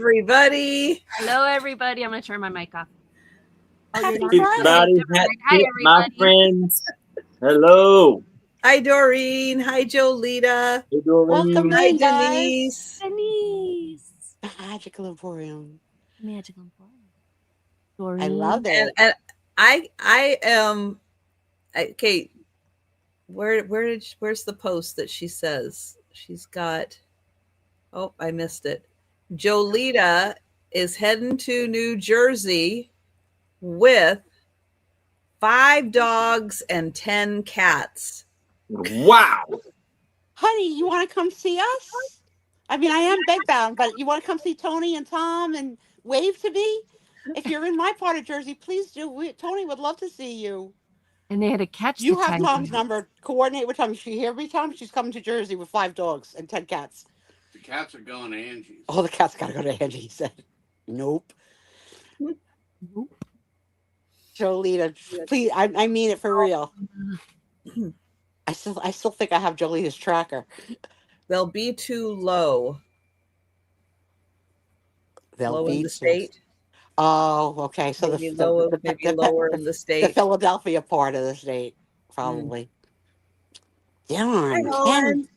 everybody. Hello, everybody. I'm going to turn my mic off. Happy Hi, everybody. my friends. Hello. Hi, Doreen. Hi, Jolita. Hey, Doreen. Welcome Hi, in, guys. Denise. Denise. The Magical Emporium. Magical Emporium. Doreen. I love it. And I am Kate. Where's the post that she says she's got? Oh, I missed it. Jolita is heading to New Jersey with 5 dogs and 10 cats. Wow. Honey, you want to come see us? I mean, I am bedbound, but you want to come see Tony and Tom and wave to me? If you're in my part of Jersey, please do. Tony would love to see you. And they had a catch. You have Tom's number. Coordinate with Tom. She hear me, Tom? She's coming to Jersey with 5 dogs and 10 cats. The cats are going to Angie's. Oh, the cat's got to go to Angie, he said. Nope. Jolita, please, I mean it for real. I still think I have Jolita's tracker. They'll be too low. They'll low be in the state. Oh, okay. So maybe lower in the state. The Philadelphia part of the state, probably. Darn,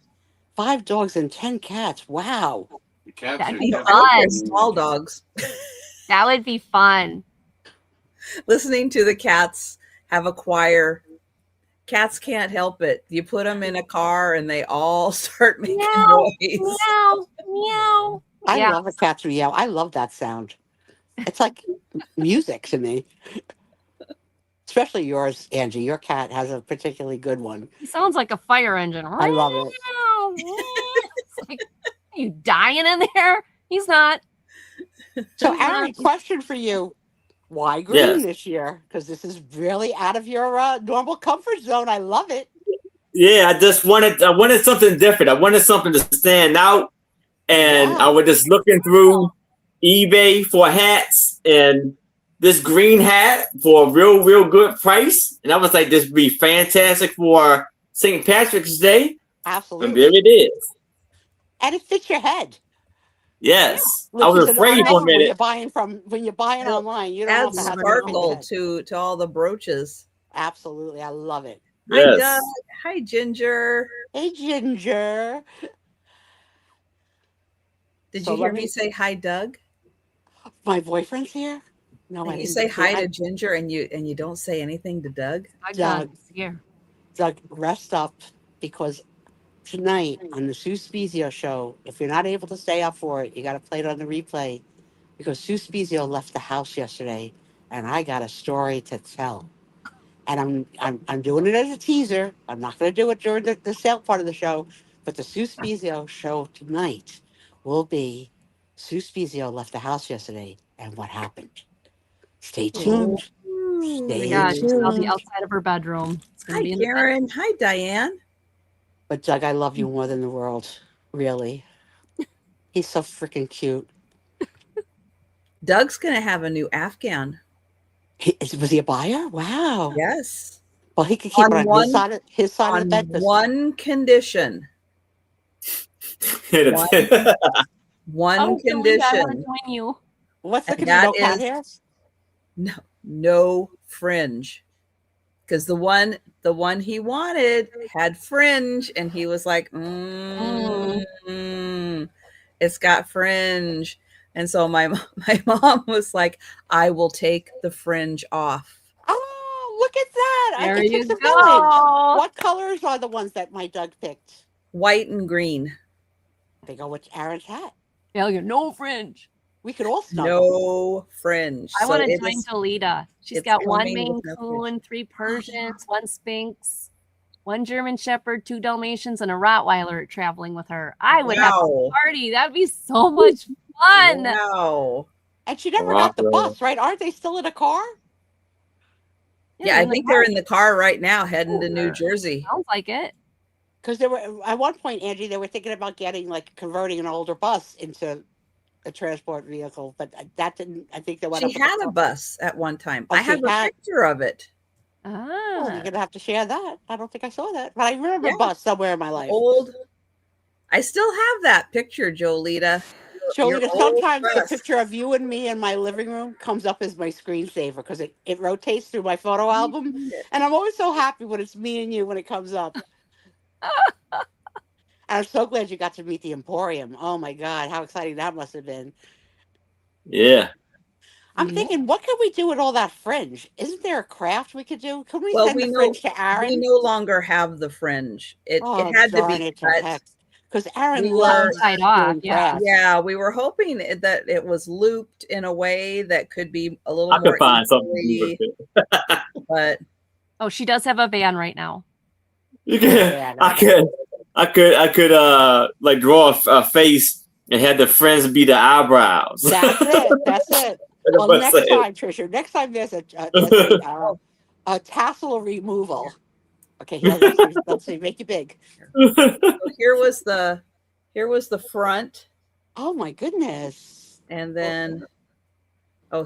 5 dogs and 10 cats. Wow. The cats That'd are be definitely fun. Small dogs. That would be fun. Listening to the cats have a choir. Cats can't help it. You put them in a car and they all start making noise. Meow, meow. I love a cat's meow. I love that sound. It's like music to me. Especially yours, Angie. Your cat has a particularly good one. He sounds like a fire engine. I love it. It's like, are you dying in there? He's not. So, Aaron, question for you. Why green this year? Because this is really out of your normal comfort zone. I love it. Yeah, I wanted something different. I wanted something to stand out. And I was just looking through eBay for hats and this green hat for a real good price. And I was like, this would be fantastic for St. Patrick's Day. Absolutely. And there it is. And it fits your head. Yes. I was afraid for a minute. When you're buying online, you don't adds have to have sparkle to all the brooches. Absolutely. I love it. Yes. Hi, Doug. Hi, Ginger. Hey, Ginger. Did you hear me say hi, Doug? My boyfriend's here. No, and you say hi to Ginger, and you don't say anything to Doug. Doug's here. Doug, rest up, because tonight on the Sue Spiezio show, if you're not able to stay up for it, you got to play it on the replay, because Sue Spiezio left the house yesterday, and I got a story to tell. And I'm doing it as a teaser. I'm not going to do it during the sale part of the show, but the Sue Spiezio show tonight will be Sue Spiezio left the house yesterday and what happened. Stay tuned. Stay tuned. I'll be outside of her bedroom. Hi, Karen. Hi, Diane. But Doug, I love you more than the world. Really. He's so freaking cute. Doug's going to have a new Afghan. Was he a buyer? Wow. Yes. Well, he could keep it on his side of the bed. One condition. One condition. What's the condition? No cat hairs? No fringe. Because the one he wanted had fringe, and he was like, it's got fringe. And so my mom was like, I will take the fringe off. Oh, look at that. There you go. What colors are the ones that my Doug picked? White and green. They go with Aaron's hat. Failure, no fringe. We could all snuggle. No fringe. I want to join Jolita. She's got 1 Maine Coon, 3 Persians, 1 Sphinx, 1 German Shepherd, 2 Dalmatians, and a Rottweiler traveling with her. I would have a party. That'd be so much fun. Wow. And she never got the bus, right? Aren't they still in a car? Yeah, I think they're in the car right now heading to New Jersey. Sounds like it. Because they were at one point, Angie, they were thinking about converting an older bus into a transport vehicle, but that didn't. I think they went. She had a bus at one time. I have a picture of it. Well, you're gonna have to share that. I don't think I saw that, but I remember a bus somewhere in my life. Old. I still have that picture, Jolita. Jolita, sometimes the picture of you and me in my living room comes up as my screensaver because it rotates through my photo album. And I'm always so happy when it's me and you when it comes up. And I'm so glad you got to meet the Emporium. Oh my God, how exciting that must have been. Yeah. I'm thinking, what can we do with all that fringe? Isn't there a craft we could do? Can we Well, send the fringe to Aaron? We no longer have the fringe. It had to be cut. Because Aaron We loves tied off. doing crafts. Yeah, we were hoping that it was looped in a way that could be a little I more could find something to do easily, with it. but Oh, she does have a van right now. You can, I could like draw a face and have the friends be the eyebrows. That's it. That's it. Well, next time, Trisha, next time there's a tassel removal. Okay, here, let's see, make it big. So here was the front. Oh my goodness. And then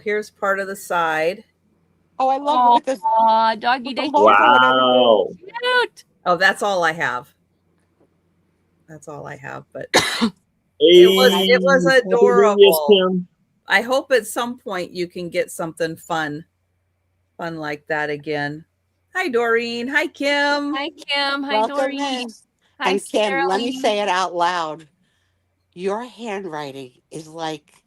here's part of the side. Oh, I love it with this doggy day. Wow. Cute. Oh, that's all I have. That's all I have, but Hey, it was adorable. I hope at some point you can get something fun like that again. Hi, Doreen. Hi, Kim. Hi, Kim. Hi, Doreen. Hi, and Kim, let me say it out loud. Your handwriting is like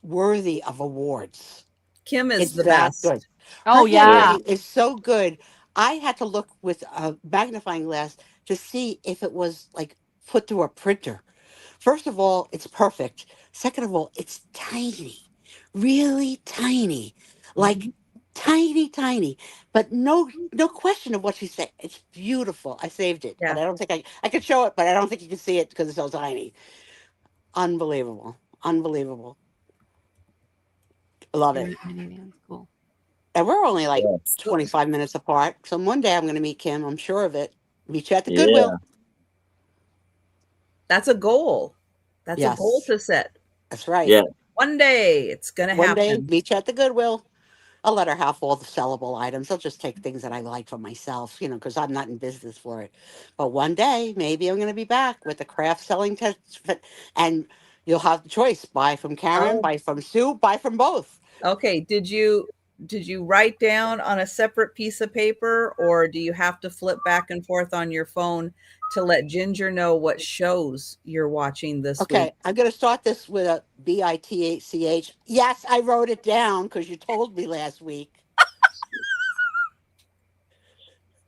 worthy of awards. Kim is the best. Good. Oh, yeah. It's so good. I had to look with a magnifying glass to see if it was like put through a printer. First of all, it's perfect. Second of all, it's tiny, really tiny, like tiny, but no question of what she said. It's beautiful. I saved it, but I don't think I could show it, but I don't think you can see it because it's so tiny. Unbelievable. I love it. Cool. And we're only like 25 minutes apart. So one day I'm going to meet Kim. I'm sure of it. Meet you at the Goodwill. That's a goal. That's a goal to set. That's right. Yeah. One day it's going to happen. One day, meet you at the Goodwill. I'll let her have all the sellable items. I'll just take things that I like for myself, because I'm not in business for it. But one day, maybe I'm going to be back with the craft selling test. And you'll have the choice. Buy from Karen, buy from Sue, buy from both. Okay. Did you write down on a separate piece of paper, or do you have to flip back and forth on your phone to let Ginger know what shows you're watching this week? Okay, I'm going to start this with a BITCH. Yes, I wrote it down because you told me last week.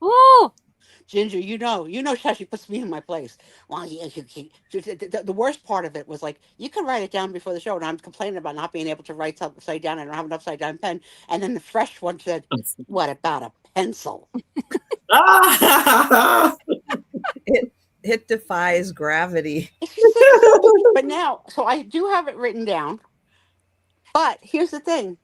Ooh. Ginger, you know how she puts me in my place. Well, the worst part of it was like, you could write it down before the show, and I'm complaining about not being able to write upside down. I don't have an upside down pen. And then the fresh one said, what about a pencil? It defies gravity. But now, so I do have it written down. But here's the thing.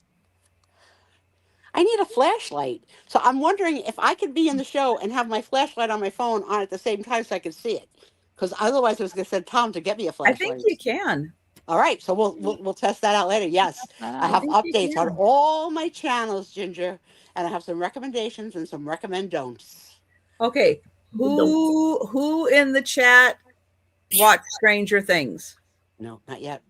I need a flashlight. So I'm wondering if I could be in the show and have my flashlight on my phone on at the same time so I could see it. Because otherwise I was going to send Tom to get me a flashlight. I think you can. All right. So we'll test that out later. Yes. I have updates on all my channels, Ginger. And I have some recommendations and some recommend-don'ts. Okay. Who in the chat watched Stranger Things? No, not yet.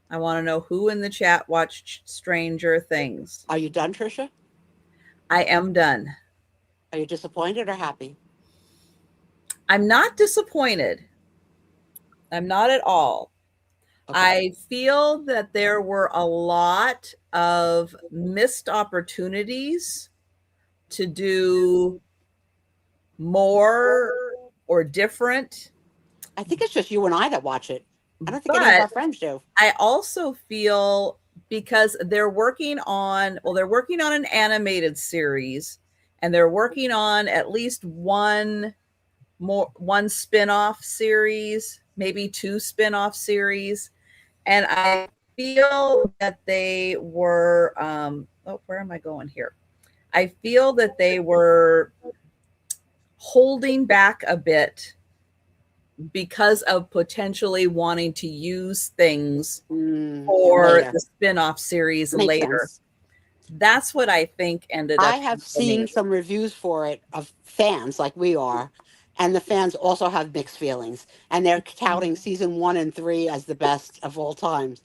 I want to know who in the chat watched Stranger Things. Are you done, Trisha? I am done. Are you disappointed or happy? I'm not disappointed. I'm not at all. Okay. I feel that there were a lot of missed opportunities to do more or different. I think it's just you and I that watch it. I don't think any of our friends do. I also feel because they're working on an animated series, and they're working on at least one spin-off series, maybe 2 spin-off series. And I feel that they were, where am I going here? I feel that they were holding back a bit because of potentially wanting to use things for the spin-off series later. Sense. That's what I think ended up. I have seen some reviews for it of fans like we are, And the fans also have mixed feelings. And they're touting season 1 and 3 as the best of all time.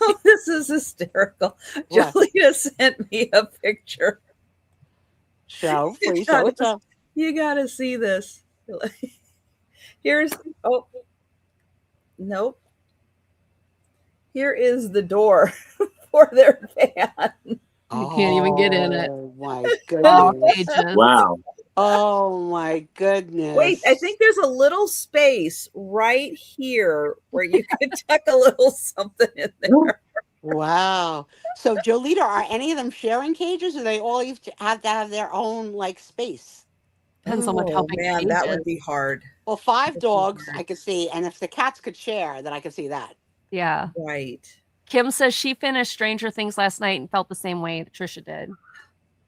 Oh, this is hysterical. What? Julia sent me a picture. Show, free show. It's a You gotta see this. Here's nope. Here is the door for their van. You can't even get in it. Oh my Oh, goodness. pages. Wow. Oh my goodness. Wait, I think there's a little space right here where you could tuck a little something in there. Wow. So Jolita, are any of them sharing cages, or they all have to have their own like space? Depends on how big man, the that cage would is. be hard. Well, 5 dogs I could see, and if the cats could share, then I could see that. Yeah. Right. Kim says she finished Stranger Things last night and felt the same way that Trisha did.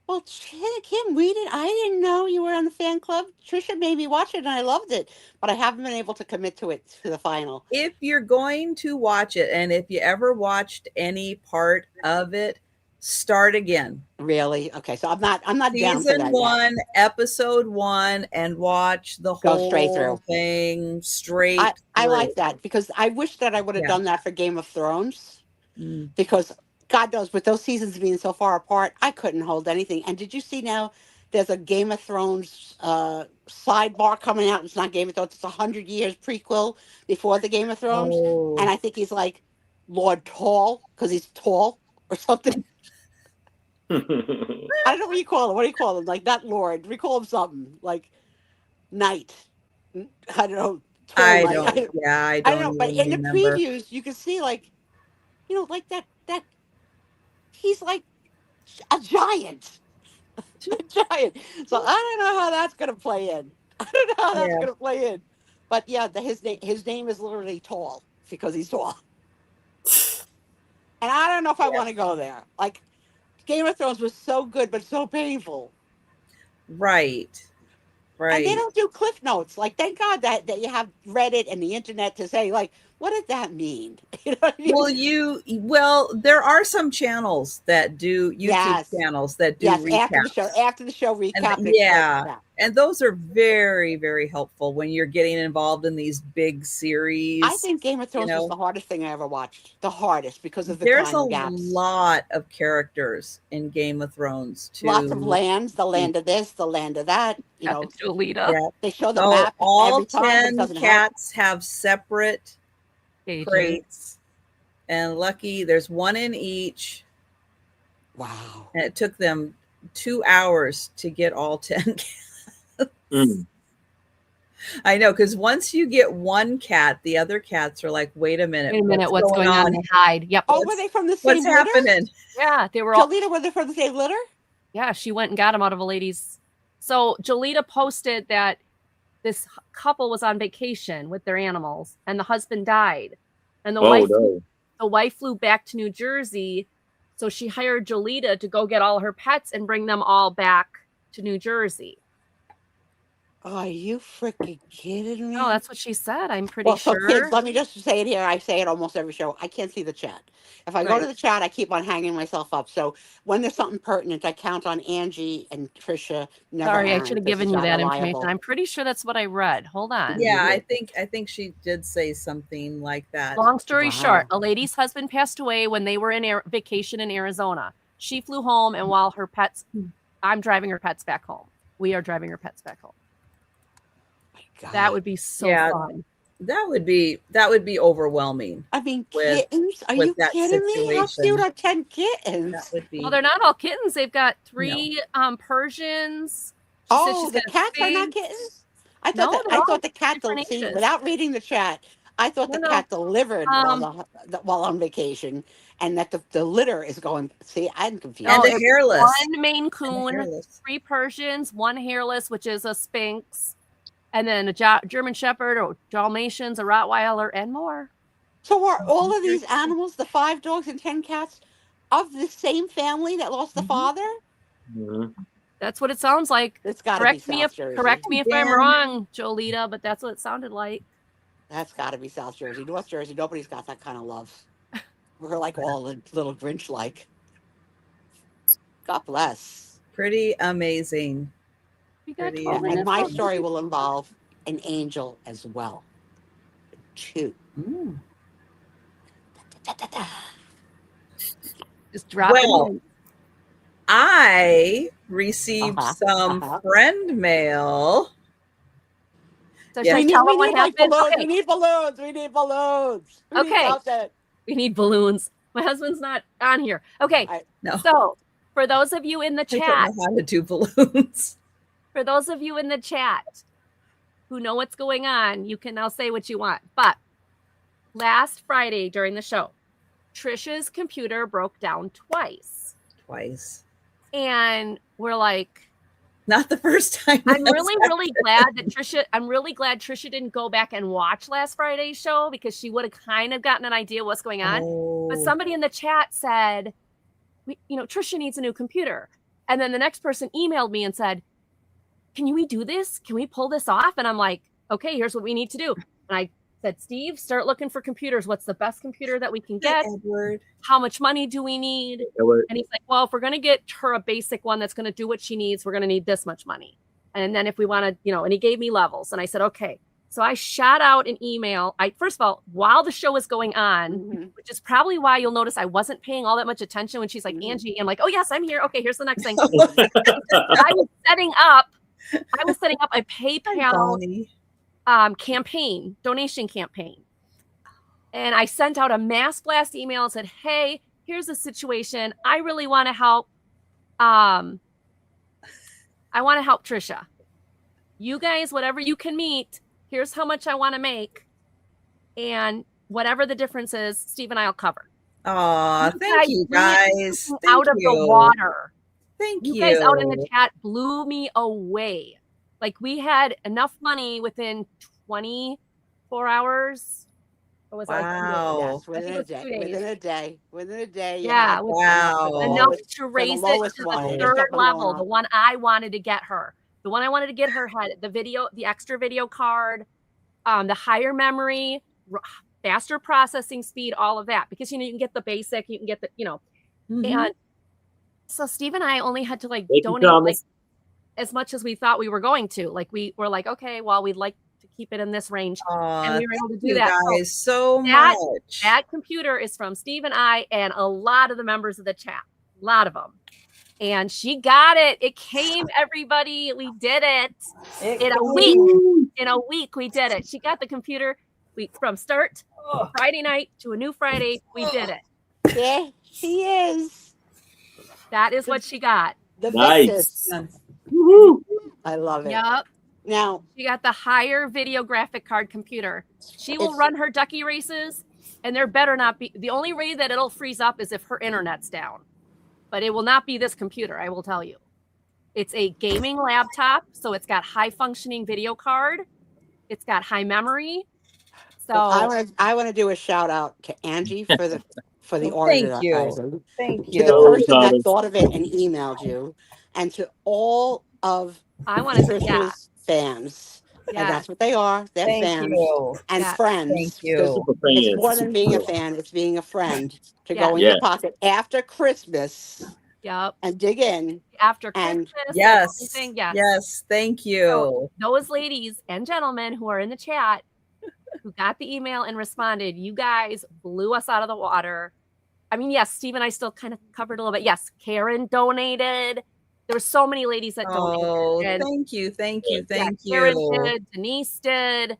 Well, Kim, I didn't know you were on the fan club. Trisha made me watch it, and I loved it, but I haven't been able to commit to it to the final. If you're going to watch it, and if you ever watched any part of it, start again. Really? Okay, so I'm not down for Season that 1, episode 1, and watch the Go straight whole through. thing straight I through. like that, because I wish that I would have Yeah. done that for Game of Thrones, Mm. because God knows, with those seasons being so far apart, I couldn't hold anything. And did you see now there's a Game of Thrones sidebar coming out? It's not Game of Thrones, it's 100 years prequel before the Game of Thrones. Oh. And I think he's like Lord Tall, because he's tall or something. I don't know what you call him. What do you call him? Like, not Lord. We call him something like Knight. I don't know. I Tall don't. Knight. Yeah, I I don't don't know. But even in the remember. previews, you can see, like, you know, like that he's like a giant. A giant. So I don't know how that's going to play in. I don't know how that's Yeah. going to play in. But yeah, his name is literally Tall, because he's tall. And I don't know if I want to go there. Like, Game of Thrones was so good, but so painful. Right. Right. And they don't do cliff notes. Like, thank God that you have Reddit and the internet to say, like, what did that mean? You know what I mean? Well, there are some channels that do YouTube channels that do recaps. After the show recap. And, yeah. And those are very, very helpful when you're getting involved in these big series. I think Game of Thrones was the hardest thing I ever watched. The hardest, because of the There's time a gaps. lot of characters in Game of Thrones too. Lots of lands, the land of this, the land of that. You know, Jolita. Yeah. They show the map all every time. 10 cats have separate cages. crates, and lucky there's one in each. Wow. And it took them 2 hours to get all 10 cats. I know, because once you get one cat, the other cats are like, wait a minute, what's going on? They hide. Yep. Oh, were they from the same What's litter? happening? Yeah, they were all. Jolita, were they from the same litter? Yeah, she went and got them out of a lady's. So Jolita posted that this couple was on vacation with their animals, and the husband died, and the wife flew back to New Jersey, so she hired Jolita to go get all her pets and bring them all back to New Jersey. Oh, are you freaking kidding me? No, that's what she said. I'm pretty So sure. kids, let me just say it here. I say it almost every show. I can't see the chat. If I go to the chat, I keep on hanging myself up. So when there's something pertinent, I count on Angie and Trisha. Sorry, I should have given you that information. I'm pretty sure that's what I read. Hold on. Yeah, I think she did say something like that. Long story short, a lady's husband passed away when they were in vacation in Arizona. She flew home, and while I'm driving her pets back home. We are driving her pets back home. God. That would be so fun. That would be overwhelming. I mean, kittens? Are you kidding me? How cute are 10 kittens? That would be. Well, they're not all kittens. They've got 3 Persians. The cats are not kittens? I thought the cat without reading the chat, I thought the cat delivered while on vacation, and that the litter is going. See, I'm confused. And the hairless. 1 Maine Coon, 3 Persians, 1 hairless, which is a Sphinx, and then a German Shepherd, or Dalmatians, a Rottweiler, and more. So are all of these animals, the 5 dogs and 10 cats, of the same family that lost the father? Mm-hmm. That's what it sounds like. It's got to be South Jersey. Correct me if I'm wrong, Jolita, but that's what it sounded like. That's got to be South Jersey. North Jersey, nobody's got that kind of love. We're like all a little Grinch-like. God bless. Pretty amazing. Pretty And my story will involve an angel as well, too. Mm. Just drop it in. I received some friend mail. So should I tell them what happened? Okay. We need balloons. We need balloons. We need balloons. My husband's not on here. Okay. No. So for those of you in the chat, I don't know how to do balloons. For those of you in the chat who know what's going on, you can now say what you want. But last Friday during the show, Trisha's computer broke down twice. And we're like, not the first time. I'm really glad Trisha didn't go back and watch last Friday's show, because she would have kind of gotten an idea what's going on. But somebody in the chat said, Trisha needs a new computer. And then the next person emailed me and said, can we do this? Can we pull this off? And I'm like, okay, here's what we need to do. And I said, Steve, start looking for computers. What's the best computer that we can get? How much money do we need? And he's like, well, if we're going to get her a basic one that's going to do what she needs, we're going to need this much money. And then if we want to, and he gave me levels. And I said, okay. So I shot out an email. First of all, while the show was going on, which is probably why you'll notice I wasn't paying all that much attention when she's like, Angie, I'm like, oh yes, I'm here. Okay, here's the next thing. I was setting up a PayPal campaign, donation campaign. And I sent out a mass blast email and said, hey, here's the situation. I really want to help. I want to help Trisha. You guys, whatever you can meet, here's how much I want to make. And whatever the difference is, Steve and I will cover. Aw, thank you guys. Out of the water. Thank you. You guys out in the chat blew me away. Like, we had enough money within 24 hours. What was wow. Yes, within a day. Yeah. Wow. Enough to raise it to the third level, the one I wanted to get her. The one I wanted to get her had the extra video card, the higher memory, faster processing speed, all of that. Because, you can get the basic, you can get the, and so Steve and I only had to donate as much as we thought we were going to. Like, we were like, okay, well, we'd like to keep it in this range. And we were able to do that. Guys, so much. That computer is from Steve and I and a lot of the members of the chat. A lot of them. And she got it. It came, everybody. We did it. In a week, we did it. She got the computer. From start Friday night to a new Friday, we did it. Yeah, she is. That is what she got. Nice. I love it. Yep. Now, she got the higher video graphic card computer. She will run her ducky races, and there better not be. The only way that it'll freeze up is if her internet's down. But it will not be this computer, I will tell you. It's a gaming laptop, so it's got high functioning video card. It's got high memory. So I want to do a shout out to Angie for the order. Thank you. Thank you. To the person that thought of it and emailed you, and to all of Trisha's fans. Yeah. And that's what they are. They're fans and friends. Thank you. It's more than being a fan. It's being a friend to go in your pocket after Christmas. Yep. And dig in. After Christmas. Yes. Yes. Thank you. So those ladies and gentlemen who are in the chat who got the email and responded, you guys blew us out of the water. I mean, yes, Steve and I still kind of covered a little bit. Yes, Karen donated. There were so many ladies that donated. Oh, thank you. Karen did, Denise did.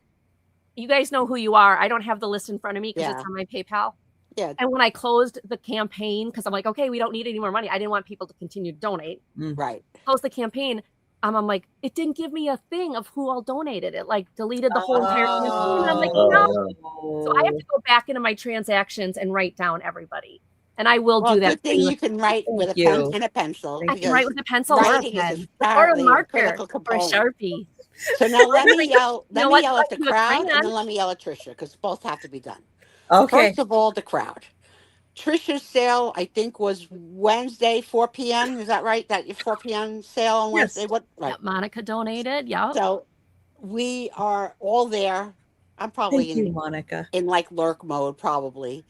You guys know who you are. I don't have the list in front of me because it's on my PayPal. Yeah. And when I closed the campaign, because I'm like, okay, we don't need any more money. I didn't want people to continue to donate. Right. Close the campaign. I'm like, it didn't give me a thing of who all donated. It deleted the whole entire campaign. And I'm like, no. So I have to go back into my transactions and write down everybody. And I will do that. Good thing you can write with a pen and a pencil. I can write with a pencil or a pen or a marker or a Sharpie. So now let me yell at the crowd, and then let me yell at Trisha, because both have to be done. Okay. First of all, the crowd. Trisha's sale, I think, was Wednesday, 4 p.m. Is that right? That 4 p.m. sale on Wednesday? Yes. What? Right. Yep, Monica donated. Yeah. So we are all there. I'm probably Monica. in lurk mode, probably.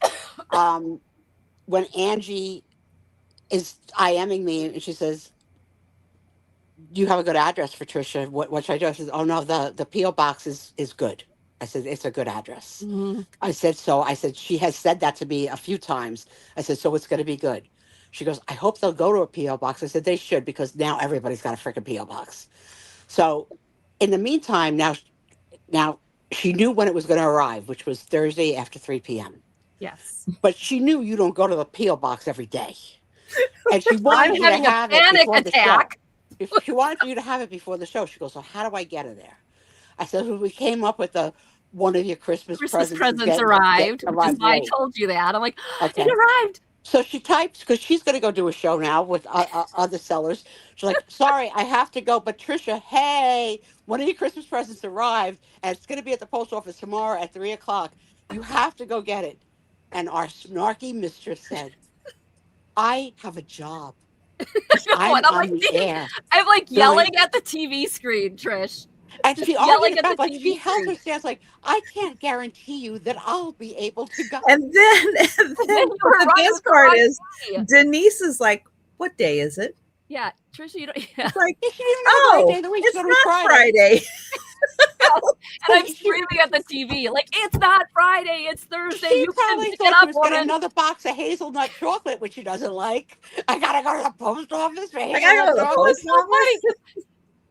When Angie is IMing me and she says, do you have a good address for Trisha? What should I do? I said, oh no, the P.O. box is good. I said, it's a good address. Mhm. I said, she has said that to me a few times. I said, so it's going to be good. She goes, I hope they'll go to a P.O. box. I said, they should, because now everybody's got a freaking P.O. box. So in the meantime, now she knew when it was going to arrive, which was Thursday after 3 p.m. Yes. But she knew you don't go to the P.O. box every day. And she I'm wanted you to having a have it panic before the show. attack. She wanted you to have it before the show. She goes, so how do I get it there? I said, well, we came up with one of your Christmas presents arrived, which is why I late. told you that. I'm like, Okay. it arrived. So she types, because she's going to go do a show now with other sellers. She's like, sorry, I have to go. But Trisha, hey, one of your Christmas presents arrived, and it's going to be at the post office tomorrow at 3 o'clock. You have to go get it. And our snarky mistress said, I have a job. I'm on the air. I'm like yelling at the TV screen, Trish. And she argued about, like, she held her stance like, I can't guarantee you that I'll be able to go. And then the best part is Denise is like, what day is it? Yeah, Trisha, you don't. It's like, it's not Friday. And I'm screaming at the TV, like, it's not Friday, it's Thursday. She probably thought she was getting another box of hazelnut chocolate, which she doesn't like. I gotta go to the post office for hazelnut chocolate.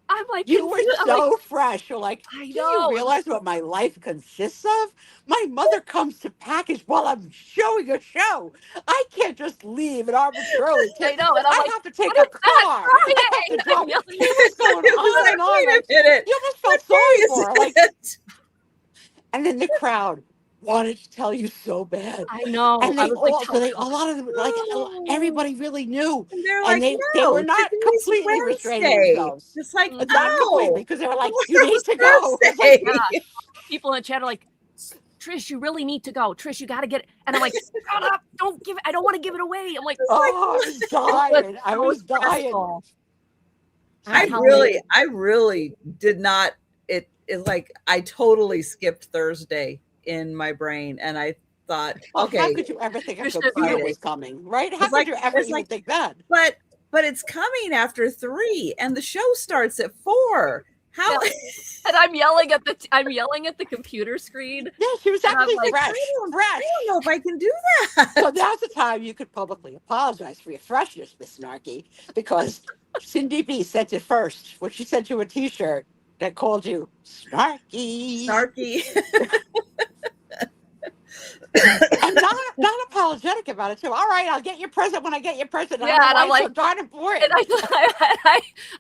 I'm like, you were so fresh. You're like, I know. Do you realize what my life consists of? My mother comes to package while I'm showing a show. I can't just leave and arbitrarily take. I know, and I have to take a car. She was going on and on. Like, you almost felt sorry for her. Like, and then the crowd wanted to tell you so bad. I know. And a lot of them, like, everybody really knew. And they were not completely restraining themselves. It's like, not completely, because they were like, you need to go. Like, people in the chat are like, Trish, you really need to go. Trish, you got to get it. And I'm like, shut up. I don't want to give it away. I'm like, oh, I was dying. I was dying. I really did not. It like, I totally skipped Thursday in my brain, and I thought, okay, how could you ever think a computer was coming, right? How could you ever even think that? But it's coming after 3, and the show starts at 4. How? Yeah. And I'm yelling at the computer screen. Yeah, she was actually like, fresh. I don't know if I can do that. So now's the time you could publicly apologize for your freshness, Miss Snarky, because Cindy B sent it first when she sent you a T-shirt that called you Snarky. And not apologetic about it too. All right, I'll get your present when I get your present. Yeah, and I'm like, so darn important. And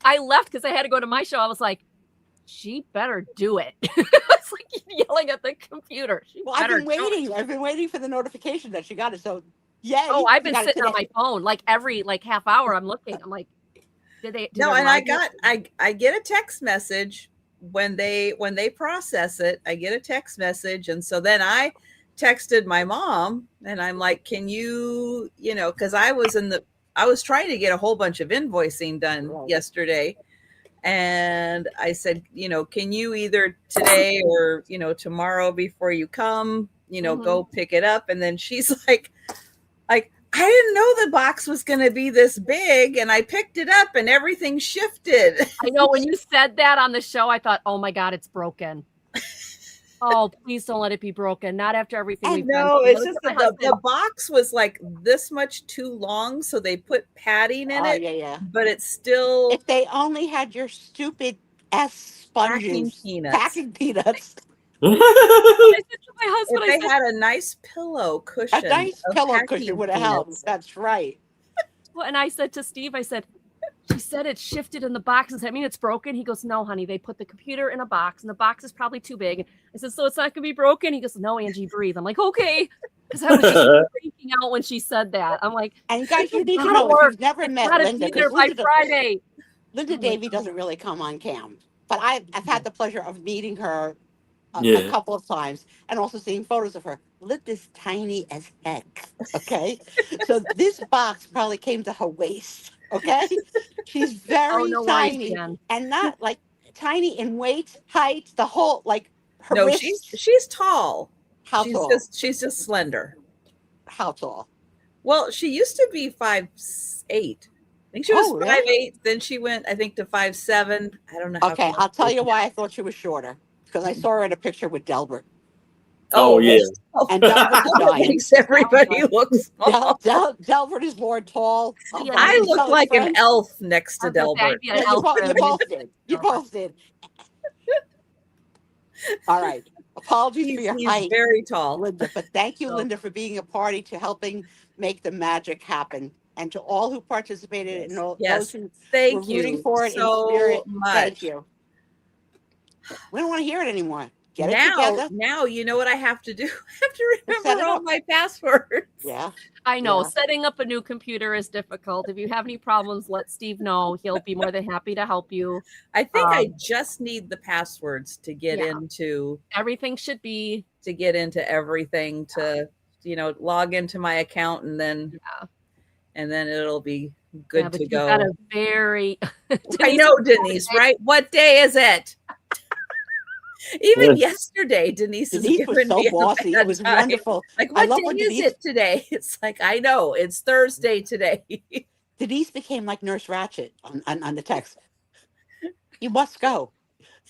I left because I had to go to my show. I was like, she better do it. It's like yelling at the computer. I've been waiting for the notification that she got it. So yeah. Oh, I've been sitting on my phone like every half hour. I'm looking. I'm like, I get a text message when they process it. I get a text message, and so then I texted my mom, and I'm like, can you, because I was trying to get a whole bunch of invoicing done yesterday, and I said, can you either today or tomorrow before you come, go pick it up. And then she's like I didn't know the box was going to be this big, and I picked it up and everything shifted. I know, when you said that on the show, I thought, oh my God, it's broken. Oh, please don't let it be broken. Not after everything we've done. No, it's just the box was like this much too long, so they put padding in it. Yeah. But it's still. If they only had your stupid sponges packing peanuts. I said to my husband, if they had a nice pillow cushion. A nice pillow cushion would have helped. That's right. Well, and I said to Steve, she said it shifted in the box. Does that mean it's broken? He goes, no, honey, they put the computer in a box, and the box is probably too big. I said, so it's not going to be broken? He goes, no, Angie, breathe. I'm like, okay. Because I was just freaking out when she said that. I'm like, and you guys, you need to know, if you've never met Linda, because by Friday. Linda Davey doesn't really come on cam, but I've had the pleasure of meeting her a couple of times, and also seeing photos of her. Linda's tiny as heck. Okay, so this box probably came to her waist. Okay, she's very tiny, and not like tiny in weight, height, the whole her wrist. She's tall. How tall? She's just slender. How tall? Well, she used to be 5'8". I think she was 5'8". Then she went, I think, to 5'7". I don't know. Okay, I'll tell you why I thought she was shorter, because I saw her in a picture with Delbert. Oh yeah. And Delbert's a giant. Makes everybody look small. Delbert is more tall. I look like an elf next to Delbert. Yeah, you both did. You both did. All right. Apologies for your height. He's very tall, Linda. But thank you, Linda, for being a party to helping make the magic happen. And to all who participated and all those who were rooting for it in spirit, thank you. We don't want to hear it anymore. Get it together. Now you know what I have to do. I have to remember all my passwords. Yeah. I know. Yeah. Setting up a new computer is difficult. If you have any problems, let Steve know. He'll be more than happy to help you. I think I just need the passwords to get into everything. Should be to get into everything to log into my account and then it'll be good to go. Got a very I know, Denise, right? What day is it? Even yesterday, Denise was so bossy. It was wonderful. Like, what day is it today? It's like, I know, it's Thursday today. Denise became like Nurse Ratched on the text. You must go.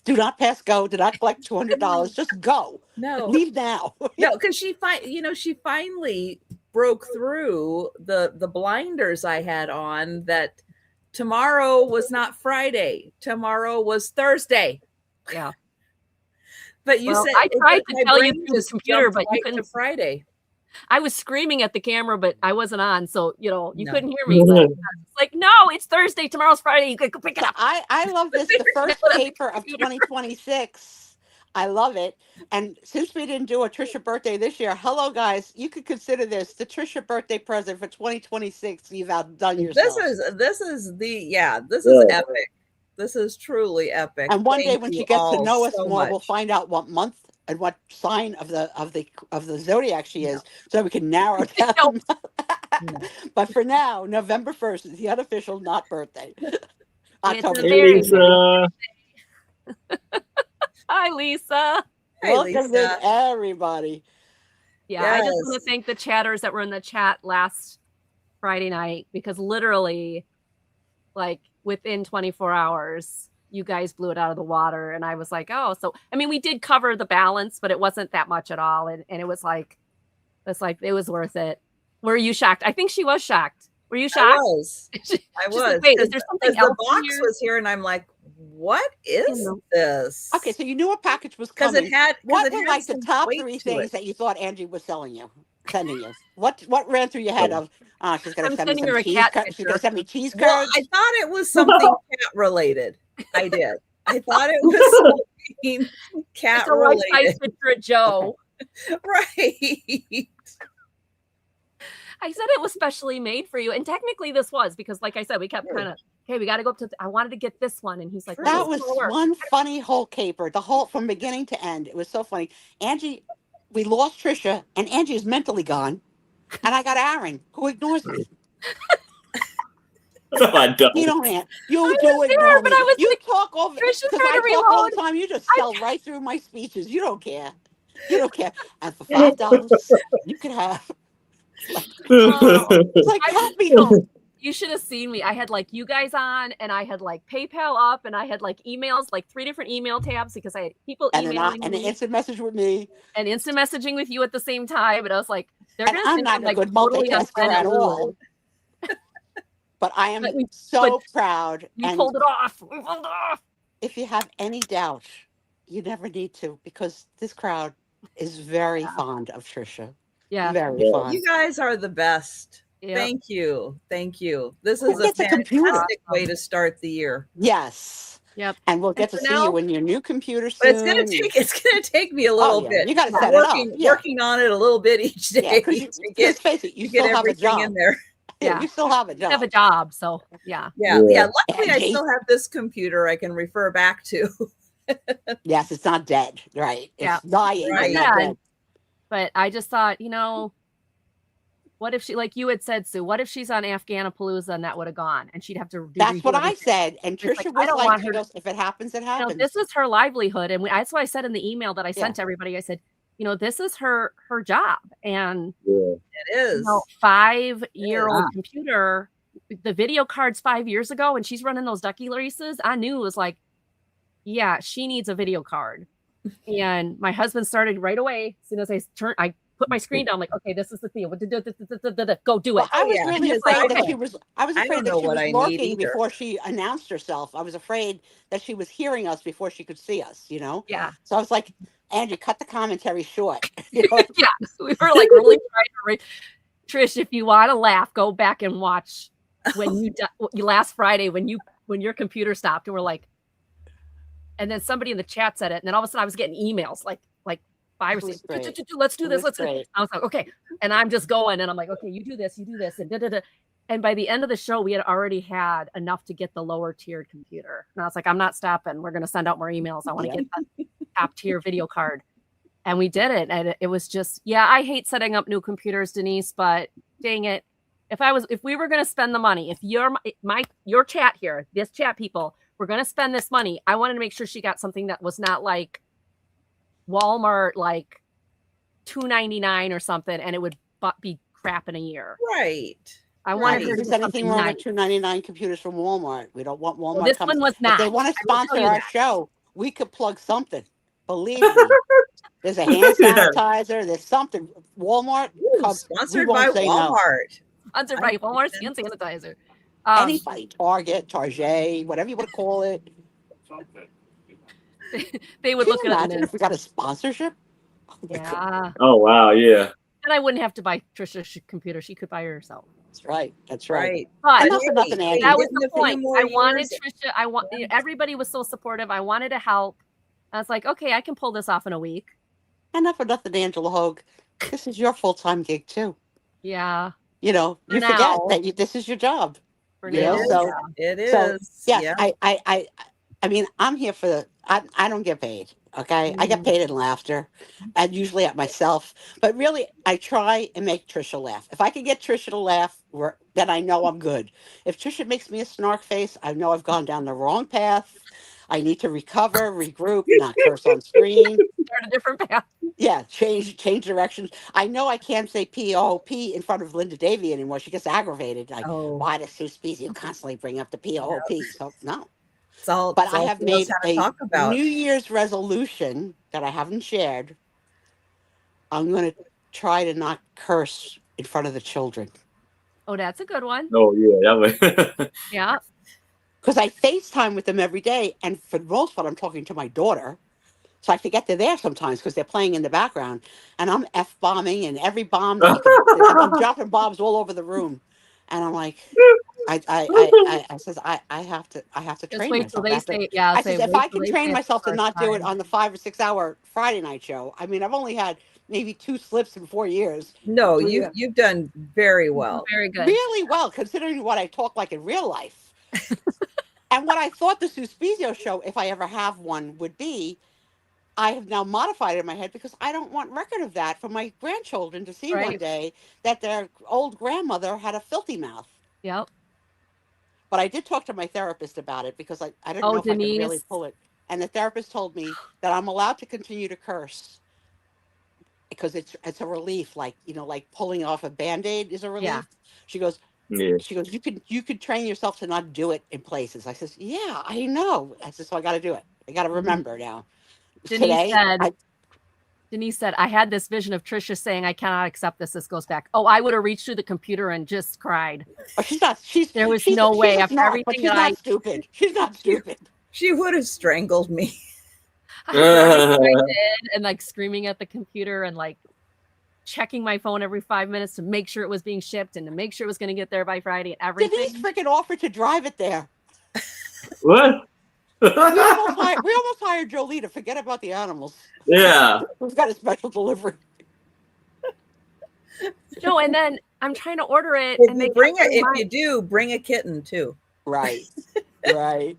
Do not pass go. Do not collect $200. Just go. No. Leave now. No, because she finally broke through the blinders I had on that tomorrow was not Friday. Tomorrow was Thursday. Yeah. But you said I tried to tell you through the computer, but you couldn't. Friday. I was screaming at the camera, but I wasn't on, so you couldn't hear me. But it's like, no, it's Thursday. Tomorrow's Friday. You could go pick it up. I love this. The first paper of 2026. I love it. And since we didn't do a Trisha birthday this year, hello guys, you could consider this the Trisha birthday present for 2026. You've outdone yourself. This is epic. This is truly epic. And one day when she gets to know us more, we'll find out what month and what sign of the zodiac she is, so we can narrow down. But for now, November 1st is the unofficial not birthday. October. Hey, Lisa. Hi, Lisa. Welcome to everybody. Yeah, yes. I just want to thank the chatters that were in the chat last Friday night, because literally, like, within 24 hours, you guys blew it out of the water. And I was like, oh, so, I mean, we did cover the balance, but it wasn't that much at all. And it was like, it was worth it. Were you shocked? I think she was shocked. Were you shocked? I was. Like, wait, is there something else? The box was here and I'm like, what is this? Okay, so you knew a package was coming. What were like the top 3 things that you thought Angie was sending you? What ran through your head of, she's going to send me some cheese curds. She's going to send me cheese curds. Well, I thought it was something cat related. I did. I thought it was something cat related. It's a life-size picture of Joe. Right. I said it was specially made for you. And technically this was, because like I said, we kept kind of, okay, we got to go up to, I wanted to get this one. And he's like, that was one funny whole caper, the whole, from beginning to end. It was so funny. Angie, we lost Trisha and Angie is mentally gone. And I got Aaron, who ignores me. No, I don't. You don't, Aunt. You do ignore me. You talk over, because I talk all the time. You just sell right through my speeches. You don't care. You don't care. And for $5, you can have. It's like, help me. You should have seen me. I had like you guys on, and I had like PayPal up, and I had like emails, like 3 different email tabs, because I had people emailing and an instant message with me, and instant messaging with you at the same time. And I was like, they're going to I'm not a good multitasker at all. But I am so proud. We pulled it off. We pulled it off. If you have any doubt, you never need to, because this crowd is very fond of Trisha. Yeah. Very fond. You guys are the best. Yep. Thank you. Thank you. This is a fantastic way to start the year. Yes. Yep. And we'll get to see you in your new computer soon. But it's gonna take me a little bit. You got to set it up. Working on it a little bit each day. Let's face it, you still have a job in there. Yeah, you still have a job. I have a job, so yeah. Luckily, I still have this computer I can refer back to. Yes, it's not dead, right? It's dying, but not dead. But I just thought, what if she, like you had said, Sue, what if she's on Afghanapalooza and that would have gone, and she'd have to That's what I said. And Trisha was like, if it happens, it happens. This is her livelihood. And that's why I said in the email that I sent to everybody, I said, this is her job. And it is 5-year-old computer the video cards 5 years ago when she's running those ducky races, I knew it was like, yeah, she needs a video card. And my husband started right away. As soon as I put my screen down, like, okay, this is the thing. Go do it. Well, I was really afraid that she was. I was afraid that she was lurking either. before she announced herself. I was afraid that she was hearing us before she could see us. You know. Yeah. So I was like, Angie, cut the commentary short. You know? Yeah, we were like really trying to. Trish, if you want to laugh, go back and watch when you last Friday when your computer stopped, and we're like, and then somebody in the chat said it, and then all of a sudden I was getting emails like 5 or 6. Let's do this. Let's. I was like, okay, and I'm just going, and I'm like, okay, you do this, and da. And by the end of the show, we had already had enough to get the lower tiered computer, and I was like, I'm not stopping. We're gonna send out more emails. I want to get the top tier video card. And we did it. And it was just, I hate setting up new computers, Denise, but dang it. If we were going to spend the money, if your chat here, this chat people, we're going to spend this money, I wanted to make sure she got something that was not like Walmart, like $2.99 or something, and it would be crap in a year. Right. I wanted her to do anything wrong with $2.99 computers from Walmart. We don't want Walmart. This one was not. If they want to sponsor our show, we could plug something. Believe me. There's a hand sanitizer. There's something. Walmart. Sponsored by Walmart. Sponsored by Walmart hand sanitizer. Anybody. Target, whatever you want to call it. They would look at it. If we got a sponsorship. Yeah. Oh, wow. Yeah. And I wouldn't have to buy Trisha's computer. She could buy it herself. That's right. But nothing, that was the point. I wanted Trisha. Everybody was so supportive. I wanted to help. I was like, okay, I can pull this off in a week. And not for nothing, Angela Hogue. This is your full-time gig too. Yeah. You know, you forget that this is your job. It is. Yeah. I mean, I'm here for I don't get paid. Okay. I get paid in laughter and usually at myself. But really, I try and make Trisha laugh. If I can get Trisha to laugh, then I know I'm good. If Trisha makes me a snark face, I know I've gone down the wrong path. I need to recover, regroup, not curse on screen. Start a different path. Yeah, change directions. I know I can't say P-O-O-P in front of Linda Davey anymore. She gets aggravated. Like, why does Sue Spiezio constantly bring up the P-O-O-P? So, no. But I have made a New Year's resolution that I haven't shared. I'm going to try to not curse in front of the children. Oh, that's a good one. Oh, yeah. Yeah. Because I FaceTime with them every day. And for the most part, I'm talking to my daughter. So I forget they're there sometimes because they're playing in the background. And I'm F-bombing and every bomb. I'm dropping bombs all over the room. And I'm like, I says, I have to train myself. I says, if I can train myself to not do it on the 5 or 6 hour Friday night show. I mean, I've only had maybe 2 slips in 4 years. No, you've done very well. Very good. Really well, considering what I talk like in real life. And what I thought the Sue Spiezio show, if I ever have one, would be, I have now modified it in my head because I don't want record of that for my grandchildren to see one day that their old grandmother had a filthy mouth. Yep. But I did talk to my therapist about it because I didn't know if I could really pull it. And the therapist told me that I'm allowed to continue to curse because it's a relief, like pulling off a Band-Aid is a relief. Yeah. She goes, you could train yourself to not do it in places. I says, yeah, I know. I says, so I got to do it. I got to remember now. Denise said, I had this vision of Trisha saying, I cannot accept this. This goes back. Oh, I would have reached through the computer and just cried. Oh, she's not. There was no way. After everything she's not stupid. She's not stupid. She would have strangled me. I did, and like screaming at the computer and like checking my phone every 5 minutes to make sure it was being shipped and to make sure it was going to get there by Friday and everything. Denise freaking offered to drive it there. What? we almost hired Jolie to forget about the animals. Yeah. We've got a special delivery. No, and then I'm trying to order it. If you do, bring a kitten too. Right. Right.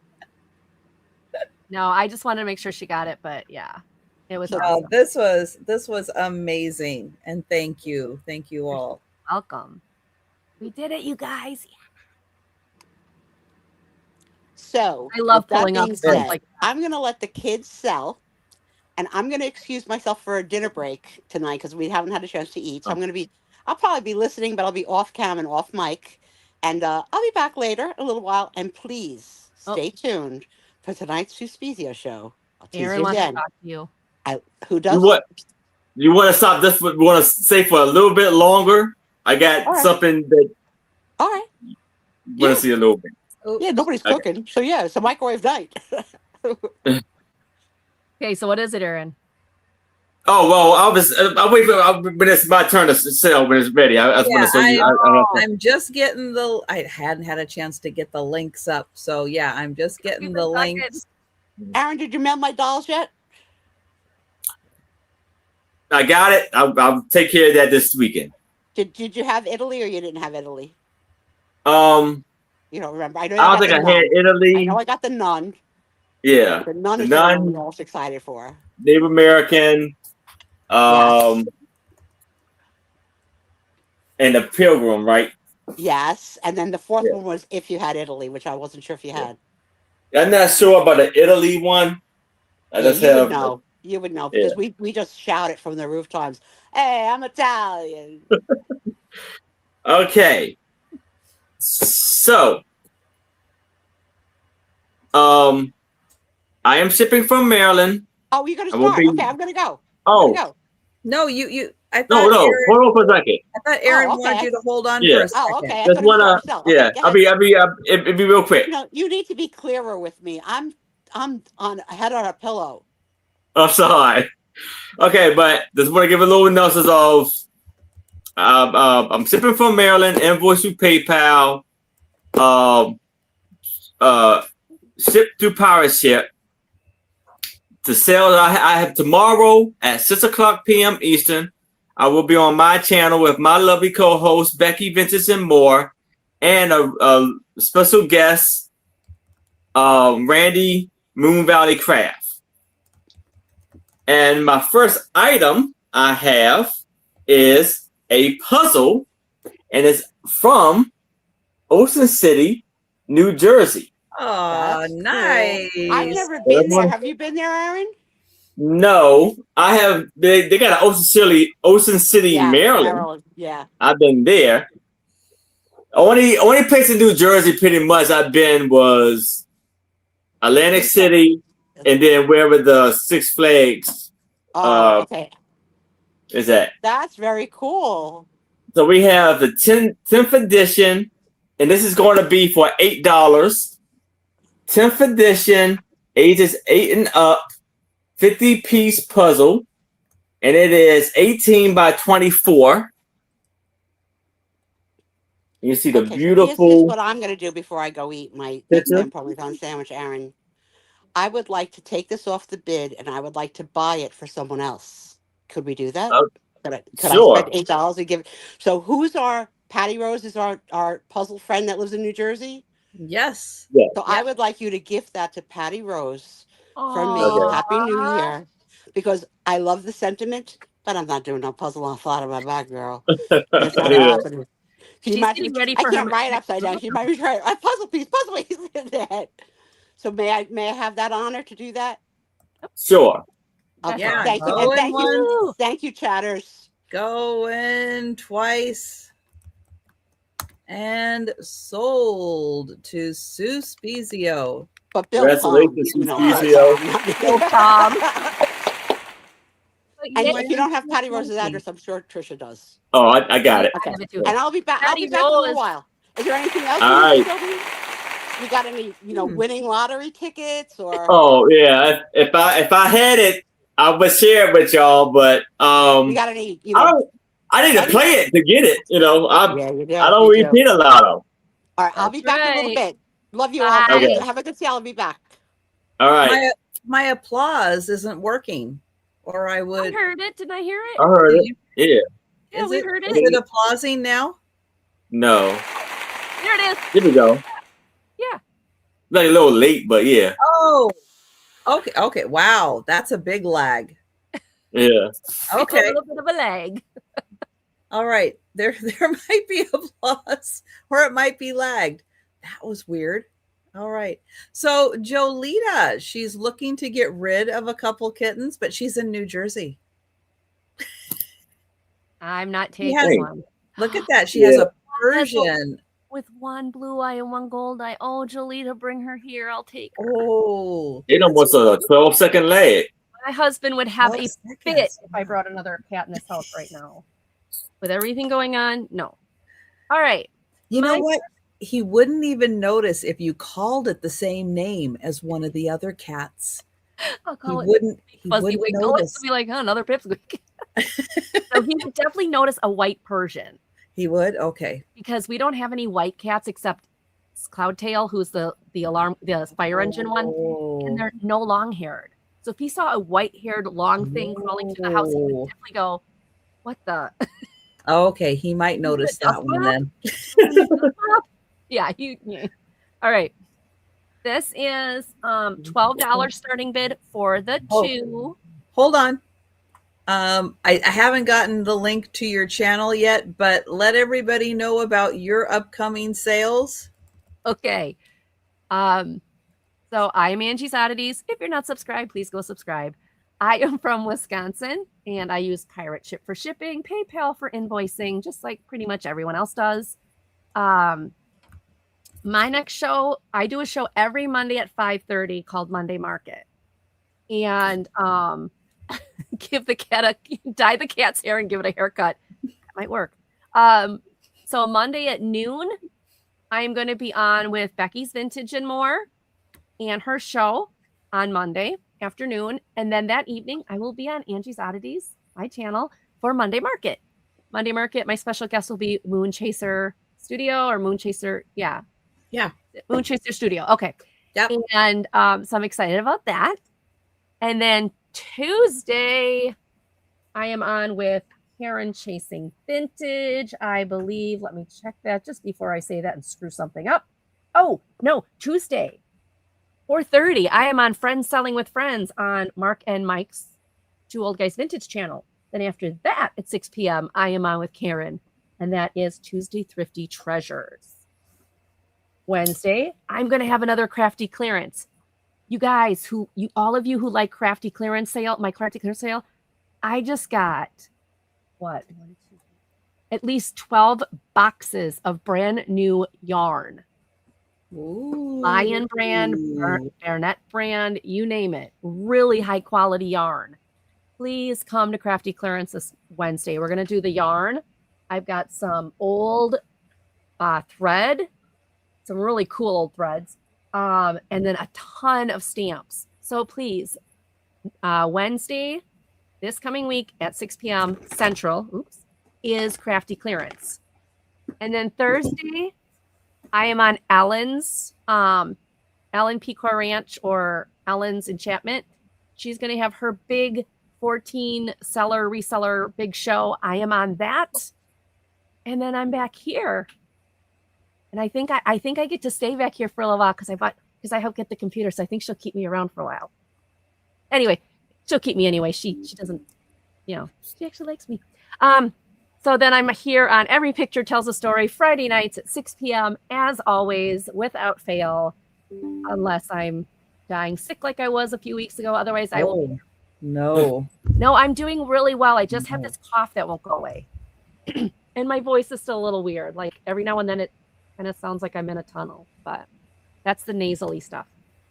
No, I just wanted to make sure she got it, but yeah. It was awesome. This was amazing. And thank you. Thank you all. Welcome. We did it, you guys. So I love pulling up stuff like I'm gonna let the kids sell, and I'm gonna excuse myself for a dinner break tonight because we haven't had a chance to eat. So I'll probably be listening, but I'll be off cam and off mic. And I'll be back later, a little while. And please stay tuned for tonight's Sue Spiezio show. I'll tease Aaron you wants again. to talk to you. Who does? You want to stop this? You want to stay for a little bit longer? I got something that. All right. Want to see a little bit? Yeah, nobody's cooking, so yeah, it's a microwave night. Okay, so what is it, Aaron? Oh well, I'll wait when it's my turn to sell when it's ready. I just want to show you. I'm just getting the. I hadn't had a chance to get the links up, so yeah, I'm just getting the links. Aaron, did you mail my dolls yet? I got it. I'll take care of that this weekend. Did you have Italy or you didn't have Italy? You don't remember. I know. I don't think I had Italy. I know I got the Nun. Yeah, the Nun is the one we're most excited for. Native American. And the Pilgrim, right? Yes, and then the fourth one was if you had Italy, which I wasn't sure if you had. I'm not sure about the Italy one. I just you have. Would know. You would know because we just shout it from the rooftops. Hey, I'm Italian. Okay. So, I am shipping from Maryland. Oh, you're gonna start? Okay, I'm gonna go. No, you. I thought no. Aaron, hold on for a second. I thought Aaron wanted you to hold on for a second. Oh, okay. Just wanna. I'll be real quick. You need to be clearer with me. I'm on head on a pillow. I'm sorry. Okay, but just want to give a little analysis of. I'm shipping from Maryland. Invoice through PayPal. Ship through pirate ship. The sale that I have tomorrow at 6:00 p.m. Eastern. I will be on my channel with my lovely co-host Becky Vinces and more, and a special guest, Randy Moon Valley Craft. And my first item I have is a puzzle, and it's from Ocean City, New Jersey. Oh, nice! Cool. I've never been there. Have you been there, Aaron? No, I have. They got an Ocean City, Maryland. Yeah, I've been there. Only place in New Jersey, pretty much, I've been was Atlantic City, and then wherever the Six Flags. Okay. Is that? That's very cool. So we have the 10th edition, and this is going to be for $8. 10th edition, ages 8 and up. 50-piece puzzle, and it is 18 by 24. You see the beautiful. Here's what I'm going to do before I go eat my Parmesan sandwich, Aaron. I would like to take this off the bid, and I would like to buy it for someone else. Could we do that? Could I spend $8 and give it? So who's our Patty Rose is our puzzle friend that lives in New Jersey? Yes. So I would like you to gift that to Patty Rose. From me, Happy New Year, because I love the sentiment, but I'm not doing no puzzle on flat of my back, girl. That's not happening. Can you imagine? I can't write upside down. She might be trying a puzzle piece. So may I have that honor to do that? Sure. Okay. Yeah. Thank you. And thank you, chatters. Going twice. And sold to Sue Spiezio. But Bill Congratulations, Tom, Bill Tom. And if you don't have Patty Rose's address, I'm sure Trisha does. Oh, I got it. Okay. And I'll be back. I'll be back in a little while. Is there anything else? All right. You got any, winning lottery tickets or? Oh yeah. If I had it, I would share it with y'all. But you got any? I need to play it to get it. You do. I don't repeat a lot of. All right, I'll be back in a little bit. Love you all. Okay. Have a good sale. I'll be back. All right. My applause isn't working, or I would. I heard it. Didn't I hear it? I heard it. Yeah. Yeah, we heard it. Is it applauding now? No. There it is. Here we go. Yeah. Like a little late, but yeah. Oh. Okay. Okay. Wow, that's a big lag. Yeah. Okay. A little bit of a lag. All right. There might be applause, or it might be lagged. That was weird. All right. So Jolita, she's looking to get rid of a couple kittens, but she's in New Jersey. I'm not taking one. Look at that. She has a Persian with one blue eye and one gold eye. Oh, Jolita, bring her here. I'll take her. Oh, It almost a 12-second lag. My husband would have a 12 fit seconds. if I brought another cat in this house right now. With everything going on, no. All right. You know what? He wouldn't even notice if you called it the same name as one of the other cats. I'll call He wouldn't notice. He'll be like, oh, another pipsqueak. So he would definitely notice a white Persian. He would? Okay. Because we don't have any white cats except Cloudtail, who's the fire engine one, and they're no long-haired. So if he saw a white-haired long thing crawling through the house, he would definitely go, what the? Okay, he might notice that one then. Yeah. All right. This is $12 starting bid for the two. Hold on. I haven't gotten the link to your channel yet, but let everybody know about your upcoming sales. Okay. So I am Angie's Oddities. If you're not subscribed, please go subscribe. I am from Wisconsin, and I use Pirate Ship for shipping, PayPal for invoicing, just like pretty much everyone else does. My next show, I do a show every Monday at 5:30 called Monday Market. And dye the cat's hair and give it a haircut. That might work. So Monday at noon, I'm going to be on with Becky's Vintage and More and her show on Monday afternoon. And then that evening, I will be on Angie's Oddities, my channel, for Monday Market. Monday Market, my special guest will be Moon Chaser Studio or Moon Chaser. Yeah. Moon Chaser Studio. Okay. Yep. And so I'm excited about that. And then Tuesday, I am on with Karen Chasing Vintage, I believe. Let me check that just before I say that and screw something up. Oh, no, Tuesday, 4:30, I am on Friends Selling with Friends on Mark and Mike's Two Old Guys Vintage channel. Then after that, at 6 p.m., I am on with Karen, and that is Tuesday Thrifty Treasures. Wednesday, I'm going to have another crafty clearance. You guys, all of you who like crafty clearance sale, my crafty clearance sale, I just got at least 12 boxes of brand new yarn. Ooh. Lion brand, Barnett brand, you name it. Really high quality yarn. Please come to Crafty Clearance this Wednesday. We're going to do the yarn. I've got some old thread, some really cool old threads, and then a ton of stamps. So please, Wednesday, this coming week at 6 p.m. Central, is Crafty Clearance. And then Thursday, I am on Ellen's, Ellen Pequot Ranch or Ellen's Enchantment. She's going to have her big 14 reseller big show. I am on that. And then I'm back here. And I think I get to stay back here for a little while because I help get the computer. So I think she'll keep me around for a while. Anyway, she'll keep me anyway. She doesn't, she actually likes me. So then I'm here on Every Picture Tells a Story Friday nights at 6 p.m. as always, without fail, unless I'm dying sick like I was a few weeks ago. Otherwise, I will. No, I'm doing really well. I just have this cough that won't go away. And my voice is still a little weird. Like every now and then it kind of sounds like I'm in a tunnel, but that's the nasally stuff.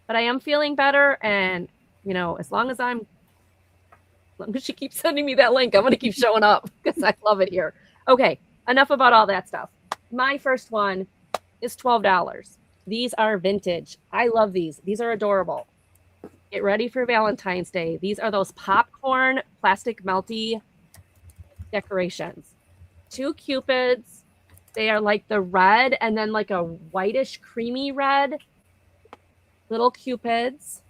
But I am feeling better. And, as long as she keeps sending me that link, I'm going to keep showing up because I love it here. Okay, enough about all that stuff. My first one is $12. These are vintage. I love these. These are adorable. Get ready for Valentine's Day. These are those popcorn plastic melty decorations. 2 cupids. They are like the red and then like a whitish creamy red. Little cupids.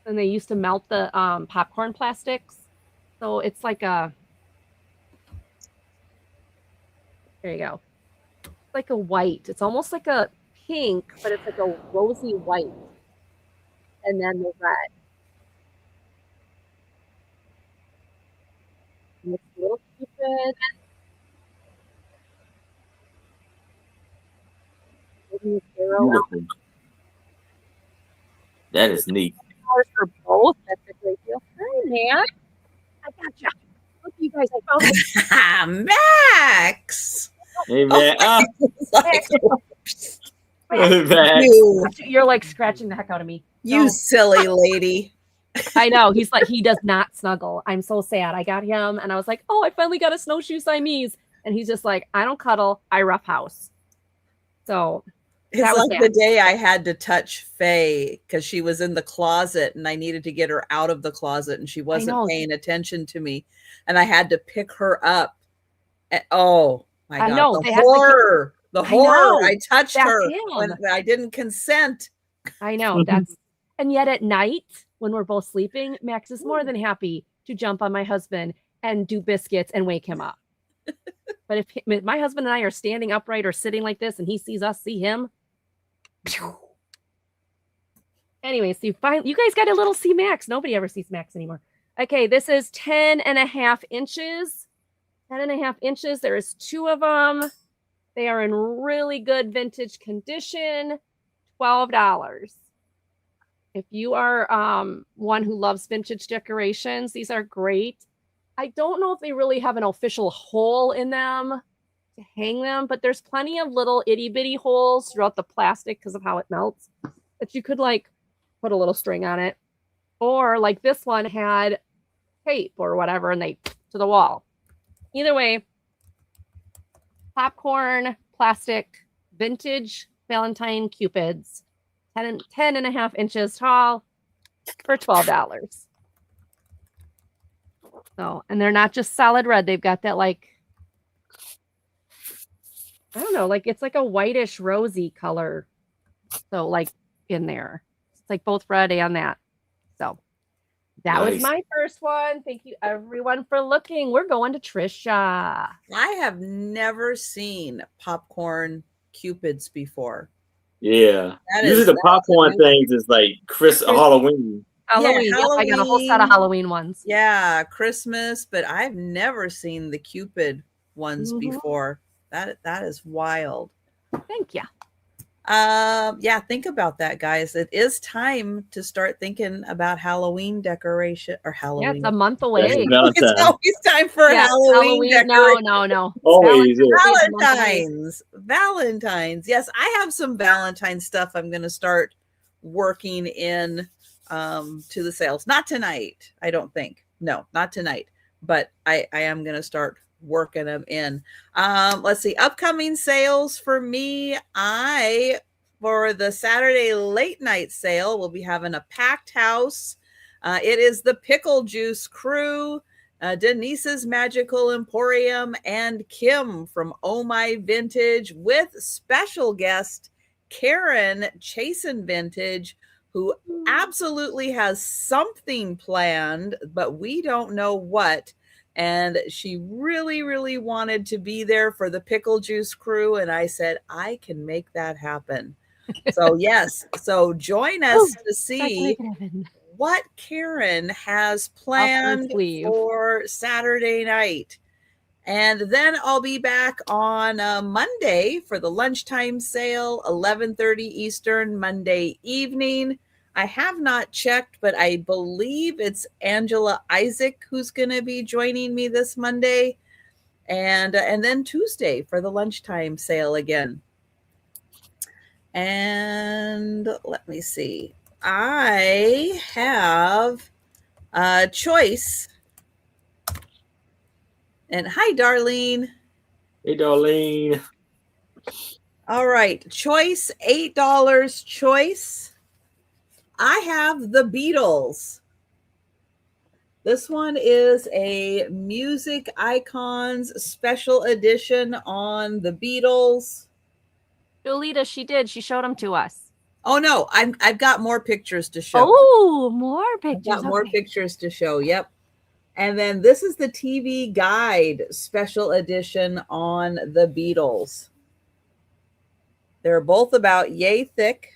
And they used to melt the popcorn plastics. So it's like there you go. It's like a white. It's almost like a pink, but it's like a rosy white. And then the red. And this little cupid. Beautiful. That is neat. For both. That's a great deal. Hi, man. I gotcha. Look, you guys, I found it. Max. Amen. You're like scratching the heck out of me. You silly lady. I know. He's like, he does not snuggle. I'm so sad. I got him and I was like, oh, I finally got a snowshoe Siamese. And he's just like, I don't cuddle. I roughhouse. So it's like the day I had to touch Faye because she was in the closet and I needed to get her out of the closet and she wasn't paying attention to me. And I had to pick her up. And, oh my God. The horror. The horror. I touched her when I didn't consent. I know. And yet at night, when we're both sleeping, Max is more than happy to jump on my husband and do biscuits and wake him up. But if my husband and I are standing upright or sitting like this and he sees us see him. Anyway, so you guys got a little see Max. Nobody ever sees Max anymore. Okay, this is 10.5 inches. 10.5 inches. There is 2 of them. They are in really good vintage condition. $12. If you are one who loves vintage decorations, these are great. I don't know if they really have an official hole in them to hang them, but there's plenty of little itty bitty holes throughout the plastic because of how it melts that you could like put a little string on it. Or like this one had tape or whatever and they to the wall. Either way, popcorn, plastic, vintage Valentine Cupids, 10.5 inches tall for $12. So, and they're not just solid red. They've got that like, I don't know, like it's like a whitish rosy color. So like in there, it's like both red and that. So that was my first one. Thank you everyone for looking. We're going to Trisha. I have never seen popcorn Cupids before. Yeah. Usually the popcorn things is like Halloween. Halloween. Yeah, Halloween. Yep, I got a whole set of Halloween ones. Yeah, Christmas, but I've never seen the Cupid ones before. That is wild. Thank you. Yeah, think about that, guys. It is time to start thinking about Halloween decoration or Halloween. Yeah, it's a month away. It's always time for Halloween decoration. No. Always. Valentine's. Yes, I have some Valentine stuff I'm going to start working in to the sales. Not tonight, I don't think. No, not tonight. But I am going to start working them in. Let's see. Upcoming sales for me. For the Saturday late night sale, we'll be having a packed house. It is the Pickle Juice crew, Denise's Magical Emporium, and Kim from Oh My Vintage with special guest Karen Chasen Vintage, who absolutely has something planned, but we don't know what. And she really, really wanted to be there for the Pickle Juice crew. And I said, I can make that happen. So, yes. So join us to see what Karen has planned for Saturday night. And then I'll be back on Monday for the lunchtime sale, 11:30 Eastern, Monday evening. I have not checked, but I believe it's Angela Isaac who's going to be joining me this Monday. And then Tuesday for the lunchtime sale again. And let me see. I have a choice. And hi, Darlene. Hey, Darlene. All right. Choice, $8 choice. I have the Beatles. This one is a Music Icons special edition on the Beatles. Jolita, she did. She showed them to us. Oh, no. I've got more pictures to show. Oh, more pictures. I've got more pictures to show. Yep. And then this is the TV Guide special edition on the Beatles. They're both about yay thick.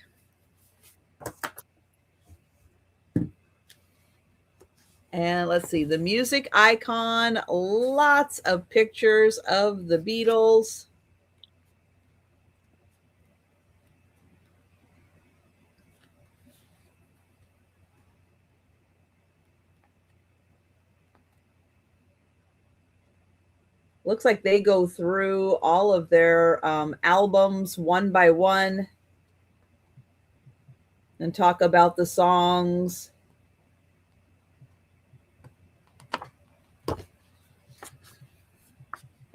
And let's see, the Music Icon, lots of pictures of the Beatles. looks like they go through all of their albums one by one and talk about the songs.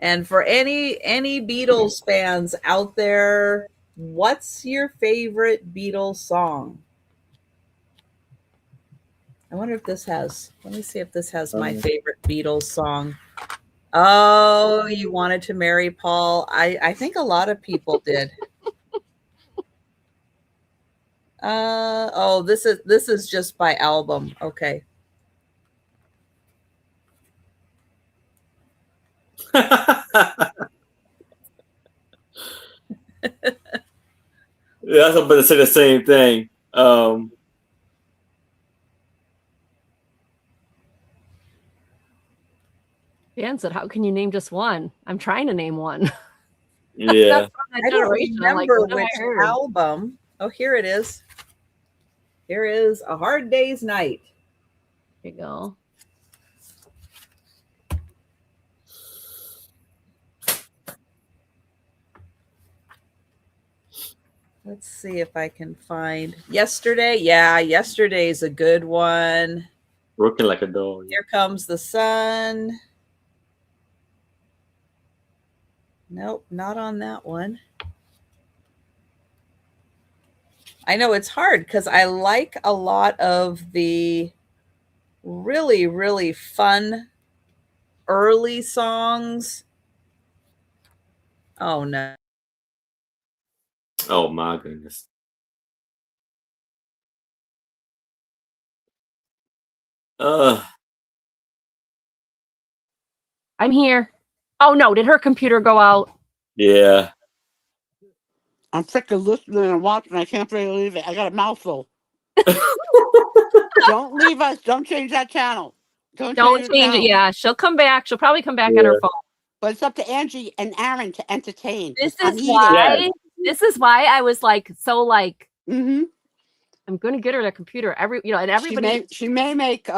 And for any Beatles fans out there, what's your favorite Beatles song? I wonder if this has, let me see if this has my favorite Beatles song. Oh, You Wanted to Marry Paul. I think a lot of people did. Oh, this is just by album. Okay. Yeah, I was about to say the same thing. Dan said, "How can you name just one?" I'm trying to name one. Yeah. I don't remember which album. Oh, here it is. Here is A Hard Day's Night. There you go. Let's see if I can find Yesterday. Yeah, Yesterday's a good one. Working Like a Dog. Here Comes the Sun. Nope, not on that one. I know it's hard because I like a lot of the really, really fun early songs. Oh, no. Oh, my goodness. I'm here. Oh, no. Did her computer go out? Yeah. I'm sick of listening and watching. I can't believe it. I got a mouthful. Don't leave us. Don't change that channel. Don't change it. Yeah, she'll come back. She'll probably come back on her phone. But it's up to Angie and Aaron to entertain. This is why I was like, mm-hmm. I'm going to get her the computer. And everybody. She may make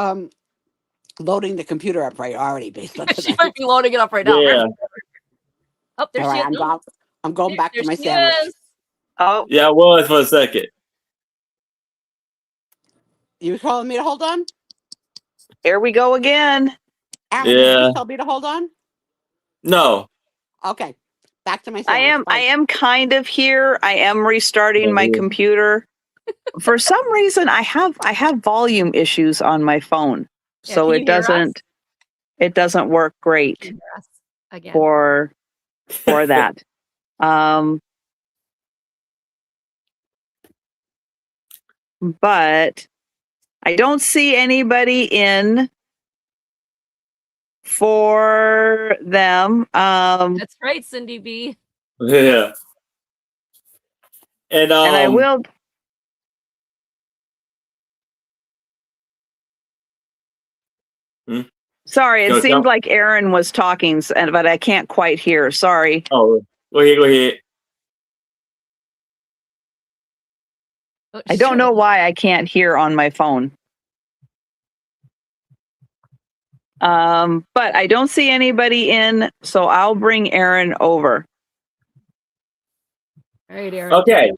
loading the computer up priority based on she might be loading it up right now. Yeah. Oh, there she is. I'm going back to my sandwich. Oh. Yeah, I was for a second. You calling me to hold on? Here we go again. Aaron, did you tell me to hold on? No. Okay. Back to my sandwich. I am kind of here. I am restarting my computer. For some reason, I have volume issues on my phone. Yeah, so it doesn't work great for that. But I don't see anybody in for them. That's right, Cindy B. Yeah. And I will. Sorry, it seemed like Aaron was talking, but I can't quite hear. Sorry. Oh, go ahead. I don't know why I can't hear on my phone. But I don't see anybody in, so I'll bring Aaron over. All right, Aaron. Okay.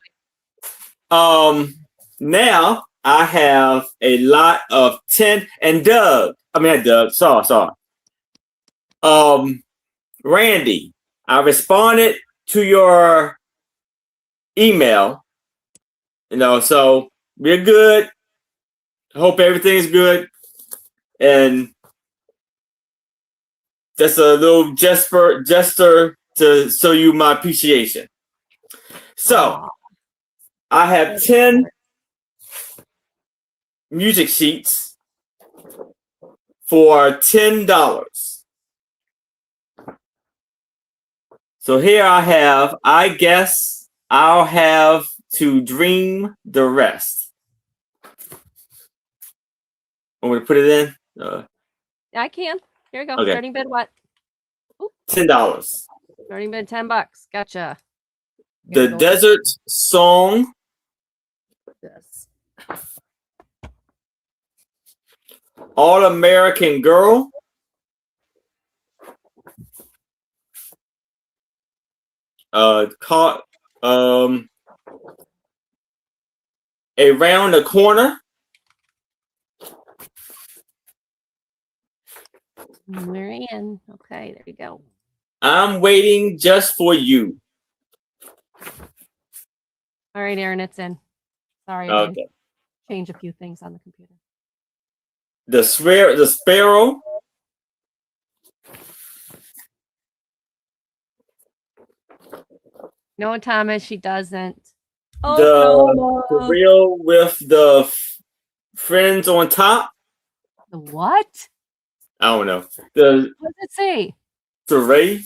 Now I have a lot of 10 and Doug. I mean, Doug. Sorry. Randy, I responded to your email. So we're good. Hope everything's good. And just a little gesture to show you my appreciation. So I have 10 music sheets for $10. So here I guess I'll have to dream the rest. Want me to put it in? I can. Here we go. Okay. Starting bid what? $10. Starting bid $10. Gotcha. The Desert Song. Yes. All American Girl. caught around the corner. We're in. Okay, there you go. I'm waiting just for you. All right, Aaron, it's in. Sorry, I had to change a few things on the computer. The sparrow. No, Thomas, she doesn't. Oh, the reel with the friends on top. The what? I don't know. What does it say? Surrey.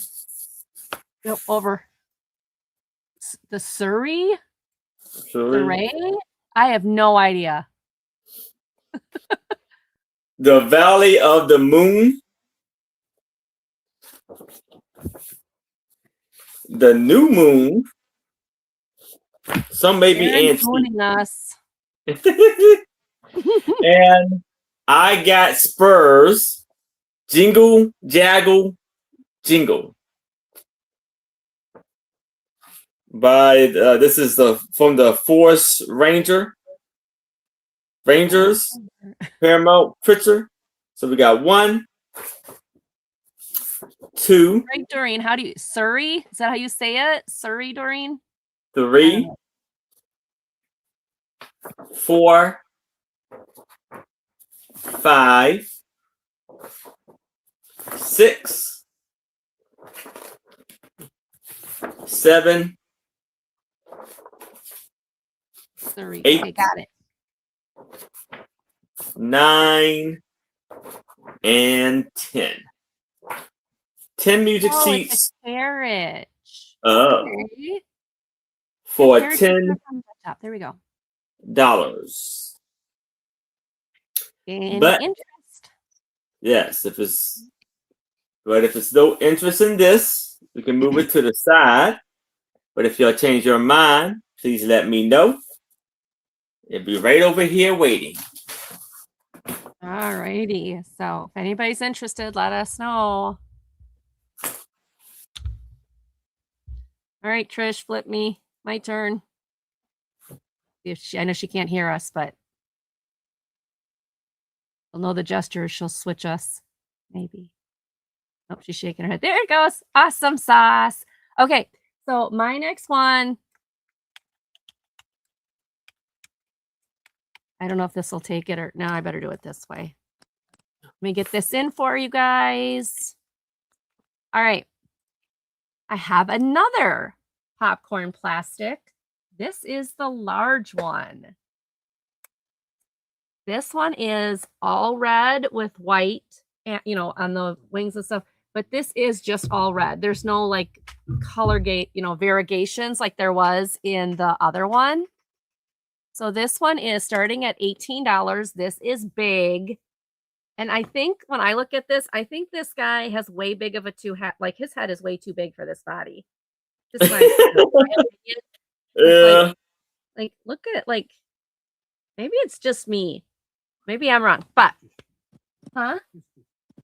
No, over. The Surrey? Surrey? I have no idea. The Valley of the Moon. The new moon. Some may be antique. Us. And I got Spurs. Jingle, jaggle, jingle. By this is from the Forest Rangers Paramount picture. So we got 1, 2. Right, Doreen. How do you Surrey? Is that how you say it? Surrey, Doreen? 3, 4, 5, 6, 7, Surrey. 8. Okay, got it. 9 and 10. 10 music seats. It's a carriage. Okay. For $10. There we go. But interest. Yes, if it's no interest in this, we can move it to the side. But if you'll change your mind, please let me know. It'll be right over here waiting. All righty. So if anybody's interested, let us know. All right, Trish, flip me. My turn. I know she can't hear us, but we'll know the gestures. She'll switch us. Maybe. Oh, she's shaking her head. There it goes. Awesome sauce. Okay, so my next one. I don't know if this will take it or no, I better do it this way. Let me get this in for you guys. All right. I have another popcorn plastic. This is the large one. This one is all red with white, and on the wings and stuff. But this is just all red. There's no like color variegations like there was in the other one. So this one is starting at $18. This is big. And I think when I look at this, I think this guy has way big of a like his head is way too big for this body. Just yeah. Like look at maybe it's just me. Maybe I'm wrong, but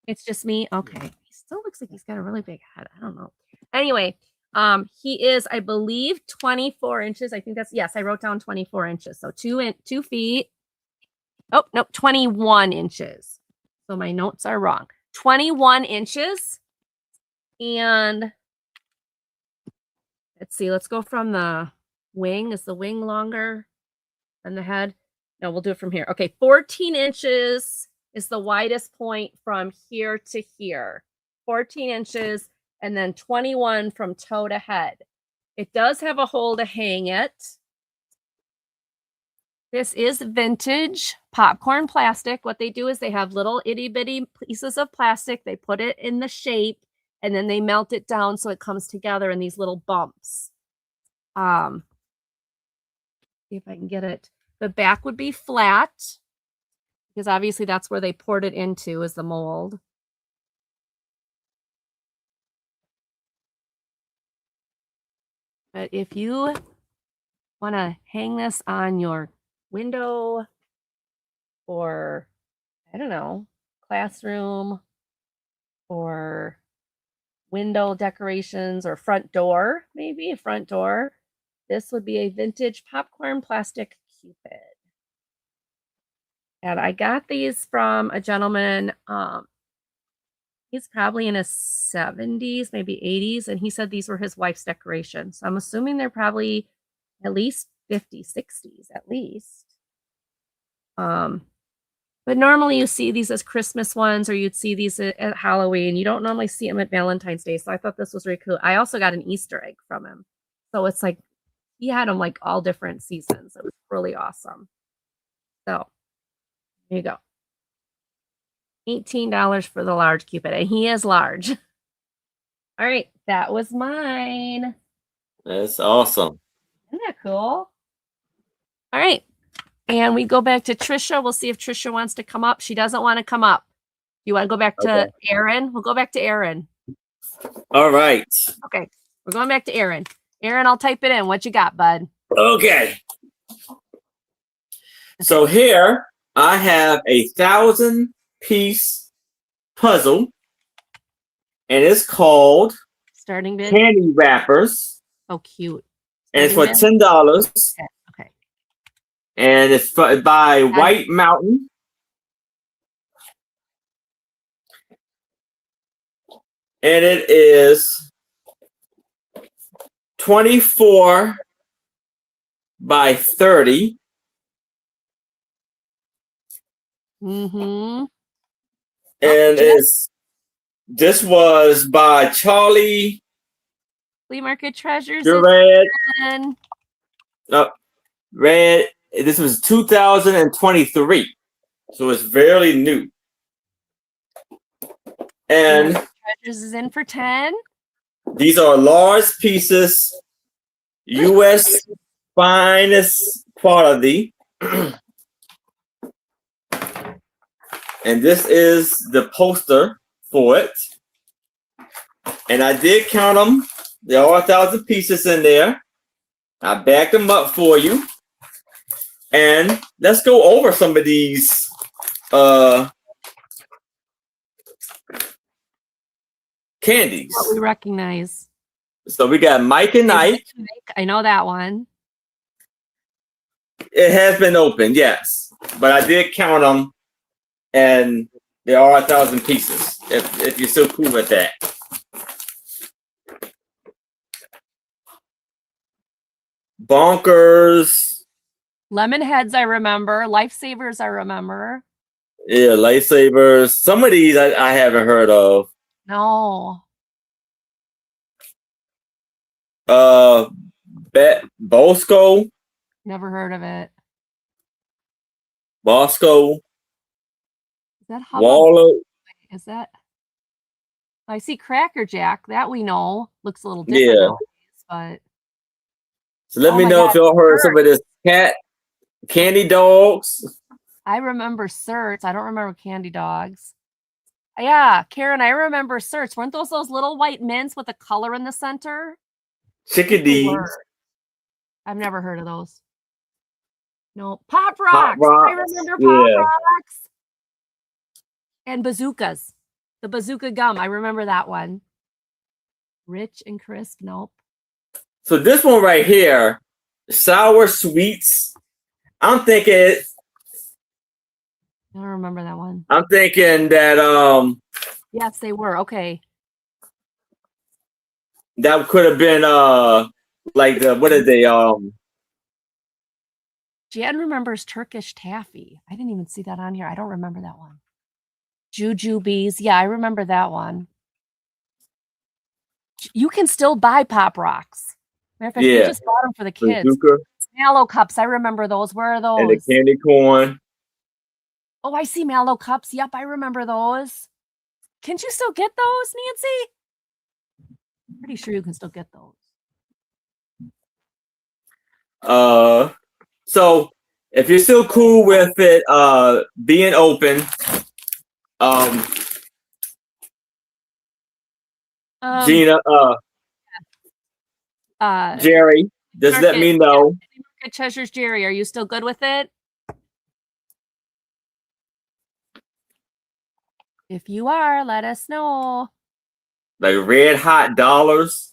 it's just me. Okay. He still looks like he's got a really big head. I don't know. Anyway, he is, I believe, 24 inches. I think yes, I wrote down 24 inches. So 2 feet. Oh, no, 21 inches. So my notes are wrong. 21 inches. And let's see, let's go from the wing. Is the wing longer than the head? No, we'll do it from here. Okay, 14 inches is the widest point from here to here. 14 inches and then 21 from toe to head. It does have a hole to hang it. This is vintage popcorn plastic. What they do is they have little itty bitty pieces of plastic. They put it in the shape and then they melt it down so it comes together in these little bumps. See if I can get it. The back would be flat because obviously that's where they poured it into is the mold. But if you want to hang this on your window or, I don't know, classroom or window decorations or front door, maybe a front door. This would be a vintage popcorn plastic Cupid. And I got these from a gentleman. He's probably in his 70s, maybe 80s, and he said these were his wife's decorations. So I'm assuming they're probably at least 50s, 60s at least. But normally you see these as Christmas ones, or you'd see these at Halloween. You don't normally see them at Valentine's Day. So I thought this was really cool. I also got an Easter egg from him. So it's like he had them like all different seasons. It was really awesome. So here you go. $18 for the large Cupid, and he is large. All right, that was mine. That's awesome. Isn't that cool? All right, and we go back to Trisha. We'll see if Trisha wants to come up. She doesn't want to come up. You want to go back to Aaron? We'll go back to Aaron. All right. Okay, we're going back to Aaron. Aaron, I'll type it in. What you got, bud? Okay. So here I have a 1,000-piece puzzle, and it's called Starting bid. Candy Wrappers. Oh, cute. And it's for $10. Okay. And it's by White Mountain. And it is 24 by 30. Mm-hmm. And this was by Charlie Flea Market Treasures. Red. Red. This was 2023. So it's very new. And Treasures is in for 10. These are large pieces, U.S. finest quality. And this is the poster for it. And I did count them. There are 1,000 pieces in there. I backed them up for you. And let's go over some of these candies. What we recognize. So we got Mike and Ike. I know that one. It has been opened, yes. But I did count them. And there are 1,000 pieces, if you're so cool with that. Bonkers. Lemon heads, I remember. Lifesavers, I remember. Yeah, lifesavers. Some of these I haven't heard of. No. Bosco. Never heard of it. Bosco. Is that Wallow. Is that? I see Cracker Jack. That we know looks a little different. Yeah. Nowadays, but so let me know if y'all heard some of this cat candy dogs. I remember Certs. I don't remember candy dogs. Yeah, Karen, I remember Certs. Weren't those little white mints with a color in the center? Chickadees. I've never heard of those. No, Pop Rocks. I remember Pop Rocks. And bazookas. The bazooka gum. I remember that one. Rich and crisp. Nope. So this one right here, sour sweets. I'm thinking. I don't remember that one. I'm thinking that yes, they were. Okay. That could have been like the what are they Jan remembers Turkish taffy. I didn't even see that on here. I don't remember that one. Jujubes. Yeah, I remember that one. You can still buy Pop Rocks. Matter of fact, we just bought them for the kids. Bazooka. Mallow cups. I remember those. Where are those? And the candy corn. Oh, I see mallow cups. Yep, I remember those. Can you still get those, Nancy? Pretty sure you can still get those. So if you're still cool with it being open, Gina, Jerry, just let me know. Treasures, Jerry, are you still good with it? If you are, let us know. like red hot dollars.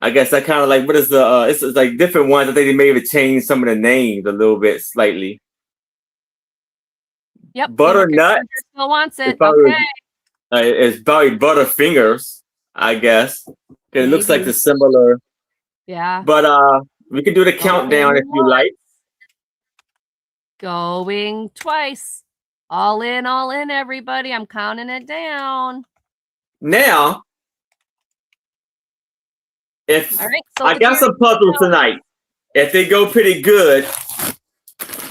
I guess that kind of like what is the it's like different ones. I think they may have changed some of the names a little bit slightly. Yep. Butternut Still wants it. probably, Okay. it's probably Butterfingers, I guess. It looks like Maybe. the similar. Yeah. But we can do the countdown if you like. Going twice. All in, everybody. I'm counting it down. Now, if all right, so I got some puzzles tonight, if they go pretty good,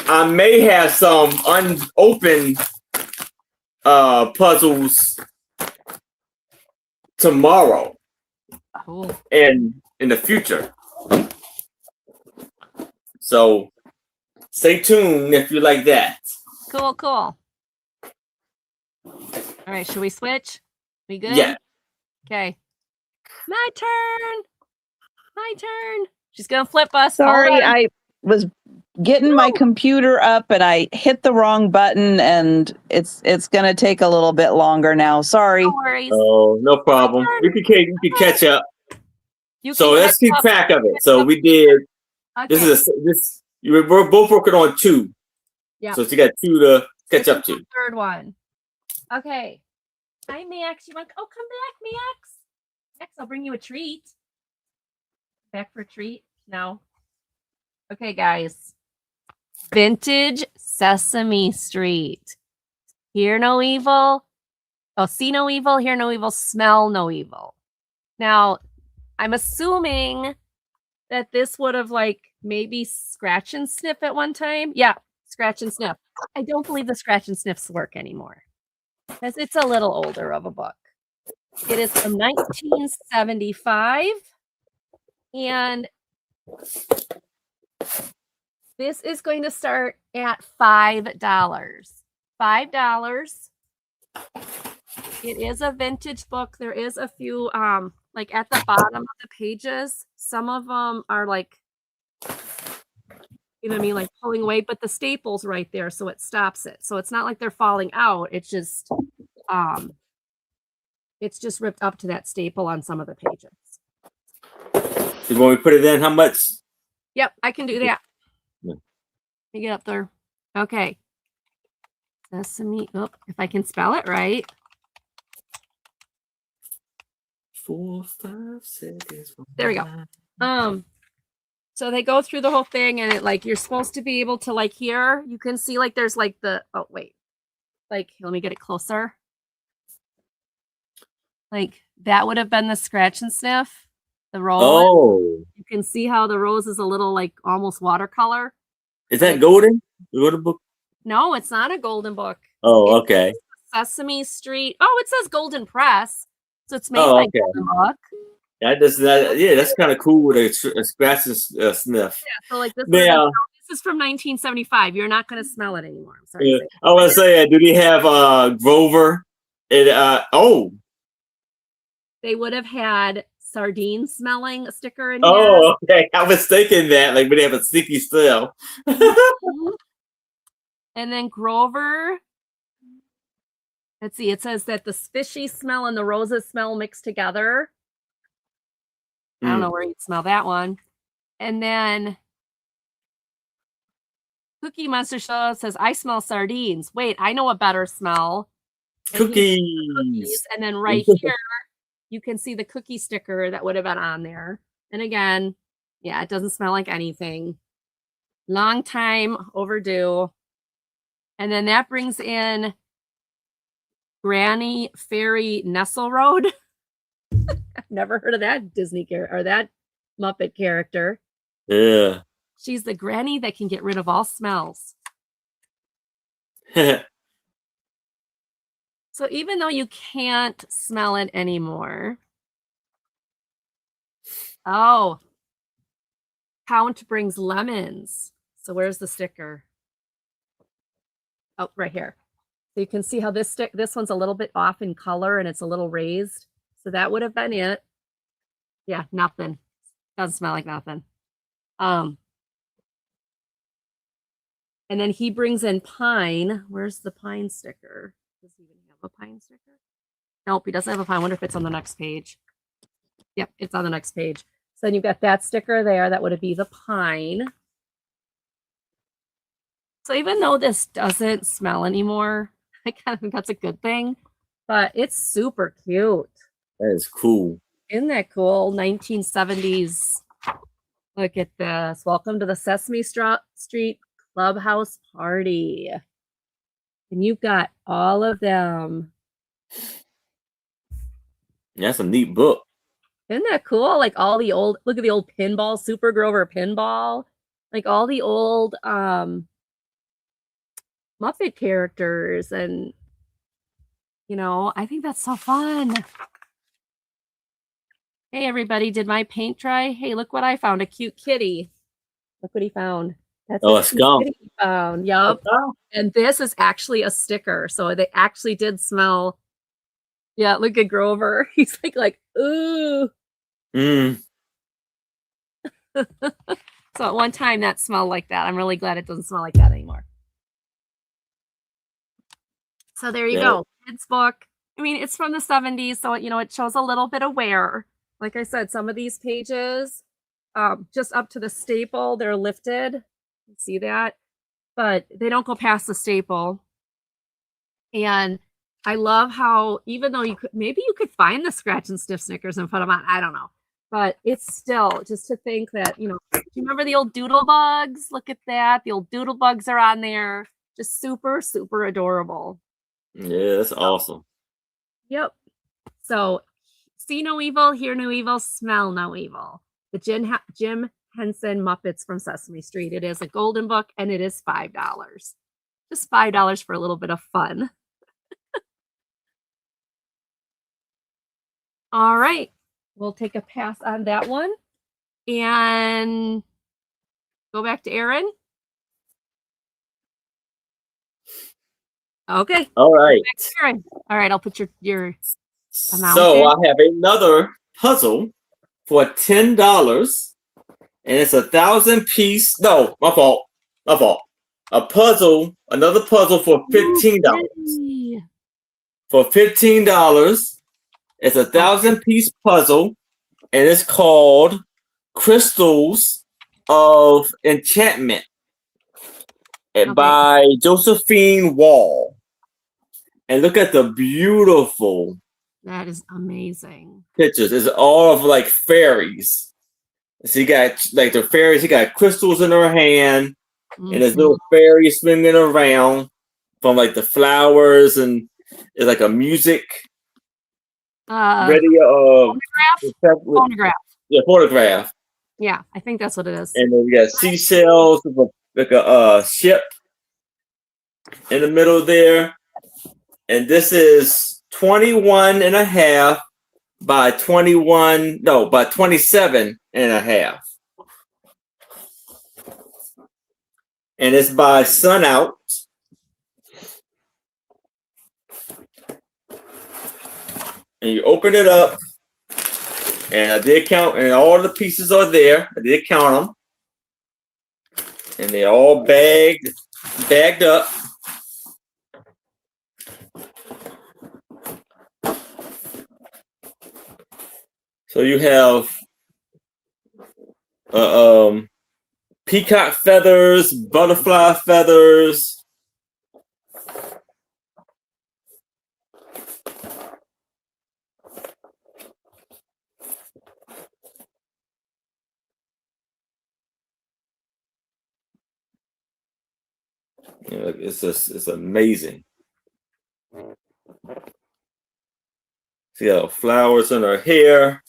I may have some unopened puzzles tomorrow and in the future. So stay tuned if you like that. Cool. All right, should we switch? We good? Yeah. Okay. My turn. She's gonna flip us. Sorry, I was getting my computer up and I hit the wrong button, and it's gonna take a little bit longer now. Sorry. No worries. Oh, no problem. You can catch up. So let's keep track of it. So we did. Okay. We're both working on 2. Yeah. So you got 2 to catch up to. Third one. Okay. Hi, Max. You want? Oh, come back, Max. Max, I'll bring you a treat. Back for a treat? No. Okay, guys. Vintage Sesame Street. Hear no evil. Oh, see no evil. Hear no evil. Smell no evil. Now, I'm assuming that this would have maybe scratch and sniff at one time. Yeah, scratch and sniff. I don't believe the scratch and sniffs work anymore because it's a little older of a book. It is from 1975. And this is going to start at $5. $5. It is a vintage book. There is a few, like at the bottom of the pages. Some of them are like, you know what I mean, like pulling away, but the staple's right there, so it stops it. So it's not like they're falling out. It's just ripped up to that staple on some of the pages. So when we put it in, how much? Yep, I can do that. Yeah. Let me get up there. Okay. Sesame. Oh, if I can spell it right. 4, 5, 6. There we go. So they go through the whole thing, and it you're supposed to be able to here. You can see there's the wait. Let me get it closer. That would have been the scratch and sniff. The rose. Oh. You can see how the rose is a little almost watercolor. Is that golden? The golden book? No, it's not a golden book. Oh, okay. Sesame Street. Oh, it says Golden Press. So it's made by Golden Book. That's kind of cool with a scratch and sniff. Yeah, so this is from 1975. You're not going to smell it anymore. I'm sorry. Yeah. I want to say, do they have Grover? They would have had sardine smelling a sticker in here. Oh, okay. I was thinking that, when they have a sticky smell. And then Grover. Let's see. It says that the fishy smell and the roses smell mixed together. I don't know where you'd smell that one. And then Cookie Monster Show says, I smell sardines. Wait, I know a better smell. Cookies. And then right here, you can see the cookie sticker that would have been on there. And again, yeah, it doesn't smell like anything. Long time overdue. And then that brings in Granny Fairy Nestle Road. I've never heard of that Disney character or that Muppet character. Yeah. She's the granny that can get rid of all smells. So even though you can't smell it anymore. Oh. Count brings lemons. So where's the sticker? Oh, right here. So you can see how this one's a little bit off in color and it's a little raised. So that would have been it. Yeah, nothing. Doesn't smell like nothing. And then he brings in pine. Where's the pine sticker? Does he even have a pine sticker? Nope, he doesn't have a pine. I wonder if it's on the next page. Yep, it's on the next page. So then you've got that sticker there. That would be the pine. So even though this doesn't smell anymore, I kind of think that's a good thing. But it's super cute. That is cool. Isn't that cool? 1970s. Look at this. Welcome to the Sesame Street Clubhouse Party. And you've got all of them. That's a neat book. Isn't that cool? Like all the old, look at the old pinball, Super Grover pinball. Like all the old Muppet characters. And, you know, I think that's so fun. Hey, everybody, did my paint dry? Hey, look what I found, a cute kitty. Look what he found. That's a skunk. Kitty he found. Yup. And this is actually a sticker. So they actually did smell. Yeah, look at Grover. He's like, ooh. Mm. So at one time that smelled like that. I'm really glad it doesn't smell like that anymore. So there you go. Kids book. I mean, it's from the 70s, so you know it shows a little bit of wear. Like I said, some of these pages, just up to the staple, they're lifted. You see that? But they don't go past the staple. And I love how, even though maybe you could find the scratch and sniff stickers and put them on. I don't know. But it's still just to think that, you know, do you remember the old doodle bugs? Look at that. The old doodle bugs are on there. Just super, super adorable. Yeah, that's awesome. Yep. So see no evil, hear no evil, smell no evil. The Jim Henson Muppets from Sesame Street. It is a golden book and it is $5. Just $5 for a little bit of fun. All right. We'll take a pass on that one and go back to Aaron. Okay. All right. Aaron. All right. I'll put your amount. So I have another puzzle for $10, and it's 1,000-piece. No, my fault. A puzzle, another puzzle for $15. For $15, it's 1,000-piece puzzle, and it's called Crystals of Enchantment by Josephine Wall. And look at the beautiful. That is amazing. Pictures. It's all of like fairies. So you got like the fairies. You got crystals in her hand, and there's little fairies swinging around from like the flowers, and it's like a music video. Phonograph. Yeah, photograph. Yeah, I think that's what it is. And then we got seashells with like a ship in the middle there. And this is 21.5 by 27.5. And it's by Sun Out. And you open it up, and I did count, and all the pieces are there. I did count them, and they're all bagged up. So you have peacock feathers, butterfly feathers. You know, it's amazing. See how flowers in her hair.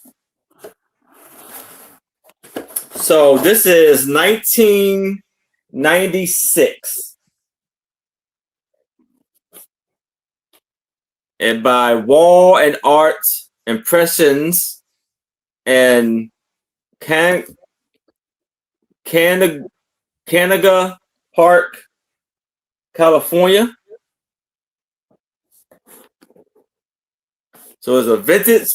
So this is 1996. And by Wall and Art Impressions and Canada Park, California. So it's a vintage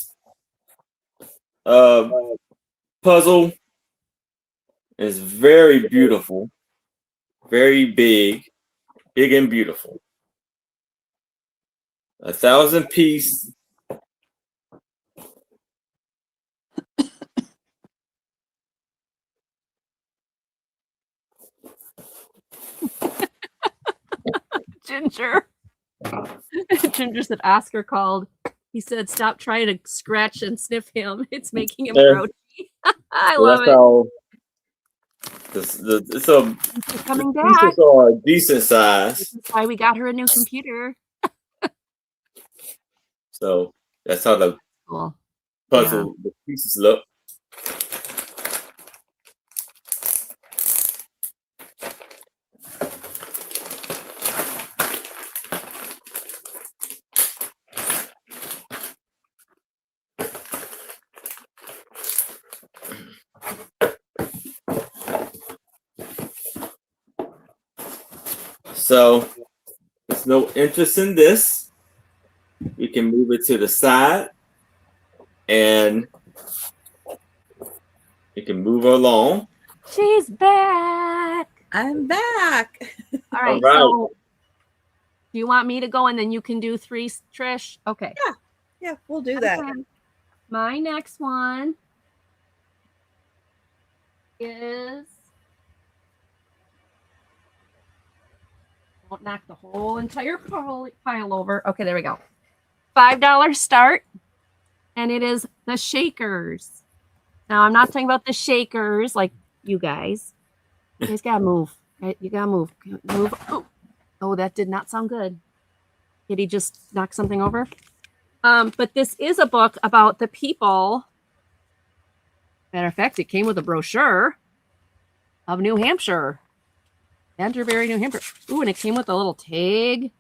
puzzle. It's very beautiful, very big and beautiful. 1,000-piece Ginger. Ginger said Oscar called. He said, "Stop trying to scratch and sniff him. It's making him grouchy." I love it. So coming the back. pieces are a decent size. This is why we got her a new computer. So that's how the puzzle the pieces look. So there's no interest in this. We can move it to the side and you can move her along. She's back. I'm back. All right. So do you want me to go and then you can do 3, Trish? Okay. Yeah, we'll do that. My next one is, won't knock the whole entire pile over. Okay, there we go. $5 start, and it is the Shakers. Now, I'm not talking about the Shakers like you guys. You guys gotta move. You gotta move. Move. Oh, that did not sound good. Did he just knock something over? But this is a book about the people. Matter of fact, it came with a brochure of New Hampshire. Canterbury, New Hampshire. Ooh, and it came with a little tag.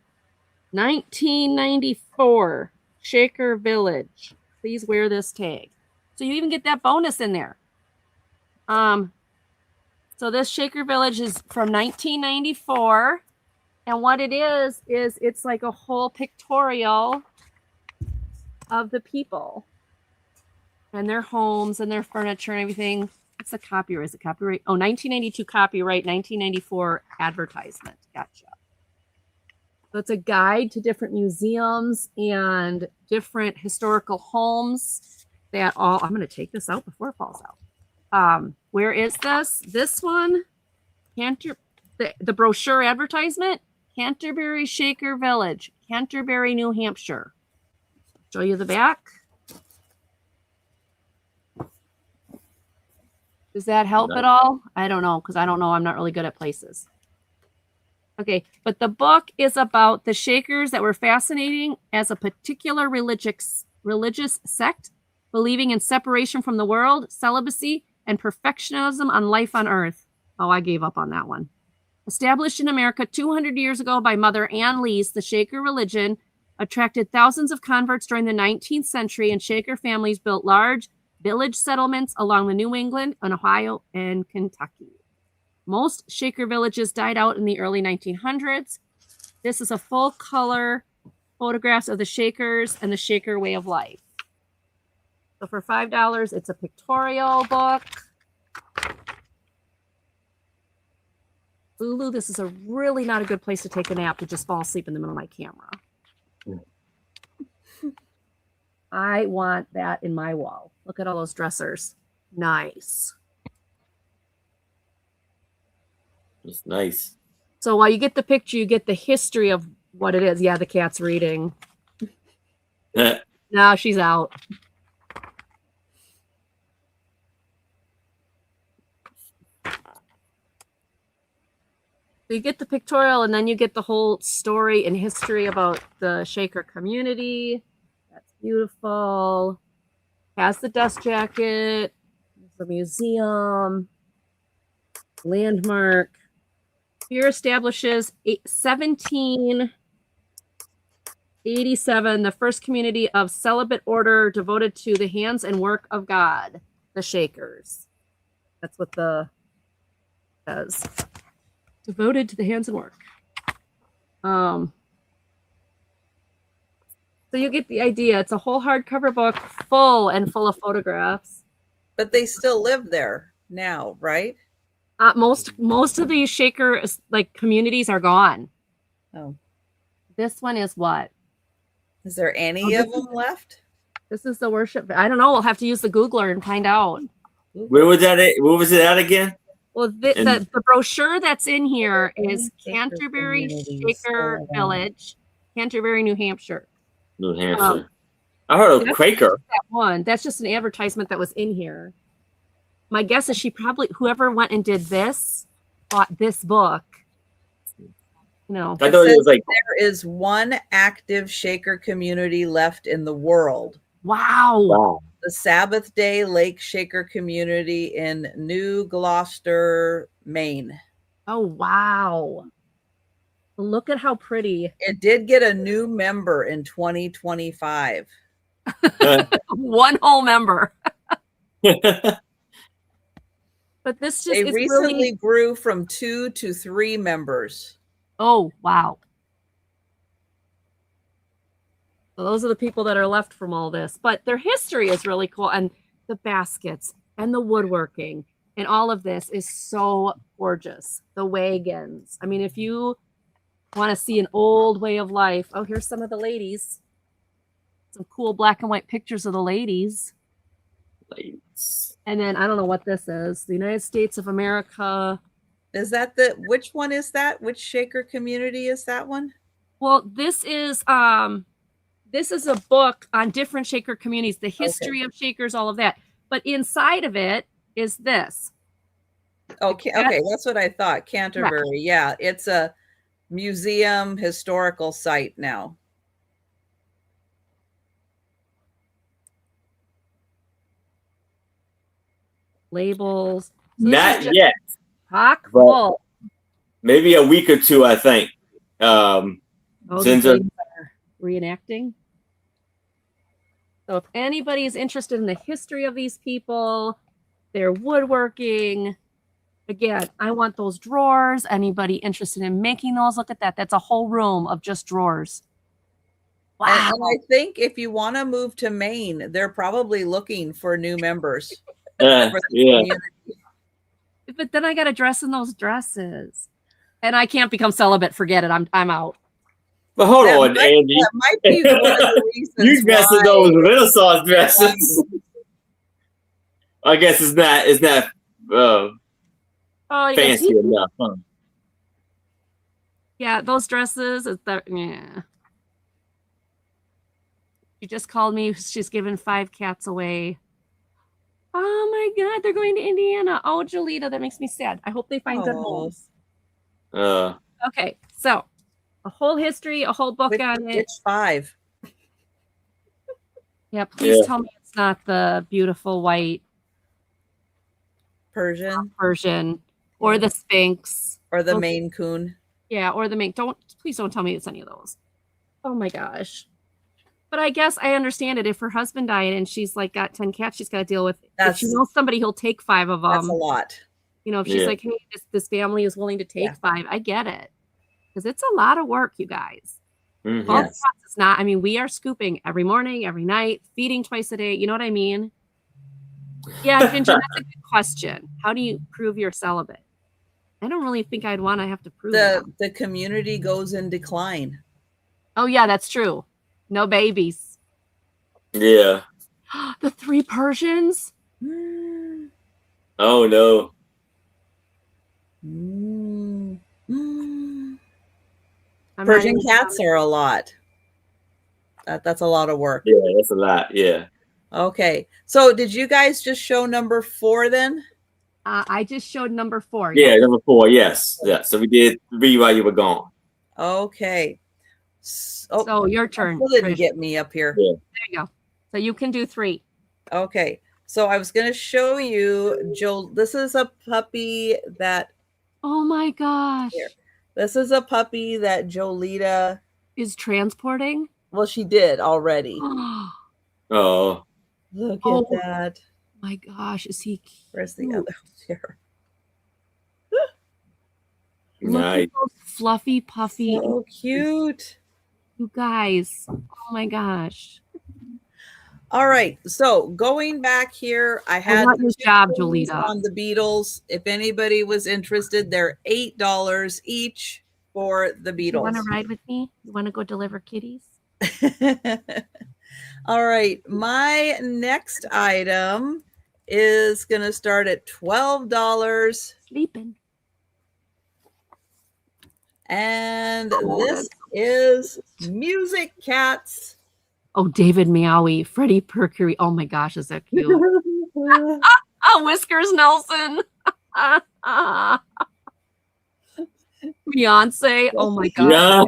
1994, Shaker Village. Please wear this tag. So you even get that bonus in there. So this Shaker Village is from 1994. And what it is it's like a whole pictorial of the people and their homes and their furniture and everything. What's the copyright? Is it copyright? Oh, 1992 copyright, 1994 advertisement. Gotcha. So it's a guide to different museums and different historical homes that all, I'm going to take this out before it falls out. Where is this? This one, the brochure advertisement, Canterbury Shaker Village, Canterbury, New Hampshire. Show you the back. Does that help at all? I don't know, because I don't know. I'm not really good at places. Okay, but the book is about the Shakers that were fascinating as a particular religious sect, believing in separation from the world, celibacy, and perfectionism on life on earth. Oh, I gave up on that one. Established in America 200 years ago by Mother Ann Lees, the Shaker religion attracted thousands of converts during the 19th century, and Shaker families built large village settlements along the New England and Ohio and Kentucky. Most Shaker villages died out in the early 1900s. This is a full color photographs of the Shakers and the Shaker way of life. So for $5, it's a pictorial book. Lulu, this is a really not a good place to take a nap, to just fall asleep in the middle of my camera. I want that in my wall. Look at all those dressers. Nice. It's nice. So while you get the picture, you get the history of what it is. Yeah, the cat's reading. Now she's out. So you get the pictorial, and then you get the whole story and history about the Shaker community. That's beautiful. Has the dust jacket, the museum, landmark. Here establishes 1787, the first community of celibate order devoted to the hands and work of God, the Shakers. That's what the says. Devoted to the hands and work. So you get the idea. It's a whole hardcover book, full of photographs. But they still live there now, right? Most of these Shaker like communities are gone. Oh, this one is what? Is there any of them left? This is the worship. I don't know. We'll have to use the Googler and find out. Where was that? Where was it at again? Well, the brochure that's in here is Canterbury Shaker Village, Canterbury, New Hampshire. New Hampshire. I heard of Quaker. That one. That's just an advertisement that was in here. My guess is she probably, whoever went and did this, bought this book. No. I thought it was like there is one active Shaker community left in the world. Wow. The Sabbath Day Lake Shaker community in New Gloucester, Maine. Oh, wow. Look at how pretty. It did get a new member in 2025. One whole member. But this just they recently grew from 2 to 3 members. Oh, wow. So those are the people that are left from all this. But their history is really cool. And the baskets and the woodworking and all of this is so gorgeous. The wagons. I mean, if you want to see an old way of life. Oh, here's some of the ladies. Some cool black and white pictures of the ladies. And then I don't know what this is. The United States of America. Is that which one is that? Which Shaker community is that one? Well, this is a book on different Shaker communities, the history of Shakers, all of that. But inside of it is this. Okay, that's what I thought. Canterbury. Right. Yeah, it's a museum historical site now. Labels. Not yet. Chock full. Maybe a week or two, I think. Reenacting. So if anybody is interested in the history of these people, their woodworking, again, I want those drawers. Anybody interested in making those? Look at that. That's a whole room of just drawers. Wow. And I think if you want to move to Maine, they're probably looking for new members. Yeah. But then I got to dress in those dresses. And I can't become celibate. Forget it. I'm out. But hold on, Andy. That might be one of the reasons you dressed in those Renaissance dresses. I guess it's not fancy enough, huh? Yeah, those dresses. Yeah. She just called me. She's giving 5 cats away. Oh my God, they're going to Indiana. Oh, Jolita, that makes me sad. I hope they find good homes. Okay, so a whole history, a whole book on it. Which 5? Yeah, please tell me it's not the beautiful white Persian or the Sphinx or the Maine Coon. Yeah, or the Maine. Please don't tell me it's any of those. Oh my gosh. But I guess I understand it. If her husband died and she's like got 10 cats, she's got to deal with. If she knows somebody, he'll take 5 of them. That's a lot. You know, if she's like, hey, this family is willing to take 5, I get it. Because it's a lot of work, you guys. Mm-hmm. Cats is not. I mean, we are scooping every morning, every night, feeding twice a day. You know what I mean? Yeah, Ginger, that's a good question. How do you prove you're celibate? I don't really think I'd want to have to prove the community goes in decline. Oh, yeah, that's true. No babies. Yeah. The 3 Persians? Oh, no. Persian cats are a lot. That's a lot of work. Yeah, that's a lot. Yeah. Okay. So did you guys just show number 4 then? I just showed number 4. Yeah, number 4. Yes. Yeah. So we did 3 while you were gone. Okay. So your turn. Didn't get me up here. Yeah. There you go. So you can do 3. Okay. So I was going to show you, Joel. This is a puppy that. Oh my gosh. Here. This is a puppy that Jolita is transporting. Well, she did already. Oh. Look at that. My gosh, is he cute? Where's the other here? Look at those fluffy, puffy. So cute. You guys. Oh my gosh. All right. So going back here, I had your job, Jolita, on the Beatles. If anybody was interested, they're $8 each for the Beatles. You want to ride with me? You want to go deliver kitties? All right. My next item is going to start at $12. Sleeping. And this is Music Cats. Oh, David Meowie, Freddie Mercury. Oh my gosh, is that cute? Whiskers Nelson. Beyonce. Oh my gosh. Yeah.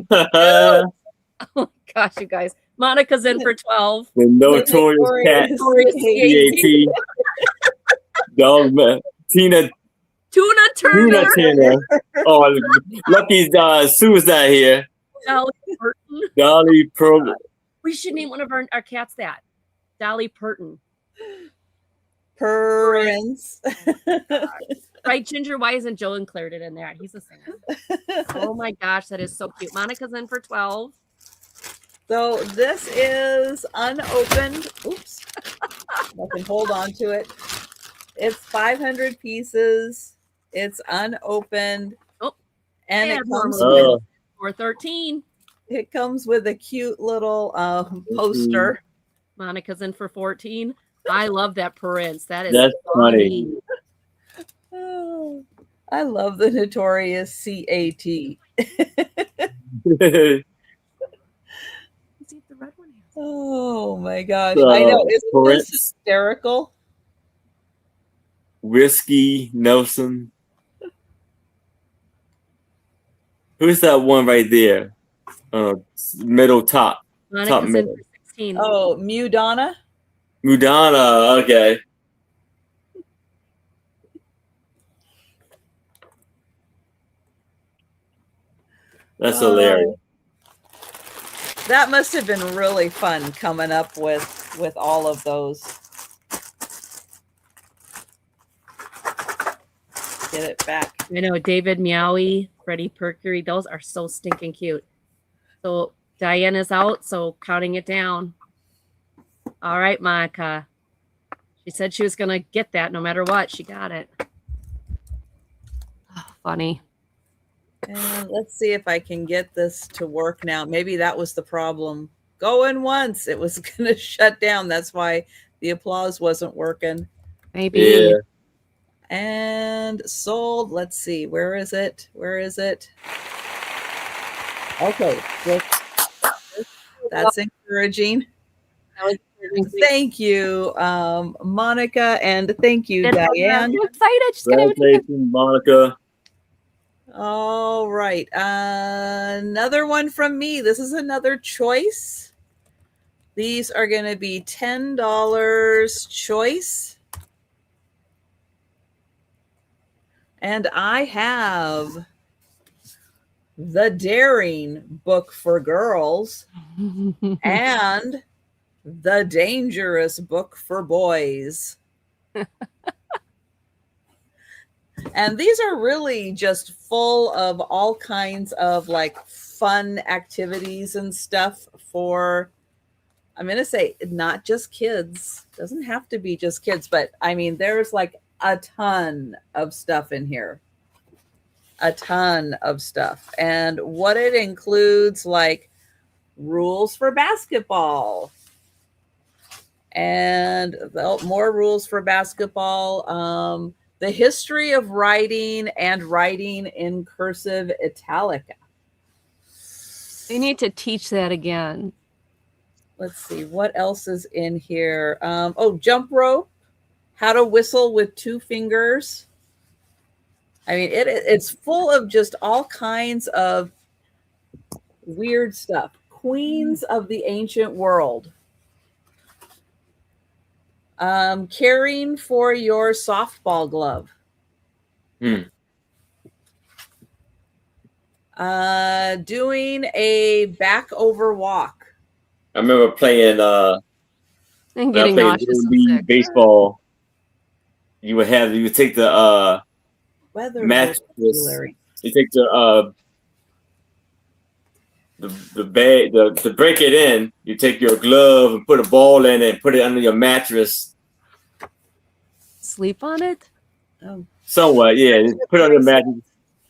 Oh my gosh, you guys. Monica's in for 12. The Notorious Cat. CAT. Dog man. Tuna Turner. Oh, lucky Sue's not here. Dolly Parton. Dolly Pro. We should name one of our cats that. Dolly Parton. Prince. Right, Ginger, why isn't Joe included in there? He's a singer. Oh my gosh, that is so cute. Monica's in for 12. So this is unopened. Oops. I can hold on to it. It's 500 pieces. It's unopened. Oh, and it comes with 413. It comes with a cute little poster. Monica's in for 14. I love that Prince. That's funny. Oh, I love the Notorious CAT. Oh my gosh. I know. Isn't this hysterical? Whiskey Nelson. Who's that one right there? Middle top. Monica's top in middle. for 16. Oh, Mudonna. Mudonna, okay. That's hilarious. That must have been really fun coming up with all of those. Get it back. I know, David Meowie, Freddie Mercury, those are so stinking cute. So Diane is out, so counting it down. All right, Monica. She said she was going to get that no matter what. She got it. Oh, funny. And let's see if I can get this to work now. Maybe that was the problem. Going once, it was going to shut down. That's why the applause wasn't working. Maybe. Yeah. And sold. Let's see. Where is it? Where is it? Okay. That's encouraging. Thank you, Monica, and thank you, Diane. I'm excited. She's gonna Monica. All right. Another one from me. This is another choice. These are going to be $10 choice. And I have The Daring Book for Girls and The Dangerous Book for Boys. And these are really just full of all kinds of like fun activities and stuff for, I'm going to say not just kids. Doesn't have to be just kids, but I mean, there's like a ton of stuff in here. A ton of stuff. And what it includes, like rules for basketball. And more rules for basketball. The history of writing and writing in cursive italica. They need to teach that again. Let's see. What else is in here? Jump rope. How to whistle with 2 fingers. I mean, it's full of just all kinds of weird stuff. Queens of the Ancient World. Caring for your softball glove. Doing a back over walk. I remember playing and getting nauseous and baseball. You would take the weather mattress. You take the bag to break it in. You take your glove and put a ball in it and put it under your mattress. Sleep on it? Oh, somewhat, yeah. Put it on your mattress.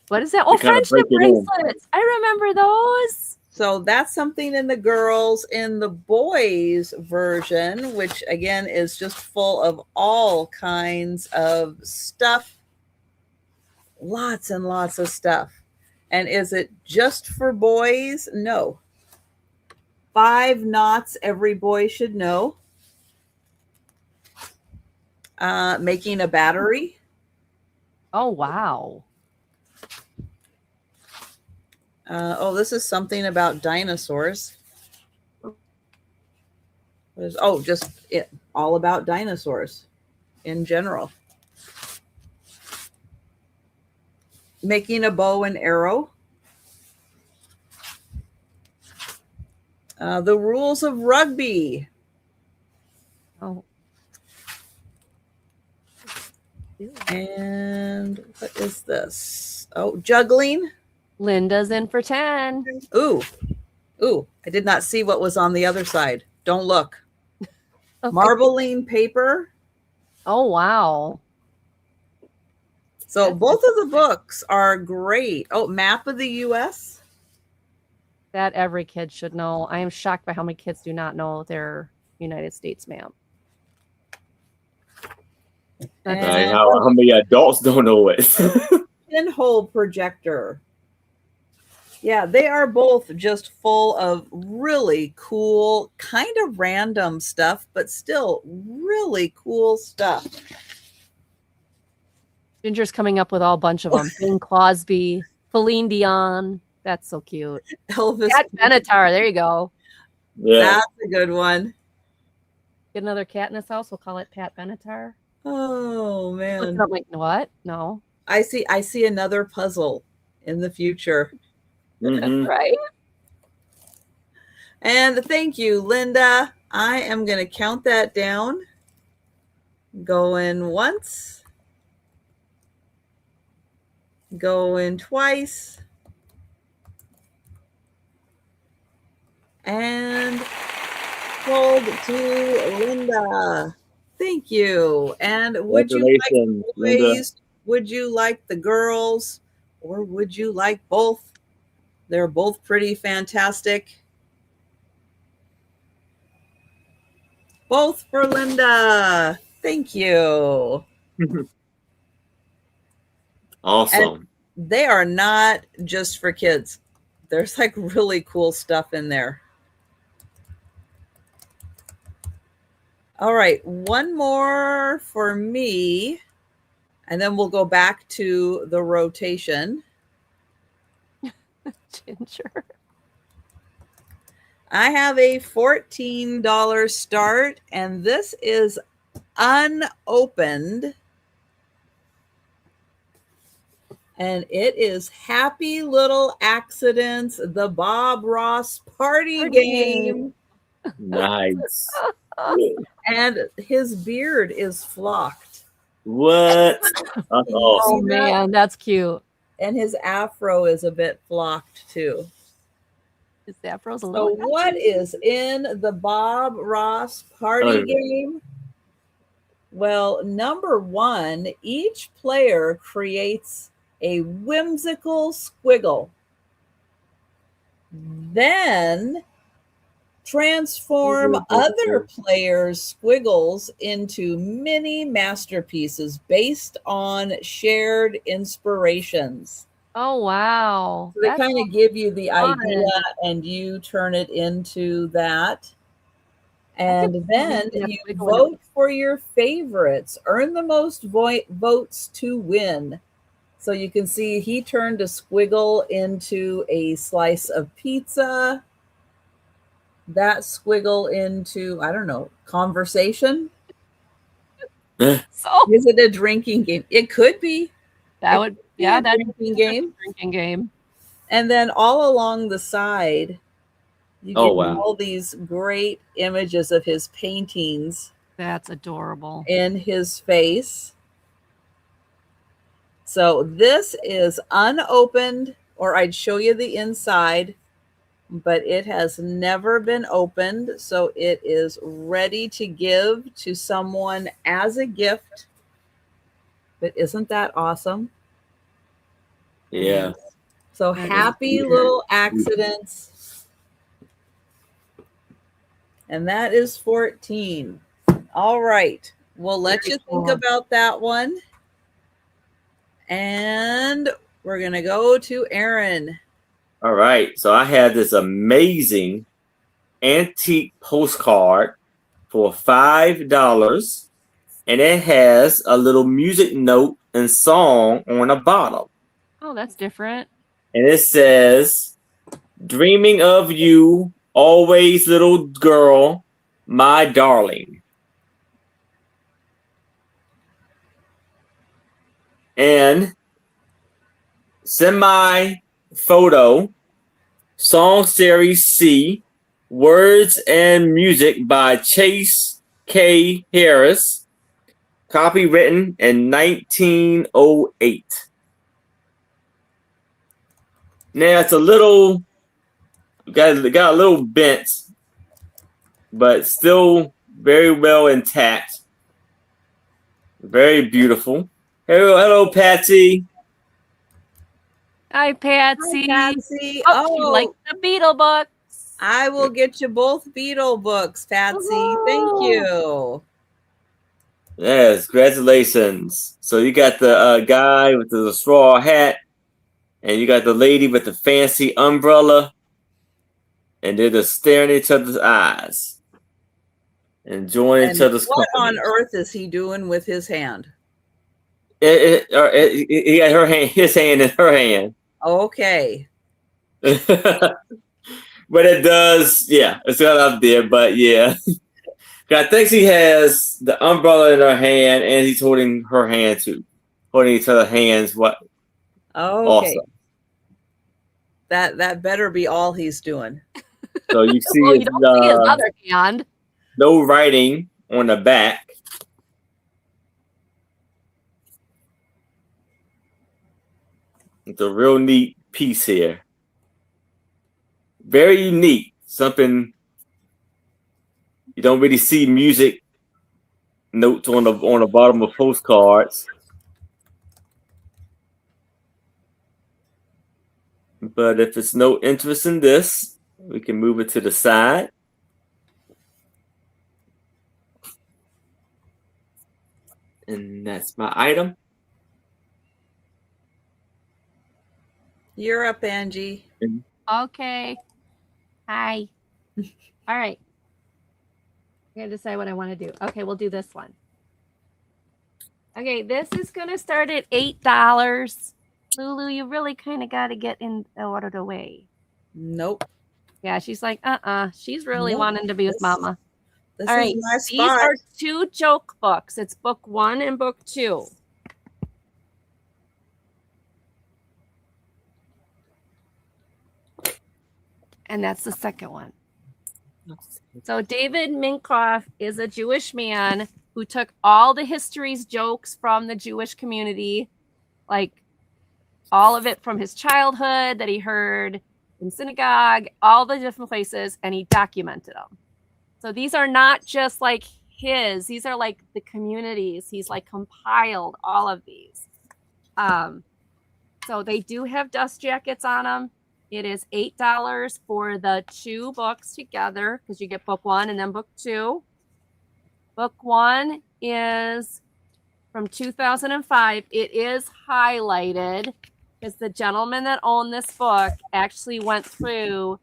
What is that? Oh, friendship bracelets. I remember those. So that's something in the girls. In the boys version, which again is just full of all kinds of stuff, lots and lots of stuff. And is it just for boys? No. 5 knots every boy should know. Making a battery. Oh, wow. This is something about dinosaurs. All about dinosaurs in general. Making a bow and arrow. The rules of rugby. Oh. And what is this? Oh, juggling. Linda's in for 10. Ooh. I did not see what was on the other side. Don't look. Okay. Marbling paper. Oh, wow. So both of the books are great. Oh, map of the U.S. That every kid should know. I am shocked by how many kids do not know their United States map. How many adults don't know it? Pinhole projector. Yeah, they are both just full of really cool, kind of random stuff, but still really cool stuff. Ginger's coming up with all a bunch of them. Bing Crosby, Celine Dion. That's so cute. Elvis. Pat Benatar. There you go. Yeah. That's a good one. Get another cat in this house. We'll call it Pat Benatar. Oh, man. I'm like, what? No. I see another puzzle in the future. Mm-hmm. Right? And thank you, Linda. I am going to count that down. Going once. Going twice. And hold to Linda. Thank you. And would you like the boys? Would you like the girls? Or would you like both? They're both pretty fantastic. Both for Linda. Thank you. Awesome. And they are not just for kids. There's like really cool stuff in there. All right, one more for me, and then we'll go back to the rotation. Ginger. I have a $14 start, and this is unopened. And it is Happy Little Accidents, the Bob Ross party game. Nice. And his beard is flocked. What? Oh, man, that's cute. And his afro is a bit flocked, too. His afro's a little. So what is in the Bob Ross party game? Well, number one, each player creates a whimsical squiggle. Then transform other players' squiggles into mini masterpieces based on shared inspirations. Oh, wow. So they kind of give you the idea and you turn it into that. And then you vote for your favorites. Earn the most votes to win. So you can see he turned a squiggle into a slice of pizza. That squiggle into, I don't know, conversation. So is it a drinking game? It could be. That would, yeah, that's a drinking game. And then all along the side, you get all these great images of his paintings. That's adorable. In his face. So this is unopened, or I'd show you the inside, but it has never been opened. So it is ready to give to someone as a gift. But isn't that awesome? Yeah. So Happy Little Accidents, And that is 14. All right. We'll let you think about that one. And we're going to go to Aaron. All right. So I have this amazing antique postcard for $5. And it has a little music note and song on the bottom. Oh, that's different. And it says, "Dreaming of you, always, little girl, my darling." And semi-photo, Song Series C, words and music by Chase K. Harris, copywritten in 1908. Now it's a little got a little bent, but still very well intact. Very beautiful. Hello, Patsy. Hi, Patsy. Hi, Patsy. Oh, you like the Beetle books? I will get you both Beetle books, Patsy. Woo-hoo! Thank you. Yes, congratulations. So you got the guy with the straw hat, and you got the lady with the fancy umbrella, and they're just staring at each other's eyes, enjoying each other's company. What on earth is he doing with his hand? He got his hand in her hand. Okay. But it does, yeah, it's not up there, but yeah. I think she has the umbrella in her hand, and he's holding her hand too. Holding each other's hands. What? Okay. Also. That better be all he's doing. So you see, well, you don't see his other hand. No writing on the back. It's a real neat piece here. Very unique. Something you don't really see music notes on the bottom of postcards. But if it's no interest in this, we can move it to the side. And that's my item. You're up, Angie. Okay. Hi. All right. I gotta decide what I want to do. Okay, we'll do this one. Okay, this is gonna start at $8. Lulu, you really kind of got to get in out of the way. Nope. Yeah, she's like, She's really wanting to be with Mama. This all right, my spot. These are 2 joke books. It's book 1 and book 2. And that's the second one. So David Minkoff is a Jewish man who took all the history's jokes from the Jewish community, like all of it from his childhood that he heard in synagogue, all the different places, and he documented them. So these are not just like his, these are like the communities. He's like compiled all of these. So they do have dust jackets on them. It is $8 for the 2 books together because you get book 1 and then book 2. Book 1 is from 2005. It is highlighted because the gentleman that owned this book actually went through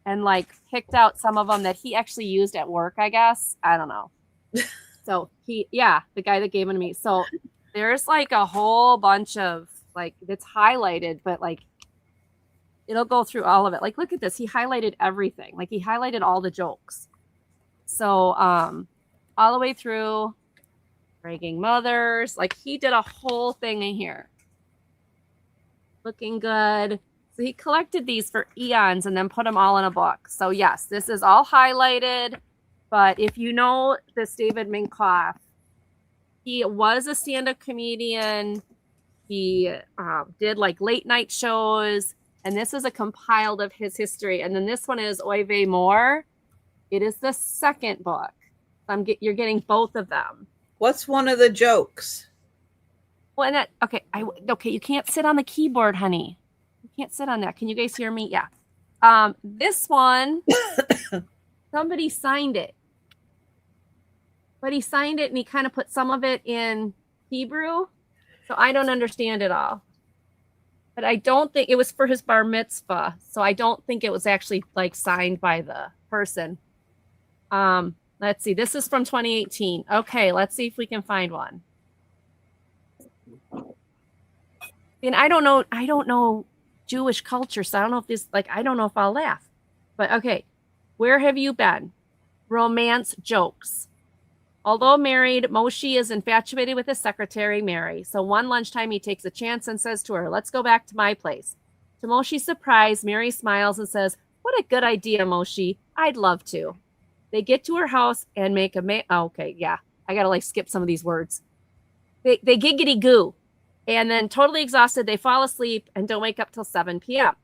and like picked out some of them that he actually used at work, I guess. I don't know. So the guy that gave them to me. So there's like a whole bunch of like, it's highlighted, but like, it'll go through all of it. Like, look at this. He highlighted everything. Like, he highlighted all the jokes. So, all the way through Bragging Mothers. Like, he did a whole thing in here. Looking good. So, he collected these for eons and then put them all in a book. So, yes, this is all highlighted. But if you know this David Minkoff, he was a stand-up comedian. He did, like, late-night shows. And this is a compiled of his history. And then this one is Oy Vey More. It is the second book. You're getting both of them. What's one of the jokes? Well, and that, okay, you can't sit on the keyboard, honey. You can't sit on that. Can you guys hear me? Yeah. This one somebody signed it. But he signed it and he kind of put some of it in Hebrew. So I don't understand it all. But I don't think it was for his bar mitzvah. So I don't think it was actually like signed by the person. Let's see. This is from 2018. Okay, let's see if we can find one. And I don't know Jewish culture, so I don't know if this, like, I don't know if I'll laugh. But okay, where have you been? Romance jokes. Although married, Moshe is infatuated with his secretary, Mary. So one lunchtime, he takes a chance and says to her, let's go back to my place. To Moshe's surprise, Mary smiles and says, what a good idea, Moshe. I'd love to. They get to her house and make a okay, yeah. I got to like skip some of these words. They giggity goo. And then totally exhausted, they fall asleep and don't wake up till 7 p.m.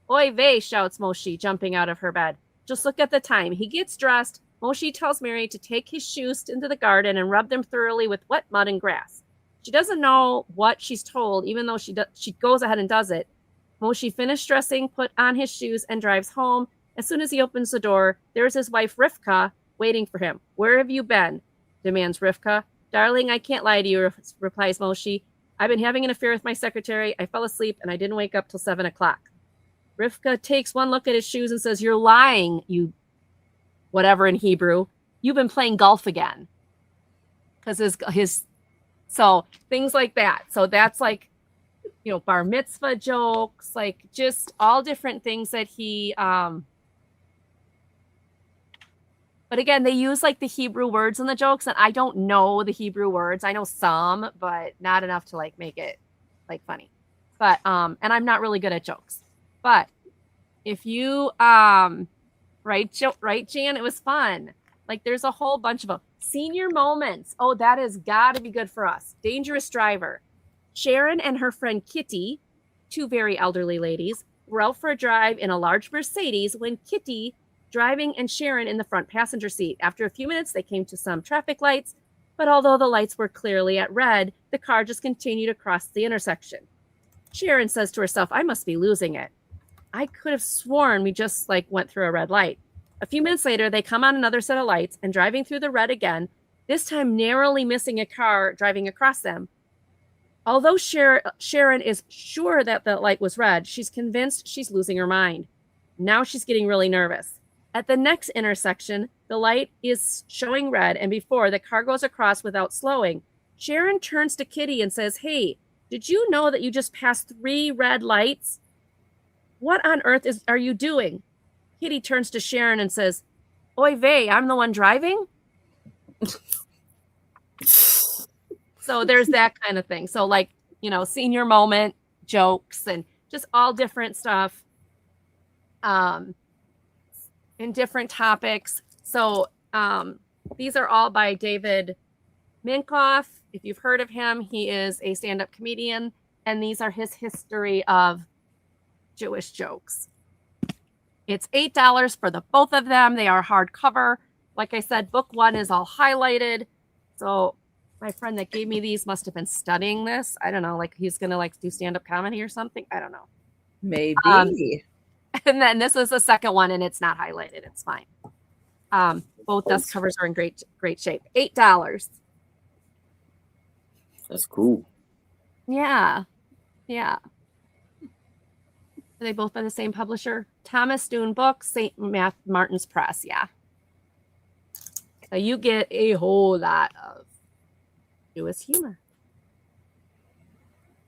Oy vey, shouts Moshe, jumping out of her bed. Just look at the time. He gets dressed. Moshe tells Mary to take his shoes into the garden and rub them thoroughly with wet mud and grass. She doesn't know what she's told, even though she goes ahead and does it. Moshe finished dressing, put on his shoes, and drives home. As soon as he opens the door, there's his wife, Rivka, waiting for him. Where have you been? Demands Rivka. Darling, I can't lie to you, replies Moshe. I've been having an affair with my secretary. I fell asleep and I didn't wake up till 7 o'clock. Rivka takes one look at his shoes and says, you're lying, you whatever in Hebrew. You've been playing golf again. Because his so things like that. So that's like, you know, bar mitzvah jokes, like just all different things that he but again, they use like the Hebrew words in the jokes, and I don't know the Hebrew words. I know some, but not enough to like make it like funny. But and I'm not really good at jokes. But if you right, Jan, it was fun. Like there's a whole bunch of them. Senior moments. Oh, that has got to be good for us. Dangerous driver. Sharon and her friend Kitty, two very elderly ladies, were out for a drive in a large Mercedes when Kitty driving and Sharon in the front passenger seat. After a few minutes, they came to some traffic lights, but although the lights were clearly at red, the car just continued across the intersection. Sharon says to herself, I must be losing it. I could have sworn we just like went through a red light. A few minutes later, they come on another set of lights and driving through the red again, this time narrowly missing a car driving across them. Although Sharon is sure that the light was red, she's convinced she's losing her mind. Now she's getting really nervous. At the next intersection, the light is showing red, and before the car goes across without slowing, Sharon turns to Kitty and says, hey, did you know that you just passed 3 red lights? What on earth are you doing? Kitty turns to Sharon and says, oy vey, I'm the one driving? So there's that kind of thing. So like, you know, senior moment jokes and just all different stuff. In different topics. So these are all by David Minkoff. If you've heard of him, he is a stand-up comedian, and these are his history of Jewish jokes. It's $8 for the both of them. They are hardcover. Like I said, book 1 is all highlighted. So my friend that gave me these must have been studying this. I don't know, like he's gonna like do stand-up comedy or something. I don't know. Maybe. And then this is the second one, and it's not highlighted. It's fine. Both dust covers are in great shape. $8. That's cool. Yeah. Are they both by the same publisher? Thomas Doon Books, St. Martin's Press. Yeah. So you get a whole lot of Jewish humor.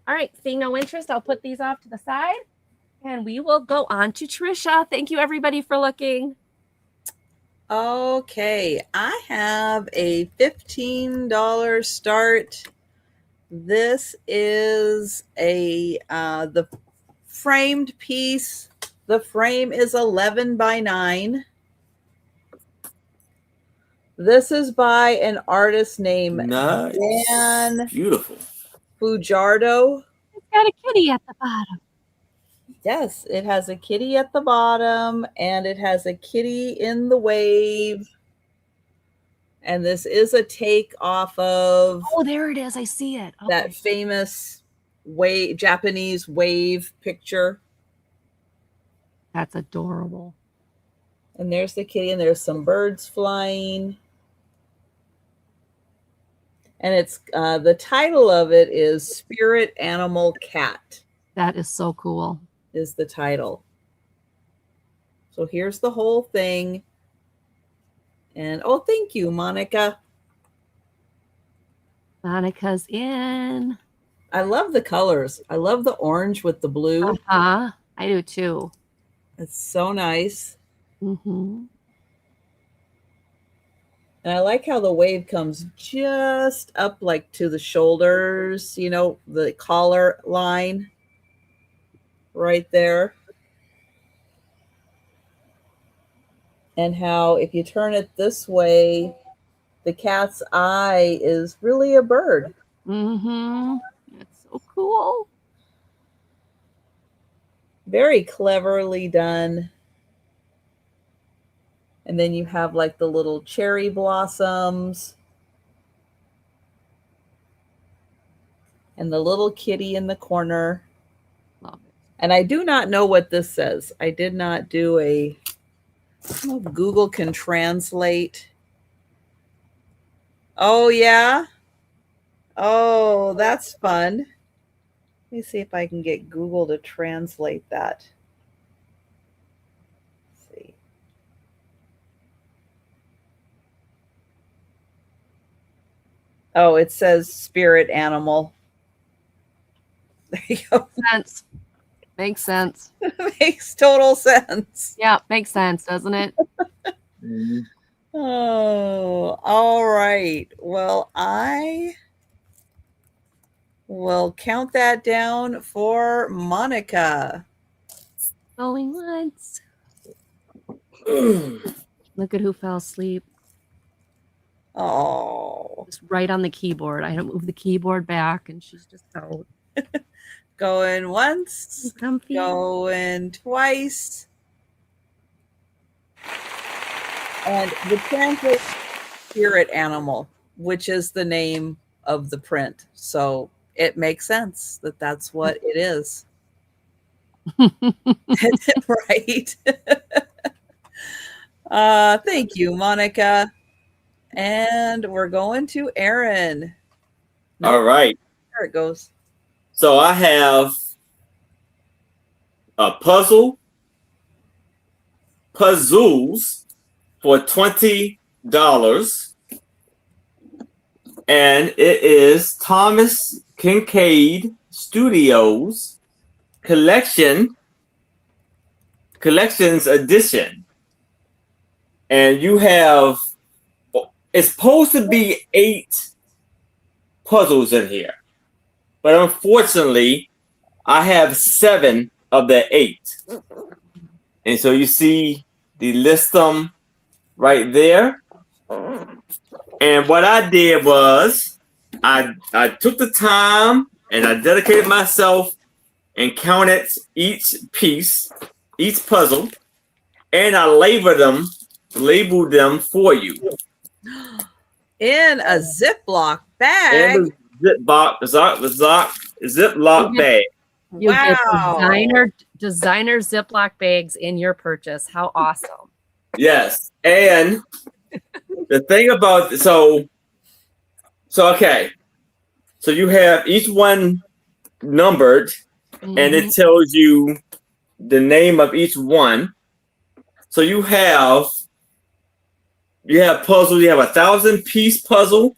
All right. Seeing no interest, I'll put these off to the side. And we will go on to Trisha. Thank you, everybody, for looking. Okay, I have a $15 start. This is the framed piece. The frame is 11 by 9. This is by an artist named Dan Beautiful. Fujardo. It's got a kitty at the bottom. Yes, it has a kitty at the bottom, and it has a kitty in the wave. And this is a take off of... Oh, there it is. I see it. Okay. That famous Japanese wave picture. That's adorable. And there's the kitty, and there's some birds flying. And it's the title of it is Spirit Animal Cat. That is so cool. Is the title. So here's the whole thing. And oh, thank you, Monica. Monica's in. I love the colors. I love the orange with the blue. Uh-huh. I do too. It's so nice. Mm-hmm. And I like how the wave comes just up like to the shoulders, you know, the collar line right there. And how if you turn it this way, the cat's eye is really a bird. Mm-hmm. That's so cool. Very cleverly done. And then you have like the little cherry blossoms. And the little kitty in the corner. Love it. And I do not know what this says. I did not do a... I don't know if Google can translate. Oh, yeah? Oh, that's fun. Let me see if I can get Google to translate that. Let's see. Oh, it says spirit animal. There you go. Sense. Makes sense. Makes total sense. Yeah, makes sense, doesn't it? Mm-hmm. Oh, all right. Well, I will count that down for Monica. Going once. Look at who fell asleep. Oh, Just right on the keyboard. I don't move the keyboard back, and she's just out. going once, Comfy. going twice. And the translate spirit animal, which is the name of the print. So it makes sense that that's what it is. Right. Thank you, Monica. And we're going to Aaron. All right. There it goes. So I have a puzzles for $20. And it is Thomas Kincaid Studios Collections Edition. And you have, it's supposed to be 8 puzzles in here. But unfortunately, I have 7 of the 8. And so you see the list them right there. And what I did was I took the time and I dedicated myself and counted each piece, each puzzle, and I labeled them for you. In a Ziploc bag. And Ziploc bag. You Wow. get designer Ziploc bags in your purchase. How awesome. Yes. And the thing about so okay. So you have each one numbered, and it tells you the name of each one. So you have puzzle, you have 1,000-piece puzzle.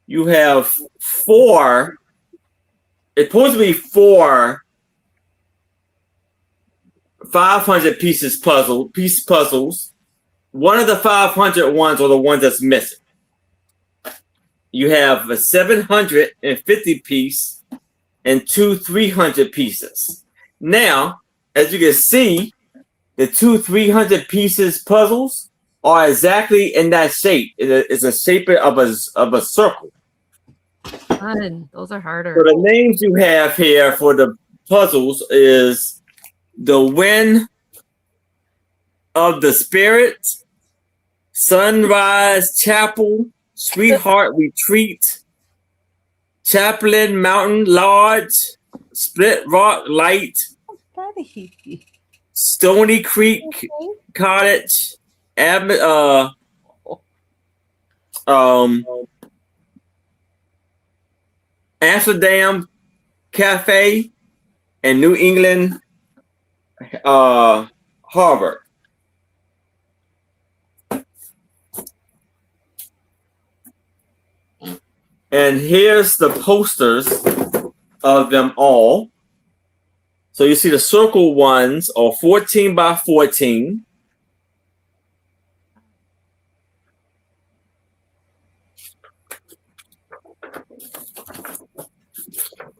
You have 4. It's supposed to be 4 500 puzzles. One of the 500 ones are the ones that's missing. You have a 750 piece and 2 300 pieces. Now, as you can see, the 2 300 pieces puzzles are exactly in that shape. It's a shape of a circle. Fun. Those are harder. So the names you have here for the puzzles is the Wind of the Spirit, Sunrise Chapel, Sweetheart Retreat, Chaplain Mountain Lodge, Split Rock Light, Stony Creek Cottage, Amsterdam Cafe, and New England Harvard. And here's the posters of them all. So you see the circle ones are 14 by 14.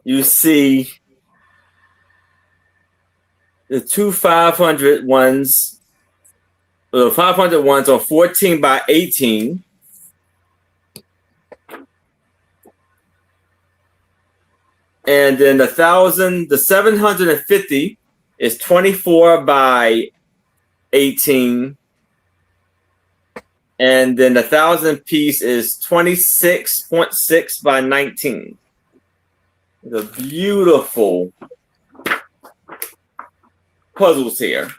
You see the two 500 ones. The 500 ones are 14 by 18. And then the 750 is 24 by 18. And then the 1,000 piece is 26.6 by 19. The beautiful puzzles here.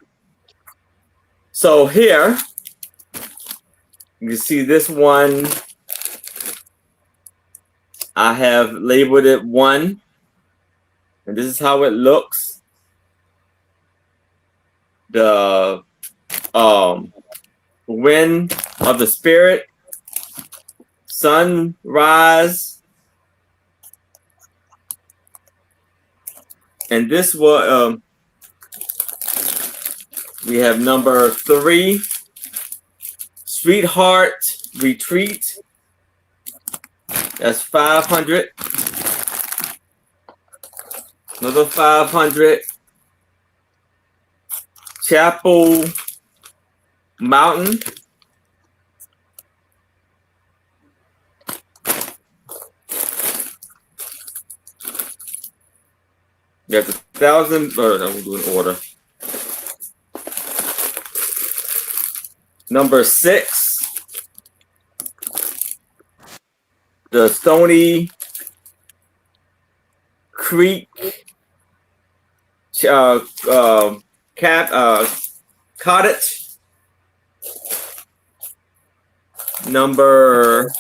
So here, you can see this one. I have labeled it 1. And this is how it looks. The wind of the spirit, sunrise, and this was we have number 3, Sweetheart Retreat. That's 500. Another 500. Chapel Mountain. You have the 1,000. Or I'm doing order. Number 6. The Stony Creek Cottage. Number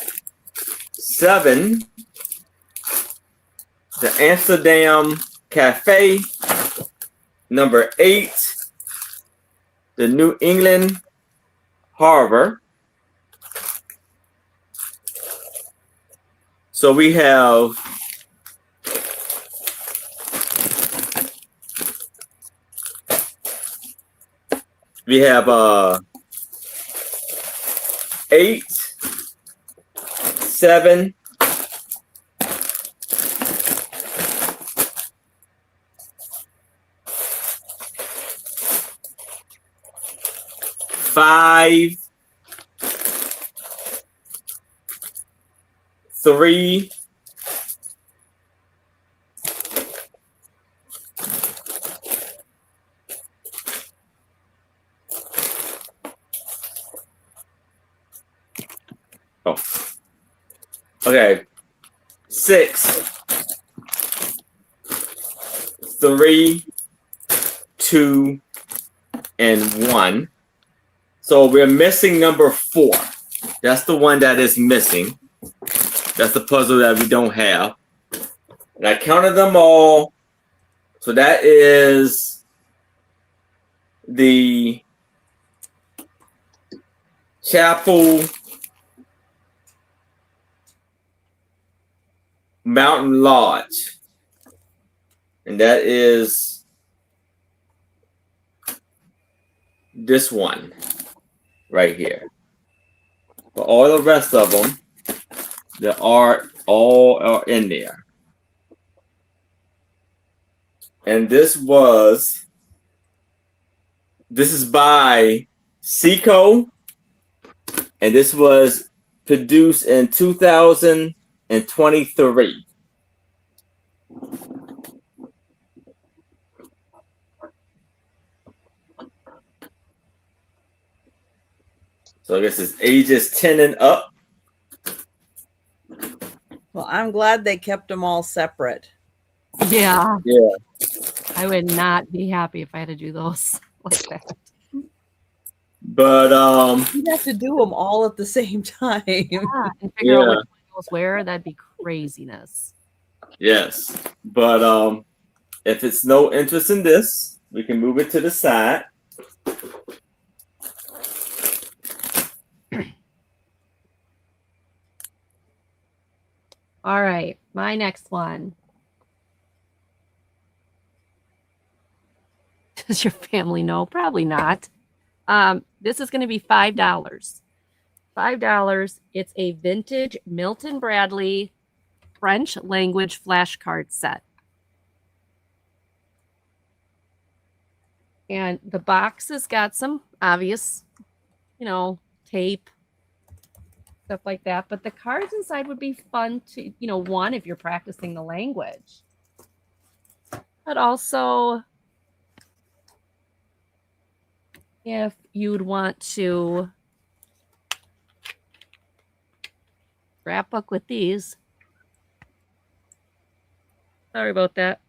7, the Amsterdam Cafe. Number 8, the New England Harbor. So we have We have 8, 7, 5, 3, 6, 3, 2, and 1. So we're missing number 4. That's the one that is missing. That's the puzzle that we don't have. And I counted them all. So that is the Chapel Mountain Lodge. And that is this one right here. But all the rest of them, the art, all are in there. And this is by Seco, and this was produced in 2023. So I guess it's ages 10 and up. Well, I'm glad they kept them all separate. Yeah. Yeah. I would not be happy if I had to do those like that. But you have to do them all at the same time. Yeah, and figure out which one goes where. That'd be craziness. Yes, but if it's no interest in this, we can move it to the side. All right, my next one. Does your family know? Probably not. This is going to be $5. $5. It's a vintage Milton Bradley French language flashcard set. And the box has got some obvious, tape, stuff like that. But the cards inside would be fun to, one, if you're practicing the language. But also, if you'd want to scrapbook with these. Sorry about that.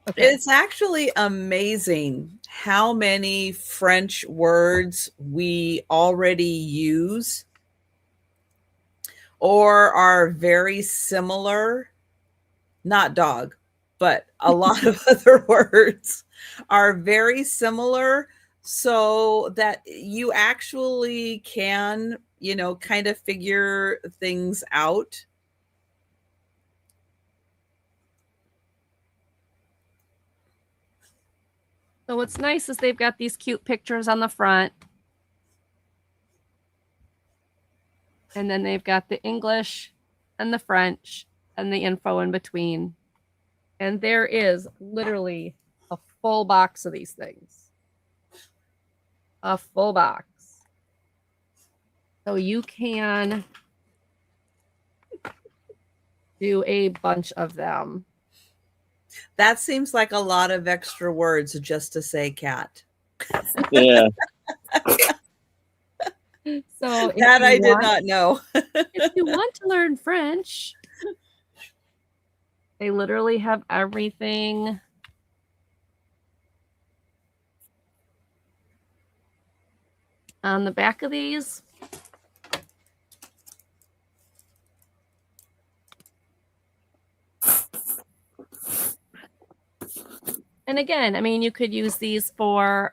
Okay. It's actually amazing how many French words we already use or are very similar. Not dog, but a lot of other words are very similar, so that you actually can, kind of figure things out. So what's nice is they've got these cute pictures on the front. And then they've got the English and the French and the info in between. And there is literally a full box of these things. A full box. So you can do a bunch of them. That seems like a lot of extra words just to say cat. Yeah. So that I did not know. If you want to learn French, they literally have everything. On the back of these. And again, I mean, you could use these for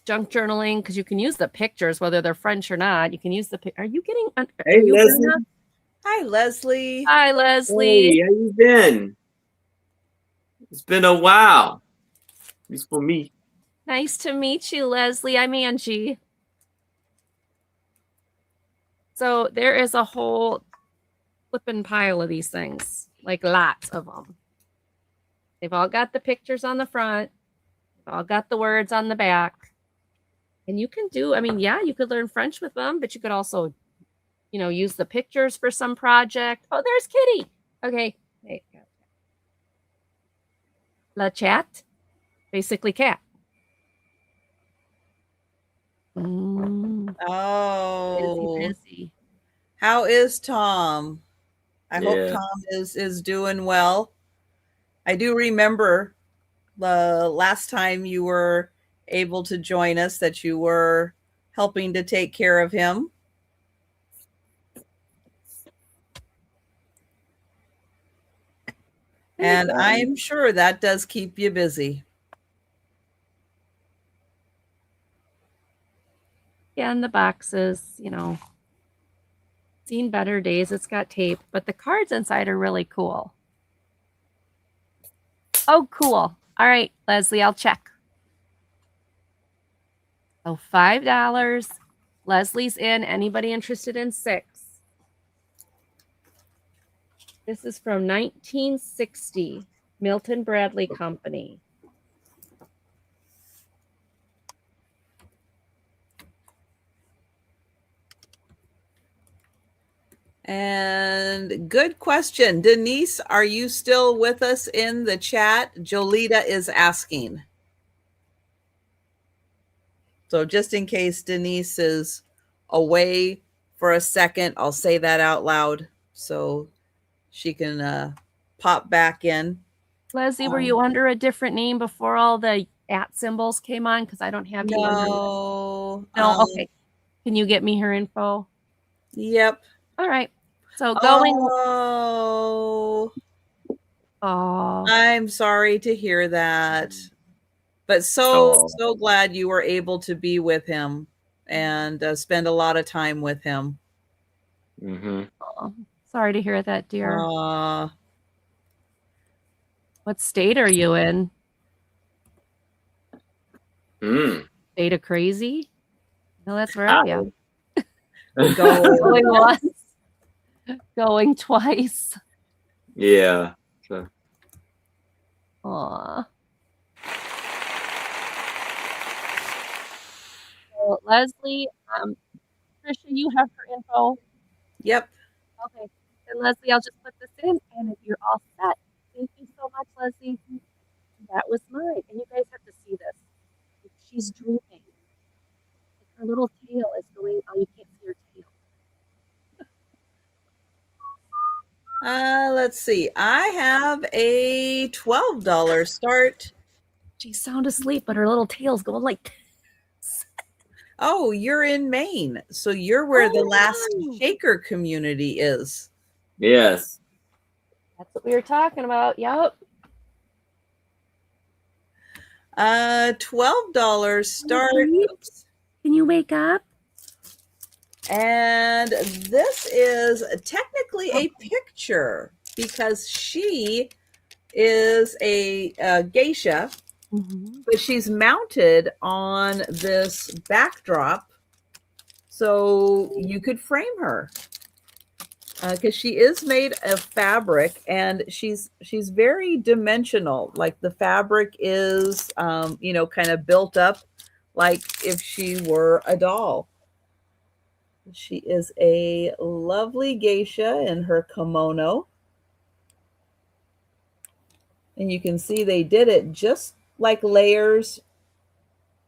junk journaling, because you can use the pictures, whether they're French or not. You can use the Are you getting? Hey, Leslie. Hi, Leslie. Hi, Leslie. Hey, how you been? It's been a while. At least for me. Nice to meet you, Leslie. I'm Angie. So there is a whole flipping pile of these things, like lots of them. They've all got the pictures on the front. They've all got the words on the back. And you can do, I mean, yeah, you could learn French with them, but you could also, use the pictures for some project. Oh, there's Kitty. Okay. Hey. La chat, basically cat. Oh. Busy. How is Tom? I hope Tom is doing well. I do remember the last time you were able to join us that you were helping to take care of him. And I'm sure that does keep you busy. Yeah, and the boxes, seen better days. It's got tape, but the cards inside are really cool. Oh, cool. All right, Leslie, I'll check. So $5. Leslie's in. Anybody interested in 6? This is from 1960, Milton Bradley Company. And good question. Denise, are you still with us in the chat? Jolita is asking. So just in case Denise is away for a second, I'll say that out loud so she can pop back in. Leslie, were you under a different name before all the @ symbols came on? Because I don't have you under. No. No, okay. Can you get me her info? Yep. All right. So going. Oh, Oh, I'm sorry to hear that. But so glad you were able to be with him and spend a lot of time with him. Sorry to hear that, dear. Uh, What state are you in? State of crazy? No, that's where I am. Going once, going twice. Yeah. So. Aw. So, Leslie, Trisha, you have her info. Yep. Okay. Then Leslie, I'll just put this in, and you're all set. Thank you so much, Leslie. That was mine, and you guys have to see this. She's dreaming. Her little tail is going. Oh, you can't see her tail. Let's see. I have a $12 start. She's sound asleep, but her little tail's going like. Oh, you're in Maine. So you're where the last shaker community is. Yes. That's what we were talking about. Yep. $12 start. Oops. Can you wake up? And this is technically a picture because she is a geisha. But she's mounted on this backdrop so you could frame her because she is made of fabric and she's very dimensional. Like the fabric is, kind of built up like if she were a doll. She is a lovely geisha in her kimono. And you can see they did it just like layers,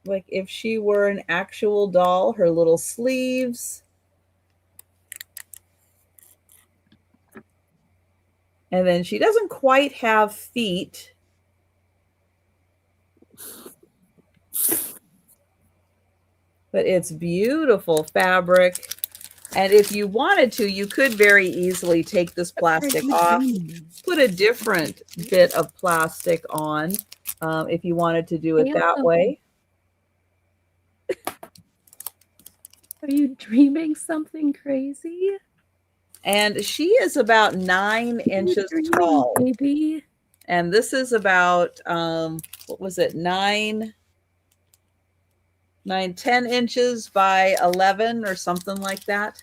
like if she were an actual doll, her little sleeves. And then she doesn't quite have feet. But it's beautiful fabric. And if you wanted to, you could very easily take this plastic off, put a different bit of plastic on if you wanted to do it that way. Are you dreaming something crazy? And she is about 9 inches tall. Baby. And this is about, what was it, 10 inches by 11 or something like that.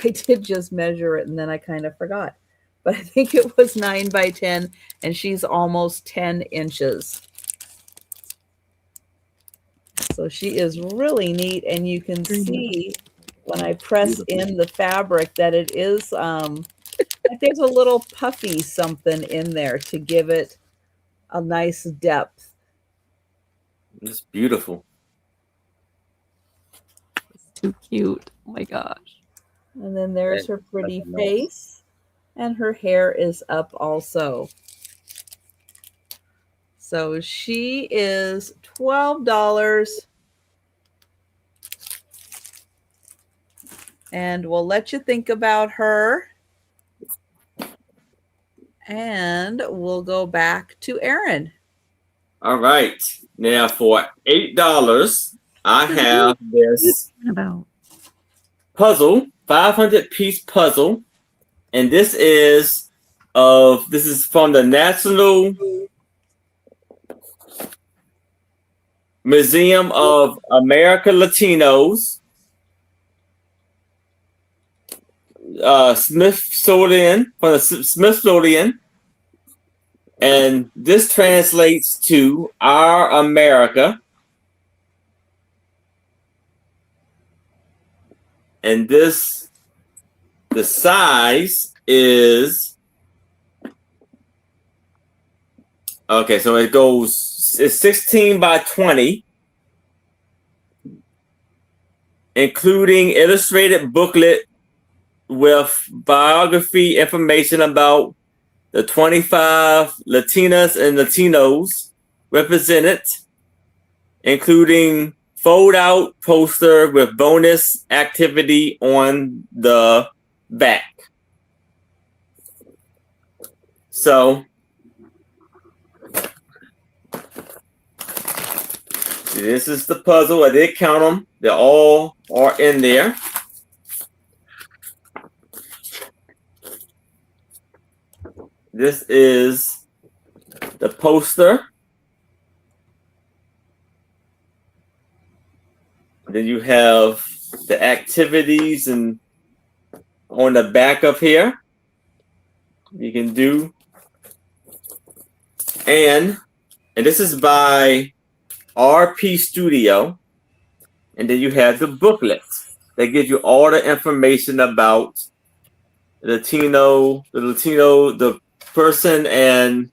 I did just measure it and then I kind of forgot. But I think it was 9 by 10 and she's almost 10 inches. So she is really neat, and you can see when I press in the fabric that it is, there's a little puffy something in there to give it a nice depth. It's beautiful. It's too cute. Oh my gosh. And then there's her pretty face, and her hair is up also. So she is $12. And we'll let you think about her. And we'll go back to Aaron. All right. Now for $8, I have this puzzle, 500-piece puzzle. And this is from the National Museum of American Latinos, Smithsonian, from the Smithsonian, and this translates to Our America. And the size is, okay, so it's 16 by 20, including illustrated booklet with biography information about the 25 Latinas and Latinos represented, including fold-out poster with bonus activity on the back. So, this is the puzzle. I did count them. They all are in there. This is the poster. Then you have the activities and on the back of here you can do. And this is by RP Studio. And then you have the booklet that gives you all the information about the person and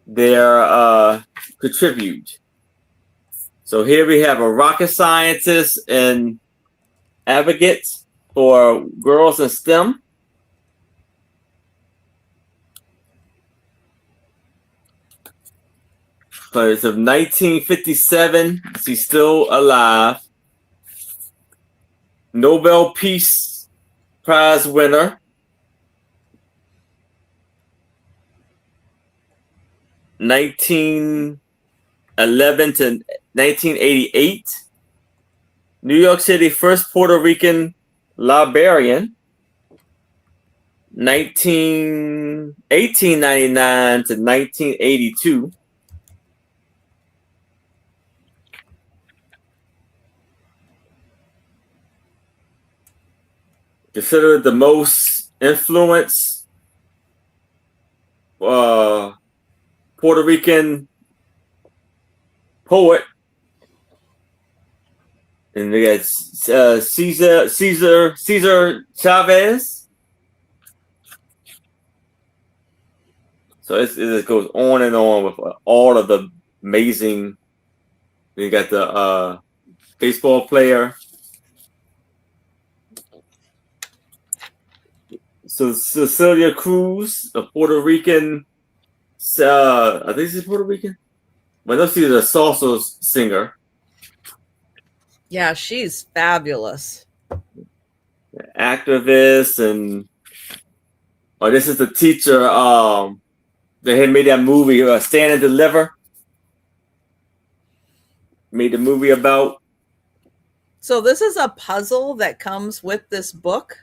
their contribute. So here we have a rocket scientist and advocate for girls in STEM. But it's of 1957. She's still alive. Nobel Peace Prize winner. 1911 to 1988. New York City first Puerto Rican librarian. 1899 to 1982. Considered the most influenced Puerto Rican poet. And we got Cesar Chavez. So it goes on and on with all of the amazing. You got the baseball player. So Cecilia Cruz, a Puerto Rican. I think she's Puerto Rican. But no, she's a salsa singer. Yeah, she's fabulous. Activist and this is the teacher. They had made that movie, Stand and Deliver. Made the movie about. So this is a puzzle that comes with this book?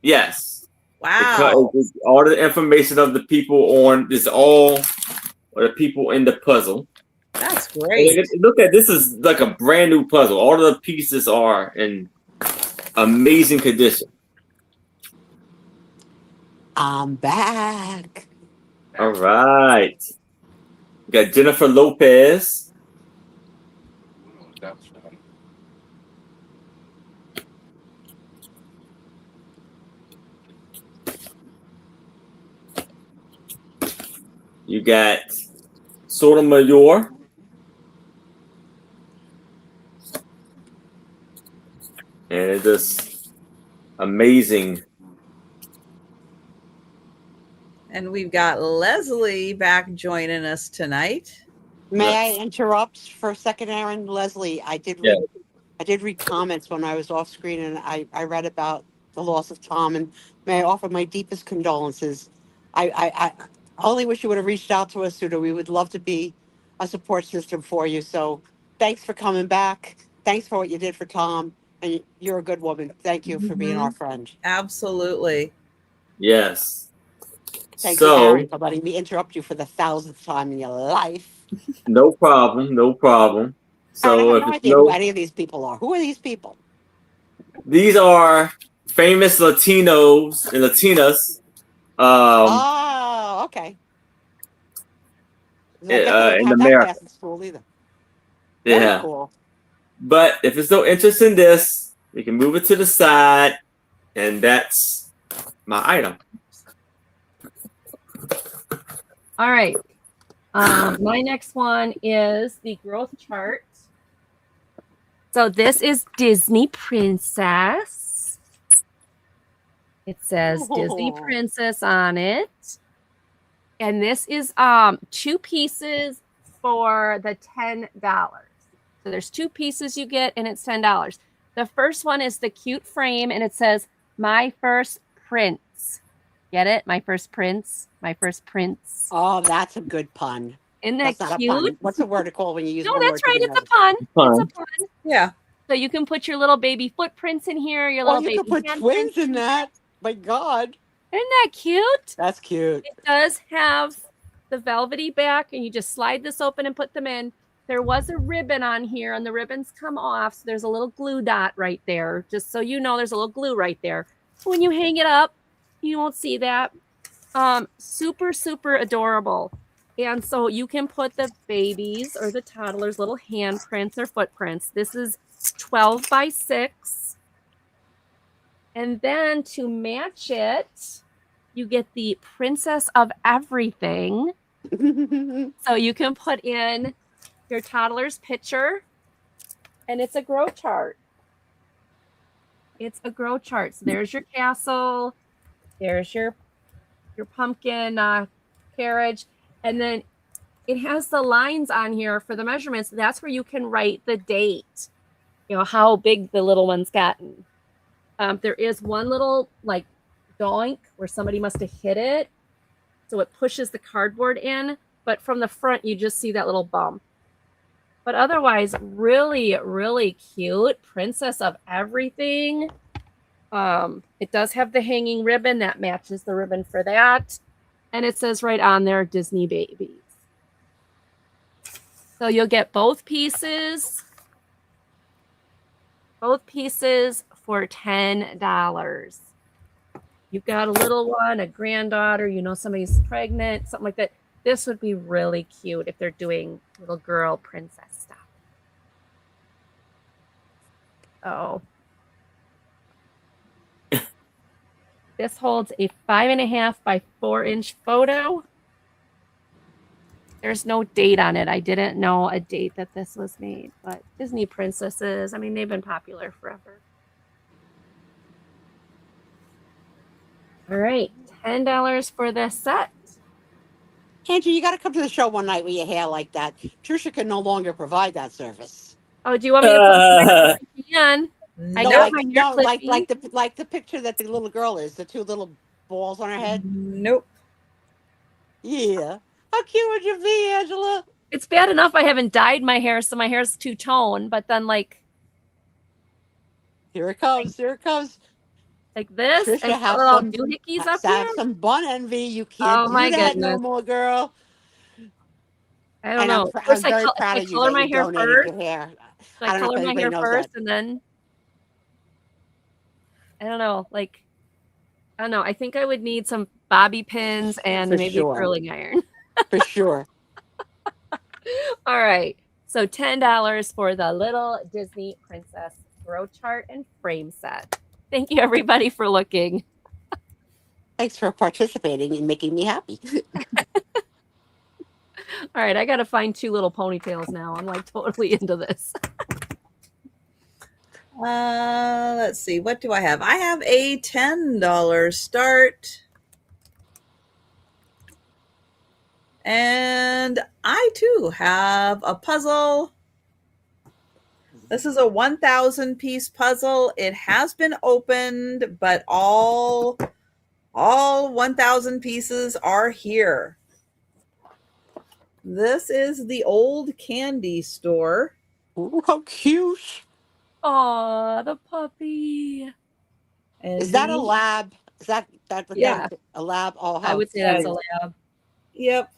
Yes. Wow. All the information of the people on this, all the people in the puzzle. That's great. Look at this is like a brand new puzzle. All of the pieces are in amazing condition. I'm back. All right. We got Jennifer Lopez. You got Sotomayor. And it's just amazing. And we've got Leslie back joining us tonight. May I interrupt for a second, Aaron? Leslie, I did read comments when I was off screen, and I read about the loss of Tom, and may I offer my deepest condolences. I only wish you would have reached out to us sooner. We would love to be a support system for you. So thanks for coming back. Thanks for what you did for Tom. And you're a good woman. Thank you for being our friend. Absolutely. Yes. Thank you, Aaron, for letting me interrupt you for the 1,000th time in your life. No problem. No problem. So I have no idea who any of these people are. Who are these people? These are famous Latinos and Latinas. Oh, okay. In America. That school either. Yeah. Very cool. But if there's no interest in this, we can move it to the side, and that's my item. All right. My next one is the growth chart. So this is Disney Princess. It says Disney Princess on it. And this is 2 pieces for the $10. So there's 2 pieces you get, and it's $10. The first one is the cute frame, and it says, "My first prince." Get it? My first prince. My first prince. Oh, that's a good pun. Isn't that That's not cute? a pun. What's the word to call when you use No, one that's word right. It's a together? pun. It's a pun. Yeah. So you can put your little baby footprints in here. Your Well, little you baby could put handprints twins in that. My God. Isn't that cute? That's cute. It does have the velvety back, and you just slide this open and put them in. There was a ribbon on here, and the ribbons come off, so there's a little glue dot right there. Just so you know, there's a little glue right there. When you hang it up, you won't see that. Super, super adorable. And so you can put the babies or the toddlers' little handprints or footprints. This is 12 by 6. And then to match it, you get the Princess of Everything. So you can put in your toddler's picture, and it's a grow chart. It's a grow chart. So there's your castle. There's your pumpkin carriage. And then it has the lines on here for the measurements. That's where you can write the date, how big the little one's gotten. There is one little like doink where somebody must have hit it. So it pushes the cardboard in, but from the front, you just see that little bump. But otherwise, really, really cute. Princess of Everything. It does have the hanging ribbon that matches the ribbon for that. And it says right on there, Disney Babies. So you'll get both pieces. Both pieces for $10. You've got a little one, a granddaughter, somebody's pregnant, something like that. This would be really cute if they're doing little girl princess stuff. Oh. This holds a 5.5 by 4-inch photo. There's no date on it. I didn't know a date that this was made, but Disney princesses, they've been popular forever. All right, $10 for this set. Angie, you got to come to the show one night with your hair like that. Trisha can no longer provide that service. Oh, do you want me to put it on? I got my hair like the picture that the little girl is, the 2 little balls on her head. Nope. Yeah. How cute would you be, Angela? It's bad enough I haven't dyed my hair, so my hair's two-tone, but then here it comes. Like this, Trisha, and have little some doohickeys up here. Have some bun envy. You can't do that no more, girl. I don't know. I'm very proud of you color that my you hair donated first. your hair. I don't color my hair first, and then I don't know. I don't know. I think I would need some bobby pins and maybe a curling iron. For sure. All right. So $10 for the little Disney Princess Grow Chart and Frame Set. Thank you, everybody, for looking. Thanks for participating and making me happy. All right. I got to find 2 little ponytails now. I'm totally into this. Let's see. What do I have? I have a $10 start. And I, too, have a puzzle. This is a 1,000 piece puzzle. It has been opened, but all 1,000 pieces are here. This is the old candy store. Ooh, how cute. Oh, the puppy. And is that a lab? Is that a lab? Oh, I would say that's a lab. Yep.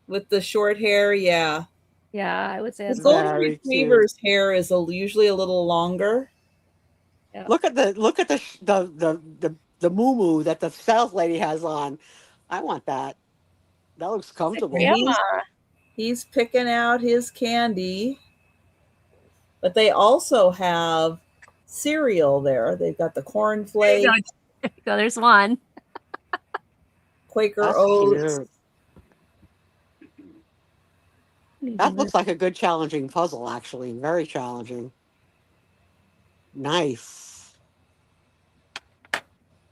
With the short hair, yeah. Yeah, I would say that's the golden retriever's hair is usually a little longer. Yeah. Look at the moo that the sales lady has on. I want that. That looks comfortable. He's picking out his candy. But they also have cereal there. They've got the cornflakes. There you go. There's one. Quaker Oats. Cute. That looks like a good challenging puzzle, actually. Very challenging. Nice.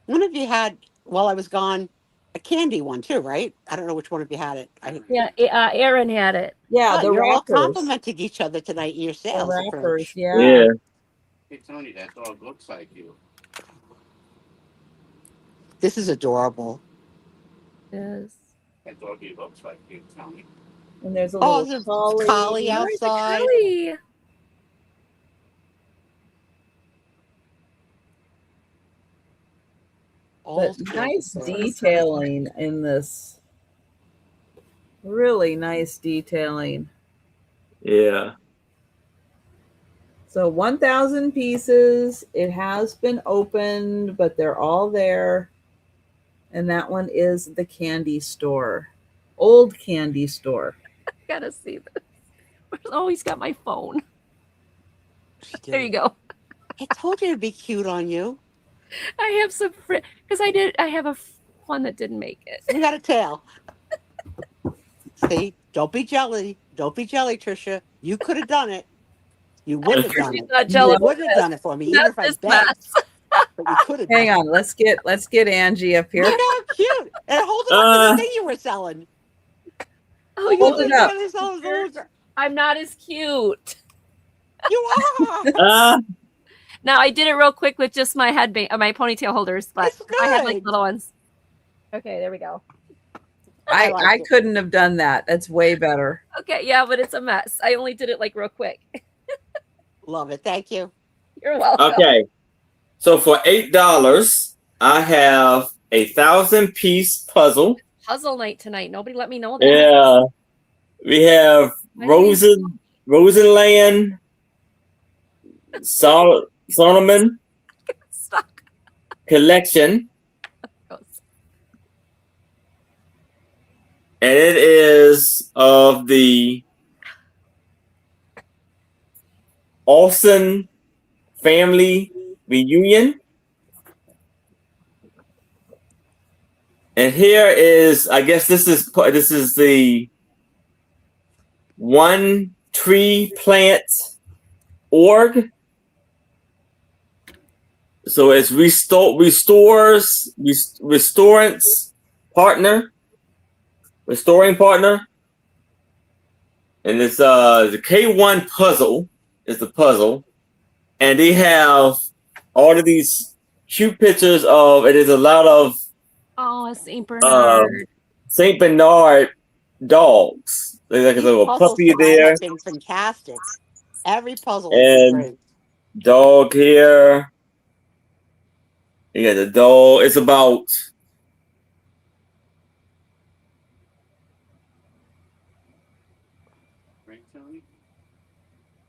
One of you had, while I was gone, a candy one too, right? I don't know which one of you had it. Yeah, Aaron had it. Yeah, Oh, the you're all wrappers. complimenting each other tonight in your The sales wrappers, approach. yeah. Yeah. Hey, Tony, that dog looks like you. This is adorable. Yes. That doggy looks like you, Tony. And there's a Oh, little there's a collie. collie Where's the outside. collie? But nice detailing in this. Really nice detailing. Yeah. So 1,000 pieces. It has been opened, but they're all there. And that one is the candy store. Old candy store. I gotta see this. Oh, he's got my phone. There you Dude, go. I told you it'd be cute on you. I have some because I have a one that didn't make it. You got a tail. See, don't be jelly. Don't be jelly, Trisha. You could have done it. You wouldn't have done She's it. not jealous. You wouldn't have done it for me, even Not if I this begged. mess. But you could have. Hang on, let's get Angie up here. Look how cute! And hold it up to the thing you were selling. Oh, you Hold it up. I'm not as cute. You are. Now I did it real quick with just my headband, my ponytail holders, but It's I had like good. little ones. Okay, there we go. I couldn't have done that. That's way better. Okay, yeah, but it's a mess. I only did it like real quick. Love it. Thank you. You're welcome. Okay. So for $8, I have 1,000-piece puzzle. Puzzle night tonight. Nobody let me know that. Yeah. We have Rosenland, Solomon Stuck. collection. And it is of the Olsen family reunion. And here is, I guess this is the One Tree Plant org. So it's restoring partner. And it's the K1 puzzle is the puzzle. And they have all of these cute pictures of, it is a lot of St. Bernard. St. Bernard dogs. There's like a little puppy there. Have been fantastic. Every puzzle is great. Dog here. You got the dog. It's about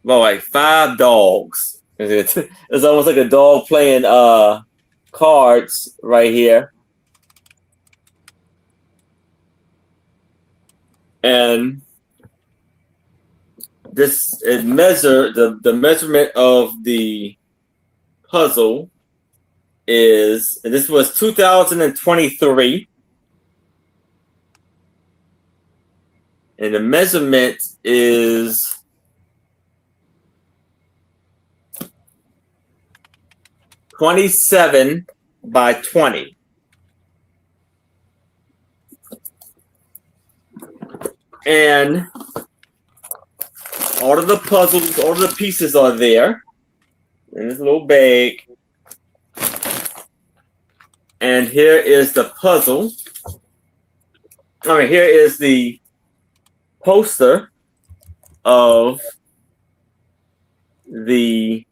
like 5 dogs. It's almost like a dog playing cards right here. And this is the measurement of the puzzle is, and this was 2023. And the measurement is 27 by 20. And all of the puzzles, all of the pieces are there in this little bag. And here is the puzzle. I mean, here is the poster of the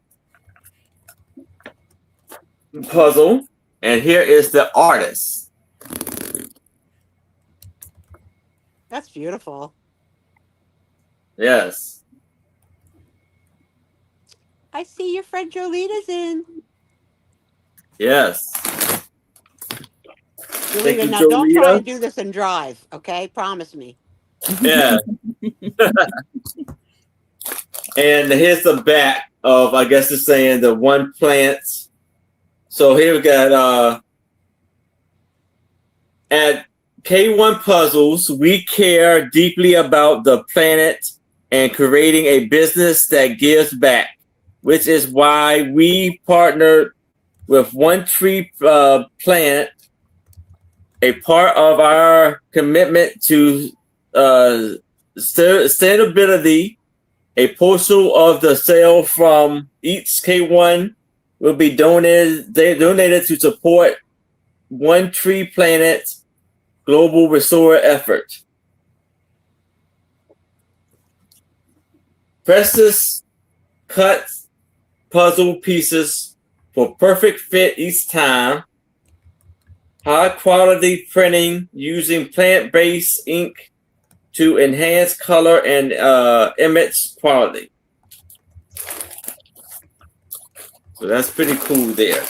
puzzle. And here is the artist. That's beautiful. Yes. I see your friend Jolita's in. Yes. Jolita, now don't try and do this and drive, okay? Promise me. Yeah. And here's the back of, I guess it's saying the one plant. So here we got at K1 Puzzles, we care deeply about the planet and creating a business that gives back, which is why we partnered with One Tree Plant, a part of our commitment to sustainability, a portion of the sale from each K1 will be donated to support One Tree Planet global restore effort. Precious cut puzzle pieces for perfect fit each time. High quality printing using plant-based ink to enhance color and image quality. So that's pretty cool there.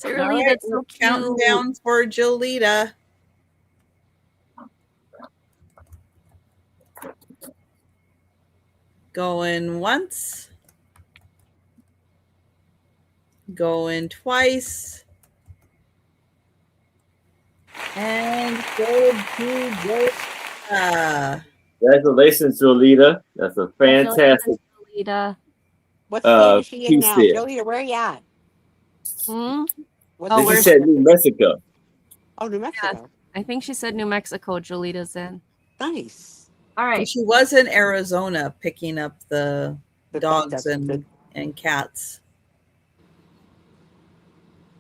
Really, that's so cute. Counting down for Jolita. Going once. Going twice. And go to Jolita. Congratulations, Jolita. That's a fantastic Jolita. What state is she in piece now? there. Jolita, where are you at? She said New Mexico. Oh, New Mexico. Yeah, I think she said New Mexico. Jolita's in. Nice. All right. She was in Arizona picking up the dogs and cats.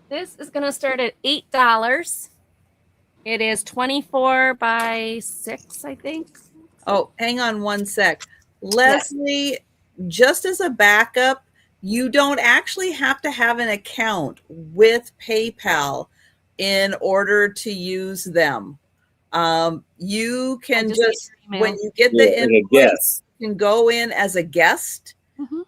This is going to start at $8. It is 24 by 6, I think. Oh, hang on one sec. Leslie, just as a backup, you don't actually have to have an account with PayPal in order to use them. You can just when you get the invoice, you can go in as a guest.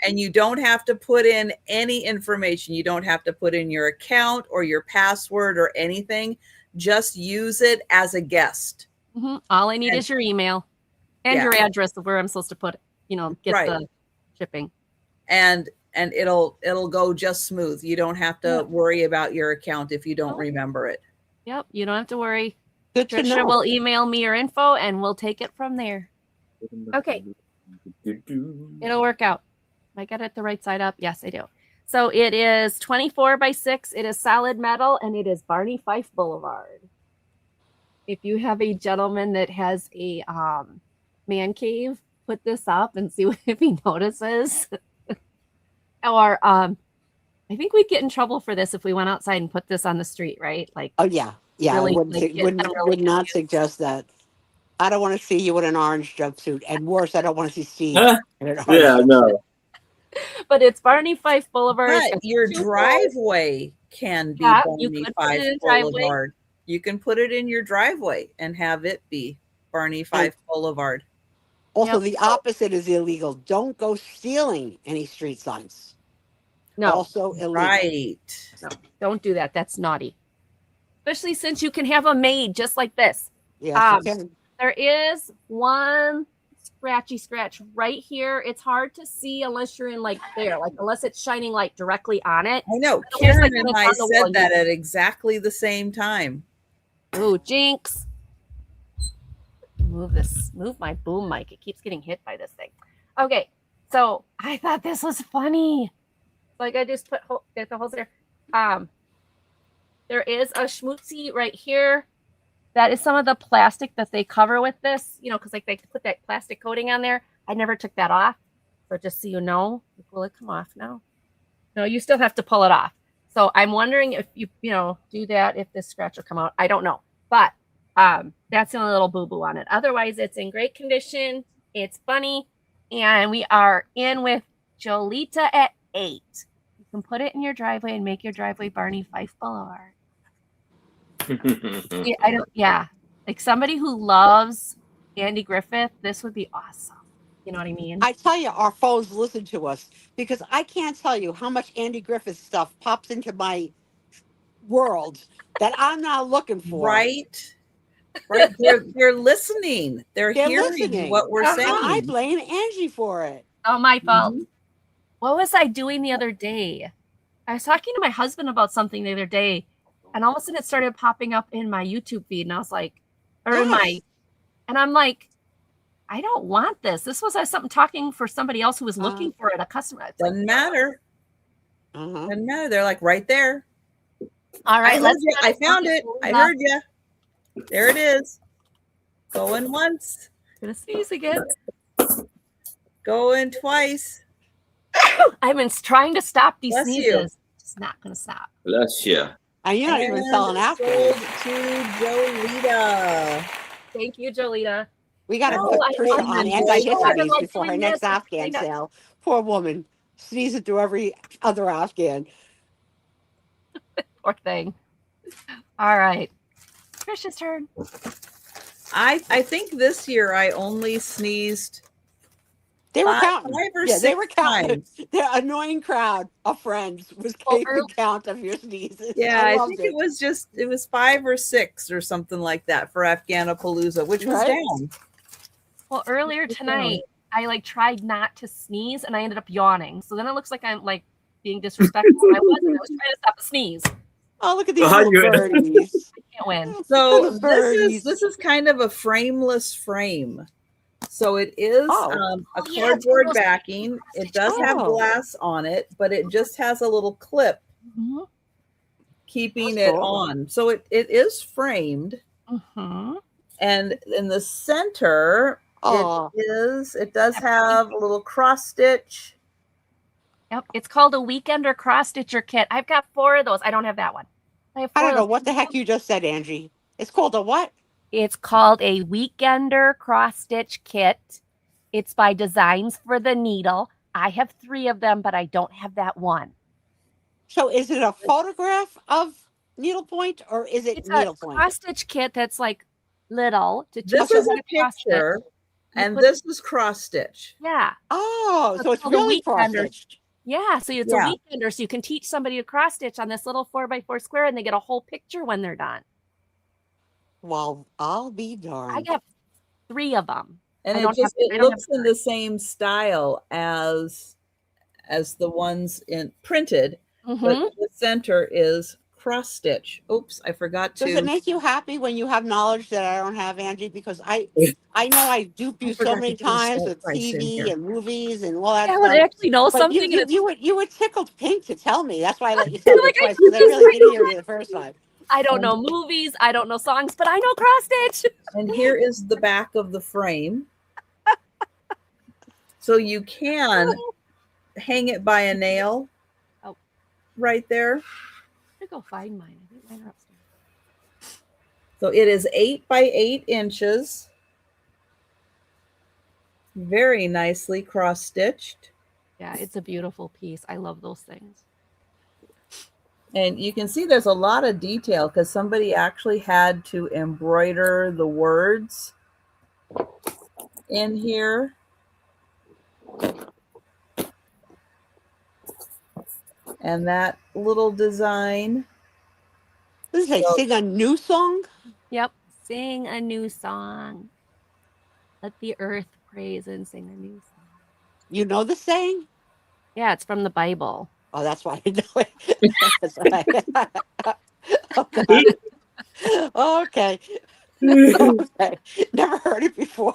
And you don't have to put in any information. You don't have to put in your account or your password or anything. Just use it as a guest. All I need is your email and your address of where I'm supposed to put, get the shipping. And it'll go just smooth. You don't have to worry about your account if you don't remember it. Yep, you don't have to worry. Good to know. Trisha will email me your info and we'll take it from there. Okay. It'll work out. I got it the right side up? Yes, I do. So it is 24 by 6. It is solid metal, and it is Barney Fife Boulevard. If you have a gentleman that has a man cave, put this up and see if he notices. Or I think we'd get in trouble for this if we went outside and put this on the street, right? Like, oh yeah, really, I would not suggest that. I don't want to see you in an orange jumpsuit, and worse, I don't want to see Steve in an orange jumpsuit. No. But it's Barney Fife Boulevard. But your driveway can be Barney Fife Boulevard. You can put it in your driveway and have it be Barney Fife Boulevard. Also, the opposite is illegal. Don't go stealing any street signs. No. Also illegal. Right. No, don't do that. That's naughty. Especially since you can have them made just like this. Yes, you can. There is one scratchy scratch right here. It's hard to see unless you're in unless it's shining light directly on it. I know. Karen and I said that at exactly the same time. Ooh, jinx. Move my boom mic. It keeps getting hit by this thing. Okay, so I thought this was funny. Like I just get the holes there. There is a schmootsy right here. That is some of the plastic that they cover with this, because they put that plastic coating on there. I never took that off. So just so you know, will it come off now? No, you still have to pull it off. So I'm wondering if you do that, if this scratch will come out. I don't know. But that's the only little boo-boo on it. Otherwise, it's in great condition. It's funny. And we are in with Jolita at 8. You can put it in your driveway and make your driveway Barney Fife Boulevard. Like somebody who loves Andy Griffith, this would be awesome. You know what I mean? I tell you, our foes listen to us because I can't tell you how much Andy Griffith stuff pops into my world that I'm not looking for. Right. They're listening. They're hearing what we're saying. I blame Angie for it. Oh, my fault. What was I doing the other day? I was talking to my husband about something the other day. And all of a sudden it started popping up in my YouTube feed. And I was like, and I'm like, I don't want this. This was something talking for somebody else who was looking for it, a customer. Doesn't matter. Doesn't matter. They're like right there. All right, let's. I found it. I heard you. There it is. Going once. Gonna sneeze again. Going twice. I've been trying to stop these Bless sneezes. you. It's not gonna stop. Bless you. And you're not even selling out. Sold to Jolita. Thank you, Jolita. We got to No, put I- Trisha I'm on enjoying antihistamines like before her 3 next minutes. Afghan sale. Poor woman, sneezing through every other Afghan. Poor thing. All right, Trisha's turn. I think this year I only sneezed They were five counting. or Yeah, they six were counting. times. The annoying crowd of friends was keeping count of your sneezes. Yeah, I loved think it was 5 or 6 or something like that for Afghanapalooza, which was Right. down. Well, earlier tonight, I like tried not to sneeze and I ended up yawning. So then it looks like I'm like being disrespectful. I was trying to stop a sneeze. Oh, look at these Well, little birdies. I can't win. So Little birdies. this is kind of a frameless frame. So it is a yeah, cardboard it's backing. It does have Oh. glass on it, but it just has a little clip Mhm. keeping That's it cool. on. So it is framed. Mhm. And in the center, Oh, it does have a little cross stitch. Yep. It's called a Weekender cross stitcher kit. I've got 4 of those. I don't have that one. I have 4 I don't of know those. what the heck you just said, Angie. It's called a what? It's called a Weekender cross stitch kit. It's by Designs for the Needle. I have 3 of them, but I don't have that one. So is it a photograph of needlepoint or is it It's a needlepoint? cross stitch kit that's like little to teach This you is how a to cross stitch. picture, You and put- this is cross stitch. Yeah. Oh, so it's called a really cross weekender. stitched. Yeah. So it's Yeah. a Weekender. So you can teach somebody to cross stitch on this little 4x4 square and they get a whole picture when they're done. Well, I'll be I darned. have 3 of them. And I it don't just have- I it don't looks in the same style as the ones in printed, Mhm. but the center is cross stitch. Oops, I forgot Does to. it make you happy when you have knowledge that I don't have, Angie? Because I know I dupe you so forgot many to put a times salt with price in TV here. and movies and all that Yeah, when I stuff. actually know But something. and you were tickled pink to tell me. That's why I let you tell me Like, twice because I really didn't hear you the first time. I don't know movies. I don't know songs, but I know cross stitch. And here is the back of the frame. So you can hang it by a nail. Oh. Right there. I'm gonna go find mine. I think mine are upstairs. So it is 8 by 8 inches. Very nicely cross stitched. Yeah, it's a beautiful piece. I love those things. And you can see there's a lot of detail because somebody actually had to embroider the words in here. And that little design. This is like sing a new song. Yep. Sing a new song. Let the earth praise and sing a new song. You know the saying? Yeah, it's from the Bible. Oh, that's why I know it. That's why. Oh, God. Okay. Okay. Never heard it before.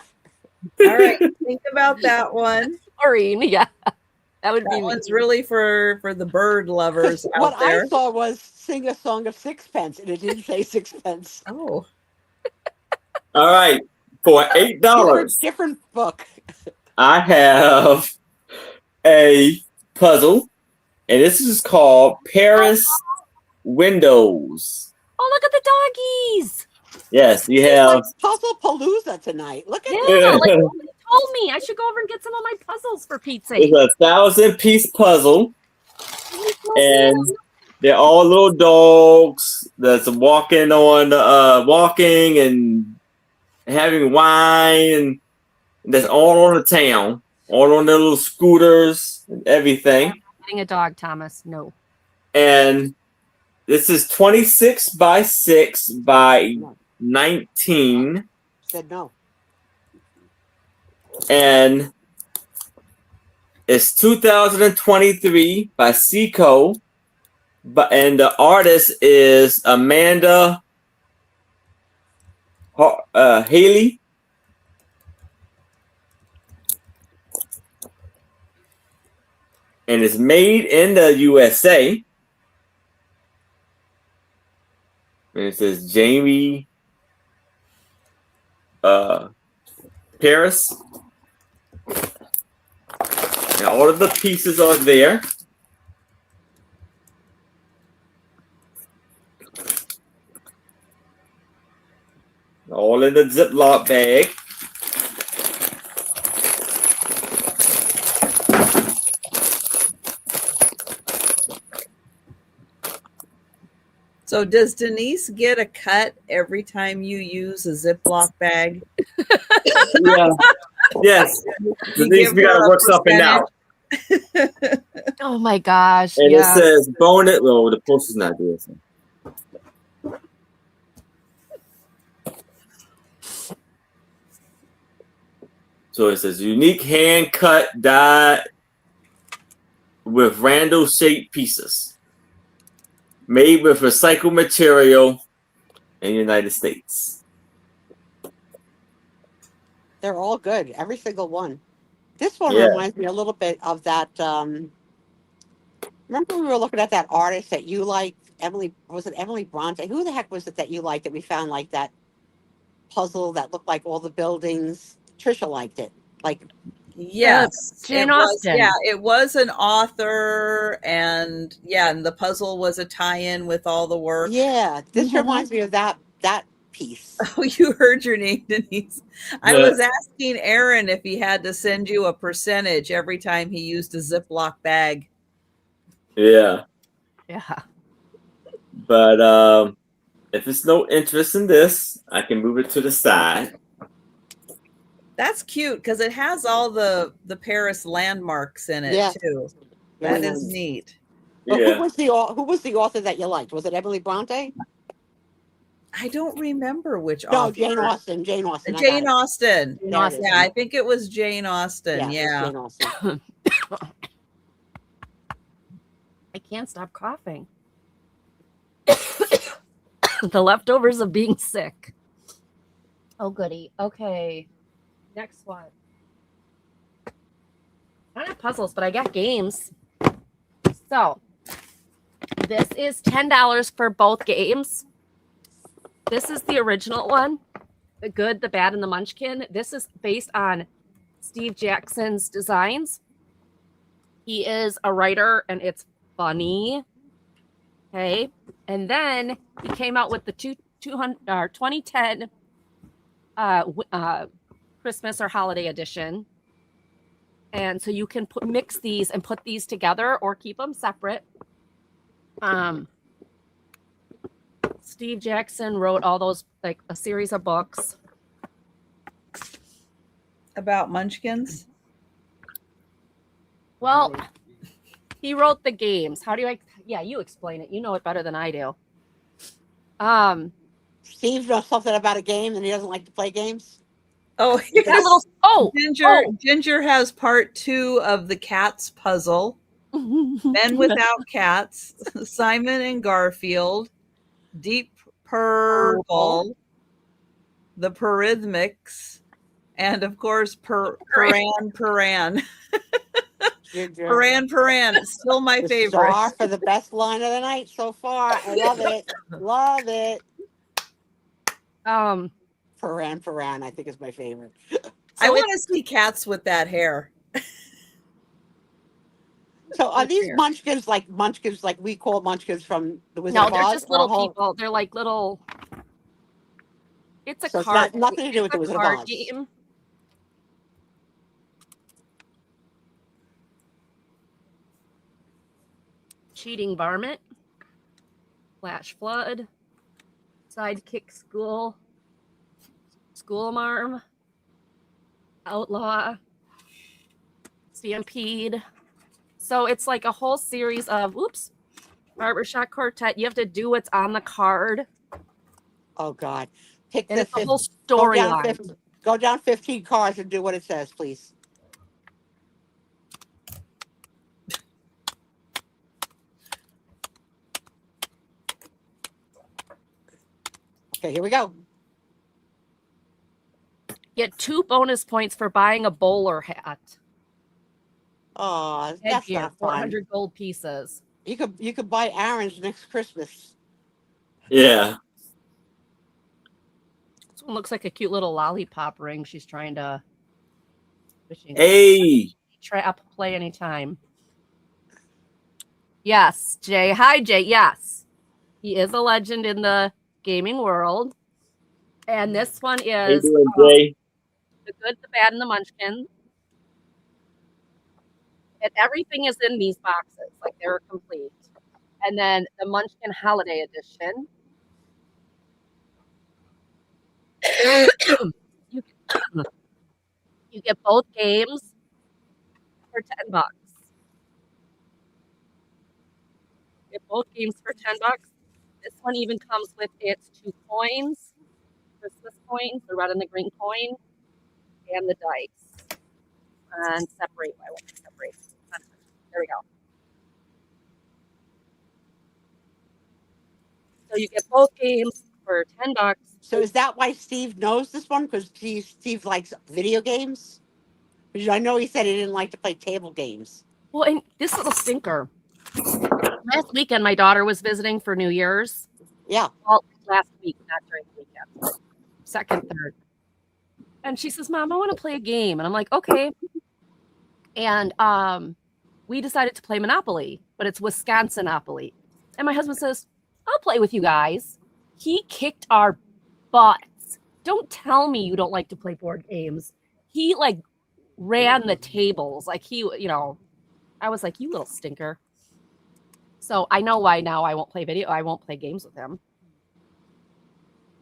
All right, think about that one. Maureen, yeah. That would be That me. one's really for the bird lovers What out there. I saw was sing a song of sixpence, and it didn't say sixpence. Oh, All right. For $8, Different book. I have a puzzle, and this is called Paris Windows. Oh, look at the doggies. Yes, you It's have. like Puzzle Palooza tonight. Look at Yeah, this. like somebody told me I should go over and get some of my puzzles for Pete's sake. It's a 1,000-piece puzzle, and they're all little dogs that's walking and having wine, and that's all on the town, all on their little scooters and everything. Getting a dog, Thomas. No. And this is 26 by 6 by 19, Said no. and it's 2023 by Seco, and the artist is Amanda Haley. And it's made in the USA. And it says Jamie Paris. And all of the pieces are there. All in the Ziploc bag. So does Denise get a cut every time you use a Ziploc bag? Yeah. Yes. Denise, we gotta work something out. Oh my gosh. And yeah. it says bonus. Well, the poster's not there. So it says unique hand cut die with random shaped pieces, made with recycled material in the United States. They're all good, every single one. This one reminds me a little bit of that. Remember we were looking at that artist that you liked, Emily? Was it Emily Bronte? Who the heck was it that you liked that we found like that puzzle that looked like all the buildings? Trisha liked it. Like, yes, Jane it was. Austen. Yeah, it was an author, and and the puzzle was a tie-in with all the work. yeah, this reminds me of that piece. Oh, you heard your name, Denise. I was asking Aaron if he had to send you a percentage every time he used a Ziploc bag. Yeah. But if it's no interest in this, I can move it to the side. That's cute because it has all the Paris landmarks in it too. That is neat. But who was the author that you liked? Was it Emily Bronte? I don't remember which author. No, Jane Austen. Jane Austen. Jane Austen. Jane Austen. Yeah, I think it was Jane Austen. Yeah. Jane Austen. I can't stop coughing. The leftovers of being sick. Oh, goody. Okay. Next one. I don't have puzzles, but I got games. So, this is $10 for both games. This is the original one. The Good, the Bad, and the Munchkin. This is based on Steve Jackson's designs. He is a writer, and it's funny. Okay. And then he came out with the 2010 Christmas or holiday edition. And so you can mix these and put these together or keep them separate. Steve Jackson wrote all those, like a series of books. About Munchkins? Well, he wrote the games. How do I? Yeah, you explain it. You know it better than I do. Steve knows something about a game and he doesn't like to play games. Oh, Ginger has part 2 of the Cats puzzle. Men Without Cats, Simon and Garfield, Deep Purple, the Parrhythmics, and of course Paran. Paran. It's still my favorite. Star for the best line of the night so far. I love it. Love it. Paran, I think is my favorite. I want to see cats with that hair. So are these munchkins like we call munchkins from the Wizard of Oz? No, they're just little people. They're like little. It's a card. It's nothing to do with the Wizard of Oz. Game. Cheating Varmint, Flash Flood, Sidekick School, Schoolmarm, Outlaw, Stampede. So it's like a whole series of, Barbershop Quartet. You have to do what's on the card. Oh, God. It's a whole storyline. Go down 15 cards and do what it says, please. Okay, here we go. Get 2 bonus points for buying a bowler hat. Oh, that's not fun. 400 gold pieces. You could buy Aaron's next Christmas. Yeah. This one looks like a cute little lollipop ring. She's trying to trap play anytime. Yes, Jay. Hi, Jay. Yes. He is a legend in the gaming world. And this one is Jay? The Good, the Bad, and the Munchkin. And everything is in these boxes, like they're complete. And then the Munchkin Holiday Edition. You get both games for $10. You get both games for $10. This one even comes with its 2 coins, Christmas coins, the red and the green coin, and the dice. And separate. I want to separate. There we go. So you get both games for $10. So is that why Steve knows this one? Because Steve likes video games? Because I know he said he didn't like to play table games. Well, and this little stinker. Last weekend, my daughter was visiting for New Year's. Yeah. Well, last week, not during the weekend. Second, third. And she says, Mom, I want to play a game. And I'm like, okay. And we decided to play Monopoly, but it's Wisconsinopoly. And my husband says, I'll play with you guys. He kicked our butts. Don't tell me you don't like to play board games. He like ran the tables. Like he, I was like, you little stinker. So I know why now I won't play games with him.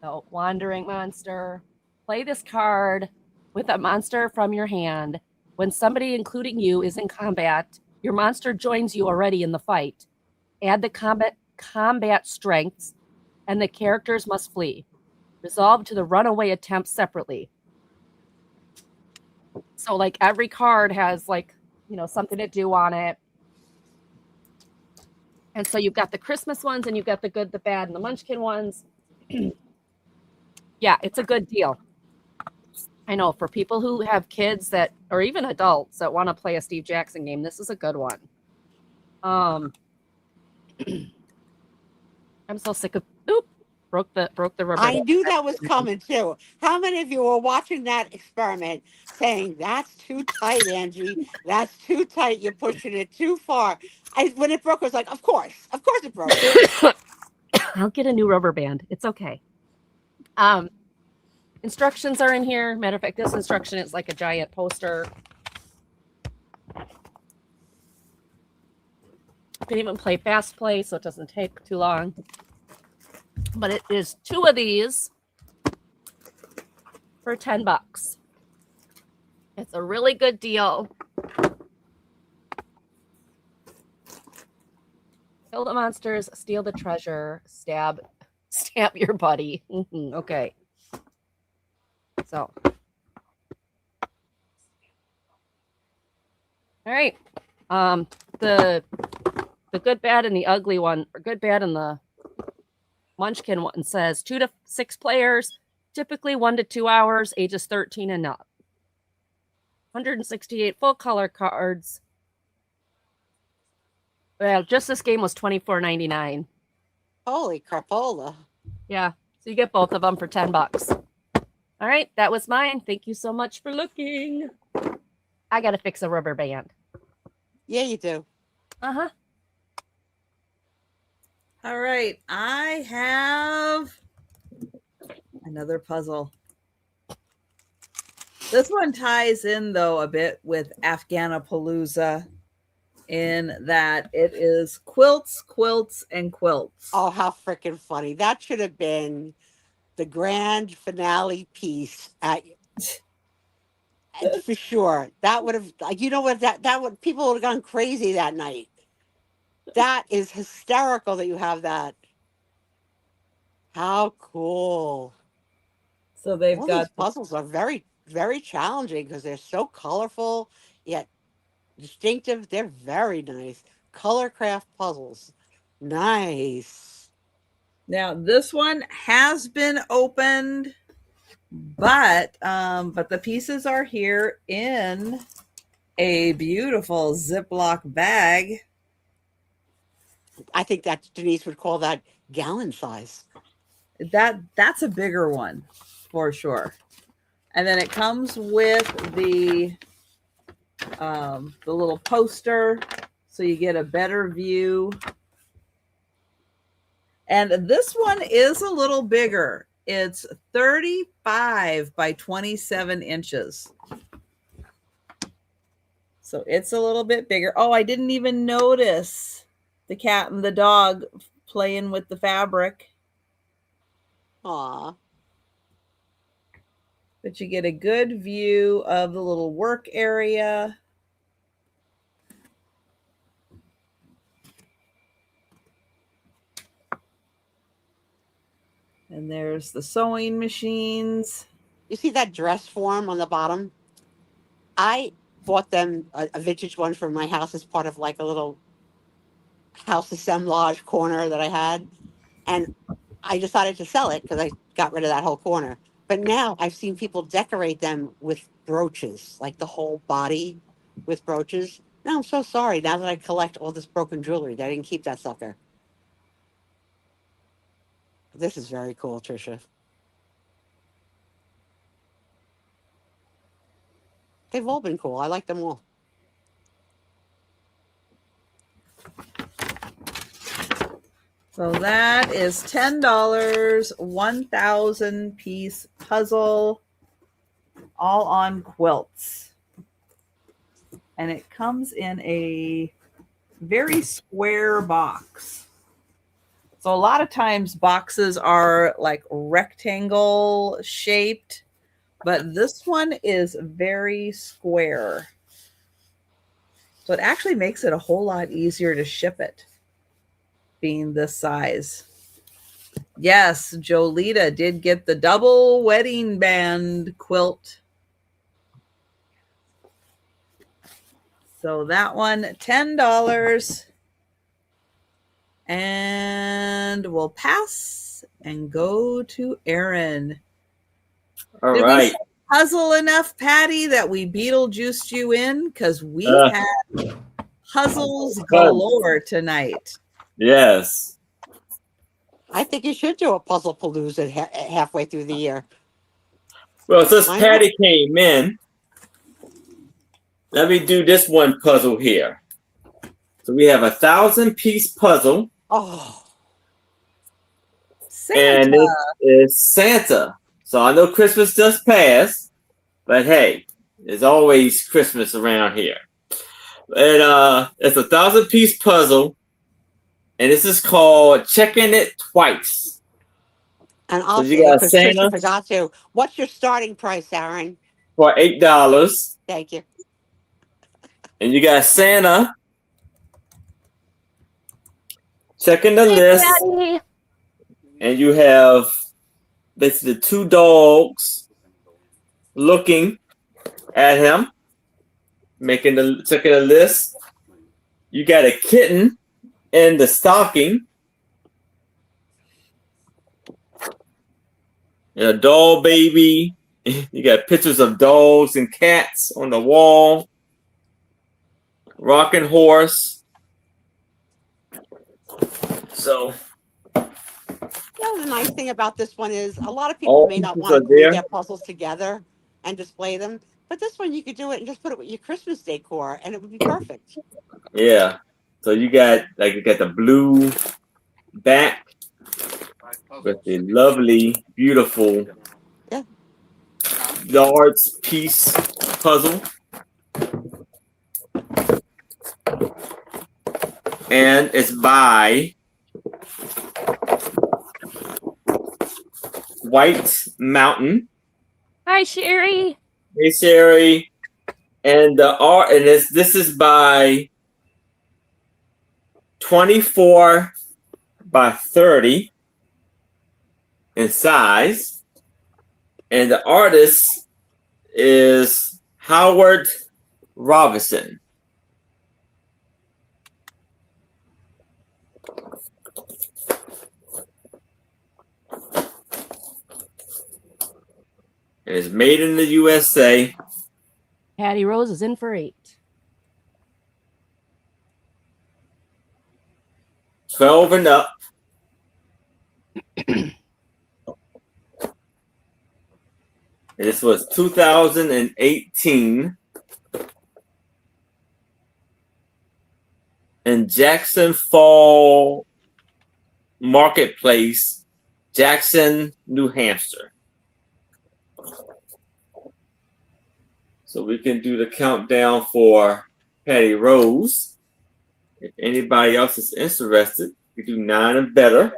So Wandering Monster. Play this card with a monster from your hand. When somebody, including you, is in combat, your monster joins you already in the fight. Add the combat strengths, and the characters must flee. Resolve to the runaway attempt separately. So, like, every card has, like, something to do on it. And so you've got the Christmas ones, and you've got the Good, the Bad, and the Munchkin ones. Yeah, it's a good deal. I know for people who have kids or even adults that want to play a Steve Jackson game, this is a good one. I'm so sick of broke the rubber. I knew that was coming too. How many of you were watching that experiment saying that's too tight, Angie? That's too tight. You're pushing it too far. When it broke, I was like, of course it broke. I'll get a new rubber band. It's okay. Instructions are in here. Matter of fact, this instruction is like a giant poster. You can even play fast play, so it doesn't take too long. But it is 2 of these for $10. It's a really good deal. Kill the monsters, steal the treasure, stab your buddy. Okay. So. All right. The Good, Bad, and the Ugly one, or Good, Bad, and the Munchkin one says 2 to 6 players, typically 1 to 2 hours, ages 13 and up. 168 full color cards. Well, just this game was $24.99. Holy crapola. Yeah. So you get both of them for $10. All right. That was mine. Thank you so much for looking. I got to fix a rubber band. Yeah, you do. Uh-huh. All right. I have another puzzle. This one ties in, though, a bit with Afghanapalooza in that it is quilts, quilts, and quilts. Oh, how freaking funny. That should have been the grand finale piece for sure. That would have, like, that would, people would have gone crazy that night. That is hysterical that you have that. How cool. So they've got these puzzles are very, very challenging because they're so colorful yet distinctive. They're very nice. Colorcraft puzzles. Nice. Now this one has been opened, but the pieces are here in a beautiful Ziploc bag. I think that Denise would call that gallon size. That's a bigger one. for sure. And then it comes with the little poster, so you get a better view. And this one is a little bigger. It's 35 by 27 inches. So it's a little bit bigger. Oh, I didn't even notice the cat and the dog playing with the fabric. Aw. But you get a good view of the little work area. And there's the sewing machines. You see that dress form on the bottom? I bought them a vintage one for my house as part of like a little house assemblage corner that I had. And I decided to sell it because I got rid of that whole corner. But now I've seen people decorate them with brooches, like the whole body with brooches. Now I'm so sorry now that I collect all this broken jewelry that I didn't keep that sucker. This is very cool, Trisha. They've all been cool. I like them all. So that is $10, 1,000 piece puzzle, all on quilts. And it comes in a very square box. So a lot of times boxes are like rectangle shaped, but this one is very square. So it actually makes it a whole lot easier to ship it, being this size. Yes, Jolita did get the double wedding band quilt. So that one, $10. And we'll pass and go to Aaron. All Did right. we puzzle enough, Patty, that we Beetlejuiced you in? Because we had puzzles galore tonight. Yes. I think you should do a puzzle palooza halfway through the year. Well, since Patty came in, let me do this one puzzle here. So we have 1,000-piece puzzle. Oh. Santa. And it is Santa. So I know Christmas just passed, but hey, there's always Christmas around here. And it's 1,000-piece puzzle, and this is called Checking It Twice. And also, so you got Santa. Trisha forgot to. What's your starting price, Aaron? For $8. Thank you. And you got Santa checking the list. Daddy. And you have basically 2 dogs looking at him, checking the list. You got a kitten in the stocking. A doll baby. You got pictures of dogs and cats on the wall. Rocking horse. So. The nice thing about this one is a lot of people may not want to glue their puzzles together and display them, but this one you could do it and just put it with your Christmas decor, and it would be perfect. Yeah. So you got the blue back with the lovely, beautiful yards piece puzzle. And it's by White Mountain. Hi, Sherry. Hey, Sherry. And the art, and this is by 24 by 30 in size. And the artist is Howard Robinson. And it's made in the USA. Patty Rose is in for 8. 12 and up. This was 2018 in Jackson Fall Marketplace, Jackson, New Hampshire. So we can do the countdown for Patty Rose. If anybody else is interested, we do 9 and better.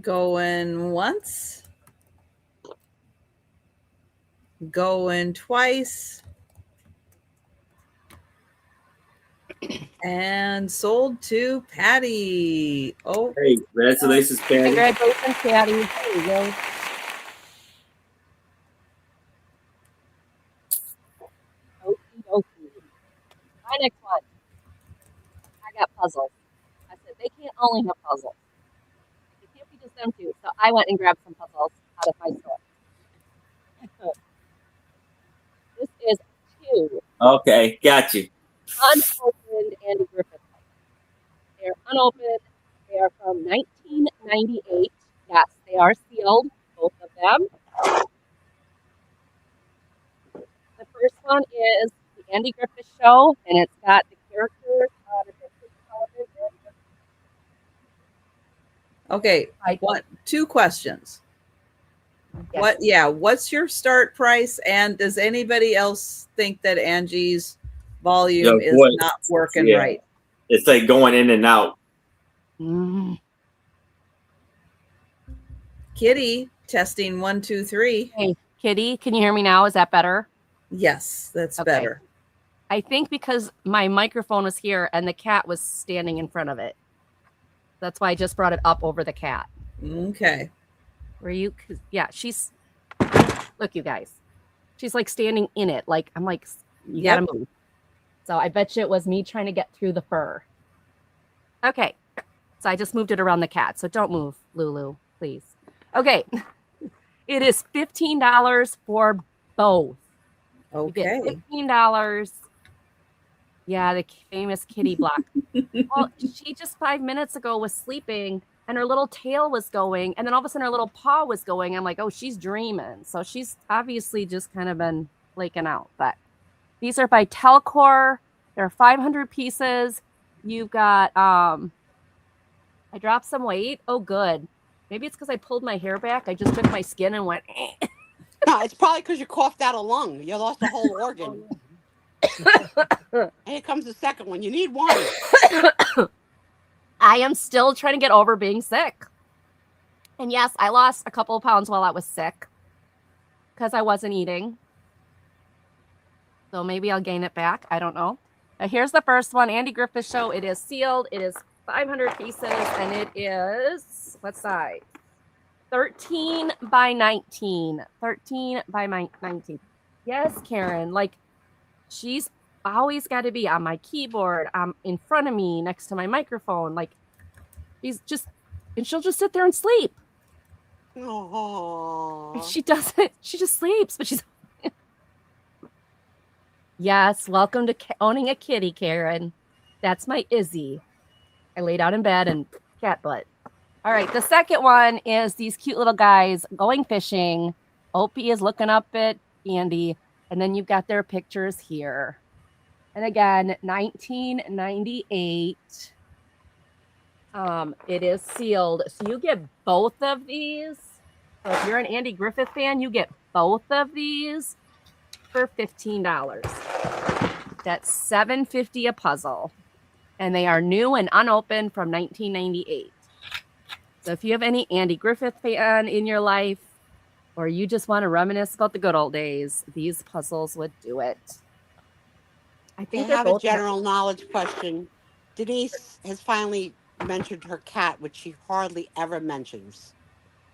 Going once. Going twice. And sold to Patty. Oh, hey, congratulations, Patty. Congratulations, Patty. There you go. Okay. My next one. I got puzzles. I said they can't only have puzzles. It can't be just them two. So I went and grabbed some puzzles out of my store. This is 2. Okay, got you. Unopened Andy Griffith. They're unopened. They are from 1998. Yes, they are sealed, both of them. The first one is the Andy Griffith Show, and it's got the characters on a different television. Okay. 2 questions. Yes. What's your start price? And does anybody else think that Angie's volume is not working right? It's like going in and out. Kitty, testing 1, 2, 3. Hey, Kitty, can you hear me now? Is that better? Yes, that's better. I think because my microphone was here and the cat was standing in front of it. That's why I just brought it up over the cat. Okay. Yeah, she's, look, you guys, she's like standing in it. Like, I'm like, you gotta move. So I bet you it was me trying to get through the fur. Okay. So I just moved it around the cat. So don't move, Lulu, please. Okay. It is $15 for both. Okay. You get $15. Yeah, the famous kitty block. Well, she just 5 minutes ago was sleeping and her little tail was going. And then all of a sudden her little paw was going. I'm like, oh, she's dreaming. So she's obviously just kind of been flaking out. But these are by Telcor. There are 500 pieces. You've got, I dropped some weight. Oh, good. Maybe it's because I pulled my hair back. I just took my skin and went, eh. No, it's probably because you coughed out a lung. You lost a whole organ. And here comes the second one. You need one. I am still trying to get over being sick. And yes, I lost a couple of pounds while I was sick because I wasn't eating. So maybe I'll gain it back. I don't know. Here's the first one, Andy Griffith Show. It is sealed. It is 500 pieces, and it is, what size? 13 by 19. 13 by 19. Yes, Karen. Like, she's always got to be on my keyboard, in front of me, next to my microphone. Like, she's just, and she'll just sit there and sleep. Oh. She doesn't. She just sleeps, but she's. Yes, welcome to owning a kitty, Karen. That's my Izzy. I laid out in bed and cat butt. All right, the second one is these cute little guys going fishing. Opie is looking up at Andy, and then you've got their pictures here. And again, 1998. It is sealed. So you get both of these. So if you're an Andy Griffith fan, you get both of these for $15. That's $7.50 a puzzle. And they are new and unopened from 1998. So if you have any Andy Griffith fan in your life, or you just want to reminisce about the good old days, these puzzles would do it. I think I have a general knowledge question. Denise has finally mentioned her cat, which she hardly ever mentions.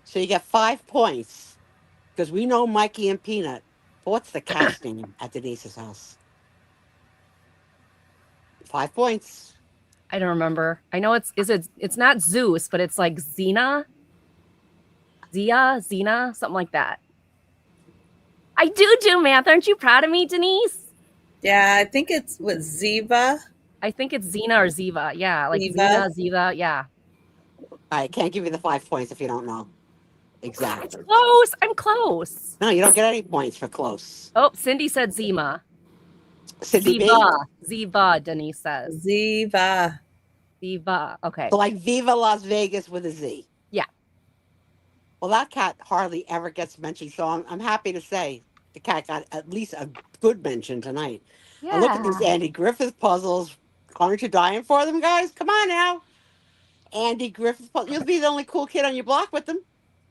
So you get 5 points because we know Mikey and Peanut. But what's the cat's name at Denise's house? 5 points. I don't remember. I know it's not Zeus, but it's like Xena, something like that. I do math. Aren't you proud of me, Denise? Yeah, I think it's what, Ziva. I think it's Xena or Ziva. Yeah, like Ziva, yeah. I can't give you the 5 points if you don't know. Exactly. Close. I'm close. No, you don't get any points for close. Oh, Cindy said Zima. Cindy B? Ziva, Denise says. Ziva. Ziva. Okay. So like Viva Las Vegas with a Z. Yeah. Well, that cat hardly ever gets mentioned, so I'm happy to say the cat got at least a good mention tonight. Yeah. And look at these Andy Griffith puzzles. Aren't you dying for them, guys? Come on now. Andy Griffith puzzles. You'll be the only cool kid on your block with them.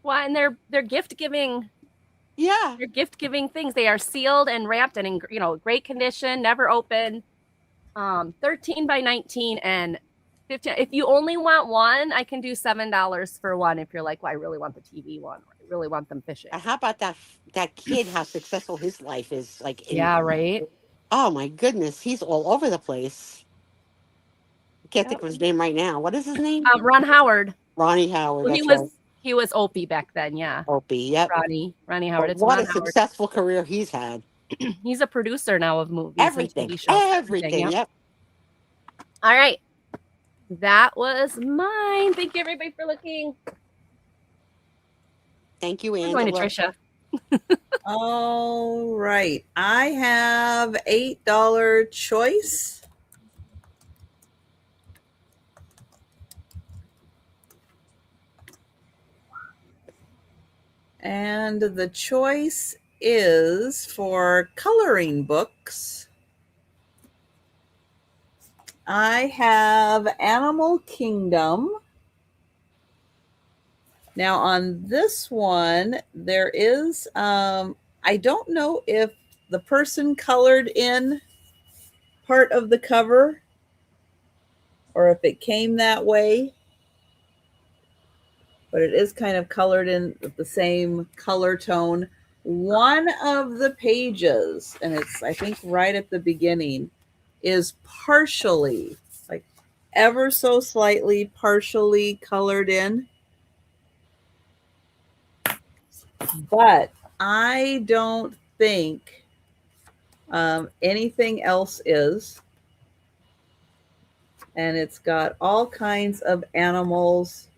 Well, and they're gift giving. Yeah. They're gift giving things. They are sealed and wrapped and in great condition, never opened. 13 by 19 and 15. If you only want one, I can do $7 for one. If you're like, well, I really want the TV one, or I really want them fishing. And how about that kid? How successful his life is. Like, yeah, right. Oh my goodness, he's all over the place. I can't think of his name right now. What is his name? Ron Howard. Ronnie Howard. Well, he was Opie back then. Yeah. Opie. Yep. Ronnie Howard. It's what Ron a Howard. Successful career he's had. He's a producer now of movies. Everything. And TV shows, everything. Yep. All right. That was mine. Thank you, everybody, for looking. Thank you, Angela. I'm going to Trisha. All right. I have $8 choice. And the choice is for coloring books. I have Animal Kingdom. Now on this one, there is, I don't know if the person colored in part of the cover or if it came that way, but it is kind of colored in the same color tone. One of the pages, and it's, I think, right at the beginning, is partially, like ever so slightly partially colored in. But I don't think anything else is. And it's got all kinds of animals.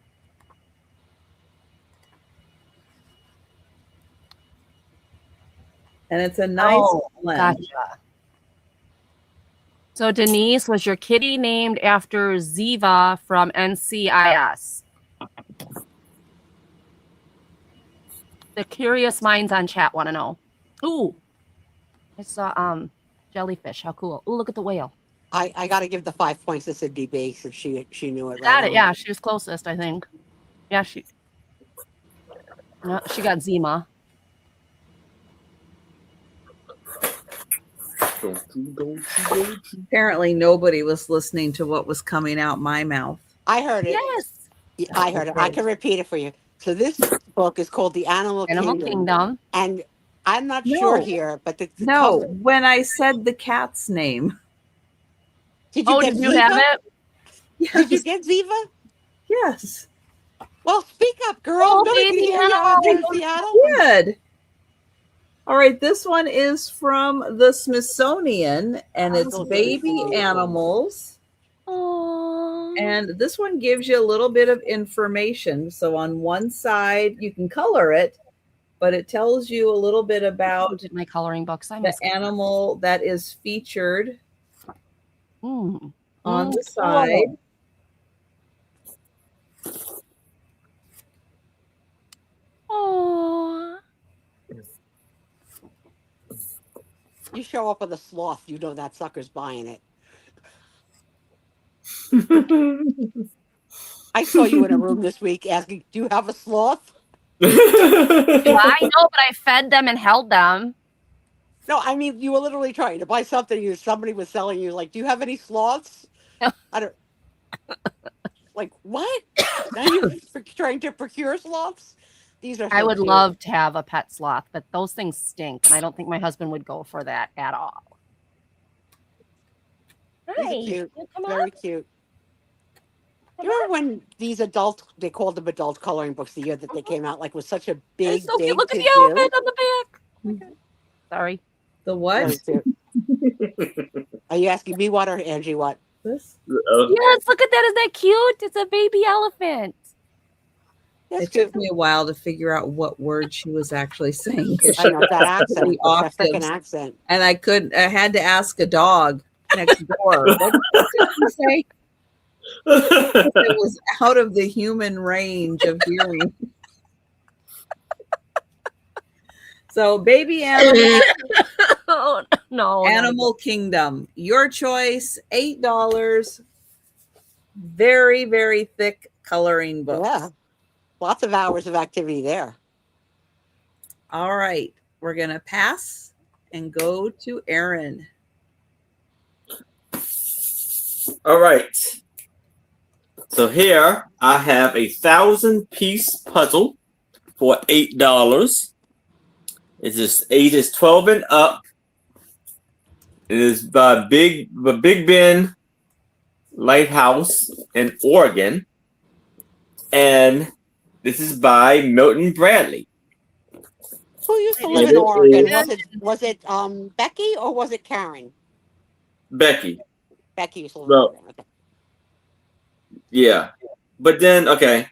And it's a nice blend. Gotcha. So Denise, was your kitty named after Ziva from NCIS? The curious minds on chat want to know. Ooh, I saw jellyfish. How cool! Ooh, look at the whale. I got to give the 5 points to Cindy B since she knew it. Got it. Yeah, she was closest, I think. Yeah, she got Zima. Apparently nobody was listening to what was coming out my mouth. I heard it. Yes. I heard it. I can repeat it for you. So this book is called The Animal Kingdom. And I'm not sure here, but the cover. When I said the cat's name. Did you get did Ziva? You have it? Yes. Did you get Ziva? Yes. Well, speak up, girl. Nobody can hear you in Seattle. Good. All right, this one is from the Smithsonian, and it's baby animals. Aww. And this one gives you a little bit of information. So on one side, you can color it, but it tells you a little bit about my coloring books. The animal that is featured on the side. Aww. You show up with a sloth, you know that sucker's buying it. I saw you in a room this week asking, do you have a sloth? I know, but I fed them and held them. No, I mean, you were literally trying to buy something. Somebody was selling you, like, do you have any sloths? I don't. Like, what? Now you're trying to procure sloths? These are. So I would cute. love to have a pet sloth, but those things stink, and I don't think my husband would go for that at all. These are cute. Very cute. You remember when these they called them adult coloring books the year that they came out, like was such a big, so big cute. Look at the to-do? elephant on the back. Okay. Sorry. The what? Are you asking me what or Angie what? This? Yes, look at that. Is that cute? It's a baby elephant. That's It took good. me a while to figure out what word she was actually saying. I know that accent. The It's that freaking octaves. accent. And I had to ask a dog next door. What did she say? It was out of the human range of hearing. So, baby animal, Oh, no. Animal Kingdom. Your choice, $8. Very, very thick coloring books. Yeah. Lots of hours of activity there. All right. We're going to pass and go to Aaron. All right. So here I have a 1,000-piece puzzle for $8. It is ages 12 and up. It is by Big Ben Lighthouse in Oregon, and this is by Milton Bradley. Who used to live in Oregon? Was it Becky or was it Karen? Becky. Becky used to live in Oregon. Okay. Yeah, but then okay.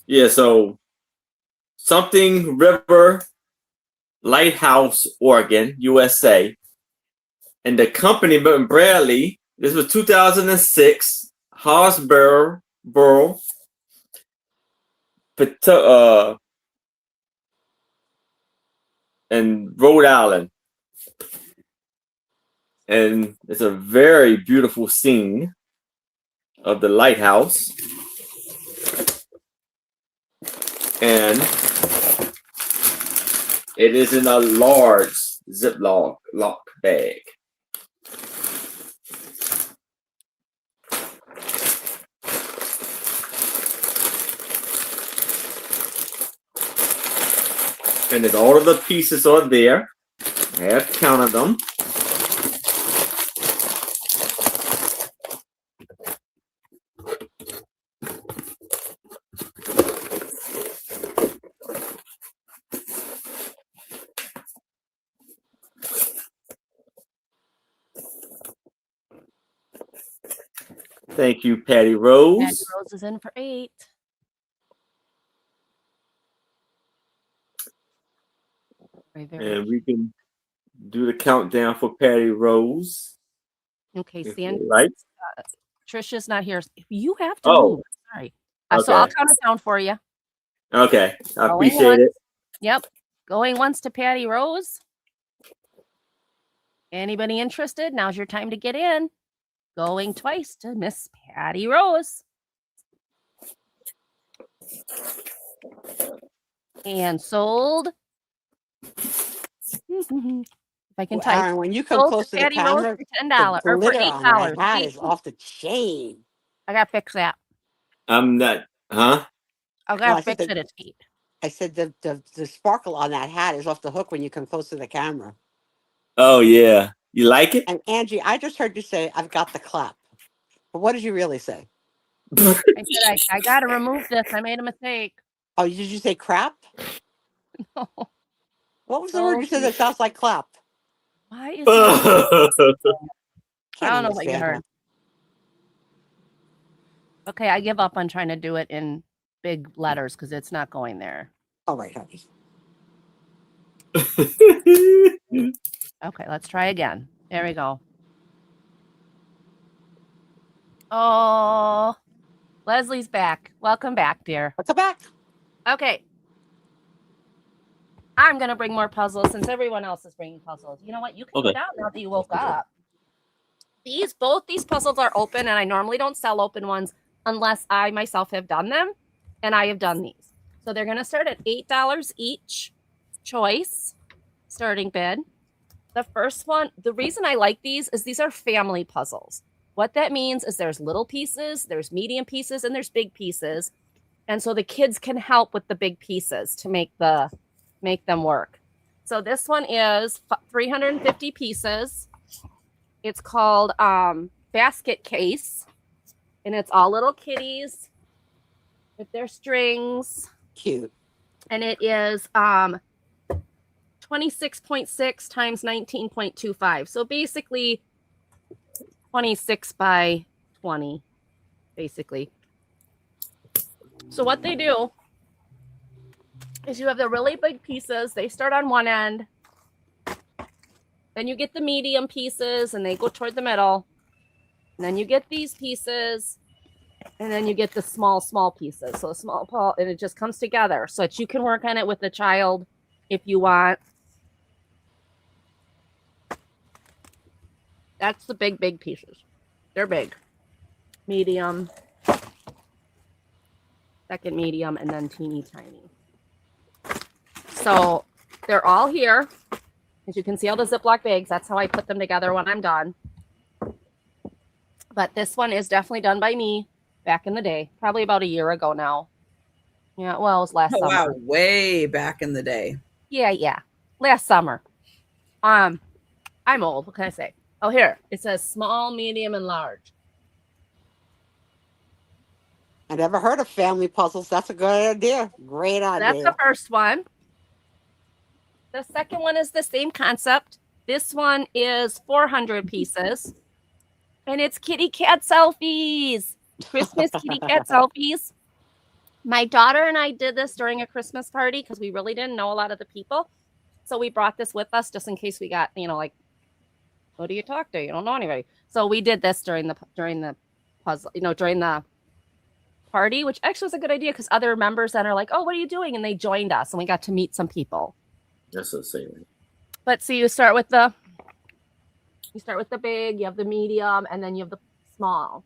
Yeah, so something River Lighthouse, Oregon, USA. And the company, Milton Bradley, this was 2006, Harrisburg, and Rhode Island. And it's a very beautiful scene of the lighthouse. And it is in a large Ziploc bag. And then all of the pieces are there. I have counted them. Thank you, Patty Rose. Patty Rose is in for 8. And we can do the countdown for Patty Rose. Okay, Sandy. Right. Trisha's not here. You have to move. Sorry. Okay. So I'll count it down for you. Okay. I appreciate it. Yep. Going once to Patty Rose. Anybody interested? Now's your time to get in. Going twice to Miss Patty Rose. And sold. If I can type. Aaron, when you come close to the camera, for $10 or for $8. On that hat is off the chain. I gotta fix that. I'm not, huh? I gotta fix it. It's 8. I said the sparkle on that hat is off the hook when you come close to the camera. Oh yeah, you like it? And Angie, I just heard you say I've got the clap. But what did you really say? I said I gotta remove this. I made a mistake. Oh, did you say crap? No. What was the word you said that sounds like clap? Why is that? I don't know what you heard. Okay, I give up on trying to do it in big letters because it's not going there. All right, honey. Okay, let's try again. There we go. Oh, Leslie's back. Welcome back, dear. Welcome back. Okay. I'm going to bring more puzzles since everyone else is bringing puzzles. You know what? You can go down now that you woke up. Both these puzzles are open, and I normally don't sell open ones unless I myself have done them, and I have done these. So they're going to start at $8 each choice, starting bid. The first one, the reason I like these is these are family puzzles. What that means is there's little pieces, there's medium pieces, and there's big pieces. And so the kids can help with the big pieces to make them work. So this one is 350 pieces. It's called Basket Case. And it's all little kitties with their strings. Cute. And it is 26.6 times 19.25. So basically 26 by 20, basically. So what they do is you have the really big pieces. They start on one end. Then you get the medium pieces and they go toward the middle. And then you get these pieces. And then you get the small pieces. So a small ball, and it just comes together so that you can work on it with the child if you want. That's the big pieces. They're big. Medium. Second medium, and then teeny tiny. So they're all here. As you can see all the Ziploc bags, that's how I put them together when I'm done. But this one is definitely done by me back in the day, probably about a year ago now. Yeah, well, it was last summer. Wow, way back in the day. Yeah. Last summer. I'm old. What can I say? Oh, here. It says small, medium, and large. I never heard of family puzzles. That's a good idea. Great idea. That's the first one. The second one is the same concept. This one is 400 pieces. And it's kitty cat selfies. Christmas kitty cat selfies. My daughter and I did this during a Christmas party because we really didn't know a lot of the people. So we brought this with us just in case we got, like, who do you talk to? You don't know anybody. So we did this during the puzzle, during the party, which actually was a good idea because other members then are like, oh, what are you doing? And they joined us and we got to meet some people. That's insane. But see, you start with the big, you have the medium, and then you have the small.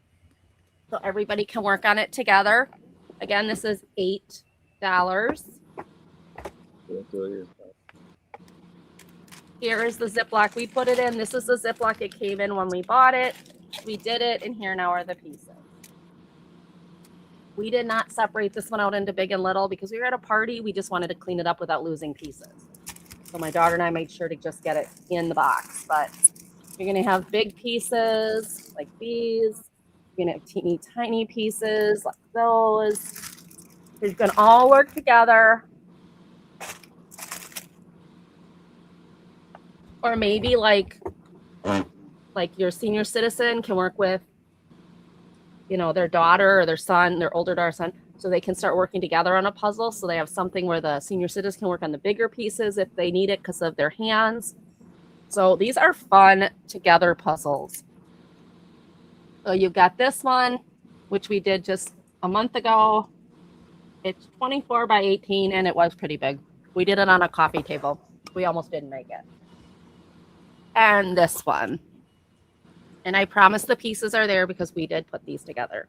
So everybody can work on it together. Again, this is $8. Here is the Ziploc we put it in. This is the Ziploc it came in when we bought it. We did it, and here now are the pieces. We did not separate this one out into big and little because we were at a party. We just wanted to clean it up without losing pieces. So my daughter and I made sure to just get it in the box. But you're going to have big pieces like these. You're going to have teeny tiny pieces like those. They're going to all work together. Or maybe like your senior citizen can work with, their daughter or their son, their older daughter, son, so they can start working together on a puzzle. So they have something where the senior citizen can work on the bigger pieces if they need it because of their hands. So these are fun together puzzles. So you've got this one, which we did just a month ago. It's 24 by 18, and it was pretty big. We did it on a coffee table. We almost didn't make it. And this one. And I promise the pieces are there because we did put these together.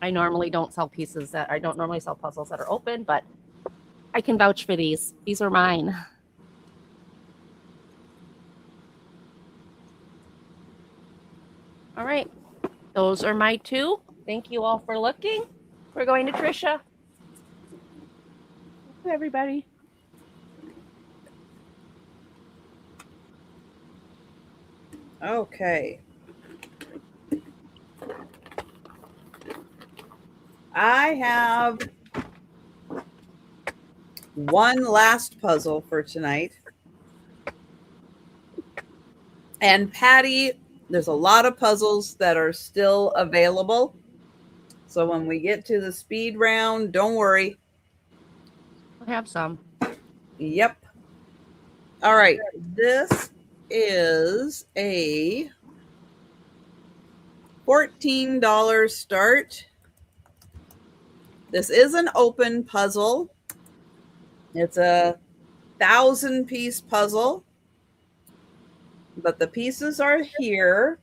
I normally don't sell puzzles that are open, but I can vouch for these. These are mine. All right. Those are my two. Thank you all for looking. We're going to Trisha. Hi, everybody. Okay. I have one last puzzle for tonight. And Patty, there's a lot of puzzles that are still available. So when we get to the speed round, don't worry. I have some. Yep. All right. This is a $14 start. This is an open puzzle. It's a 1,000-piece puzzle. But the pieces are here.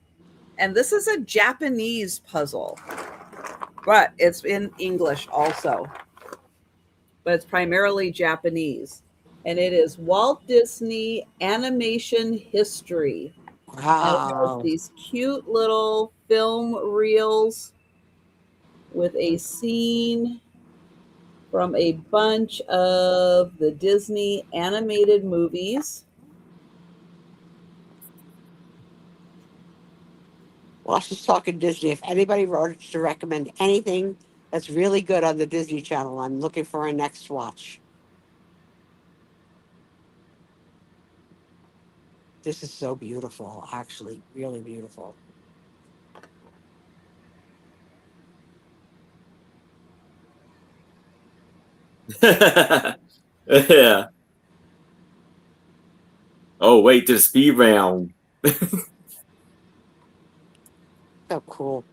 And this is a Japanese puzzle. But it's in English also. But it's primarily Japanese. And it is Walt Disney animation history. Wow. And these cute little film reels with a scene from a bunch of the Disney animated movies. Well, she's talking Disney. If anybody wrote to recommend anything that's really good on the Disney Channel, I'm looking for a next watch. This is so beautiful, actually, really beautiful. Yeah. Oh, wait to the speed round. So cool.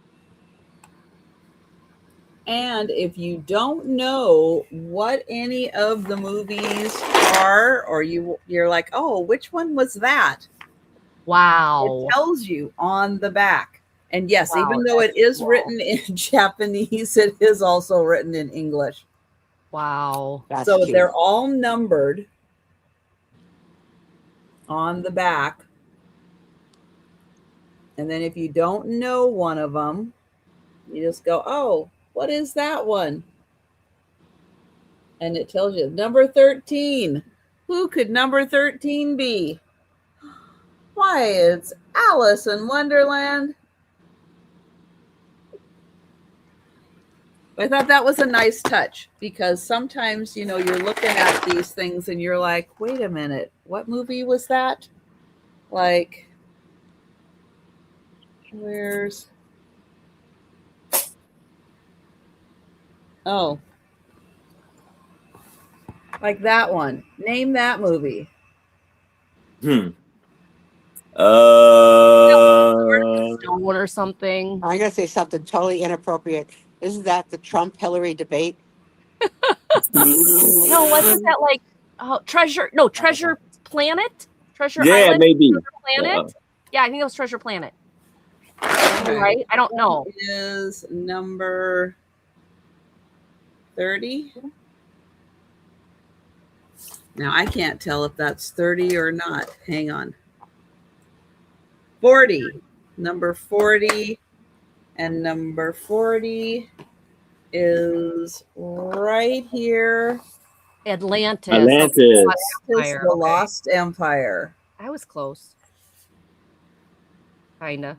And if you don't know what any of the movies are, or you're like, oh, which one was that? Wow. It tells you on the back. And yes, Wow, even though it that's is cool. written in Japanese, it is also written in English. Wow. That's So cute. they're all numbered on the back. And then if you don't know one of them, you just go, oh, what is that one? And it tells you number 13. Who could number 13 be? Why, it's Alice in Wonderland. I thought that was a nice touch because sometimes, you're looking at these things and you're like, wait a minute, what movie was that? Like, where's... Oh, like that one. Name that movie. Stone or something. I'm gonna say something totally inappropriate. Isn't that the Trump-Hillary debate? No, wasn't that like Treasure Planet? Treasure Yeah, Island? maybe. Treasure Planet? Yeah, I think it was Treasure Planet. Okay. Right? I don't know. Is number 30? Now, I can't tell if that's 30 or not. Hang on. 40. Number 40. And number 40 is right here. Atlantis. Atlantis. The Lost Empire. I was close. Kinda.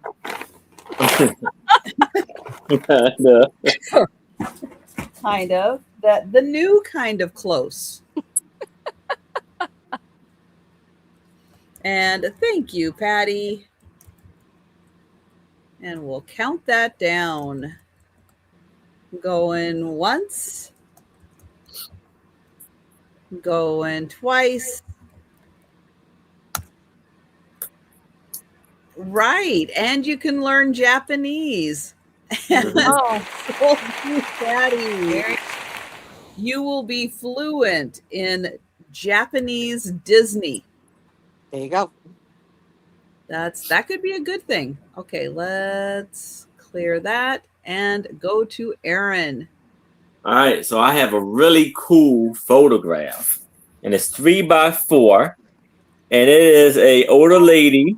Kind of. The new kind of close. And thank you, Patty. And we'll count that down. Going once. Going twice. Right. And you can learn Japanese. Patty, you will be fluent in Japanese Disney. There you go. That could be a good thing. Okay, let's clear that and go to Aaron. All right, so I have a really cool photograph, and it's 3x4, and it is a older lady,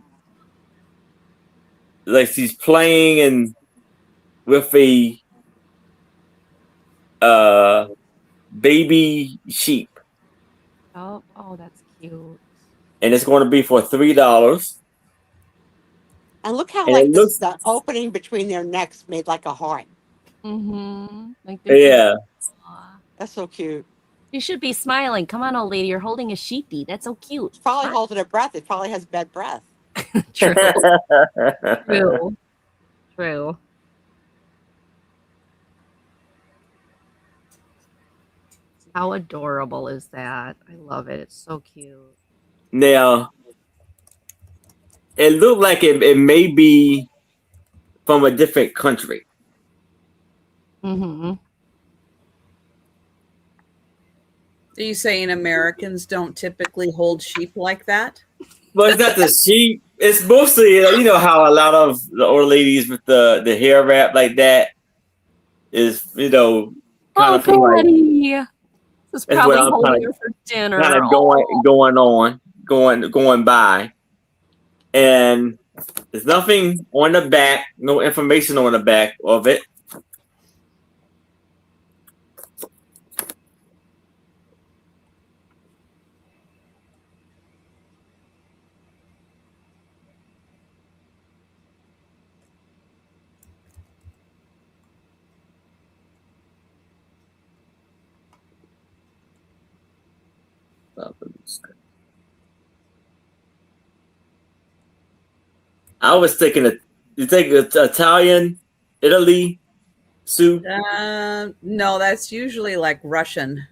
like she's playing and with a baby sheep. Oh, that's cute. And it's going to be for $3. And look how And the opening between their necks made like a heart. Mm-hmm. Yeah. That's so cute. You should be smiling. Come on, old lady. You're holding a sheepy. That's so cute. It's probably holding her breath. It probably has bad breath. True. True. How adorable is that? I love it. It's so cute. Now, it looked like it may be from a different country. Mm-hmm. Are you saying Americans don't typically hold sheep like that? Well, it's not the sheep. It's mostly, how a lot of the old ladies with the hair wrap like that is, kind of from like, this is probably holding her for dinner. Kind of going by. And there's nothing on the back, no information on the back of it. I was thinking that you think it's Italian, Italy, Sue? No, that's usually like Russian.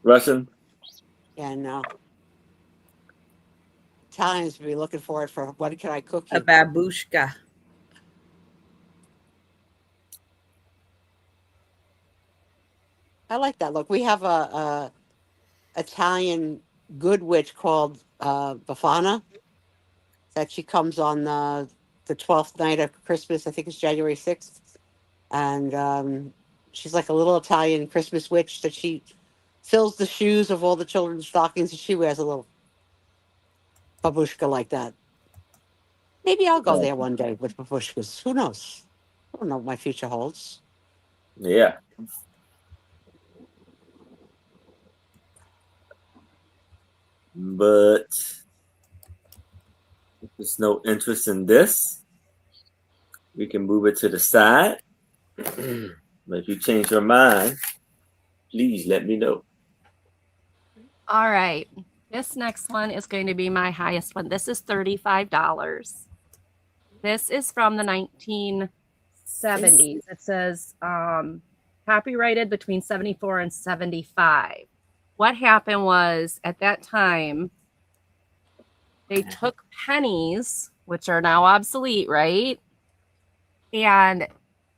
Russian. Yeah, no. Italians will be looking for it for what can I cook you? A babushka. I like that look. We have a Italian good witch called Befana that she comes on the 12th night of Christmas. I think it's January 6th. And she's like a little Italian Christmas witch that she fills the shoes of all the children's stockings, and she wears a little babushka like that. Maybe I'll go there one day with babushkas. Who knows? I don't know what my future holds. Yeah. But if there's no interest in this, we can move it to the side. But if you change your mind, please let me know. All right. This next one is going to be my highest one. This is $35. This is from the 1970s. It says copyrighted between 74 and 75. What happened was at that time, they took pennies, which are now obsolete, right? And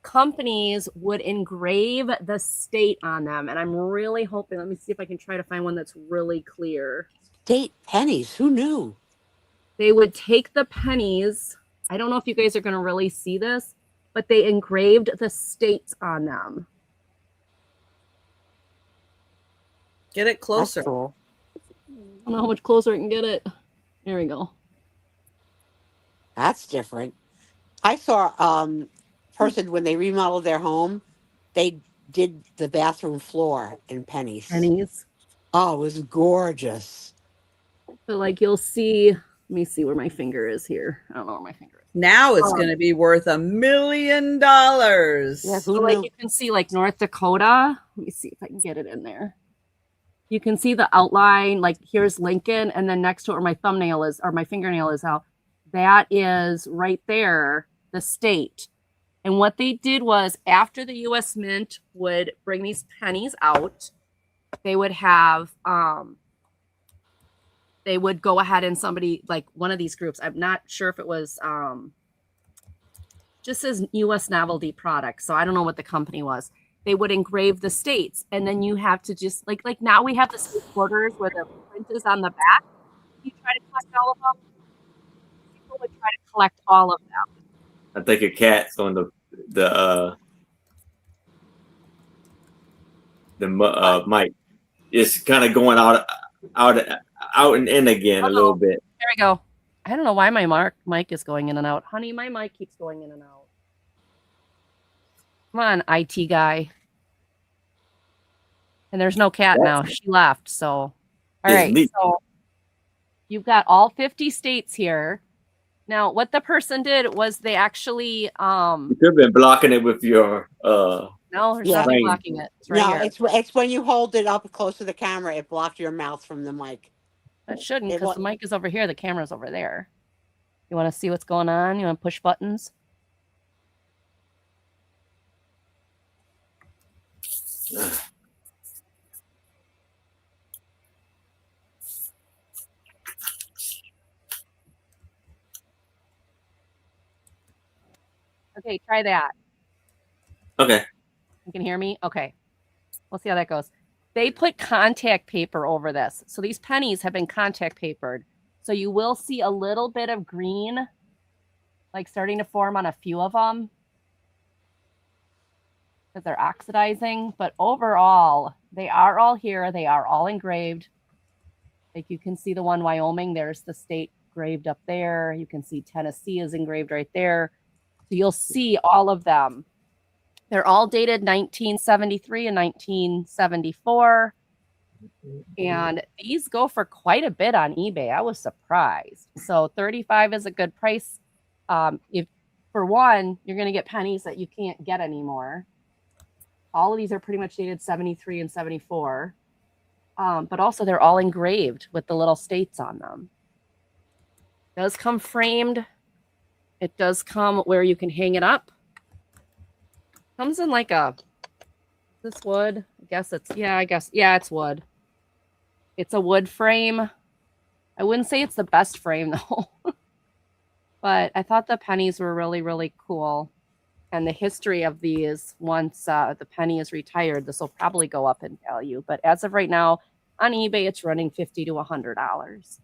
companies would engrave the state on them. And I'm really hoping, let me see if I can try to find one that's really clear. State pennies, who knew? They would take the pennies. I don't know if you guys are going to really see this, but they engraved the states on them. Get it closer. That's cool. I don't know how much closer I can get it. There we go. That's different. I saw person when they remodeled their home, they did the bathroom floor in pennies. Pennies. Oh, it was gorgeous. So like you'll see, let me see where my finger is here. I don't know where my finger is. Now it's going to be worth $1 million. Yeah, So who like knew? you can see like North Dakota. Let me see if I can get it in there. You can see the outline, like here's Lincoln, and then next to it where my thumbnail is, or my fingernail is out, that is right there, the state. And what they did was after the U.S. Mint would bring these pennies out, they would have, they would go ahead and somebody, like one of these groups, I'm not sure if it was, just says U.S. novelty products, so I don't know what the company was. They would engrave the states, and then you have to just like now we have the state borders where the print is on the back. You try to collect all of them. People would try to collect all of them. I think a cat's on the mic. It's kind of going out and in again a little bit. There we go. I don't know why my mic is going in and out. Honey, my mic keeps going in and out. Come on, IT guy. And there's no cat now. She left. So, all right. Neat. So you've got all 50 states here. Now, what the person did was they actually You could have been blocking it with your no, there's nothing blocking it. It's right here. It's when you hold it up close to the camera, it blocked your mouth from the mic. It shouldn't, because the mic is over here, the camera's over there. You want to see what's going on? You want to push buttons? Okay, try that. Okay. You can hear me? Okay. We'll see how that goes. They put contact paper over this. So these pennies have been contact papered. So you will see a little bit of green, like starting to form on a few of them, because they're oxidizing. But overall, they are all here. They are all engraved. Like you can see the one Wyoming, there's the state engraved up there. You can see Tennessee is engraved right there. So you'll see all of them. They're all dated 1973 and 1974. And these go for quite a bit on eBay. I was surprised. So 35 is a good price. If for one, you're going to get pennies that you can't get anymore. All of these are pretty much dated 73 and 74. But also they're all engraved with the little states on them. It does come framed. It does come where you can hang it up. Comes in like a, is this wood? I guess it's, yeah, it's wood. It's a wood frame. I wouldn't say it's the best frame though. But I thought the pennies were really, really cool. And the history of these, once the penny is retired, this will probably go up in value. But as of right now, on eBay, it's running $50 to $100.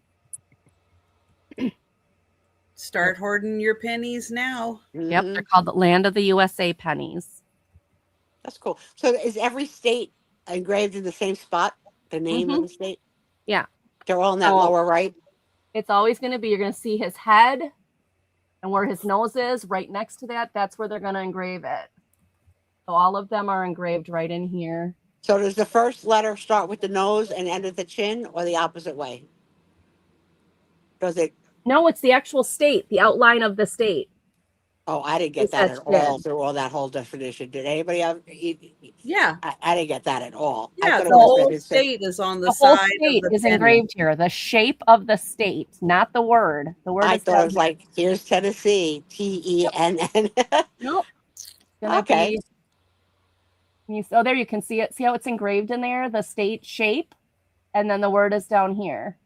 Start hoarding your pennies now. Yep, they're called the Land of the USA pennies. That's cool. So is every state engraved in the same spot? The name of the state? Yeah. They're all in that lower right? It's always going to be, you're going to see his head and where his nose is right next to that. That's where they're going to engrave it. So all of them are engraved right in here. So does the first letter start with the nose and end at the chin, or the opposite way? Does it? No, it's the actual state, the outline of the state. Oh, I didn't get that at all through all that whole definition. Did anybody have? Yeah. I didn't get that at all. Yeah, the whole state is on the side. The whole state is engraved here. The shape of the state, not the word. The word. I thought it was like, here's Tennessee, TENN. Nope. Okay. Oh, there you can see it. See how it's engraved in there? The state shape, and then the word is down here.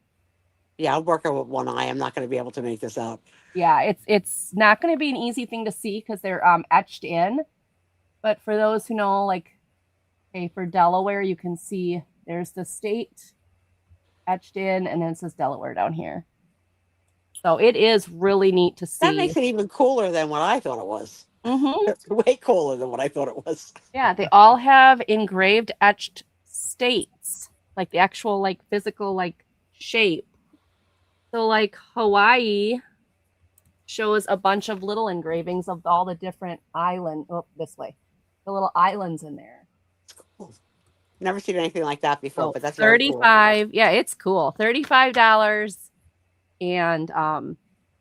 Yeah, I'm working with one eye. I'm not going to be able to make this out. Yeah, it's not going to be an easy thing to see because they're etched in. But for those who know, like, okay, for Delaware, you can see there's the state etched in, and then it says Delaware down here. So it is really neat to see. That makes it even cooler than what I thought it was. Mm-hmm. It's way cooler than what I thought it was. Yeah, they all have engraved, etched states, like the actual, like, physical, like, shape. So, like, Hawaii shows a bunch of little engravings of all the different islands. Oh, this way. The little islands in there. Cool. Never seen anything like that before, but that's $35. Cool. Yeah, it's cool. $35. And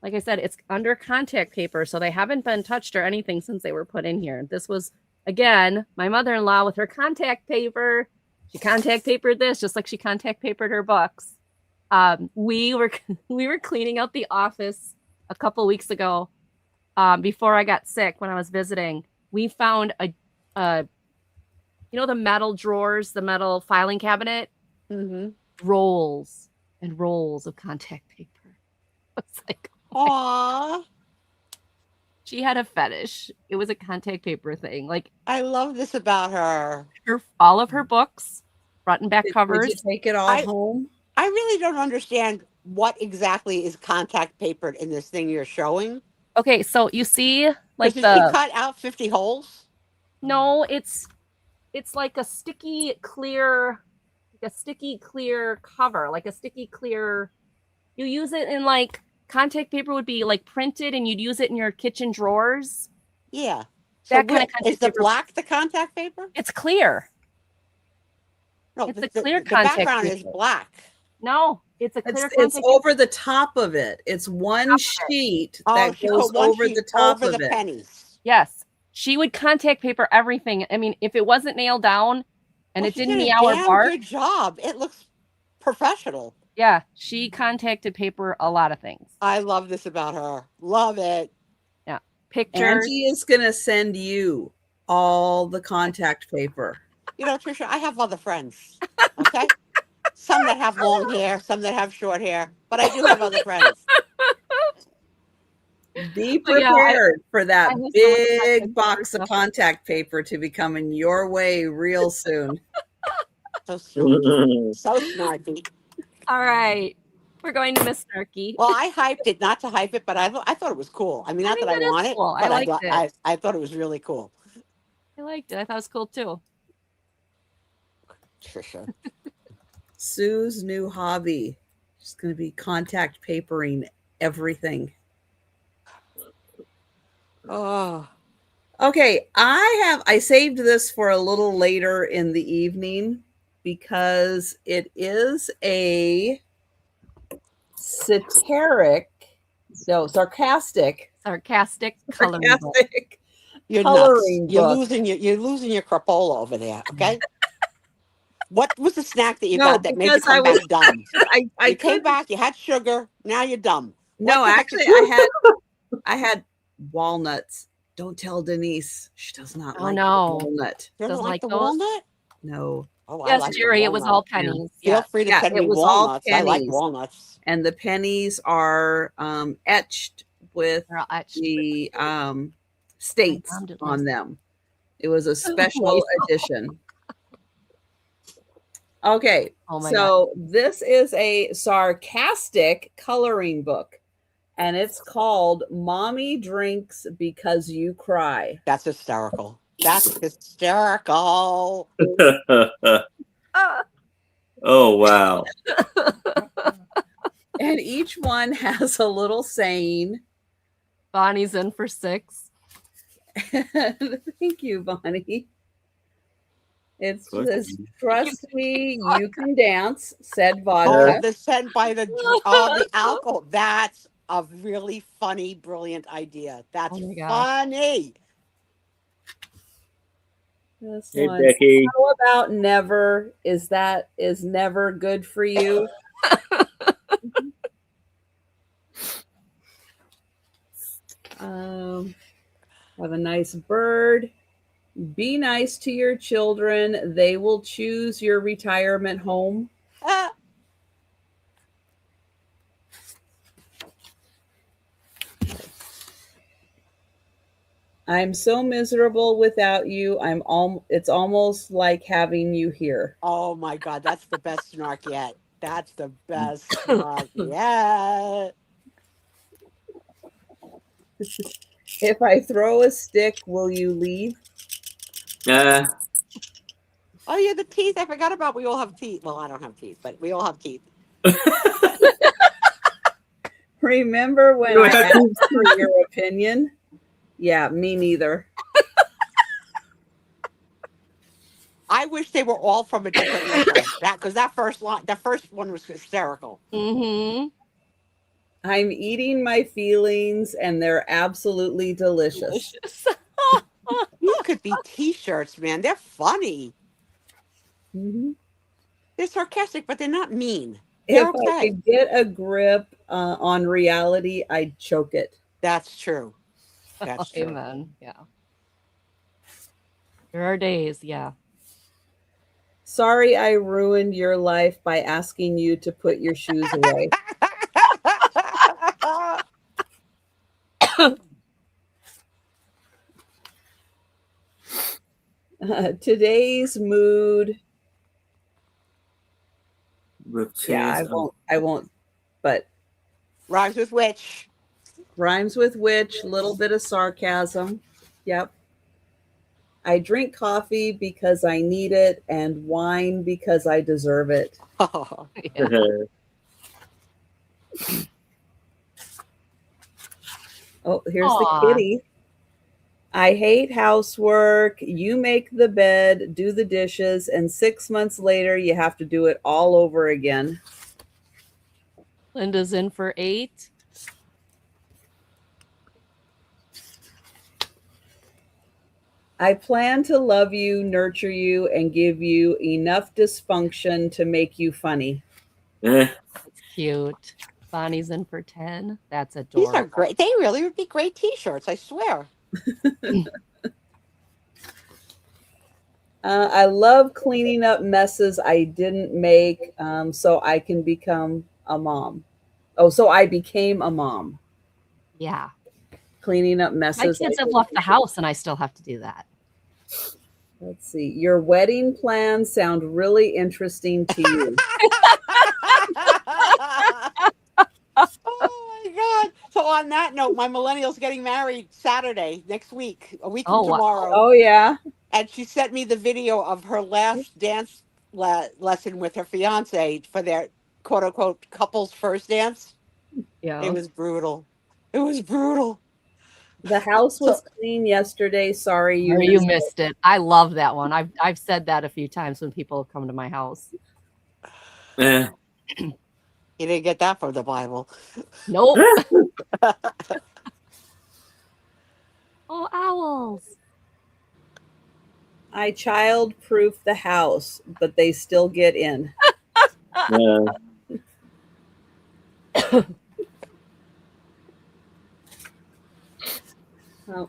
like I said, it's under contact paper, so they haven't been touched or anything since they were put in here. This was, again, my mother-in-law with her contact paper. She contact papered this just like she contact papered her books. We were cleaning out the office a couple weeks ago, before I got sick when I was visiting. We found a you know, the metal drawers, the metal filing cabinet, rolls and rolls of contact paper. It's like, aww. She had a fetish. It was a contact paper thing. Like, I love this about her. All of her books, front and back covers. Did you take it all home? I really don't understand what exactly is contact papered in this thing you're showing. Okay, so you see, like, did she cut out 50 holes? No, it's like a sticky clear cover, like a sticky clear. You use it in, like, contact paper would be like printed, and you'd use it in your kitchen drawers. Yeah. So that kind of contact is the black the contact paper? It's clear. No, it's a clear contact background paper. is black. No, it's a clear. It's over the top of it. It's one sheet that goes over the top of it. Pennies. Yes, she would contact paper everything. I mean, if it wasn't nailed down and it didn't meet our mark. Good job. It looks professional. Yeah, she contacted paper a lot of things. I love this about her. Love it. Yeah, pictures. Angie is gonna send you all the contact paper. You know, Trisha, I have other friends. Okay. Some that have long hair, some that have short hair, but I do have other friends. Be prepared for that big box of contact paper to be coming your way real soon. So sweet. So snarky. All right. We're going to Miss Snarky. Well, I hyped it, not to hype it, but I thought it was cool. I mean, not that I want it, cool. but I liked it. I thought it was really cool. I liked it. I thought it was cool too. Trisha. Sue's new hobby. She's going to be contact papering everything. Oh. Okay, I saved this for a little later in the evening because it is a sarcastic coloring book. You're coloring nuts. book. You're losing your crapola over there, okay? What was the snack that you got that made you come back dumb? I you came back, you had sugar, now you're dumb. No, actually I had walnuts. Don't tell Denise. She does not like walnut. You don't like the walnut? No. Oh, I Yes, like the Jerry, it was all walnuts. pennies. Feel Yeah. free to Yeah, send it me was all walnuts. I like pennies. walnuts. And the pennies are etched with They're all etched. the states mom did on last- them. It was a Oh, special myself. edition. Okay, Oh my so this is a sarcastic coloring book, and it's called Mommy Drinks Because You Cry. That's hysterical. That's hysterical. Oh wow. And each one has a little saying. Bonnie's in for 6. Thank you, Bonnie. It's Good. this, trust me, you can dance, said Oh, vodka. the scent by the alcohol. That's a really funny, brilliant idea. That's Oh my gosh. funny. This Hey one. Becky. How about never? Is never good for you? Have a nice bird. Be nice to your children. They will choose your retirement home. Ah, I'm so miserable without you. It's almost like having you here. oh my God, that's the best snark yet. That's the best snark yet. If I throw a stick, will you leave? Oh yeah, the teeth. I forgot about. We all have teeth. Well, I don't have teeth, but we all have teeth. Remember when You I don't have asked to- for your opinion? Yeah, me neither. I wish they were all from a different liquor. Because that first one was hysterical. Mm-hmm. I'm eating my feelings, and they're absolutely delicious. These could be T-shirts, man. They're funny. Mm-hmm. They're sarcastic, but they're not mean. They're If I okay. could get a grip on reality, I'd choke it. That's true. That's true. Amen. Yeah. There are days, yeah. Sorry I ruined your life by asking you to put your shoes away. Today's mood. With Yeah, chairs. I won't, but Rhymes with which. rhymes with which, little bit of sarcasm. Yep. I drink coffee because I need it and wine because I deserve it. Oh, Yeah. Oh, here's Aw. the kitty. I hate housework. You make the bed, do the dishes, and 6 months later, you have to do it all over again. Linda's in for 8. I plan to love you, nurture you, and give you enough dysfunction to make you funny. That's cute. Bonnie's in for 10. That's these adorable. are great. They really would be great T-shirts. I swear. I love cleaning up messes I didn't make so I can become a mom. Oh, so I became a mom. Yeah. Cleaning up My messes. kids have left the house and I still have to do that. Let's see. Your wedding plans sound really interesting to you. Oh my God. So on that note, my millennial's getting married Saturday, next week, a week Oh, from wow. tomorrow. Oh, yeah. And she sent me the video of her last dance lesson with her fiance for their quote unquote couple's first dance. Yeah. It was brutal. It was brutal. The house was So, clean yesterday. Sorry Or you you missed missed it. I love that one. I've said that a few times when people have come to my house. Yeah. you didn't get that from the Bible. Nope. Oh, owls. I child-proof the house, but they still get in. Yeah.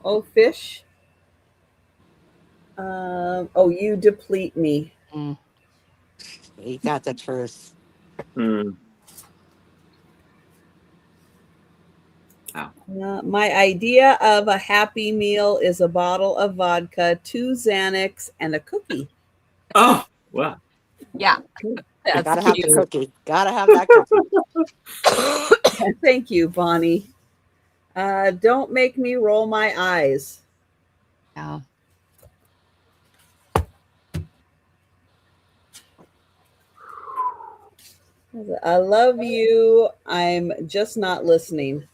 Oh, fish. Oh, you deplete me. Mm. He got the truth. Hmm. My idea of a happy meal is a bottle of vodka, 2 Xanax, and a cookie. Oh, wow. Yeah. That's Gotta have the cute. cookie. Gotta have that cookie. Thank you, Bonnie. Don't make me roll my eyes. Yeah. I love you. I'm just not listening.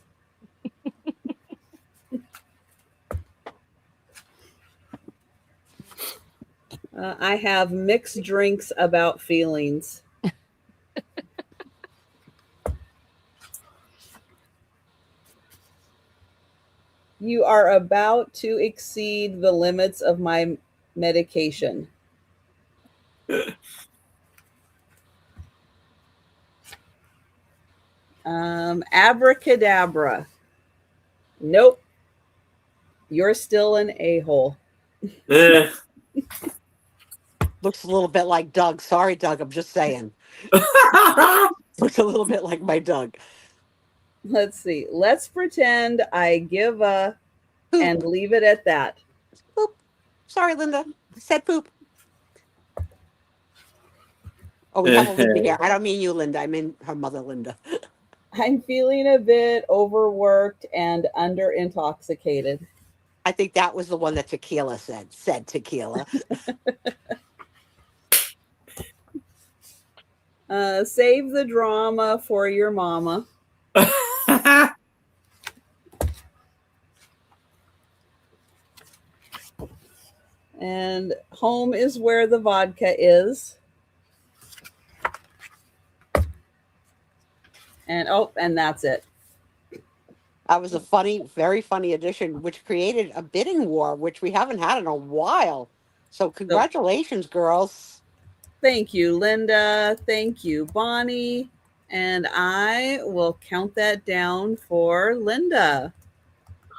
I have mixed drinks about feelings. You are about to exceed the limits of my medication. Abracadabra. Nope. You're still an a-hole. Eh. Looks a little bit like Doug. Sorry, Doug. I'm just saying. Looks a little bit like my Doug. Let's see. Let's pretend I give a Poop. and leave it at that. Poop. Sorry, Linda. I said poop. Oh, we have a Linda here. I don't mean you, Linda. I mean her mother, Linda. I'm feeling a bit overworked and under intoxicated. I think that was the one that Tequila said. Said Tequila. Save the drama for your mama. And home is where the vodka is. And that's it. That was a funny, very funny addition, which created a bidding war, which we haven't had in a while. So congratulations, girls. Thank you, Linda. Thank you, Bonnie. And I will count that down for Linda.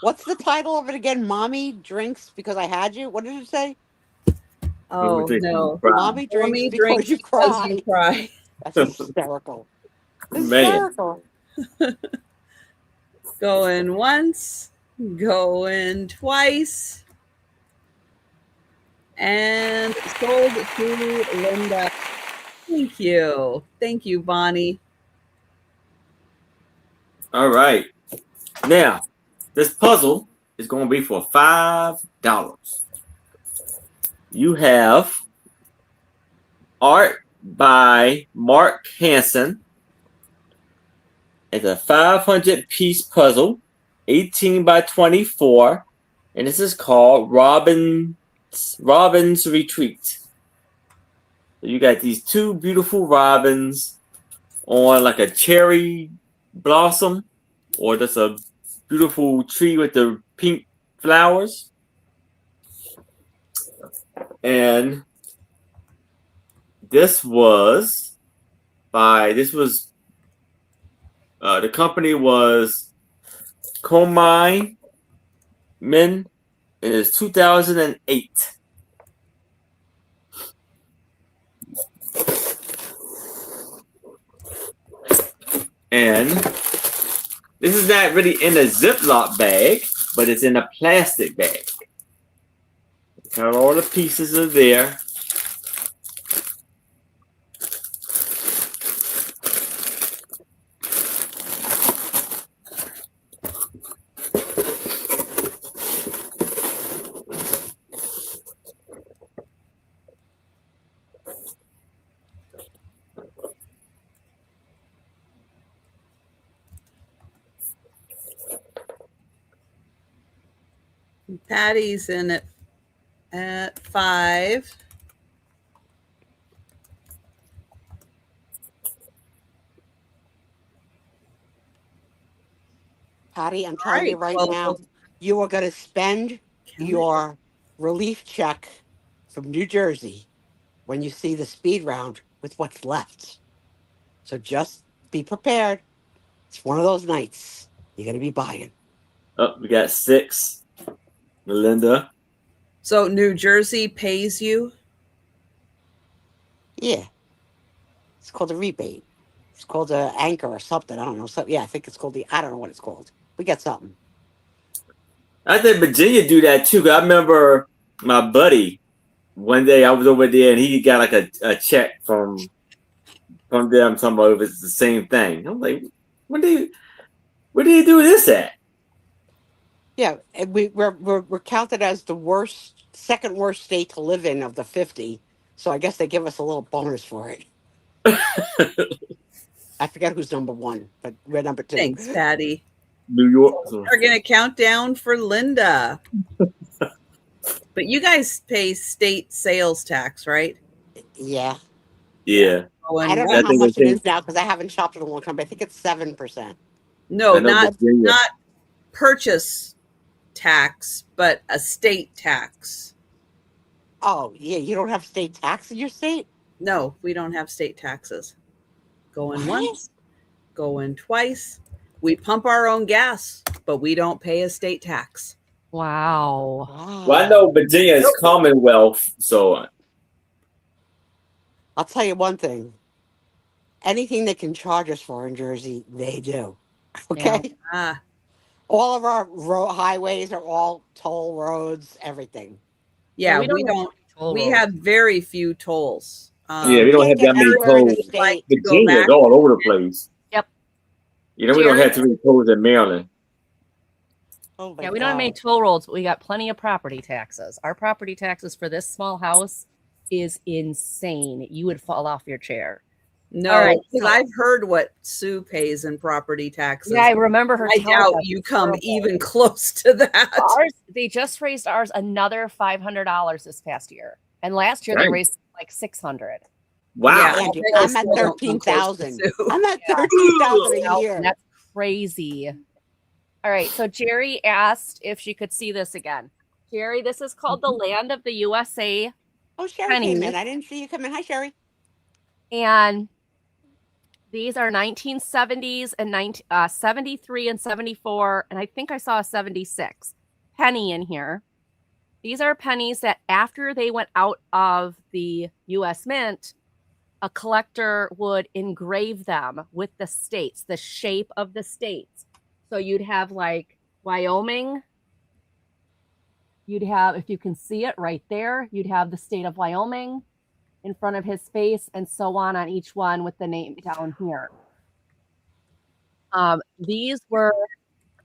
What's the title of it again? Mommy Drinks Because I Had You? What did it say? Oh, no. Mommy Drinks Because You Cry. That's hysterical. Hysterical. Going once, going twice, and sold to Linda. Thank you. Thank you, Bonnie. All right. Now, this puzzle is going to be for $5. You have art by Mark Hansen. It's a 500-piece puzzle, 18 by 24, and this is called Robin's Retreat. So you got these two beautiful robins on like a cherry blossom, or just a beautiful tree with the pink flowers. And the company was Comine Men, and it's 2008. And this is not really in a Ziploc bag, but it's in a plastic bag. All the pieces are there. Patty's in it at 5. Patty, I'm telling you right now, you are going to spend your relief check from New Jersey when you see the speed round with what's left. So just be prepared. It's one of those nights you're going to be buying. Oh, we got 6. Melinda. So New Jersey pays you? Yeah. It's called a rebate. It's called an anchor or something. I don't know. So, yeah, I think it's called I don't know what it's called. We get something. I think Virginia do that too. 'Cause I remember my buddy one day I was over there and he got like a check from them. Talking about if it's the same thing. I'm like, where do you do this at? Yeah, and we're counted as the second worst state to live in of the 50. So I guess they give us a little bonus for it. I forget who's number one, but we're number 2. Thanks, Patty. New York. We're going to count down for Linda. But you guys pay state sales tax, right? Yeah. Yeah. I don't know how much it is now because I haven't shopped in a long time, but I think it's 7%. No, not purchase tax, but a state tax. Oh, yeah. You don't have state tax in your state? No, we don't have state taxes. Going once, going twice. We pump our own gas, but we don't pay a state tax. Wow. Well, I know Virginia is Commonwealth, so I'll tell you one thing. Anything they can charge us for in Jersey, they do. Okay? Yeah. All of our highways are all toll roads, everything. Yeah, we have very few tolls. We don't have that many tolls. Virginia's all over the place. Yep. We don't have too many tolls in Maryland. Oh we don't have many toll roads, but we got plenty of property taxes. Our property taxes for this small house is insane. You would fall off your chair. No, because I've heard what Sue pays in property taxes. Yeah, I remember her. I doubt you come even close to that. They just raised ours another $500 this past year, and last year they raised like $600. Wow, yeah, I'm at 13,000. I'm at 13,000 a year. That's crazy. All right, so Jerry asked if she could see this again. Jerry, this is called the Land of the USA. Oh, Sherry came in. I didn't see you come in. Hi, Sherry. And these are 1970s and 73 and 74, and I think I saw a 76 penny in here. These are pennies that after they went out of the U.S. Mint, a collector would engrave them with the states, the shape of the states. So you'd have like Wyoming. You'd have, if you can see it right there, you'd have the state of Wyoming in front of his face and so on each one with the name down here. These were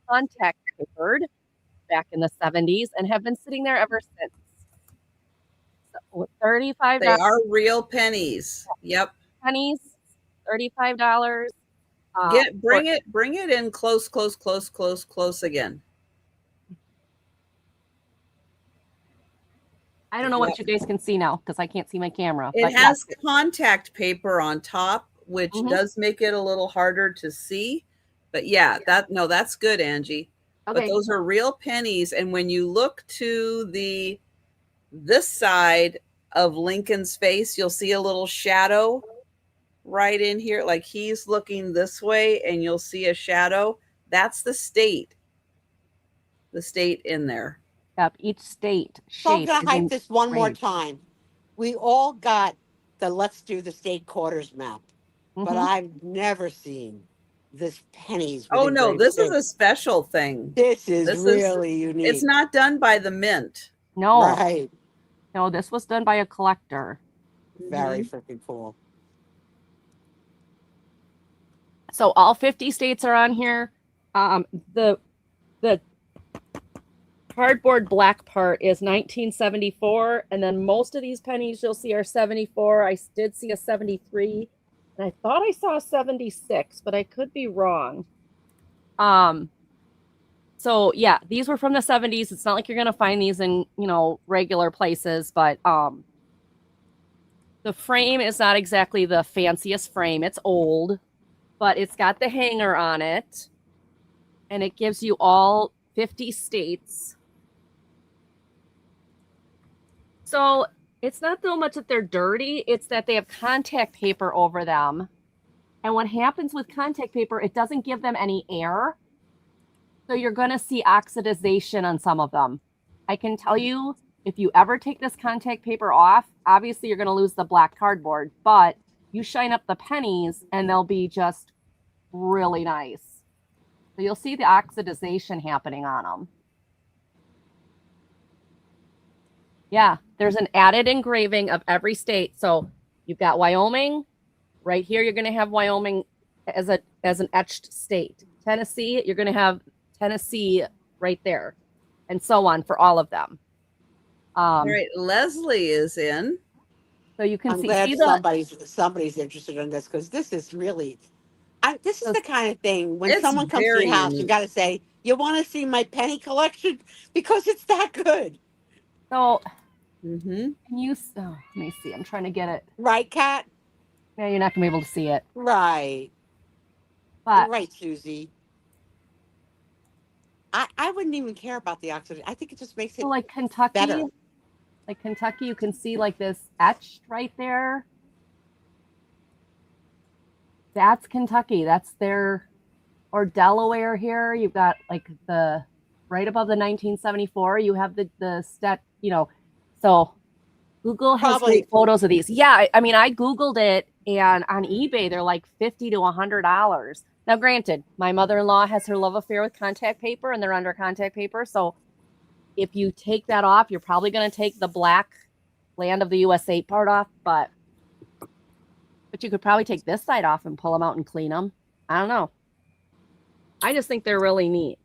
contact papered back in the 70s and have been sitting there ever since. So $35. They are real pennies. Yep. Pennies, $35. Bring it in close again. I don't know what you guys can see now because I can't see my camera. It has contact paper on top, which does make it a little harder to see. But yeah, that's good, Angie. Okay. But those are real pennies. And when you look to this side of Lincoln's face, you'll see a little shadow right in here. Like he's looking this way and you'll see a shadow. That's the state. The state in there. Yep, each state. So I'm going to hype this one more time. We all got the Let's Do the State Quarters map, but I've never seen this pennies. Oh, no, this is a special thing. This is really unique. It's not done by the mint. No. Right. No, this was done by a collector. Very freaking cool. So all 50 states are on here. The cardboard black part is 1974, and then most of these pennies you'll see are 74. I did see a 73, and I thought I saw a 76, but I could be wrong. So yeah, these were from the 70s. It's not like you're gonna find these in regular places, but the frame is not exactly the fanciest frame. It's old, but it's got the hanger on it, and it gives you all 50 states. So it's not so much that they're dirty, it's that they have contact paper over them. And what happens with contact paper, it doesn't give them any air. So you're going to see oxidization on some of them. I can tell you, if you ever take this contact paper off, obviously you're going to lose the black cardboard, but you shine up the pennies and they'll be just really nice. So you'll see the oxidization happening on them. Yeah, there's an added engraving of every state. So you've got Wyoming. Right here, you're going to have Wyoming as an etched state. Tennessee, you're going to have Tennessee right there, and so on for all of them. All right, Leslie is in. So you can I'm see glad somebody's interested in this, because this is really, this is the kind of thing when someone comes to your house, you got to say, you want to see my penny collection, because it's that good. So, let me see. I'm trying to get it. Right, Kat? Yeah, you're not going to be able to see it. Right. But you're right, Susie. I wouldn't even care about the oxidation. I think it just makes it like Kentucky, better. Like Kentucky, you can see like this etched right there. That's Kentucky. That's their, or Delaware here. You've got like the, right above the 1974, you have the step, so Google has great photos of these. Yeah, I mean, I Googled it, and on eBay, they're like $50 to $100. Now, granted, my mother-in-law has her love affair with contact paper, and they're under contact paper. So if you take that off, you're probably going to take the black land of the USA part off, but you could probably take this side off and pull them out and clean them. I don't know. I just think they're really neat.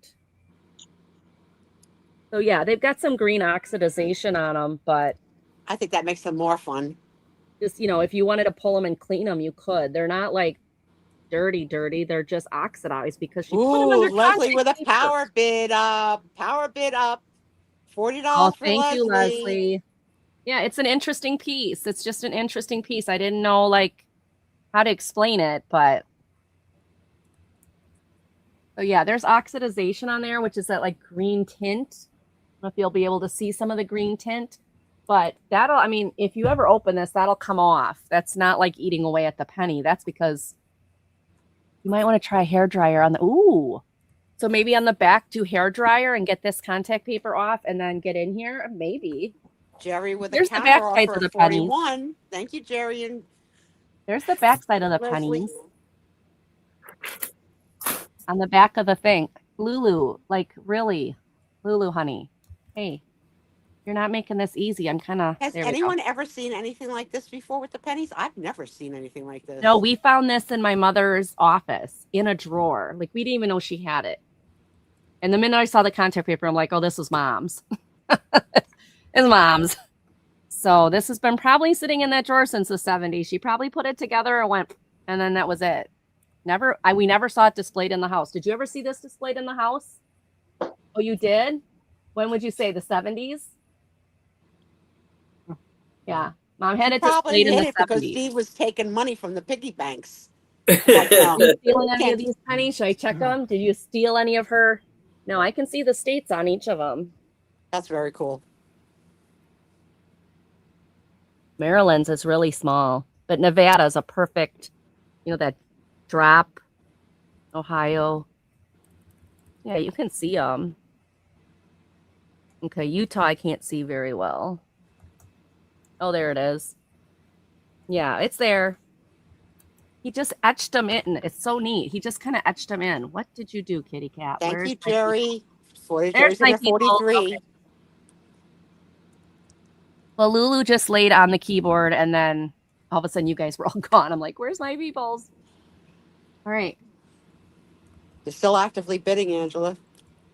So yeah, they've got some green oxidization on them, but I think that makes them more fun. Just, if you wanted to pull them and clean them, you could. They're not like dirty. They're just oxidized because you put them under Leslie with a paper. power bid up. $40 for thank Leslie. you, Leslie. Yeah, it's an interesting piece. It's just an interesting piece. I didn't know how to explain it, but so yeah, there's oxidization on there, which is that like green tint. I don't know if you'll be able to see some of the green tint, but if you ever open this, that'll come off. That's not like eating away at the penny. That's because you might want to try a hairdryer on the, so maybe on the back, do hairdryer and get this contact paper off and then get in here. Maybe. Jerry with There's a counter the back side offer of the of 41. pennies. Thank you, Jerry. And there's the back side of the Leslie. pennies. On the back of the thing. Lulu, really. Lulu, honey. Hey, you're not making this easy. I'm kind of... Has anyone ever seen anything like this before with the pennies? I've never seen anything like this. No, we found this in my mother's office in a drawer. Like, we didn't even know she had it. And the minute I saw the contact paper, I'm like, oh, this is Mom's. It's Mom's. So this has been probably sitting in that drawer since the 70s. She probably put it together and went, and then that was it. We never saw it displayed in the house. Did you ever see this displayed in the house? Oh, you did? When would you say, the 70s? Yeah. Mom had it displayed in the 70s. Because Steve was taking money from the piggy banks. Did you steal any of these pennies? Should I check them? Did you steal any of her? No, I can see the states on each of them. That's very cool. Maryland's is really small, but Nevada's a perfect, that drop. Ohio. Yeah, you can see them. Okay, Utah, I can't see very well. Oh, there it is. Yeah, it's there. He just etched them in. It's so neat. He just kind of etched them in. What did you do, kitty cat? Thank you, Jerry. There's my 43. Okay. Well, Lulu just laid on the keyboard, and then all of a sudden you guys were all gone. I'm like, where's my peoples? All right. You're still actively bidding, Angela.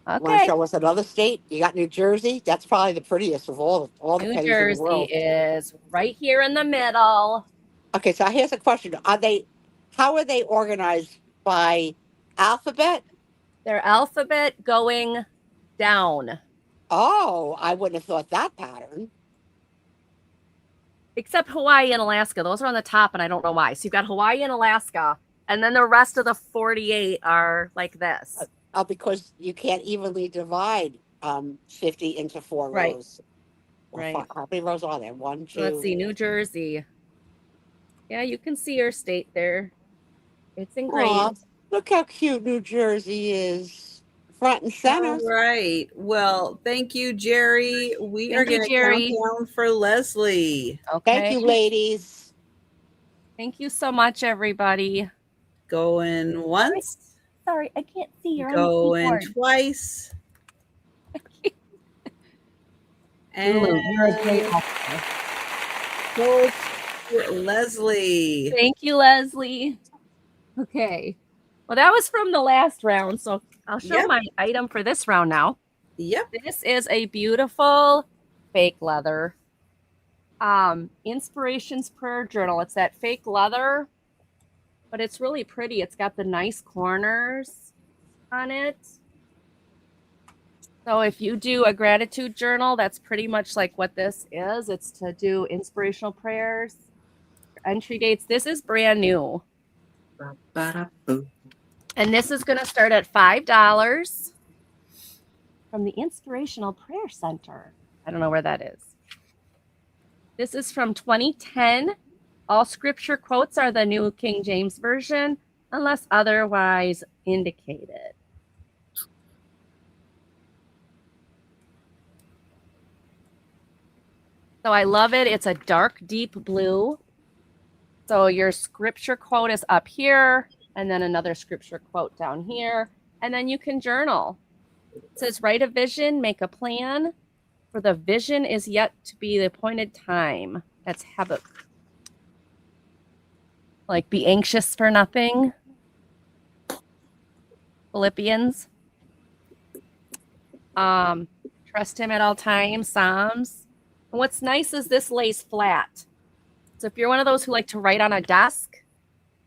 Okay. Want to show us another state? You got New Jersey. That's probably the prettiest of all the pennies in the world. New Jersey is right here in the middle. Okay, so here's a question. How are they organized? By alphabet? They're alphabet going down. Oh, I wouldn't have thought that pattern. Except Hawaii and Alaska. Those are on the top, and I don't know why. So you've got Hawaii and Alaska, and then the rest of the 48 are like this. Because you can't evenly divide 50 into 4 rows. Right. How many rows are there? 1, 2. Let's see, New Jersey. Yeah, you can see your state there. It's engraved. Aww, look how cute New Jersey is. Front and center. All right. Well, thank you, Jerry. We are going to count down for Leslie. Okay. Thank you, ladies. Thank you so much, everybody. Going once. Sorry, I can't see. You're Going on the keyboard. twice. And And you're a great go to Leslie. Thank you, Leslie. Okay. Well, that was from the last round, so I'll show my item for this round now. Yep. This is a beautiful fake leather Inspirations Prayer Journal. It's that fake leather, but it's really pretty. It's got the nice corners on it. So if you do a gratitude journal, that's pretty much like what this is. It's to do inspirational prayers, entry dates. This is brand new. And this is going to start at $5 from the Inspirational Prayer Center. I don't know where that is. This is from 2010. All scripture quotes are the New King James Version, unless otherwise indicated. So I love it. It's a dark, deep blue. So your scripture quote is up here, and then another scripture quote down here. And then you can journal. It says, write a vision, make a plan, for the vision is yet to be the appointed time. That's Habakkuk. Like, be anxious for nothing. Philippians. Trust him at all times. Psalms. And what's nice is this lays flat. So if you're one of those who like to write on a desk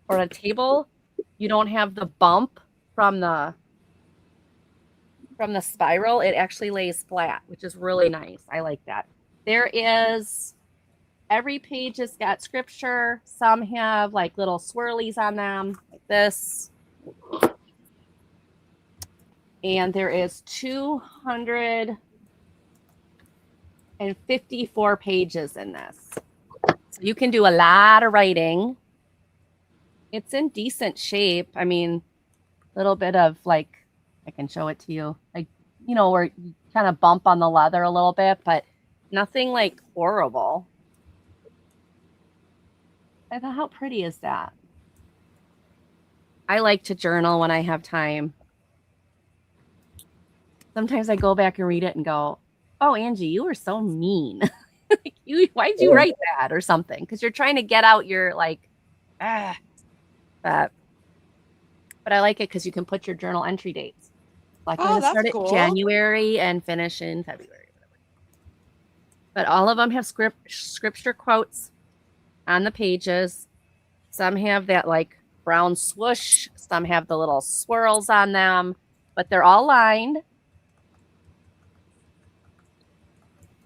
or a table, you don't have the bump from the spiral. It actually lays flat, which is really nice. I like that. There is, every page has got scripture. Some have like little swirlies on them, like this. And there is 254 pages in this. So you can do a lot of writing. It's in decent shape. I mean, a little bit of like, I can show it to you. Like, you know, where you kind of bump on the leather a little bit, but nothing like horrible. I thought, how pretty is that? I like to journal when I have time. Sometimes I go back and read it and go, oh, Angie, you were so mean. Like, why'd you write that or something? Because you're trying to get out your like, but I like it because you can put your journal entry dates. Like, I'm going to start in January and finish in February. But all of them have scripture quotes on the pages. Some have that like brown swoosh. Some have the little swirls on them, but they're all lined.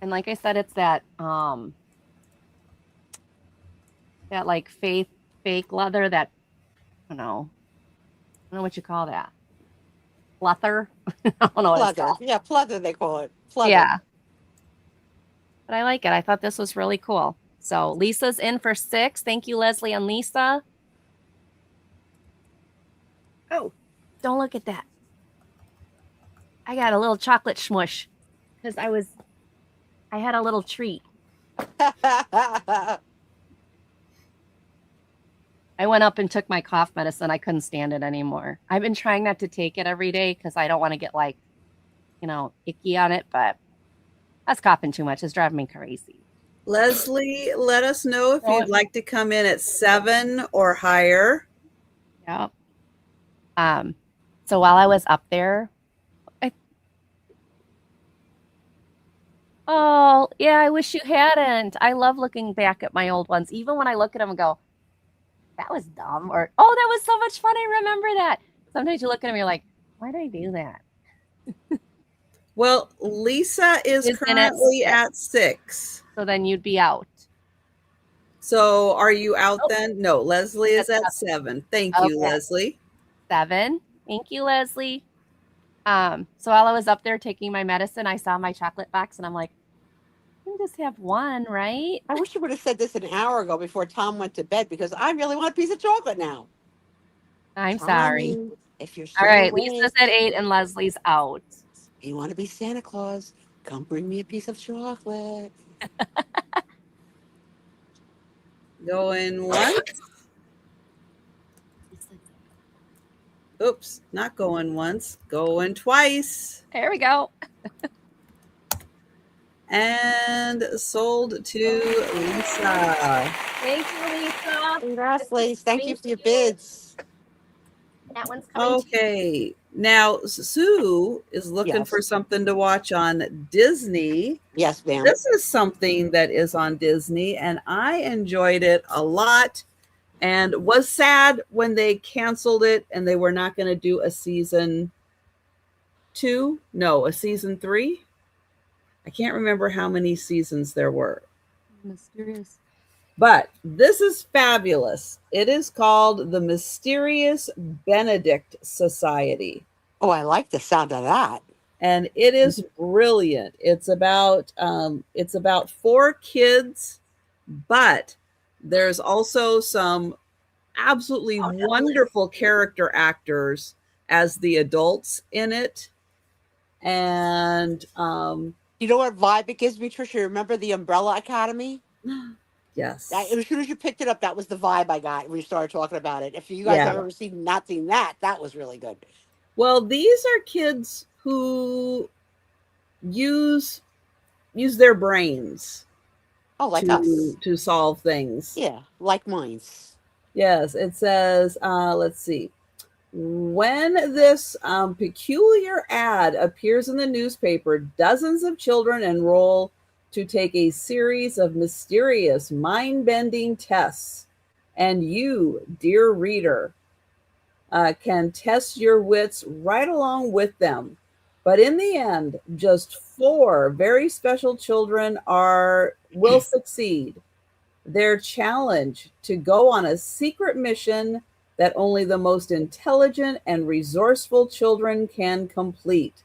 And like I said, it's that that like fake leather, that I don't know what you call that. Leather. I don't know what it's called. Yeah, pleather they call it. Pleather. Yeah. But I like it. I thought this was really cool. So Lisa's in for 6. Thank you, Leslie and Lisa. Oh, don't look at that. I got a little chocolate shmush because I had a little treat. I went up and took my cough medicine. I couldn't stand it anymore. I've been trying not to take it every day because I don't want to get like, icky on it, but that's coughing too much. It's driving me crazy. Leslie, let us know if you'd like to come in at 7 or higher. Yep. So while I was up there, oh, yeah, I wish you hadn't. I love looking back at my old ones. Even when I look at them and go, that was dumb, or, oh, that was so much fun. I remember that. Sometimes you look at them and you're like, why did I do that? Well, Lisa is currently at 6. So then you'd be out. So are you out then? No, Leslie is at 7. Thank you, Leslie. 7. Thank you, Leslie. So while I was up there taking my medicine, I saw my chocolate box and I'm like, you can just have one, right? I wish you would have said this an hour ago before Tom went to bed, because I really want a piece of chocolate now. I'm sorry. If you're all right, Lisa's at 8 and Leslie's out. You want to be Santa Claus? Come bring me a piece of chocolate. Going once. Oops, not going once, going twice. There we go. And sold to Lisa. Thank you, Lisa. Congrats, ladies. Thank you for your bids. That one's coming. Okay. Now, Sue is looking for something to watch on Disney. Yes, ma'am. This is something that is on Disney, and I enjoyed it a lot and was sad when they canceled it and they were not going to do a season 2. No, a season 3. I can't remember how many seasons there were. Mysterious. But this is fabulous. It is called the Mysterious Benedict Society. Oh, I like the sound of that. And it is brilliant. It's about 4 kids, but there's also some absolutely wonderful character actors as the adults in it. And you know what vibe it gives me, Trisha? Remember the Umbrella Academy? Yes. As soon as you picked it up, that was the vibe I got when we started talking about it. If you guys have ever seen that was really good. Well, these are kids who use their brains. Oh, like us. To solve things. Yeah, like minds. Yes, it says, let's see. When this peculiar ad appears in the newspaper, dozens of children enroll to take a series of mysterious, mind-bending tests. And you, dear reader, can test your wits right along with them. But in the end, just 4 very special children will succeed. Their challenge to go on a secret mission that only the most intelligent and resourceful children can complete.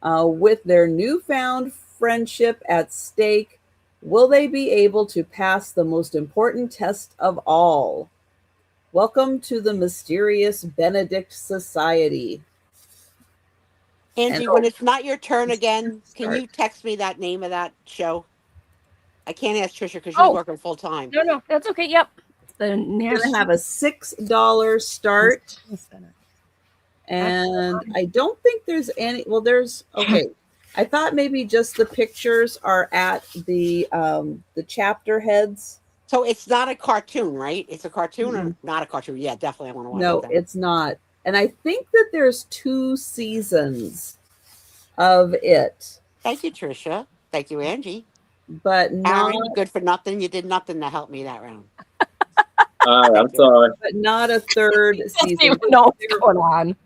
With their newfound friendship at stake, will they be able to pass the most important test of all? Welcome to the Mysterious Benedict Society. Angie, when it's not your turn again, can you text me that name of that show? I can't ask Trisha because she's working full time. No, that's okay. Yep. We're going to have a $6 start. And I don't think there's any. Well, there's okay. I thought maybe just the pictures are at the chapter heads. So it's not a cartoon, right? It's a cartoon or not a cartoon? Yeah, definitely I want to watch it. No, it's not. And I think that there's 2 seasons of it. Thank you, Trisha. Thank you, Angie. But not Aaron, good for nothing. You did nothing to help me that round. I'm sorry. But not a 3rd season. Don't even know what's going on.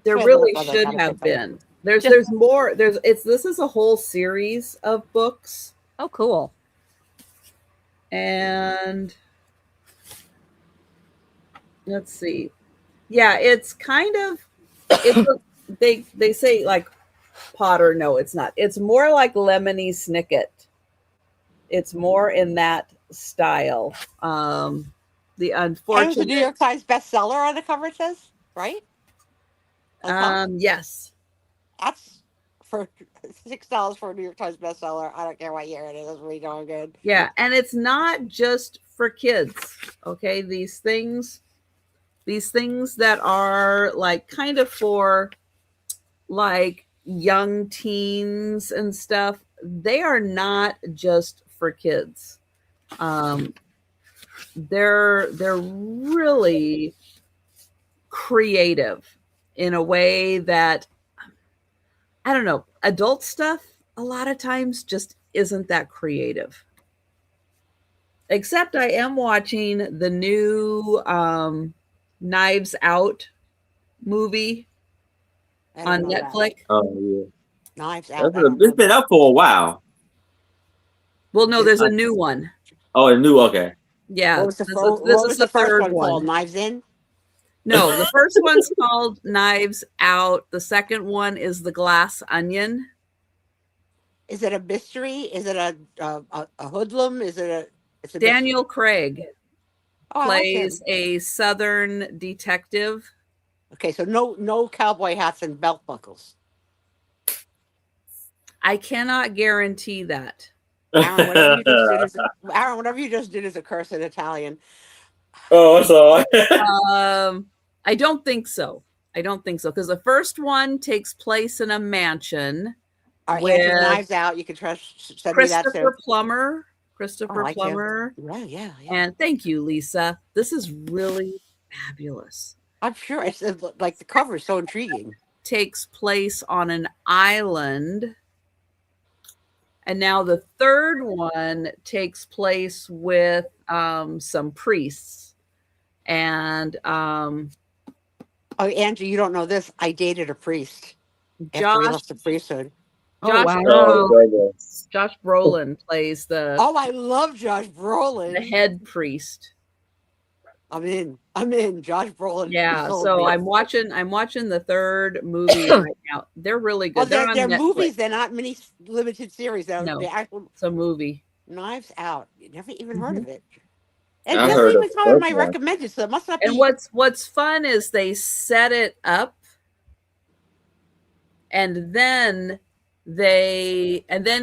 There really should have been. There's more. This is a whole series of books. Oh, cool. And let's see. Yeah, it's kind of they say like Potter. No, it's not. It's more like Lemony Snicket. It's more in that style. The unfortunate. And the New York Times bestseller on the cover, it says, right? Yes. That's for $6 for a New York Times bestseller. I don't care what year it is. It's really darn good. Yeah, and it's not just for kids. Okay, these things that are like kind of for like young teens and stuff, they are not just for kids. They're really creative in a way that, I don't know, adult stuff a lot of times just isn't that creative. Except I am watching the new Knives Out movie on Netflix. Oh, yeah. Knives Out. It's been up for a while. Well, no, there's a new one. Oh, a new, okay. Yeah. What was the first one called? Knives In? No, the first one's called Knives Out. The second one is The Glass Onion. Is it a mystery? Is it a hoodlum? Is it a Daniel Craig plays like a Southern detective. Okay, so no cowboy hats and belt buckles. I cannot guarantee that. Aaron, whatever you just did is a curse in Italian. Oh, sorry. I don't think so. Because the first one takes place in a mansion Our with Angie Knives Out. You can send me that too. Christopher Plummer. Yeah. And thank you, Lisa. This is really fabulous. I'm sure. It's like the cover is so intriguing. Takes place on an island. And now the third one takes place with some priests. And oh, Angie, you don't know this. I dated a priest after he Josh left the priesthood. Josh Brolin plays the Oh, I love Josh Brolin. the head priest. I'm in. Josh Brolin. Yeah, so I'm watching the third movie right now. They're really good. Oh, they're on movies. They're not mini limited series. They're actual. It's a movie. Knives Out. You never even heard of it. And I doesn't heard even of come in my one. recommended, so it must not be. And what's fun is they set it up, and then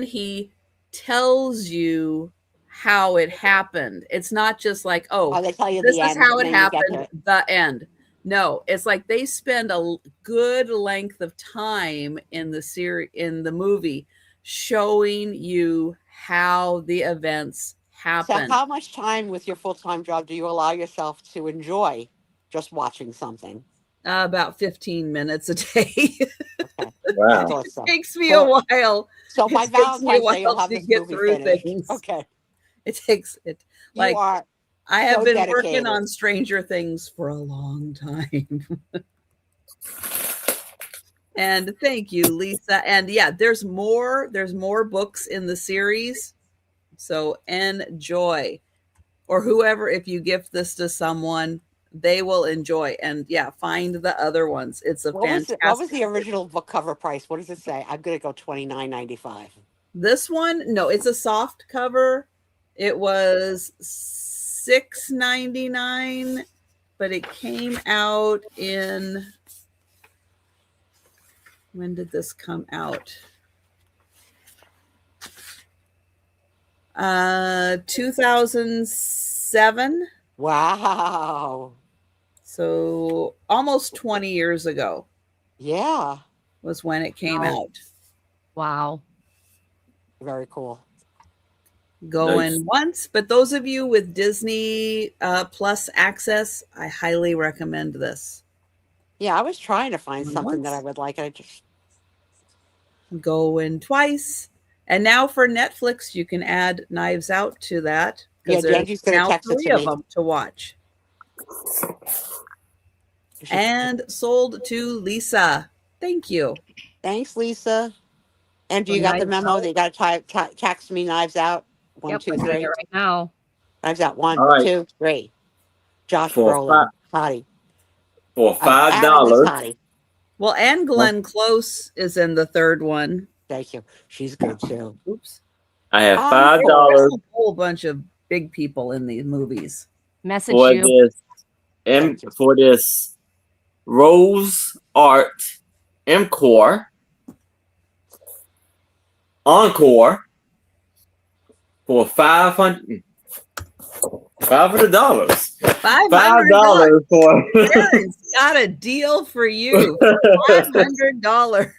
he tells you how it happened. It's not just like, they tell you this the is end, how and it then you get to happened, it. the end. No, it's like they spend a good length of time in the movie showing you how the events happen. So how much time with your full-time job do you allow yourself to enjoy just watching something? About 15 minutes a day. Okay. Wow. It takes me a while. So by Valentine's Day, you'll have to this get movie through finished. things. Okay. It takes it. You are I have so been dedicated. working on Stranger Things for a long time. And thank you, Lisa. And yeah, there's more books in the series. So enjoy. Or whoever, if you gift this to someone, they will enjoy. And yeah, find the other ones. It's a fantastic. What was the original book cover price? What does it say? I'm gonna go $29.95. This one, no, it's a soft cover. It was $6.99, but it came out in, when did this come out? 2007. Wow. So almost 20 years ago. Yeah. Was when it came out. Wow. Very cool. Going once, but those of you with Disney Plus access, I highly recommend this. Yeah, I was trying to find something that I would like. I just going twice. And now for Netflix, you can add Knives Out to that. Yeah, there's now 3 of them to watch. And sold to Lisa. Thank you. Thanks, Lisa. And you got the memo? They got to text me Knives Out. 1, 2, 3. Right now. Knives Out. 1, right. 2, 3. Josh Brolin. Hottie. For $5. Well, and Glenn Close is in the third one. Thank you. She's good too. Oops. I have $5. There's a whole bunch of big people in these movies. Message you. For this Rose Art Encore Encore for $500. $500 for Aaron's got a deal for you. $500.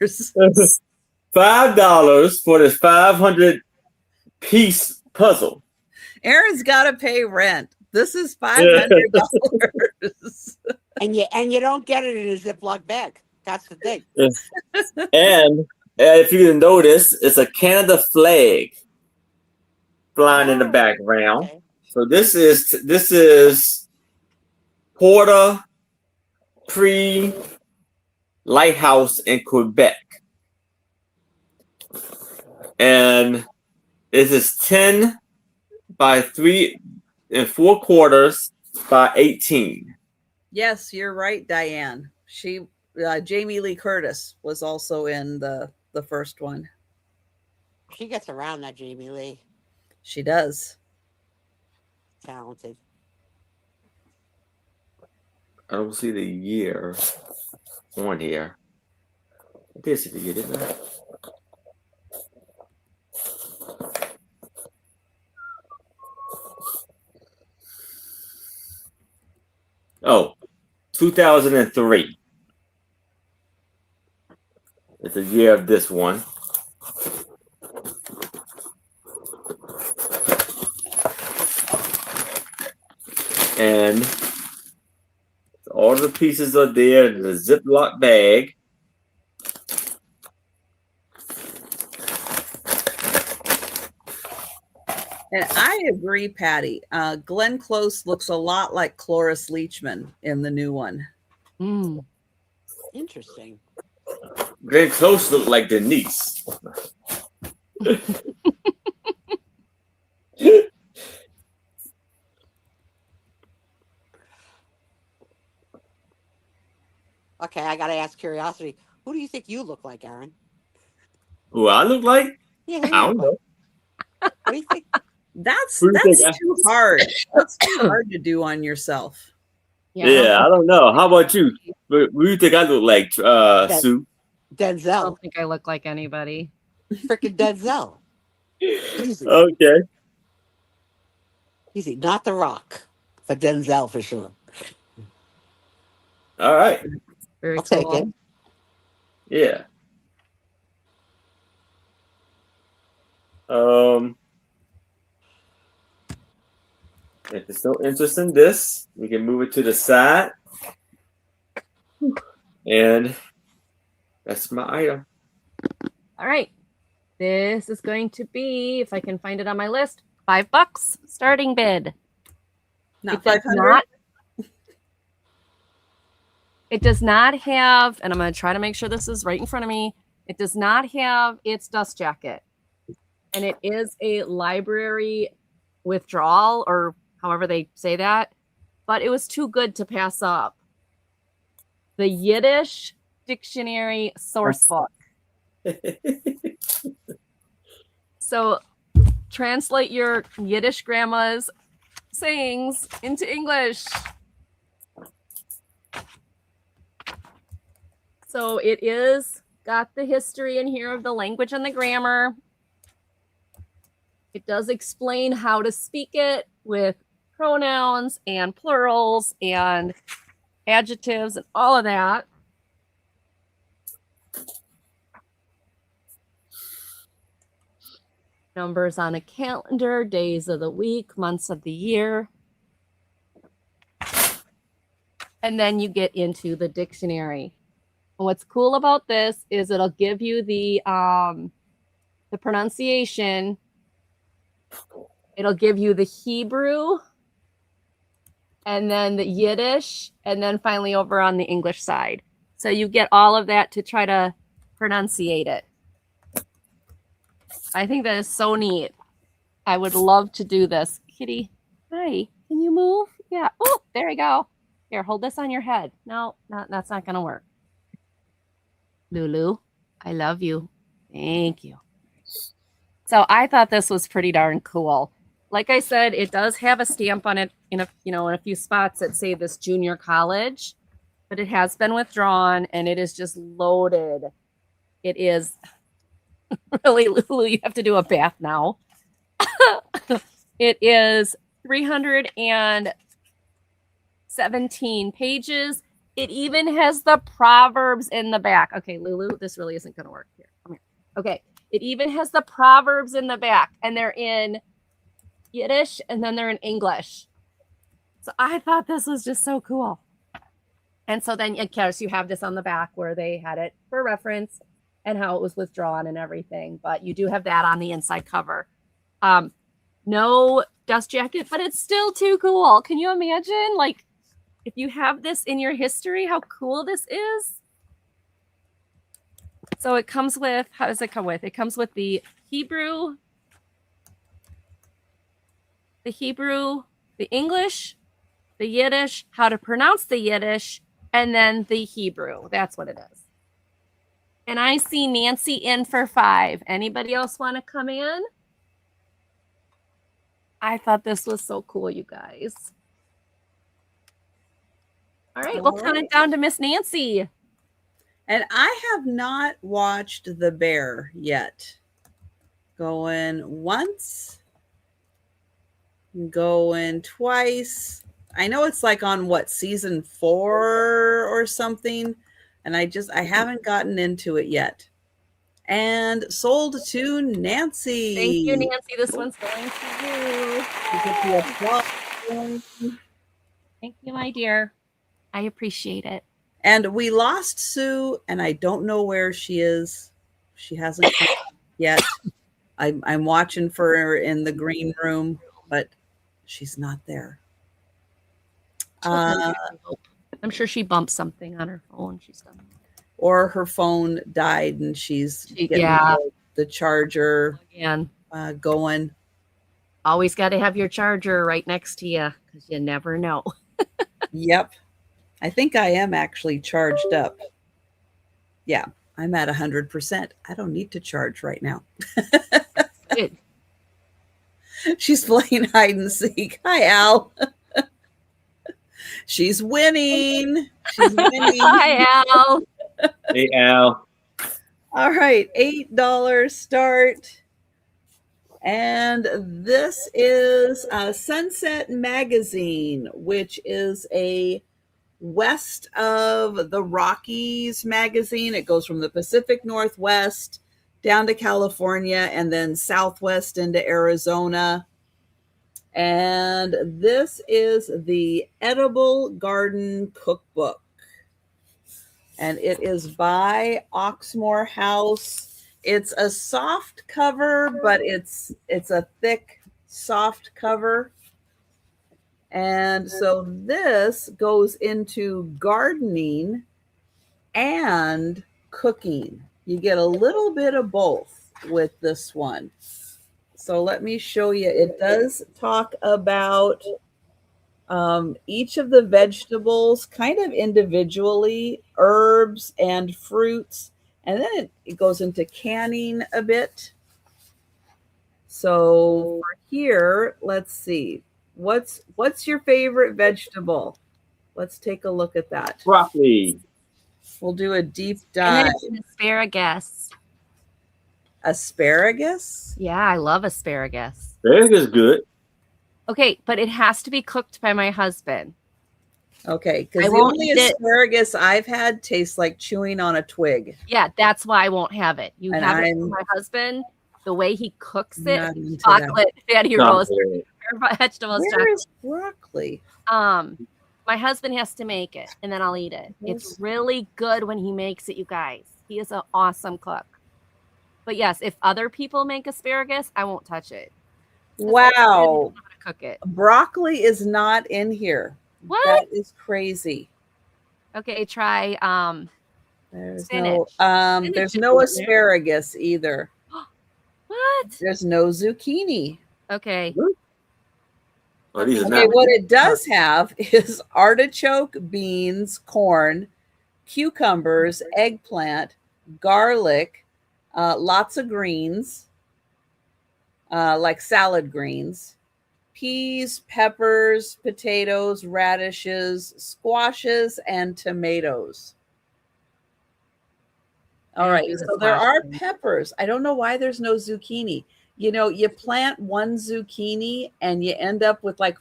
$5 for this 500-piece puzzle. Aaron's got to pay rent. This is $500. and you don't get it in a Ziploc bag. That's the thing. And if you didn't notice, it's a Canada flag flying in the background. Okay. So this is Porta Pre Lighthouse in Quebec. And this is 10 by 3 3/4 by 18. Yes, you're right, Diane. Jamie Lee Curtis was also in the first one. She gets around, that Jamie Lee. She does. Talented. I don't see the year on here. I did see the year, didn't I? Oh, 2003. It's the year of this one. And all the pieces are there in the Ziploc bag. And I agree, Patty. Glenn Close looks a lot like Cloris Leachman in the new one. Interesting. Glenn Close looked like Denise. Okay, I gotta ask curiosity. Who do you think you look like, Aaron? Who I look like? Yeah, I don't know. What do you think? That's Who do you think too hard. That's too hard to do on yourself. Yeah, I don't know. How about you? What do you think I look like, Sue? Denzel. I don't think I look like anybody. Freaking Denzel. Easy. Okay. Easy. Not The Rock, but Denzel for sure. All right. Very I'll take it. Yeah. If there's no interest in this, we can move it to the side. And that's my item. All right. This is going to be, if I can find it on my list, $5 starting bid. Not It does 500. It does not have, and I'm going to try to make sure this is right in front of me. It does not have its dust jacket. And it is a library withdrawal, or however they say that. But it was too good to pass up. The Yiddish Dictionary Source Book. So translate your Yiddish grandma's sayings into English. So it is got the history in here of the language and the grammar. It does explain how to speak it with pronouns and plurals and adjectives and all of that. Numbers on a calendar, days of the week, months of the year. And then you get into the dictionary. And what's cool about this is it'll give you the pronunciation. It'll give you the Hebrew, and then the Yiddish, and then finally over on the English side. So you get all of that to try to pronunciate it. I think that is so neat. I would love to do this. Kitty, hi, can you move? Yeah. Oh, there we go. Here, hold this on your head. No, that's not going to work. Lulu, I love you. Thank you. So I thought this was pretty darn cool. Like I said, it does have a stamp on it in a few spots that say this junior college, but it has been withdrawn and it is just loaded. It is really, Lulu, you have to do a bath now. It is 317 pages. It even has the Proverbs in the back. Okay, Lulu, this really isn't going to work here. Come here. Okay, it even has the Proverbs in the back, and they're in Yiddish, and then they're in English. So I thought this was just so cool. And so then, of course, you have this on the back where they had it for reference and how it was withdrawn and everything. But you do have that on the inside cover. No dust jacket, but it's still too cool. Can you imagine, like, if you have this in your history, how cool this is? So it comes with, how does it come with? It comes with the Hebrew, the English, the Yiddish, how to pronounce the Yiddish, and then the Hebrew. That's what it is. And I see Nancy in for 5. Anybody else want to come in? I thought this was so cool, you guys. All right, we'll count it down to Miss Nancy. And I have not watched The Bear yet. Going once, going twice, I know it's like on what, season 4 or something, and I haven't gotten into it yet. And sold to Nancy. Thank you, Nancy. This one's going to you. You get the applause. Thank you, my dear. I appreciate it. And we lost Sue, and I don't know where she is. She hasn't come yet. I'm watching for her in the green room, but she's not there. I'm sure she bumped something on her phone. She's done. Or her phone died, and she's getting the charger going. Always got to have your charger right next to you because you never know. Yep. I think I am actually charged up. Yeah, I'm at 100%. I don't need to charge right now. Good. She's playing hide and seek. Hi, Al. She's winning. She's winning. Hi, Al. Hey, Al. All right, $8 start. And this is Sunset Magazine, which is a west of the Rockies magazine. It goes from the Pacific Northwest down to California and then southwest into Arizona. And this is the Edible Garden Cookbook. And it is by Oxmoor House. It's a soft cover, but it's a thick, soft cover. And so this goes into gardening and cooking. You get a little bit of both with this one. So let me show you. It does talk about each of the vegetables kind of individually, herbs and fruits, and then it goes into canning a bit. So for here, let's see. What's your favorite vegetable? Let's take a look at that. Broccoli. We'll do a deep dive. And asparagus. Asparagus? Yeah, I love asparagus. Asparagus is good. Okay, but it has to be cooked by my husband. Okay, because the only asparagus I've had tastes like chewing on a twig. Yeah, that's why I won't have it. You have it from my husband. The way he cooks it, chocolate, fatty roast, vegetables. Where is broccoli? My husband has to make it, and then I'll eat it. It's really good when he makes it, you guys. He is an awesome cook. But yes, if other people make asparagus, I won't touch it. Wow. I don't know how to cook it. Broccoli is not in here. What? That is crazy. Okay, try there's spinach. There's no asparagus either. What? There's no zucchini. Okay. Okay, what it does have is artichoke, beans, corn, cucumbers, eggplant, garlic, lots of greens, like salad greens, peas, peppers, potatoes, radishes, squashes, and tomatoes. All right, so there are peppers. I don't know why there's no zucchini. You know, you plant one zucchini and you end up with like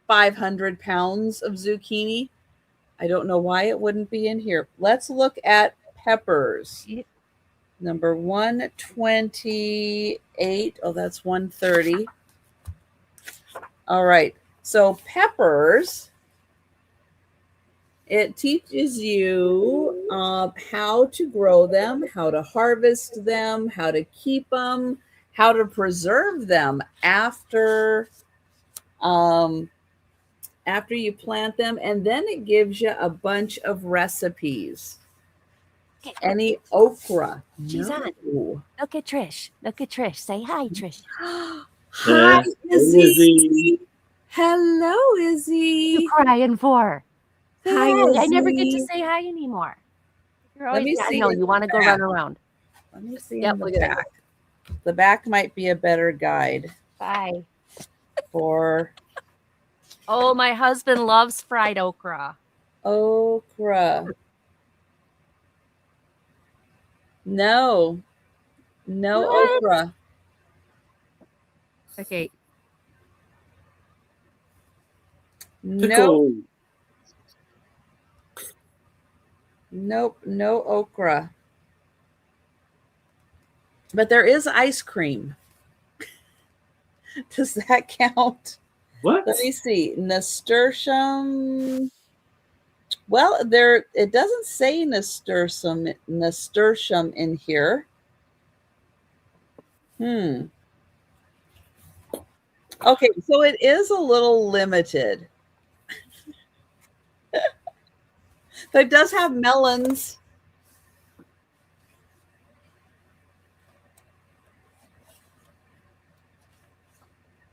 500 pounds of zucchini. I don't know why it wouldn't be in here. Let's look at peppers. Number 128. Oh, that's 130. All right. So peppers, it teaches you how to grow them, how to harvest them, how to keep them, how to preserve them after you plant them, and then it gives you a bunch of recipes. Okay. Any okra? She's on. Look at Trish. Look at Trish. Say hi, Trish. Hi, Izzy. Hello, Izzy. What are you crying for? Hi, Izzy. I never get to say hi anymore. You're always, Let me see. No, you want to go run around. Let me see in the back. The back might be a better guide. Bye. For oh, my husband loves fried okra. Okra. No what? Okra. Okay. Nope. Nope. No okra. But there is ice cream. Does that count? What? Let me see. Nasturtium. Well, it doesn't say nasturtium in here. Okay, so it is a little limited. But it does have melons.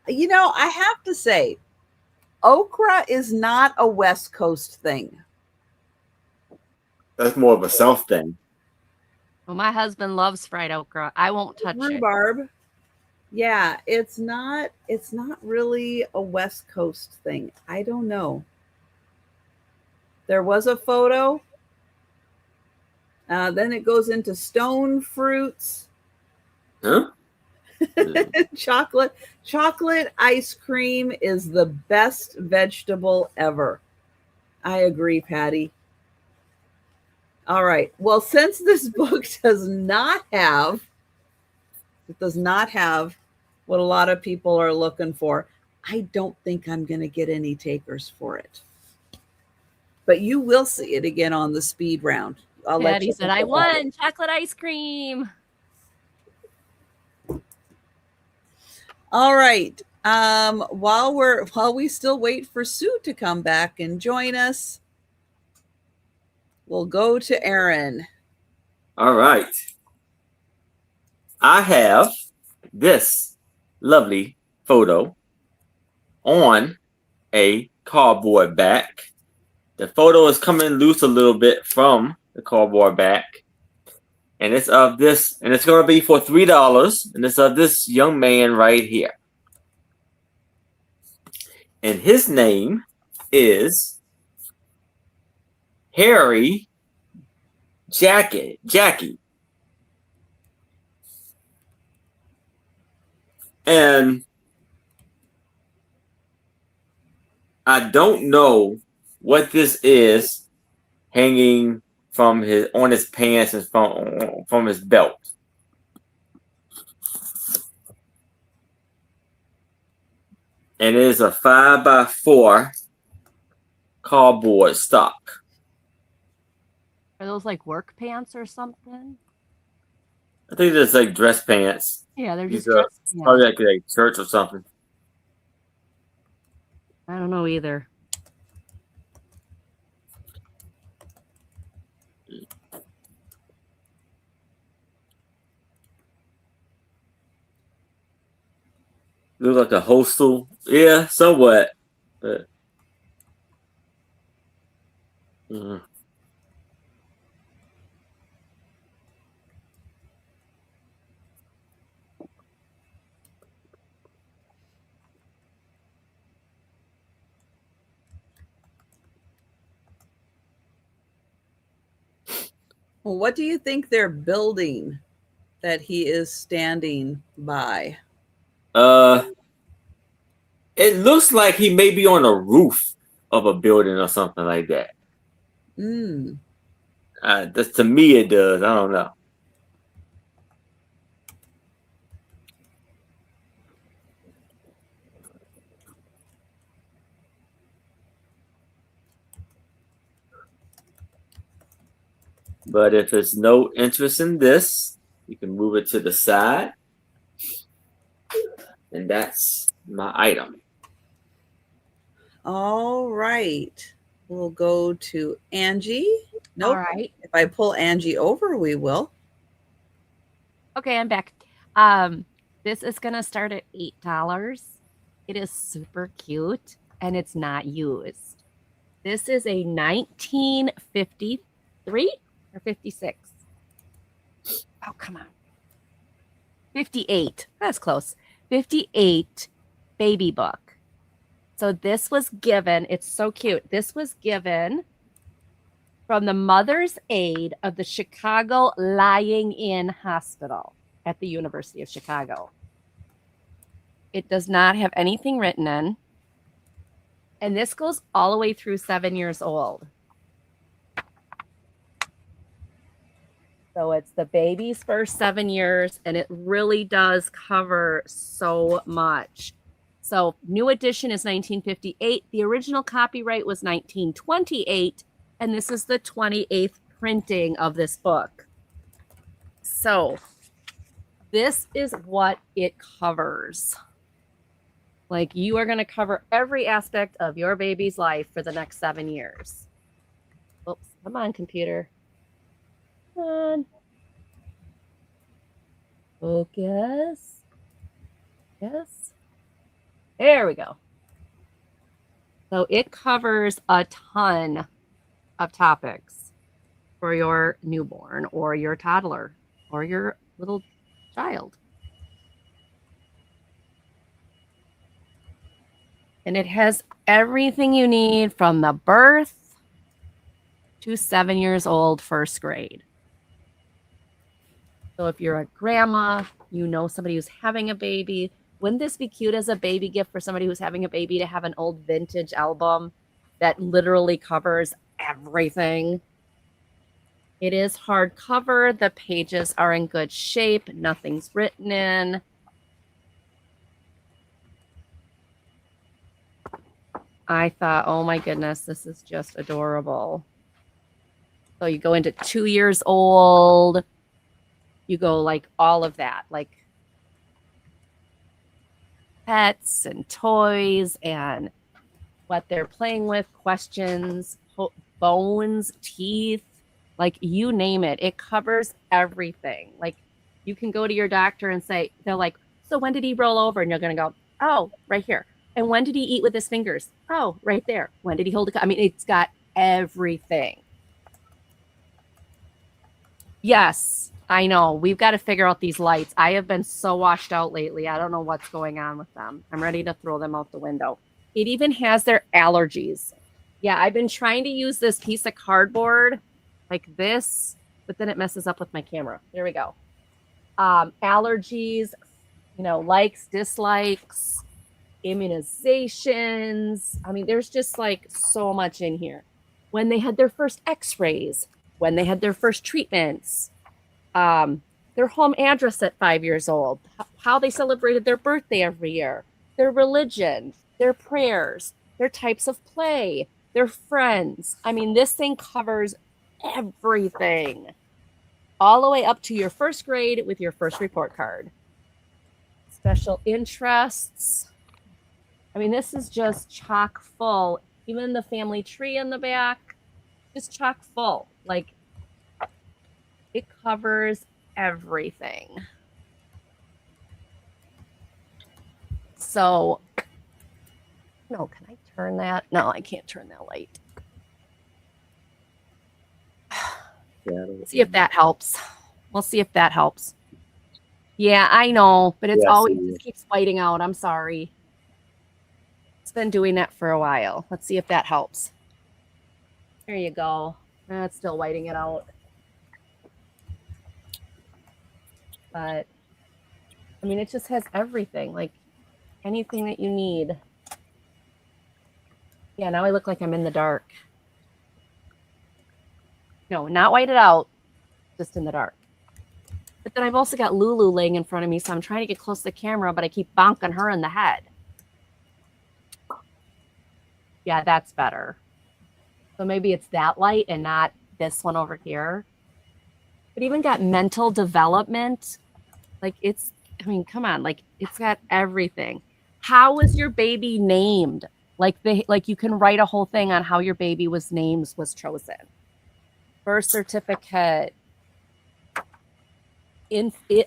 You know, I have to say, okra is not a West Coast thing. That's more of a South thing. Well, my husband loves fried okra. I won't touch Rhubarb. Yeah, it's not really a West Coast thing. I don't know. There was a photo. Then it goes into stone fruits. Huh? Chocolate ice cream is the best vegetable ever. I agree, Patty. All right. Well, since this book does not have what a lot of people are looking for, I don't think I'm going to get any takers for it. But you will see it again on the speed round. Patty said, I won chocolate ice cream. All right. While we still wait for Sue to come back and join us, we'll go to Aaron. All right. I have this lovely photo on a cardboard back. The photo is coming loose a little bit from the cardboard back. And it's of this, and it's going to be for $3. And it's of this young man right here. And his name is Harry Jackie. And I don't know what this is hanging on his pants and from his belt. And it is a 5x4 cardboard stock. Are those like work pants or something? I think it's like dress pants. Yeah, they're just dress pants. Probably like a church or something. I don't know either. Look like a hostel. Yeah, somewhat. But, Well, what do you think they're building that he is standing by? It looks like he may be on a roof of a building or something like that. That's, to me, it does. I don't know. But if there's no interest in this, you can move it to the side. And that's my item. All right. We'll go to Angie. Nope. All right. If I pull Angie over, we will. Okay, I'm back. This is going to start at $8. It is super cute and it's not used. This is a 1953 or 56. Oh, come on. 58. That's close. 58 baby book. So this was given, it's so cute. This was given from the Mother's Aid of the Chicago Lying In Hospital at the University of Chicago. It does not have anything written in. And this goes all the way through 7 years old. So it's the baby's first 7 years, and it really does cover so much. So new edition is 1958. The original copyright was 1928, and this is the 28th printing of this book. So this is what it covers. Like, you are going to cover every aspect of your baby's life for the next 7 years. Oops, come on, computer. Come on. Focus. Yes. There we go. So it covers a ton of topics for your newborn or your toddler or your little child. And it has everything you need from the birth to 7 years old, first grade. So if you're a grandma, you know somebody who's having a baby, wouldn't this be cute as a baby gift for somebody who's having a baby to have an old vintage album that literally covers everything? It is hardcover. The pages are in good shape. Nothing's written in. I thought, oh my goodness, this is just adorable. So you go into 2 years old. You go like all of that, like pets and toys and what they're playing with, questions, bones, teeth, like you name it. It covers everything. Like you can go to your doctor and say, they're like, so when did he roll over? And you're going to go, oh, right here. And when did he eat with his fingers? Oh, right there. When did he hold it? I mean, it's got everything. Yes, I know. We've got to figure out these lights. I have been so washed out lately. I don't know what's going on with them. I'm ready to throw them out the window. It even has their allergies. Yeah, I've been trying to use this piece of cardboard like this, but then it messes up with my camera. There we go. Allergies, you know, likes, dislikes, immunizations. I mean, there's just like so much in here. When they had their first x-rays, when they had their first treatments, their home address at 5 years old, how they celebrated their birthday every year, their religion, their prayers, their types of play, their friends. I mean, this thing covers everything all the way up to your first grade with your first report card. Special interests. I mean, this is just chock full. Even the family tree in the back, just chock full. Like, it covers everything. So, no, can I turn that? No, I can't turn that light. See if that helps. We'll see if that helps. Yeah, I know, but it's always just keeps whiting out. I'm sorry. It's been doing that for a while. Let's see if that helps. There you go. It's still whiting it out. But, I mean, it just has everything. Like, anything that you need. Yeah, now I look like I'm in the dark. No, not whited out. Just in the dark. But then I've also got Lulu laying in front of me, so I'm trying to get close to the camera, but I keep bonking her in the head. Yeah, that's better. So maybe it's that light and not this one over here. It even got mental development. Like it's, I mean, come on, like it's got everything. How was your baby named? Like you can write a whole thing on how your baby was chosen. Birth certificate.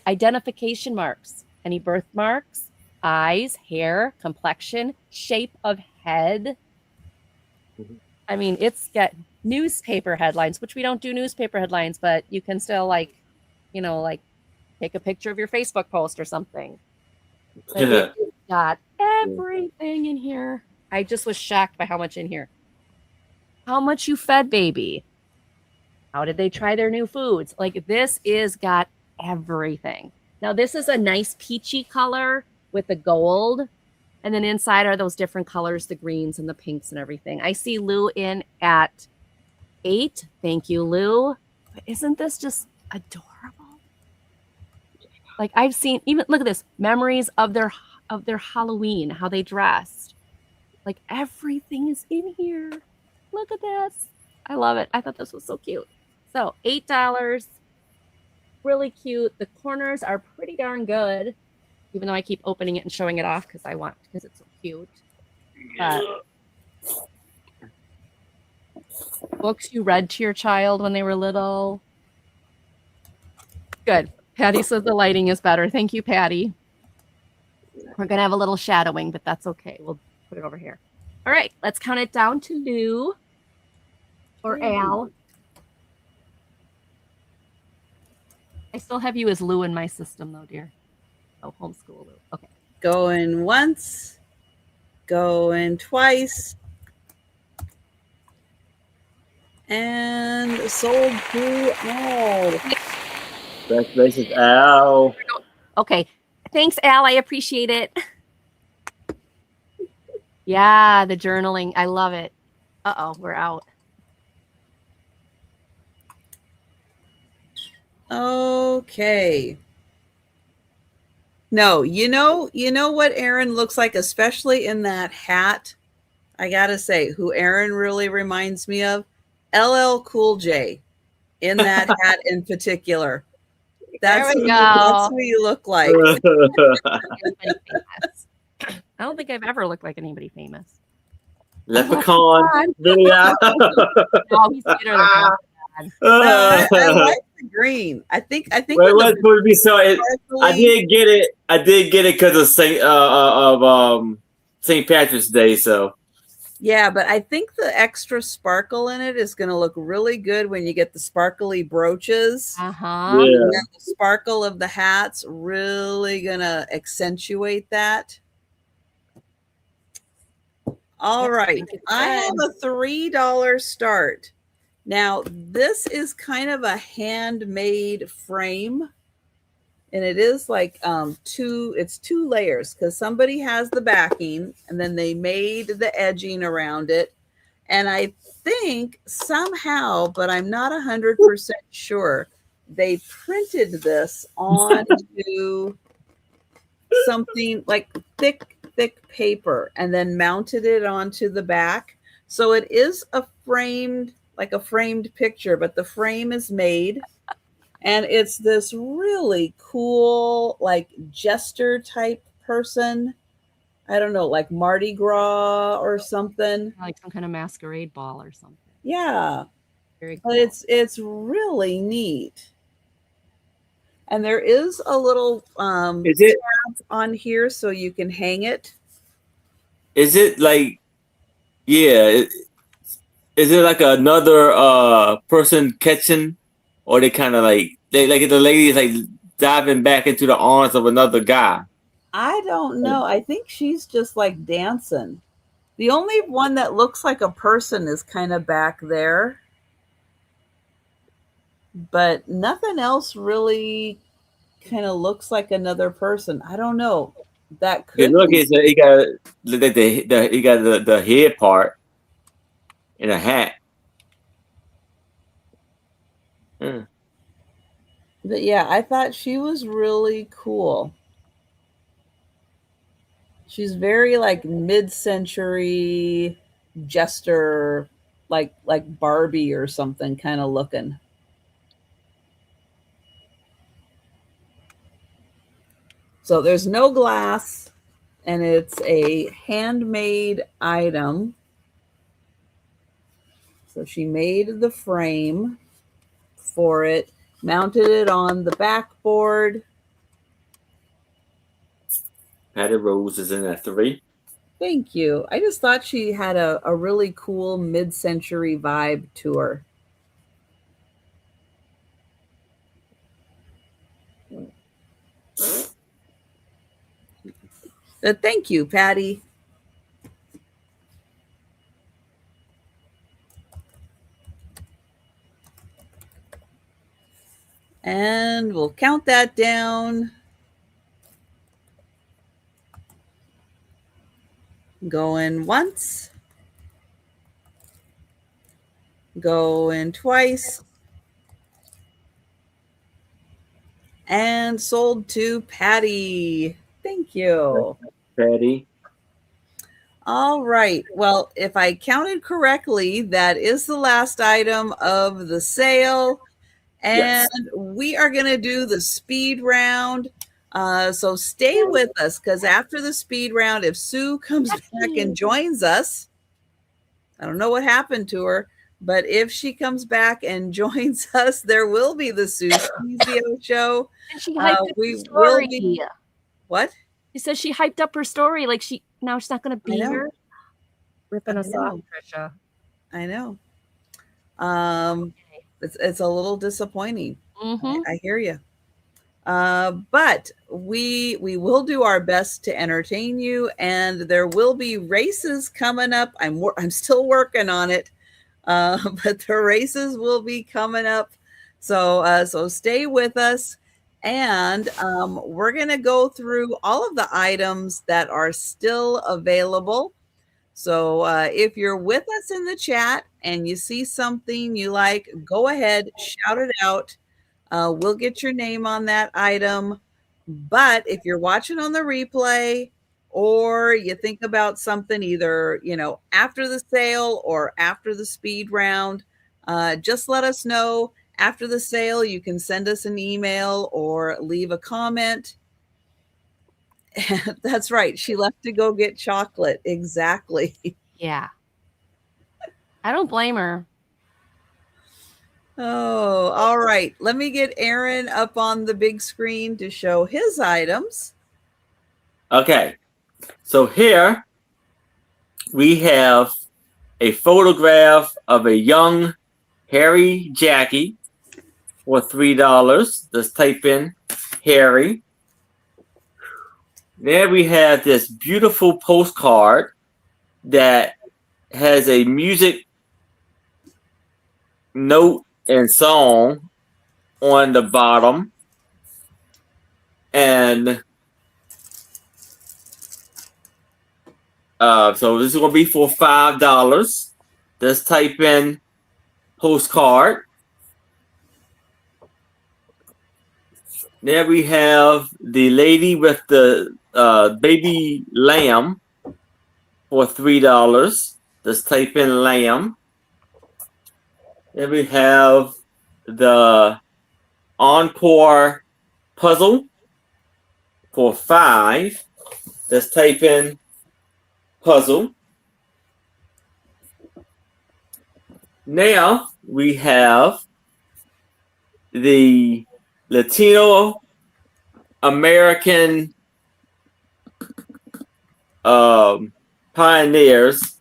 Identification marks. Any birthmarks? Eyes, hair, complexion, shape of head. I mean, it's got newspaper headlines, which we don't do newspaper headlines, but you can still like, you know, like take a picture of your Facebook post or something. But it's got everything in here. I just was shocked by how much in here. How much you fed baby? How did they try their new foods? Like this is got everything. Now this is a nice peachy color with the gold. And then inside are those different colors, the greens and the pinks and everything. I see Lou in at 8. Thank you, Lou. But isn't this just adorable? Like I've seen, even look at this, memories of their Halloween, how they dressed. Like everything is in here. Look at this. I love it. I thought this was so cute. So $8. Really cute. The corners are pretty darn good, even though I keep opening it and showing it off because it's so cute. But books you read to your child when they were little. Good. Patty says the lighting is better. Thank you, Patty. We're going to have a little shadowing, but that's okay. We'll put it over here. All right. Let's count it down to Lou or Al. I still have you as Lou in my system, though, dear. Oh, homeschool Lou. Okay. Going once. Going twice. And sold to Al. Congratulations, Al. Okay. Thanks, Al. I appreciate it. Yeah, the journaling. I love it. Uh-oh, we're out. Okay. No, you know what Aaron looks like, especially in that hat? I gotta say, who Aaron really reminds me of? LL Cool J in that hat in particular. That's who you look like. I don't think I've ever looked like anybody famous. Leprechaun. Yeah. No, he's cuter than that. I like the green. I think. Well, it was going to be so. I did get it. I did get it because of St. Patrick's Day. So. Yeah, but I think the extra sparkle in it is going to look really good when you get the sparkly brooches. Uh-huh. Yeah. And the sparkle of the hat's really going to accentuate that. All right. I have a $3 start. Now, this is kind of a handmade frame. And it is like two layers because somebody has the backing and then they made the edging around it. And I think somehow, but I'm not 100% sure, they printed this onto something like thick paper and then mounted it onto the back. So it is a framed picture, but the frame is made. And it's this really cool, like jester type person. I don't know, like Mardi Gras or something. Like some kind of masquerade ball or something. Yeah. Very cool. But it's really neat. And there is a little tab on here so you can hang it. Is it like, yeah, is it like another person catching? Or they kind of like the lady is like diving back into the arms of another guy. I don't know. I think she's just like dancing. The only one that looks like a person is kind of back there. But nothing else really kind of looks like another person. I don't know. That could look, he got the head part in a hat. But yeah, I thought she was really cool. She's very like mid-century jester, like Barbie or something kind of looking. So there's no glass and it's a handmade item. So she made the frame for it, mounted it on the backboard. Patty Rose is in at 3. Thank you. I just thought she had a really cool mid-century vibe to her. But thank you, Patty. And we'll count that down. Going once. Going twice. And sold to Patty. Thank you. Patty. All right. Well, if I counted correctly, that is the last item of the sale. And we are going to do the speed round. So stay with us, because after the speed round, if Sue comes back and joins us, I don't know what happened to her, but if she comes back and joins us, there will be the Sue Spiezio show. And she hyped up We her story. will be. What? She says she hyped up her story. Like now she's not going to be here. Ripping us off, Trisha. I know. It's a little disappointing. I hear you. But we will do our best to entertain you, and there will be races coming up. I'm still working on it, but the races will be coming up. So stay with us, and we're gonna go through all of the items that are still available. So if you're with us in the chat and you see something you like, go ahead, shout it out. We'll get your name on that item. But if you're watching on the replay, or you think about something either, after the sale or after the speed round, just let us know. After the sale, you can send us an email or leave a comment. That's right. She left to go get chocolate. Exactly. Yeah. I don't blame her. Oh, all right. Let me get Aaron up on the big screen to show his items. Okay. So here we have a photograph of a young Harry Jackie for $3. Let's type in Harry. There we have this beautiful postcard that has a music note and song on the bottom. And so this is going to be for $5. Let's type in postcard. There we have the lady with the baby lamb for $3. Let's type in lamb. Then we have the encore puzzle for $5. Let's type in puzzle. Now we have the Latino American pioneers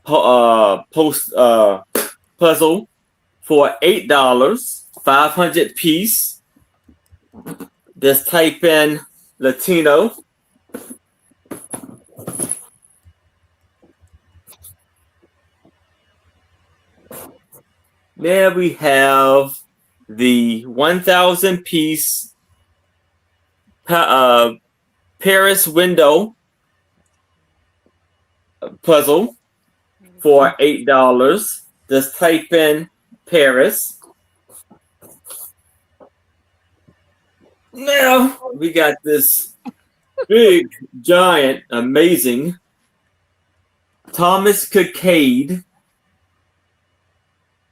puzzle for $8, 500 piece. Just type in Latino. There we have the 1,000 piece Paris window puzzle for $8. Just type in Paris. Now we got this big, giant, amazing Thomas Kincaid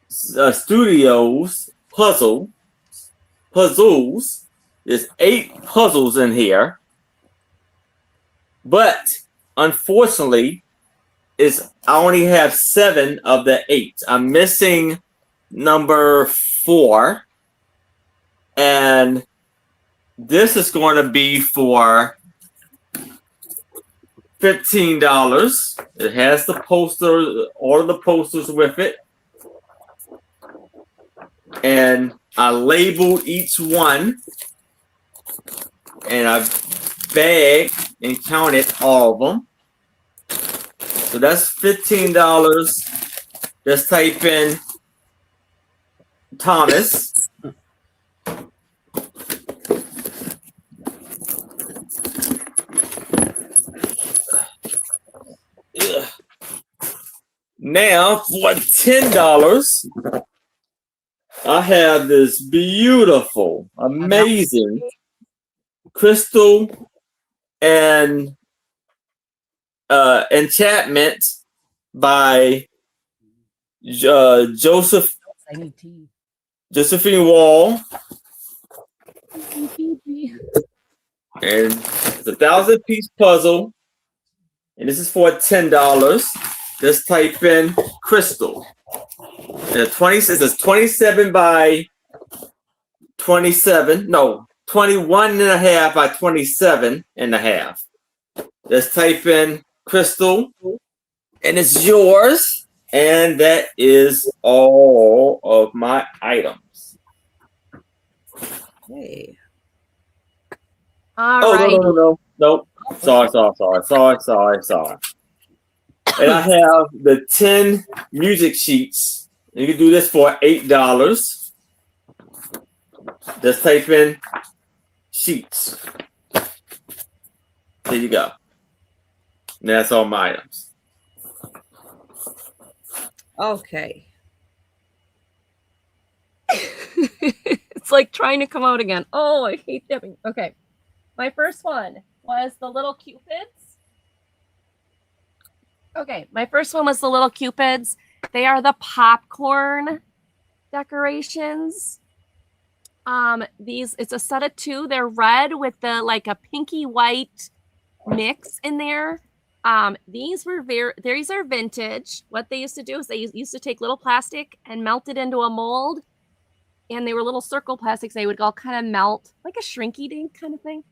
Studios puzzles. There's 8 puzzles in here, but unfortunately, I only have 7 of the 8. I'm missing number 4, and this is going to be for $15. It has the poster, all of the posters with it. And I labeled each one, and I bagged and counted all of them. So that's $15. Just type in Thomas. Now for $10, I have this beautiful, amazing crystal and enchantment by Josephine Wall. And it's a 1,000-piece puzzle. And this is for $10. Just type in crystal. And it says 27 by 27. No, 21 and a half by 27 and a half. Just type in crystal. And it's yours. And that is all of my items. Hey. All right. No. Sorry. And I have the 10 music sheets. You can do this for $8. Just type in sheets. There you go. And that's all my items. Okay. It's like trying to come out again. Oh, I hate dipping. Okay. My first one was the little Cupids. Okay, my first one was the little Cupids. They are the popcorn decorations. It's a set of 2. They're red with the like a pinky white mix in there. These are vintage. What they used to do is they used to take little plastic and melt it into a mold. And they were little circle plastics. They would all kind of melt like a shrinky dink kind of thing.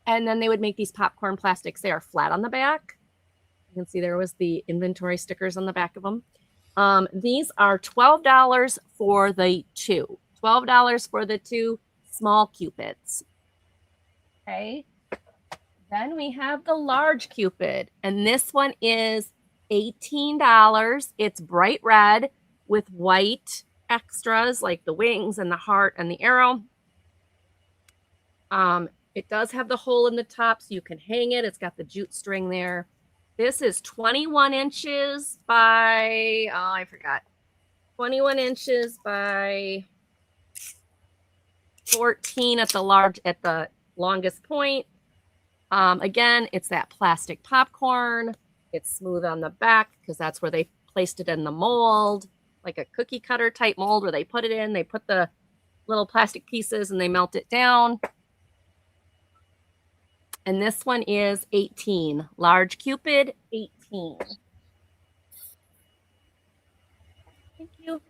And then they would make these popcorn plastics. They are flat on the back. You can see there was the inventory stickers on the back of them. These are $12 for the 2. $12 for the 2 small Cupids. Okay. Then we have the large Cupid. And this one is $18. It's bright red with white extras like the wings and the heart and the arrow. It does have the hole in the top so you can hang it. It's got the jute string there. This is 21 inches by, 21 inches by 14 at the longest point. Again, it's that plastic popcorn. It's smooth on the back because that's where they placed it in the mold, like a cookie cutter type mold where they put it in. They put the little plastic pieces and they melt it down. And this one is 18. Large Cupid, 18. Thank you.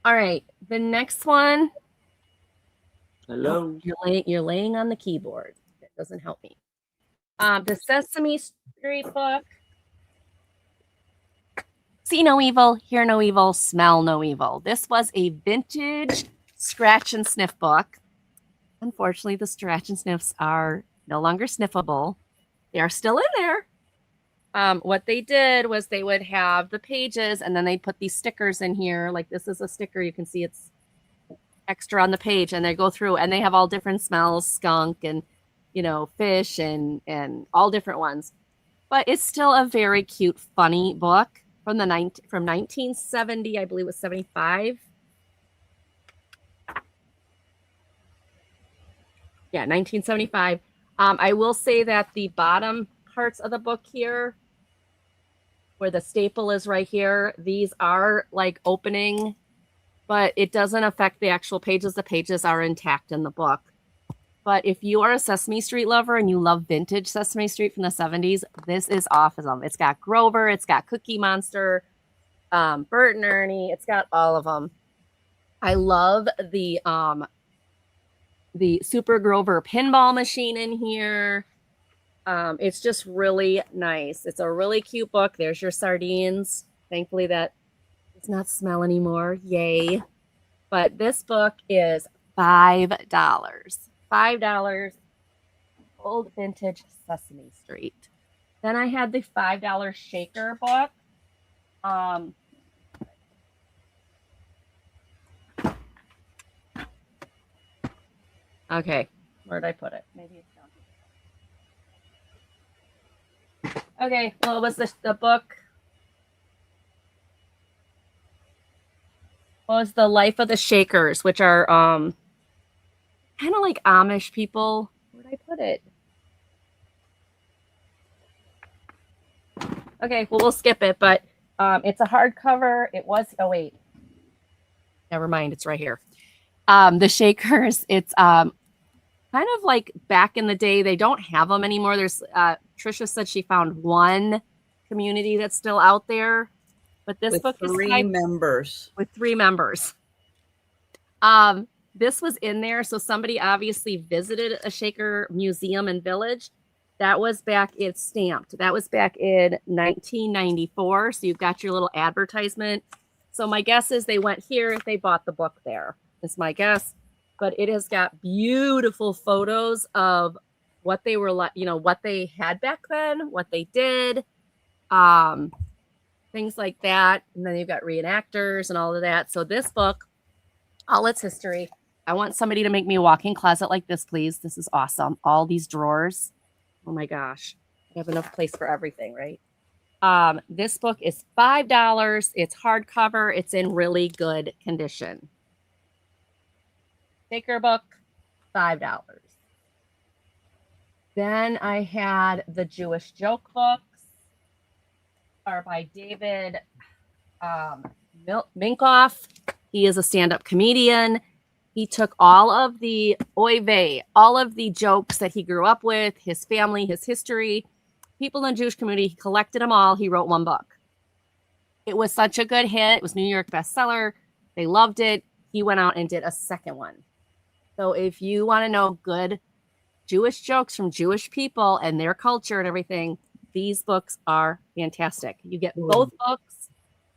All right, the next one. Hello. Oh, you're laying on the keyboard. That doesn't help me. The Sesame Street book. See no evil, hear no evil, smell no evil. This was a vintage scratch and sniff book. Unfortunately, the scratch and sniffs are no longer sniffable. They are still in there. What they did was they would have the pages and then they'd put these stickers in here. Like this is a sticker. You can see it's extra on the page and they go through and they have all different smells, skunk and, fish and all different ones. But it's still a very cute, funny book from 1970, I believe it was 75. Yeah, 1975. I will say that the bottom parts of the book here, where the staple is right here, these are like opening, but it doesn't affect the actual pages. The pages are intact in the book. But if you are a Sesame Street lover and you love vintage Sesame Street from the 70s, this is awesome. It's got Grover, it's got Cookie Monster, Bert and Ernie, it's got all of them. I love the Super Grover pinball machine in here. It's just really nice. It's a really cute book. There's your sardines. Thankfully that does not smell anymore. Yay. But this book is $5. $5. Old vintage Sesame Street. Then I had the $5 shaker book. Okay, where'd I put it? Maybe it's down here. Okay, well, it was the book. was The Life of the Shakers, which are kind of like Amish people. Where did I put it? Okay, well, we'll skip it, but it's a hardcover. It was, oh, wait. Never mind, it's right here. The Shakers, it's kind of like back in the day. They don't have them anymore. There's Trisha said she found one community that's still out there, but this book is three members. With 3 members. This was in there, so somebody obviously visited a Shaker museum and village. That was back, it's stamped. That was back in 1994. So you've got your little advertisement. So my guess is they went here, they bought the book there, is my guess. But it has got beautiful photos of what they were like, you know, what they had back then, what they did, things like that. And then you've got reenactors and all of that. So this book, all its history. I want somebody to make me a walk-in closet like this, please. This is awesome. All these drawers. Oh my gosh. I have enough place for everything, right? This book is $5. It's hardcover. It's in really good condition. Shaker book, $5. Then I had the Jewish joke books are by David Minkoff. He is a stand-up comedian. He took all of the oy vey, all of the jokes that he grew up with, his family, his history, people in the Jewish community. He collected them all. He wrote one book. It was such a good hit. It was New York bestseller. They loved it. He went out and did a second one. So if you want to know good Jewish jokes from Jewish people and their culture and everything, these books are fantastic. You get both books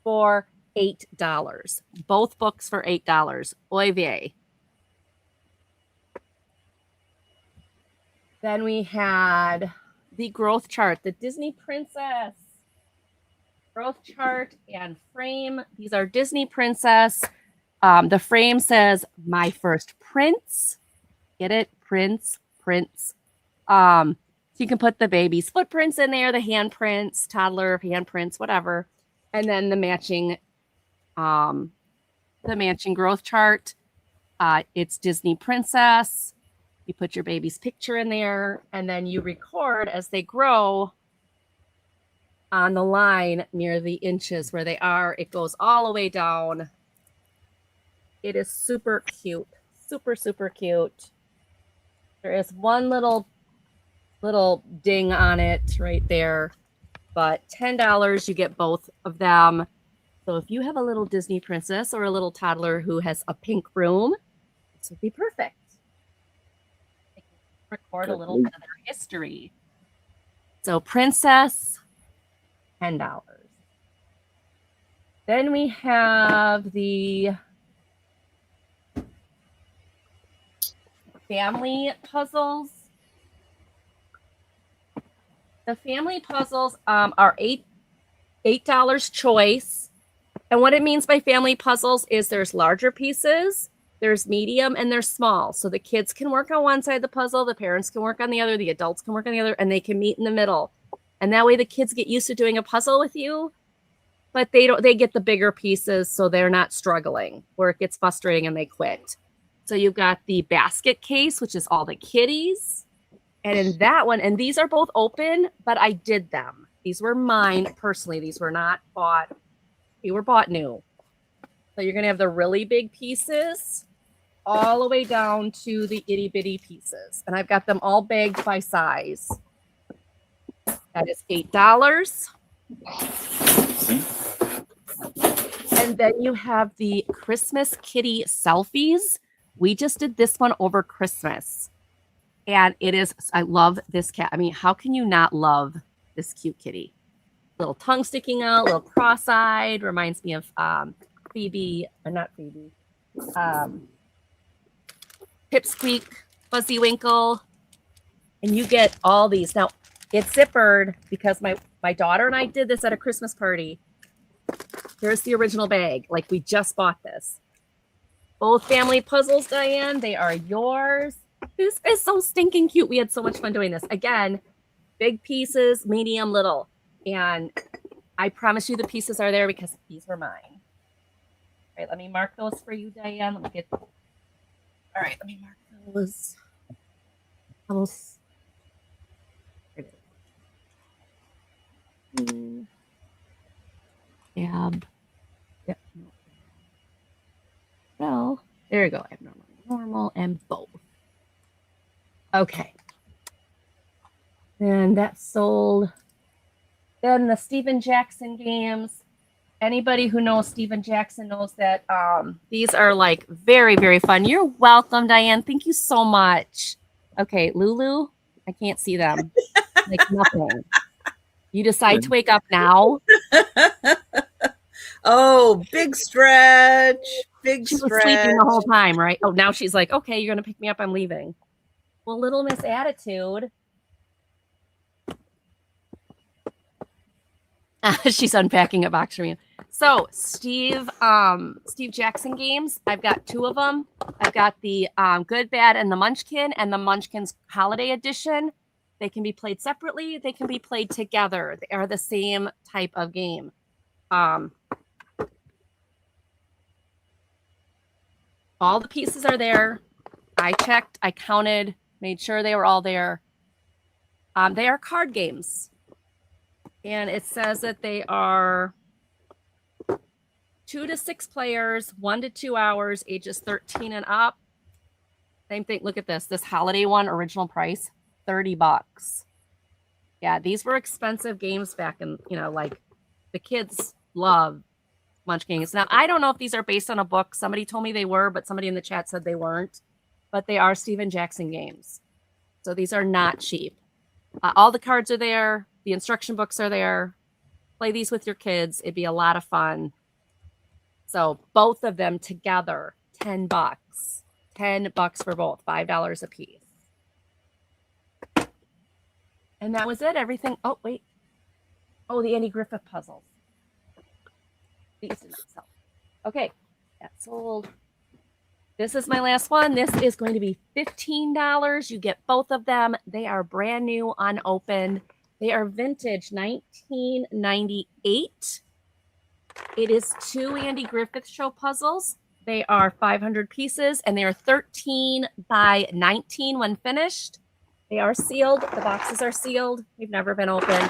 for $8. Both books for $8. Oy vey. Then we had the growth chart, the Disney Princess growth chart and frame. These are Disney Princess. The frame says, "My first prince." Get it? Prince. So you can put the baby's footprints in there, the handprints, toddler handprints, whatever. And then the matching growth chart. It's Disney Princess. You put your baby's picture in there, and then you record as they grow on the line near the inches where they are. It goes all the way down. It is super cute. Super, super cute. There is one little ding on it right there, but $10, you get both of them. So if you have a little Disney princess or a little toddler who has a pink room, this would be perfect. Record a little bit of their history. So princess, $10. Then we have the family puzzles. The family puzzles are $8 choice. And what it means by family puzzles is there's larger pieces, there's medium, and there's small. So the kids can work on one side of the puzzle, the parents can work on the other, the adults can work on the other, and they can meet in the middle. And that way the kids get used to doing a puzzle with you, but they get the bigger pieces so they're not struggling, where it gets frustrating and they quit. So you've got the basket case, which is all the kitties. And in that one, and these are both open, but I did them. These were mine personally. These were not bought. They were bought new. So you're going to have the really big pieces all the way down to the itty bitty pieces. And I've got them all bagged by size. That is $8. And then you have the Christmas kitty selfies. We just did this one over Christmas. And it is, I love this cat. I mean, how can you not love this cute kitty? Little tongue sticking out, little cross-eyed, reminds me of Phoebe, or not Phoebe, Pipsqueak, Fuzzy Winkle, and you get all these. Now, it's zippered because my daughter and I did this at a Christmas party. Here's the original bag. Like, we just bought this. Both family puzzles, Diane, they are yours. This is so stinking cute. We had so much fun doing this. Again, big pieces, medium, little. And I promise you the pieces are there because these were mine. right, let me mark those for you, Diane. Let me get. All right, let me mark those. Almost. Tab. Yep. Well, there you go. Abnormal, normal, and both. Okay. And that sold. Then the Steven Jackson games. Anybody who knows Steven Jackson knows that these are like very, very fun. You're welcome, Diane. Thank you so much. Okay, Lulu, I can't see them. Like nothing. You decide to wake up now. Oh, big stretch. Big She was stretch. sleeping the whole time, right? Oh, now she's like, okay, you're going to pick me up. I'm leaving. Well, Little Miss Attitude. She's unpacking a box for me. So Steve Jackson games. I've got 2 of them. I've got the Good, Bad, and the Munchkin, and the Munchkin's Holiday Edition. They can be played separately. They can be played together. They are the same type of game. All the pieces are there. I checked. I counted. Made sure they were all there. They are card games. And it says that they are 2 to 6 players, 1 to 2 hours, ages 13 and up. Same thing. Look at this. This holiday one, original price, $30. Yeah, these were expensive games back in, like the kids love Munchkins. Now, I don't know if these are based on a book. Somebody told me they were, but somebody in the chat said they weren't. But they are Steven Jackson games. So these are not cheap. All the cards are there. The instruction books are there. Play these with your kids. It'd be a lot of fun. So both of them together, $10. $10 for both, $5 a piece. And that was it. Everything. Oh, wait. Oh, the Andy Griffith puzzles. These did not sell. Okay, that sold. This is my last one. This is going to be $15. You get both of them. They are brand new, unopened. They are vintage 1998. It is 2 Andy Griffith Show puzzles. They are 500 pieces, and they are 13 by 19 when finished. They are sealed. The boxes are sealed. They've never been opened.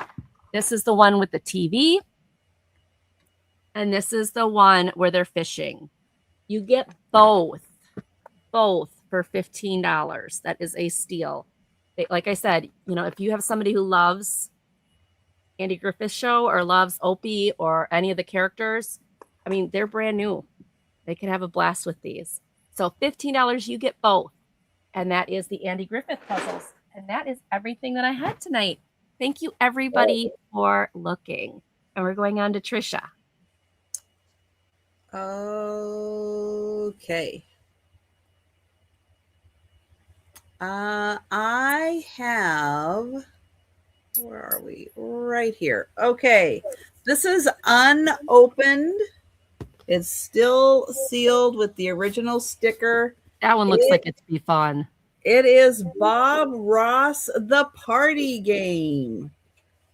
This is the one with the TV. And this is the one where they're fishing. You get both for $15. That is a steal. Like I said, if you have somebody who loves Andy Griffith Show or loves Opie or any of the characters, I mean, they're brand new. They can have a blast with these. So $15, you get both. And that is the Andy Griffith puzzles. And that is everything that I had tonight. Thank you, everybody, for looking. And we're going on to Trisha. Okay. I have, where are we? Right here. Okay. This is unopened. It's still sealed with the original sticker. That one looks like it's be fun. It is Bob Ross, The Party Game.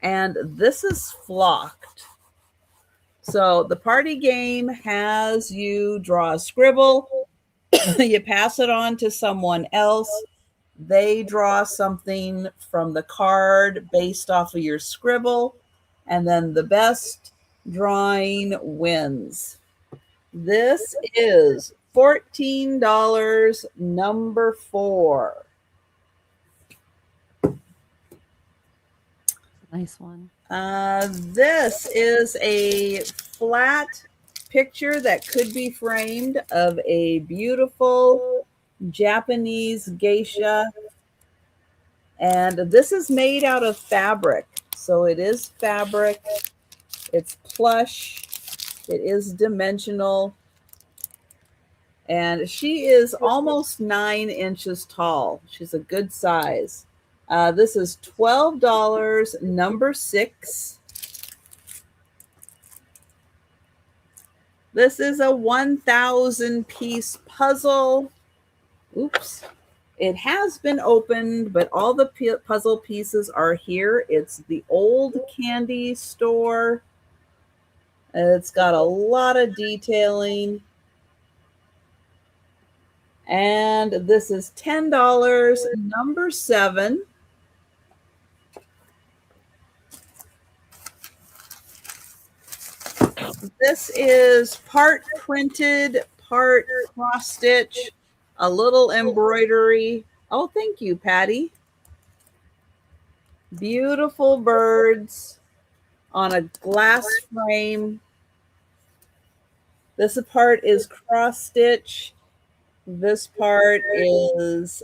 And this is flocked. So the party game has you draw a scribble. You pass it on to someone else. They draw something from the card based off of your scribble. And then the best drawing wins. This is $14, number 4. Nice one. This is a flat picture that could be framed of a beautiful Japanese geisha. And this is made out of fabric. So it is fabric. It's plush. It is dimensional. And she is almost 9 inches tall. She's a good size. This is $12, number 6. This is a 1,000-piece puzzle. Oops. It has been opened, but all the puzzle pieces are here. It's the old candy store. It's got a lot of detailing. And this is $10, number 7. This is part printed, part cross stitch, a little embroidery. Oh, thank you, Patty. Beautiful birds on a glass frame. This part is cross stitch. This part is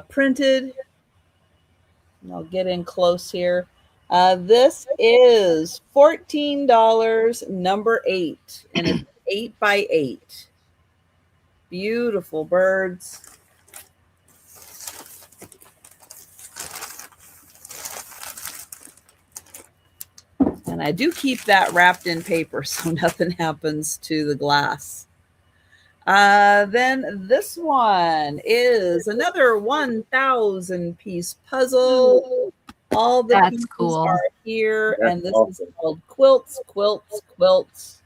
printed. I'll get in close here. This is $14, number 8, and it's 8 by 8. Beautiful birds. And I do keep that wrapped in paper so nothing happens to the glass. Then this one is another 1,000 piece puzzle. All the pieces are here, and this is called Quilts, Quilts, Quilts.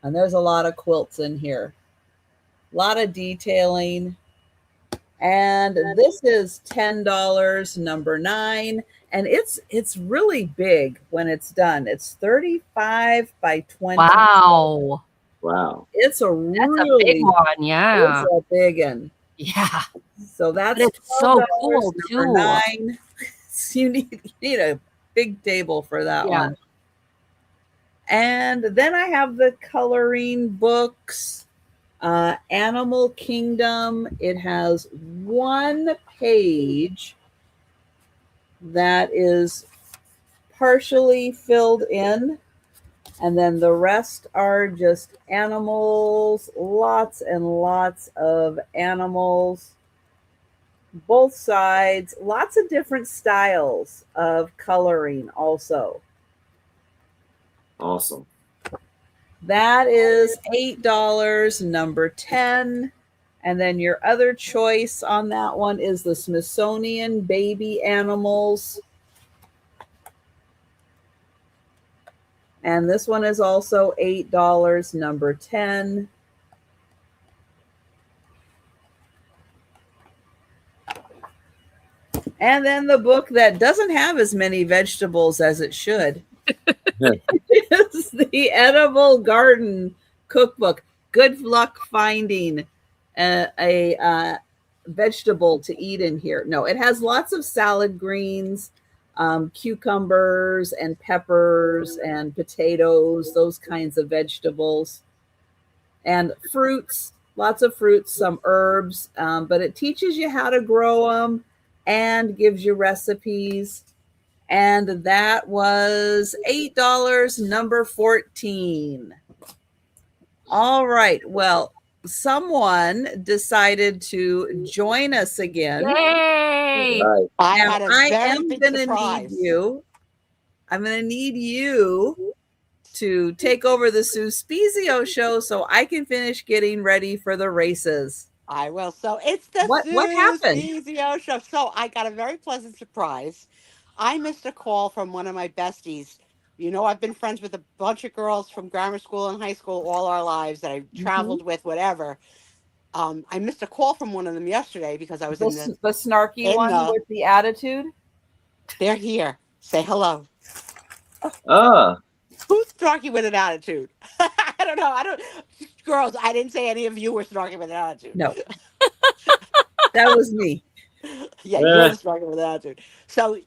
And there's a lot of quilts in here. A lot of detailing. And this is $10, number 9. And it's really big when it's done. It's 35 by 20. Wow. Wow. It's a really big one, yeah. It's a big one. Yeah. So that's but it's so cool too. 9. So you need a big table for that one. And then I have the coloring books. Animal Kingdom. It has one page that is partially filled in, and then the rest are just animals, lots and lots of animals, both sides, lots of different styles of coloring also. Awesome. That is $8, number 10. And then your other choice on that one is the Smithsonian Baby Animals. And this one is also $8, number 10. And then the book that doesn't have as many vegetables as it should. It's the Edible Garden Cookbook. Good luck finding a vegetable to eat in here. No, it has lots of salad greens, cucumbers and peppers and potatoes, those kinds of vegetables, and fruits, lots of fruits, some herbs, but it teaches you how to grow them and gives you recipes. And that was $8, number 14. All right. Well, someone decided to join us again. Yay! I now, had a I very am big going to surprise. need you. I'm going to need you to take over the Sue Spiezio show so I can finish getting ready for the races. I will. So it's the What happened? Sue Spiezio show. So I got a very pleasant surprise. I missed a call from one of my besties. You know, I've been friends with a bunch of girls from grammar school and high school all our lives that I've traveled with, whatever. I missed a call from one of them yesterday because I was the snarky one with the attitude. They're here. Say hello. Who's snarky with an attitude? I don't know. Girls, I didn't say any of you were snarky with an attitude. No. That was me. Yeah, you're snarky with an attitude. So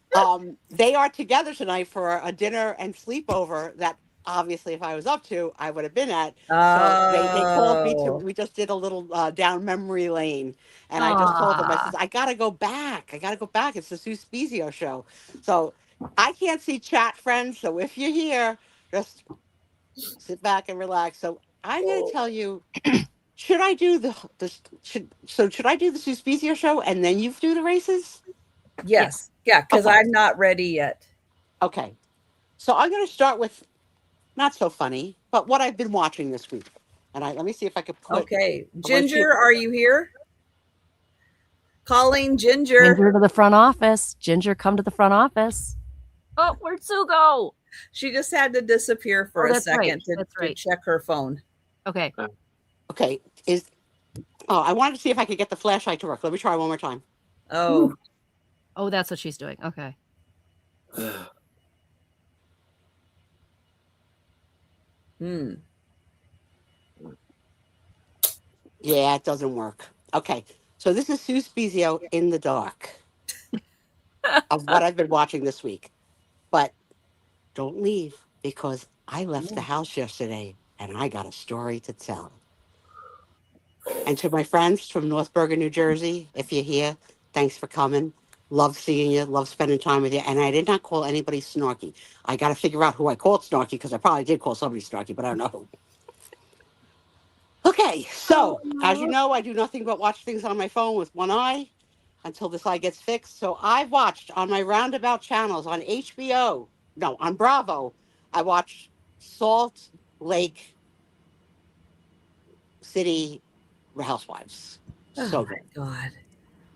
they are together tonight for a dinner and sleepover that obviously if I was up to, I would have been at. So they called me to, we just did a little down memory lane. And I just told them, I said, I got to go back. It's the Sue Spiezio show. So I can't see chat, friends. So if you're here, just sit back and relax. So I'm going to tell you, should I do should I do the Sue Spiezio show and then you do the races? Yes. Yeah, because I'm not ready yet. Okay. So I'm going to start with not so funny, but what I've been watching this week. And let me see if I could put. Okay. Ginger, are you here? Calling Ginger. Ginger to the front office. Ginger, come to the front office. Oh, where'd Sue go? She just had to disappear for a second to check her phone. Okay. Okay. Oh, I wanted to see if I could get the flashlight to work. Let me try one more time. Oh. Oh, that's what she's doing. Okay. Yeah, it doesn't work. Okay. So this is Sue Spiezio in the dark of what I've been watching this week. But don't leave because I left the house yesterday and I got a story to tell. And to my friends from North Bergen, New Jersey, if you're here, thanks for coming. Love seeing you. Love spending time with you. And I did not call anybody snarky. I got to figure out who I called snarky because I probably did call somebody snarky, but I don't know who. Okay, so as you know, I do nothing but watch things on my phone with one eye until this eye gets fixed. So I watched on my roundabout channels on HBO, no, on Bravo, I watched Salt Lake City Housewives. So Oh good. my God.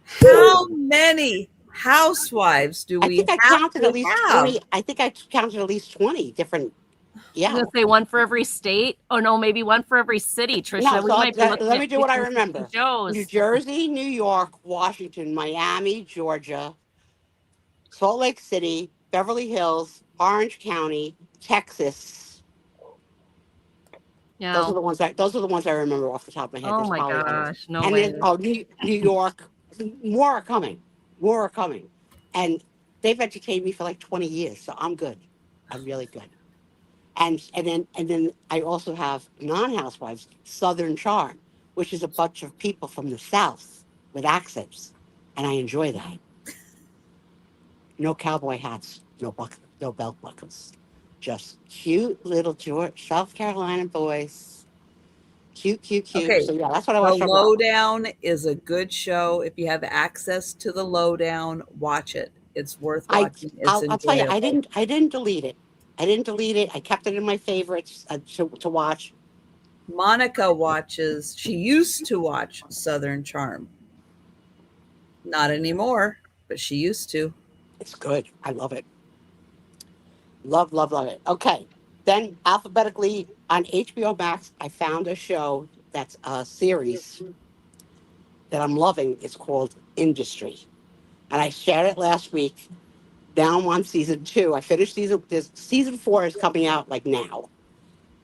So How good. many housewives do I we think I have counted to at least have? 20. I think I counted at least 20 different. I was Yeah. gonna say one for every state. Oh no, maybe one for every city, Trisha. No, We so might be looking let at me do what I 50 or 60 remember. New shows. Jersey, New York, Washington, Miami, Georgia, Salt Lake City, Beverly Hills, Orange County, Texas. Yeah. Those are the ones I remember off the top of my head. Oh There's my probably others. gosh. No And way. then New York. More are coming. More are coming. And they've entertained me for like 20 years, so I'm good. I'm really good. And then I also have non-housewives, Southern Charm, which is a bunch of people from the South with accents, and I enjoy that. No cowboy hats, no belt buckles, just cute little South Carolina boys, cute, cute, cute. Okay. So yeah, that's what I The watched on Bravo. Lowdown is a good show. If you have access to the Lowdown, watch it. It's worth watching. It's I'll tell you, enjoyable. I didn't delete it. I didn't delete it. I kept it in my favorites to watch. Monica watches, she used to watch Southern Charm. Not anymore, but she used to. It's good. I love it. Love, love, love it. Okay. Then alphabetically on HBO Max, I found a show that's a series that I'm loving. It's called Industry. And I shared it last week. Now I'm on season 2. I finished season 4 is coming out like now.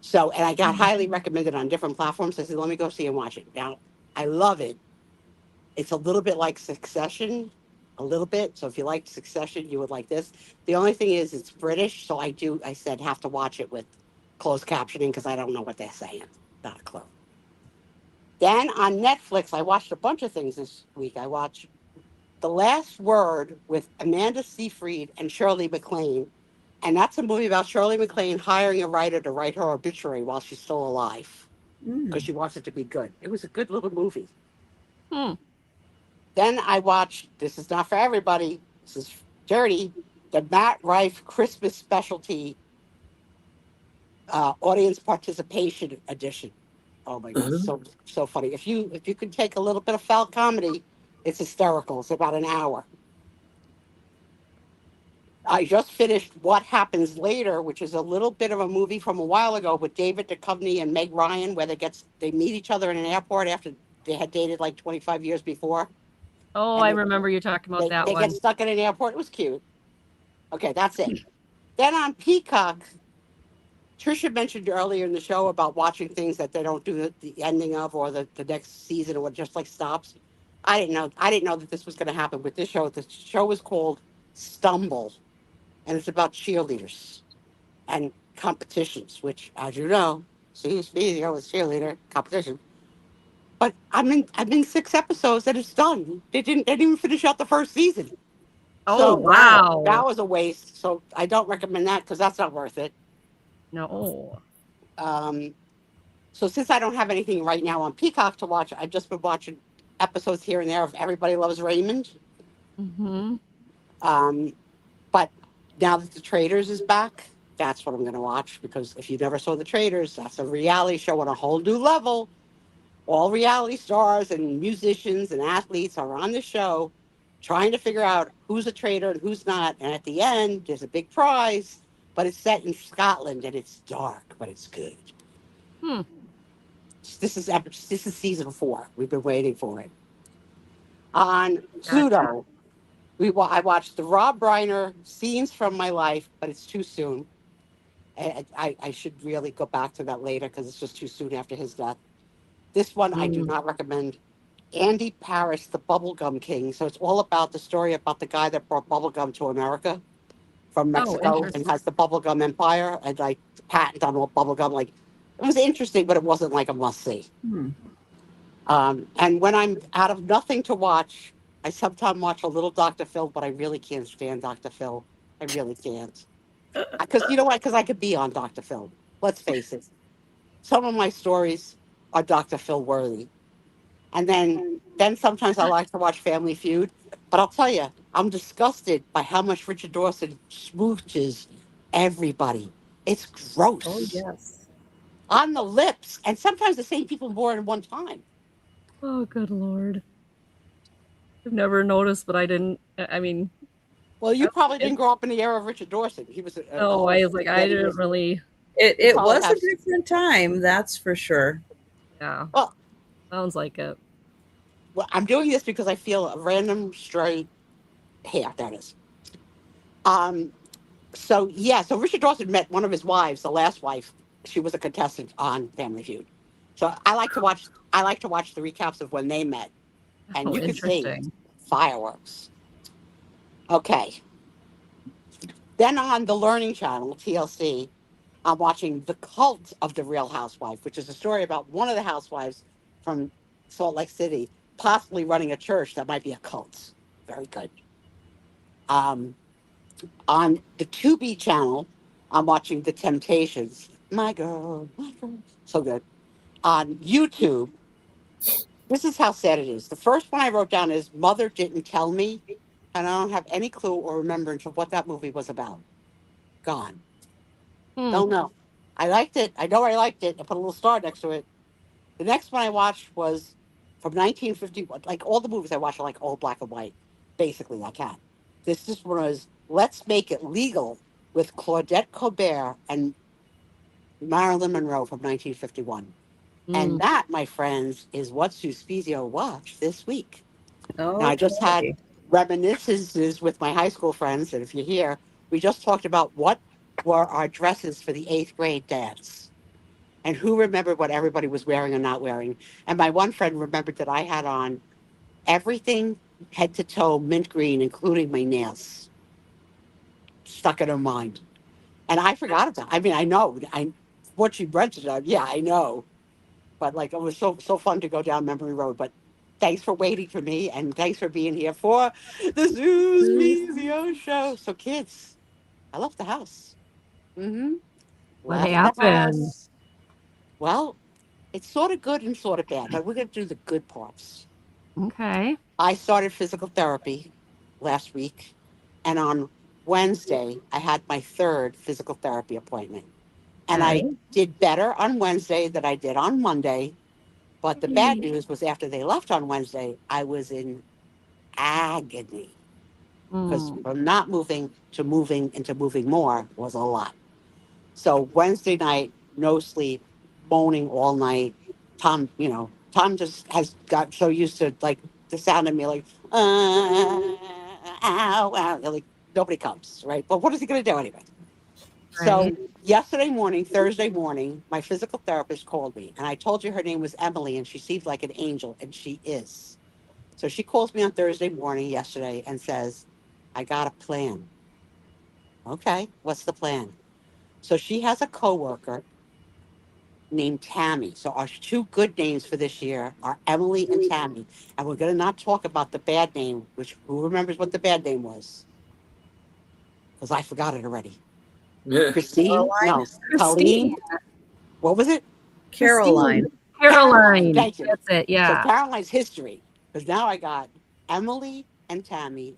So, and I got highly recommended on different platforms. I said, let me go see and watch it. Now, I love it. It's a little bit like Succession, a little bit. So if you liked Succession, you would like this. The only thing is it's British, so I said have to watch it with closed captioning because I don't know what they're saying. Not a clue. Then on Netflix, I watched a bunch of things this week. I watched The Last Word with Amanda Seyfried and Shirley MacLaine. And that's a movie about Shirley MacLaine hiring a writer to write her obituary while she's still alive because she wants it to be good. It was a good little movie. Hmm. Then I watched, this is not for everybody, this is dirty, the Matt Rife Christmas Specialty Audience Participation Edition. Oh my God, so funny. If you could take a little bit of foul comedy, it's hysterical. It's about an hour. I just finished What Happens Later, which is a little bit of a movie from a while ago with David Duchovny and Meg Ryan, where they meet each other in an airport after they had dated like 25 years before. Oh, And I remember you talking about that they get one. stuck in an airport. It was cute. Okay, that's it. Then on Peacock, Trisha mentioned earlier in the show about watching things that they don't do the ending of or the next season or what just like stops. I didn't know. I didn't know that this was going to happen with this show. The show is called Stumble, and it's about cheerleaders and competitions, which, as you know, Sue Spiezio is cheerleader competition. But I'm in 6 episodes and it's done. They didn't even finish out the first season. Oh, So wow. that was a waste. So I don't recommend that because that's not worth it. No. Um, so since I don't have anything right now on Peacock to watch, I've just been watching episodes here and there of Everybody Loves Raymond. Mm-hmm. But now that The Traitors is back, that's what I'm going to watch because if you never saw The Traitors, that's a reality show on a whole new level. All reality stars and musicians and athletes are on the show trying to figure out who's a traitor and who's not. And at the end, there's a big prize, but it's set in Scotland and it's dark, but it's good. Hmm. This is season 4. We've been waiting for it. On Pluto, I watched the Rob Reiner Scenes from My Life, but it's too soon. I should really go back to that later because it's just too soon after his death. This one I do not recommend. Andy Paris, the Bubblegum King. So it's all about the story about the guy that brought bubblegum to America from Mexico and has the bubblegum empire and like patent on all bubblegum. Like, it was interesting, but it wasn't like a must see. And when I'm out of nothing to watch, I sometimes watch a little Dr. Phil, but I really can't stand Dr. Phil. I really can't. Because you know what? Because I could be on Dr. Phil. Let's face it. Some of my stories are Dr. Phil worthy. And then sometimes I like to watch Family Feud. But I'll tell you, I'm disgusted by how much Richard Dawson smooches everybody. It's gross. Oh, yes. On the lips. And sometimes the same people more at one time. Oh, good Lord. I've never noticed, but I didn't. I mean, well, you probably didn't grow up in the era of Richard Dawson. He was. I was like, I didn't really. It was a different time, that's for sure. Yeah. Well, sounds like it. Well, I'm doing this because I feel a random stray hair. That is. So Richard Dawson met one of his wives, the last wife. She was a contestant on Family Feud. So I like to watch the recaps of when they met, and you can see fireworks. Okay. Then on the Learning Channel, TLC, I'm watching The Cult of the Real Housewife, which is a story about one of the housewives from Salt Lake City possibly running a church that might be a cult. Very good. On the Tubi channel, I'm watching The Temptations. My girl. So good. On YouTube, this is how sad it is. The first one I wrote down is Mother Didn't Tell Me, and I don't have any clue or remembrance of what that movie was about. Gone. Don't know. I liked it. I know I liked it. I put a little star next to it. The next one I watched was from 1951. Like all the movies I watch are like all black and white. Basically, I can. This one was Let's Make It Legal with Claudette Colbert and Marilyn Monroe from 1951. And that, my friends, is what Sue Spiezio watched this week. Now, I just had reminiscences with my high school friends, and if you're here, we just talked about what were our dresses for the 8th grade dance and who remembered what everybody was wearing or not wearing. And my one friend remembered that I had on everything head to toe mint green, including my nails. Stuck in her mind. And I forgot about it. I mean, I know what she rented on. Yeah, I know. But like, it was so fun to go down memory road. But thanks for waiting for me, and thanks for being here for the Sue Spiezio show. So kids, I left the house. What happened? Well, it's sort of good and sort of bad, but we're going to do the good parts. Okay. I started physical therapy last week, and on Wednesday, I had my 3rd physical therapy appointment. And I did better on Wednesday than I did on Monday. But the bad news was after they left on Wednesday, I was in agony. Because from not moving to moving into moving more was a lot. So Wednesday night, no sleep, moaning all night. Tom just has got so used to like the sound of me like, ow, ow. Like, nobody comes, right? But what is he going to do anyway? So Thursday morning, my physical therapist called me, and I told you her name was Emily, and she seemed like an angel, and she is. So she calls me on Thursday morning yesterday and says, I got a plan. Okay, what's the plan? So she has a coworker named Tammy. So our 2 good names for this year are Emily and Tammy. And we're going to not talk about the bad name, which who remembers what the bad name was? Because I forgot it already. Christine? No. Colleen? What was it? Caroline. Thank you. That's it, yeah. So Caroline's history. Because now I got Emily and Tammy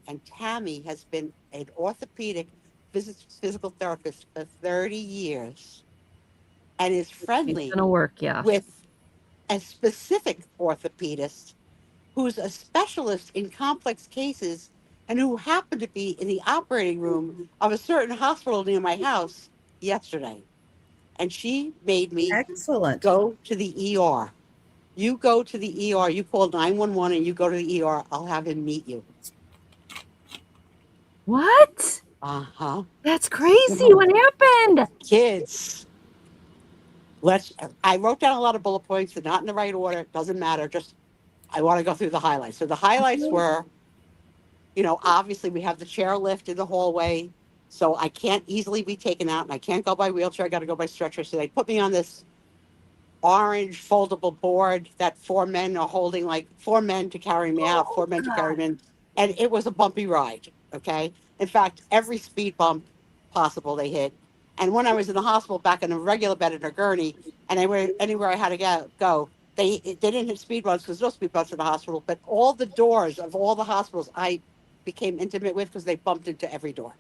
has been an orthopedic physical therapist for 30 years and is friendly with a specific orthopedist who's a specialist in complex cases and who happened to be in the operating room of a certain hospital near my house yesterday. And she made me go to the ER. You go to the ER, you call 911 and you go to the ER, I'll have him meet you. What? Uh-huh. That's crazy. What happened? Kids. I wrote down a lot of bullet points. They're not in the right order. It doesn't matter. Just, I want to go through the highlights. So the highlights were, obviously we have the chairlift in the hallway. So I can't easily be taken out and I can't go by wheelchair. I got to go by stretcher. So they put me on this orange foldable board that 4 men are holding, like 4 men to carry me out, 4 men to carry me in. And it was a bumpy ride. Okay. In fact, every speed bump possible they hit. And when I was in the hospital back in a regular bed in a gurney, and anywhere I had to go, they didn't hit speed bumps because no speed bumps in the hospital, but all the doors of all the hospitals I became intimate with because they bumped into every door.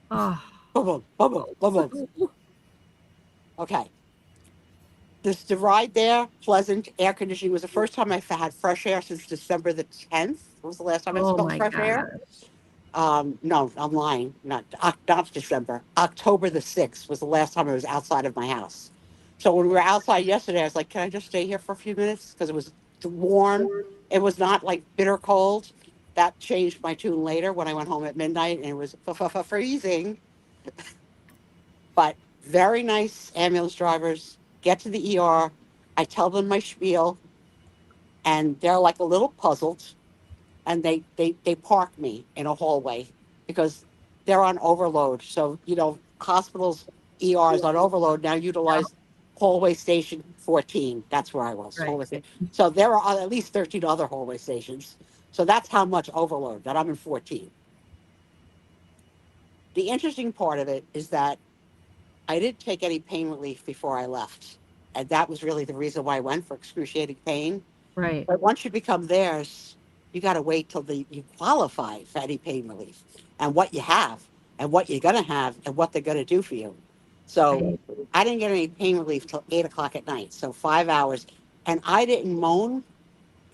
Oh. Boom, boom, boom, boom, boom, boom. Okay. The ride there, pleasant, air conditioning, was the first time I had fresh air since December the 10th. Was the last time I smelled fresh air. No, I'm lying. Not December. October the 6th was the last time I was outside of my house. So when we were outside yesterday, I was like, can I just stay here for a few minutes? Because it was warm. It was not like bitter cold. That changed my tune later when I went home at midnight and it was freezing. But very nice ambulance drivers. Get to the ER. I tell them my spiel, and they're like a little puzzled, and they park me in a hallway because they're on overload. So hospitals, ERs on overload now utilize hallway station 14. That's where I was. Right. Hallway station. So there are at least 13 other hallway stations. So that's how much overload that I'm in 14. The interesting part of it is that I didn't take any pain relief before I left. And that was really the reason why I went, for excruciating pain. Right. But once you become theirs, you got to wait till you qualify for any pain relief and what you have and what you're going to have and what they're going to do for you. So I didn't get any pain relief till 8 o'clock at night. So 5 hours. And I didn't moan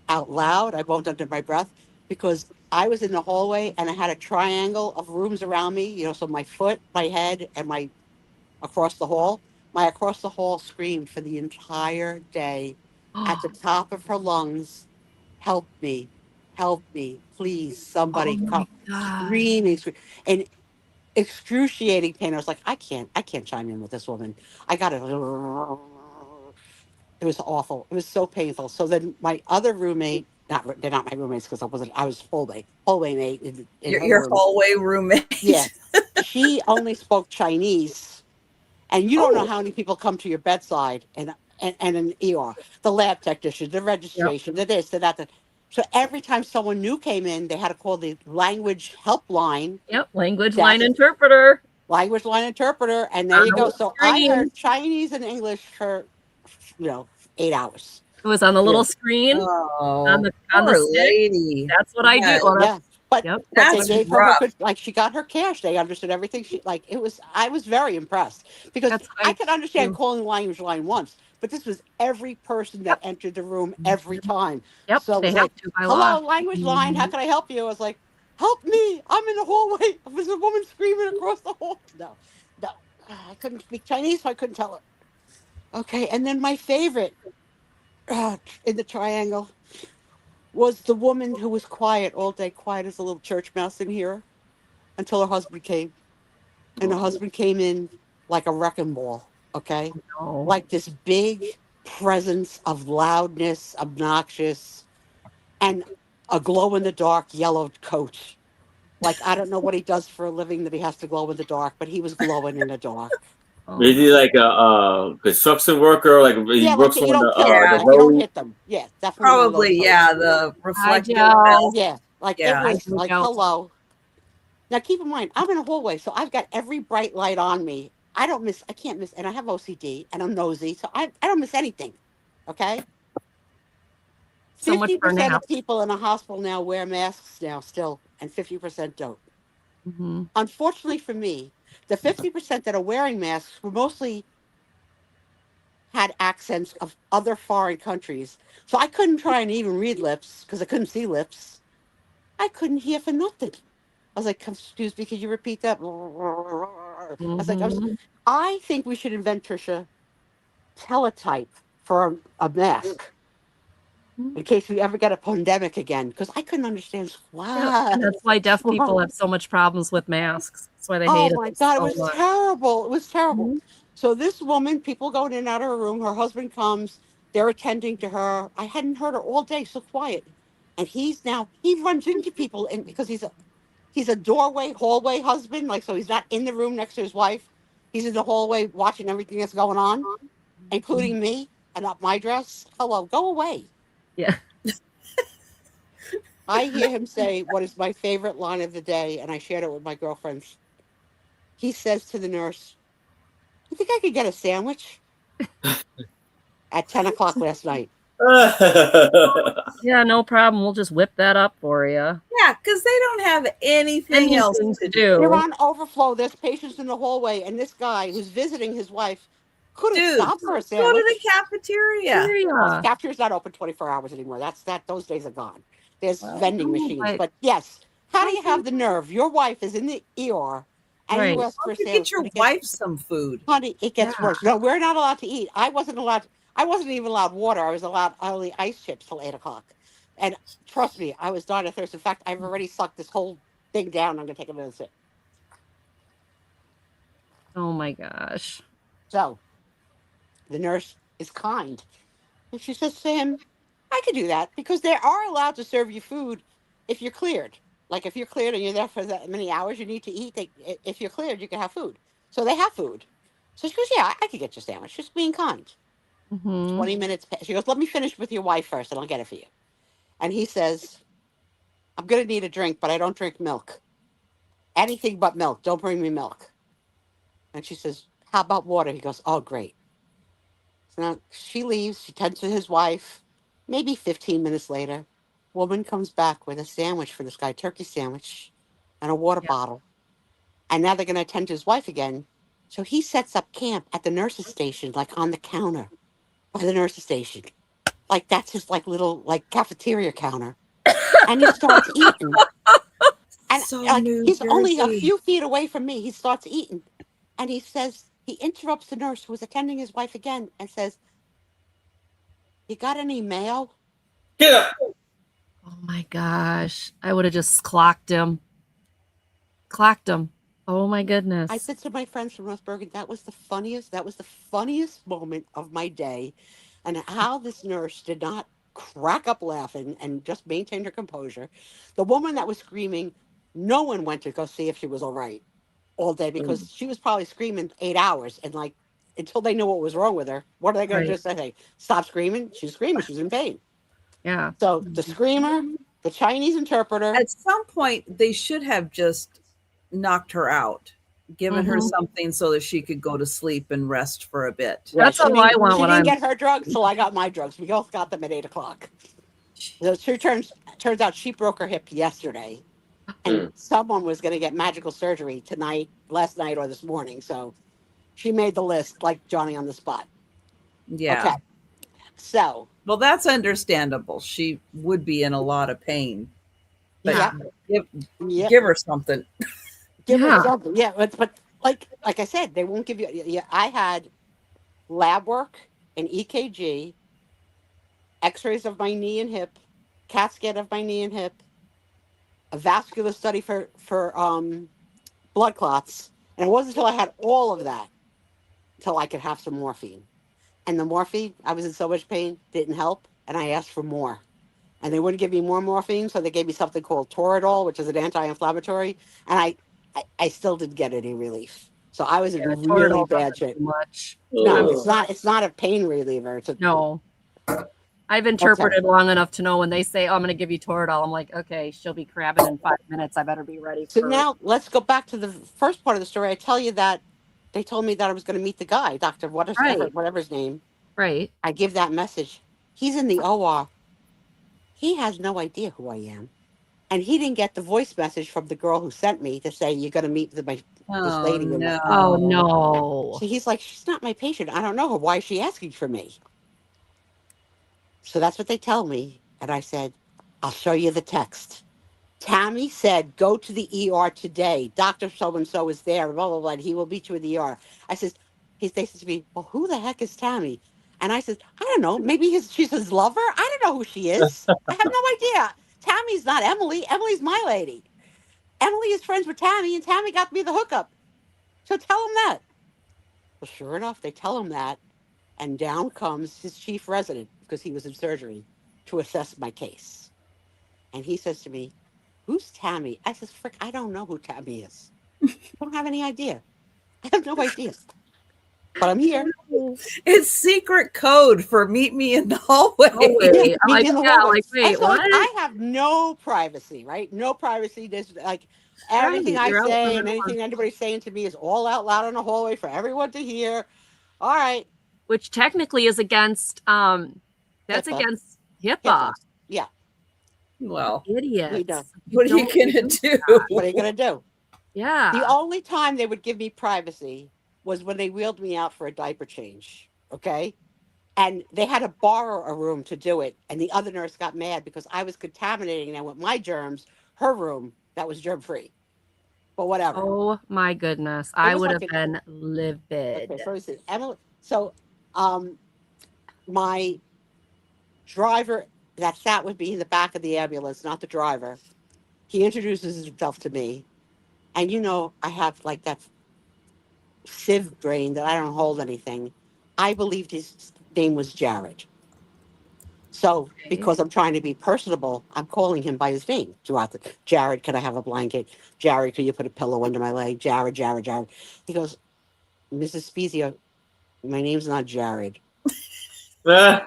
out loud. I moaned under my breath because I was in the hallway and I had a triangle of rooms around me, so my foot, my head, and my across the hall. My across the hall screamed for the entire day at the top of her lungs, help me, please, somebody come. Screaming, and excruciating pain. I was like, I can't chime in with this woman. I got it. It was awful. It was so painful. So then my other roommate, they're not my roommates because I was hallway mate in her Your room. hallway roommate. Yeah. She only spoke Chinese. And you don't know how many people come to your bedside and an ER, the lab technician, the registration, the this, the that. So every time someone new came in, they had to call the language helpline. Yep, language line interpreter. Language line interpreter, and there you go. So I heard Chinese and English for 8 hours. It was on the little screen. Oh, on the lady. That's what I do. Yeah. But that's they gave rough. her good, she got her cash. They understood everything. I was very impressed because I could understand calling the language line once, but this was every person that entered the room every time. Yep. So it was like, hello, language line. How can I help you? I was like, help me. I'm in the hallway. There's a woman screaming across the hall. No. I couldn't speak Chinese, so I couldn't tell her. Okay. And then my favorite in the triangle was the woman who was quiet all day, quiet as a little church mouse in here, until her husband came. And her husband came in like a wrecking ball, okay? Like this big presence of loudness, obnoxious, and a glow-in-the-dark yellow coat. Like, I don't know what he does for a living that he has to glow in the dark, but he was glowing in the dark. Is he like a construction worker? Like he works like on you don't kill the them, you don't road? hit them. Yeah, definitely. Probably, the reflective. Yeah, like it was like, hello. Now keep in mind, I'm in a hallway, so I've got every bright light on me. I can't miss, and I have OCD, and I'm nosy, so I don't miss anything. Okay. So 50% of people in a hospital now wear masks now still, and 50% don't. Mm-hmm. Unfortunately for me, the 50% that are wearing masks were mostly had accents of other foreign countries. So I couldn't try and even read lips because I couldn't see lips. I couldn't hear for nothing. I was like, excuse me, could you repeat that? I was like, I think we should invent, Trisha, teletype for a mask. in case we ever get a pandemic again, because I couldn't understand Yeah, and that's why deaf people have so much problems with masks. That's why they hate Oh my it God, it so was much. terrible. It was terrible. Mhm. So this woman, people going in and out of her room, her husband comes, they're attending to her. I hadn't heard her all day, so quiet. And he runs into people, and because he's a doorway, hallway husband, like, so he's not in the room next to his wife. He's in the hallway watching everything that's going on, including me and up my dress. Hello, go away. Yeah. I hear him say what is my favorite line of the day, and I shared it with my girlfriends. He says to the nurse, "You think I could get a sandwich?" At 10 o'clock last night. Yeah, no problem. We'll just whip that up for you. Yeah, because they don't have anything else to do. They're on overflow. There's patients in the hallway, and this guy who's visiting his wife couldn't stop for a Go sandwich. to the cafeteria. Well, cafeteria's not open 24 hours anymore. Those days are gone. There's vending machines. But yes, how do you have the nerve? Your wife is in the ER, and you ask for a sandwich. Get your wife some food. Honey, it gets worse. No, we're not allowed to eat. I wasn't even allowed water. I was allowed only ice chips till 8 o'clock. And trust me, I was dying of thirst. In fact, I've already sucked this whole thing down. I'm going to take another sip. Oh my gosh. So the nurse is kind. And she says to him, I could do that because they are allowed to serve you food if you're cleared. Like if you're cleared and you're there for that many hours you need to eat, if you're cleared, you can have food. So they have food. So she goes, yeah, I could get you a sandwich. Just being kind. 20 minutes. She goes, let me finish with your wife first and I'll get it for you. And he says, I'm going to need a drink, but I don't drink milk. Anything but milk. Don't bring me milk. And she says, how about water? He goes, oh, great. So now she leaves. She tends to his wife. Maybe 15 minutes later, woman comes back with a sandwich for this guy, turkey sandwich, and a water bottle. And now they're going to attend to his wife again. So he sets up camp at the nurse's station, like on the counter by the nurse's station. Like that's his like little like cafeteria counter. And he starts eating. And like he's only a few feet away from me. He starts eating. And he says, he interrupts the nurse who was attending his wife again and says, you got any mail? Get up. Oh my gosh. I would have just clocked him. Oh my goodness. I said to my friends from North Bergen, that was the funniest moment of my day. And how this nurse did not crack up laughing and just maintained her composure. The woman that was screaming, no one went to go see if she was all right all day because she was probably screaming 8 hours and like until they knew what was wrong with her. What are they going to just say? Stop screaming? She's screaming. She's in pain. Yeah. So the screamer, the Chinese interpreter. At some point, they should have just knocked her out, given her something so that she could go to sleep and rest for a bit. That's all I want. She didn't get her drugs, so I got my drugs. We both got them at 8 o'clock. So turns out she broke her hip yesterday, and someone was going to get magical surgery tonight, last night, or this morning. So she made the list like Johnny on the spot. Yeah. Okay. So. Well, that's understandable. She would be in a lot of pain. But give her something. Give her something. Yeah, but like I said, they won't give you. Yeah, I had lab work, an EKG, X-rays of my knee and hip, CAT scan of my knee and hip, a vascular study for blood clots, and it wasn't until I had all of that until I could have some morphine. And the morphine, I was in so much pain, didn't help, and I asked for more. And they wouldn't give me more morphine, so they gave me something called Toradol, which is an anti-inflammatory, and I still didn't get any relief. So I was in really bad shape. No, it's not a pain reliever. No. I've interpreted long enough to know when they say, oh, I'm going to give you Toradol, I'm like, okay, she'll be crabbing in 5 minutes. I better be ready. So now let's go back to the first part of the story. I tell you that they told me that I was going to meet the guy, Dr. Whatever his name. Right. I give that message. He's in the OR. He has no idea who I am. And he didn't get the voice message from the girl who sent me to say, you're going to meet this lady. No. Oh, no. So he's like, she's not my patient. I don't know her. Why is she asking for me? So that's what they tell me. And I said, I'll show you the text. Tammy said, go to the ER today. Dr. So-and-so is there, blah, blah, blah. And he will meet you in the ER. I said, they said to me, well, who the heck is Tammy? And I said, I don't know. Maybe she's his lover. I don't know who she is. I have no idea. Tammy's not Emily. Emily's my lady. Emily is friends with Tammy, and Tammy got me the hookup. So tell him that. Well, sure enough, they tell him that. And down comes his chief resident, because he was in surgery, to assess my case. And he says to me, who's Tammy? I says, frick, I don't know who Tammy is. I don't have any idea. I have no idea. But I'm here. It's secret code for meet me in the hallway. Hallway. Meet me in the hallway. Like, wait, so what? I have no privacy, right? No privacy. There's like everything I You're out say in and the anything middle. anybody's saying to me is all out loud in the hallway for everyone to hear. All right. Which technically is against that's HIPAA. against HIPAA. HIPAA. Yeah. Well, Idiots. We don't. what are you gonna do? What are you gonna do? Yeah. The only time they would give me privacy was when they wheeled me out for a diaper change. Okay. And they had to borrow a room to do it. And the other nurse got mad because I was contaminating them with my germs, her room that was germ free. But whatever. Oh my goodness. I was would like have been livid. Okay, so see, Emily. So my driver that sat with me in the back of the ambulance, not the driver, he introduces himself to me. And I have like that sieve brain that I don't hold anything. I believed his name was Jared. So, because I'm trying to be personable, I'm calling him by his name throughout the Jared, can I have a blanket? Jared, can you put a pillow under my leg? Jared, Jared, Jared. He goes, Mrs. Spiezio, my name's not Jared. And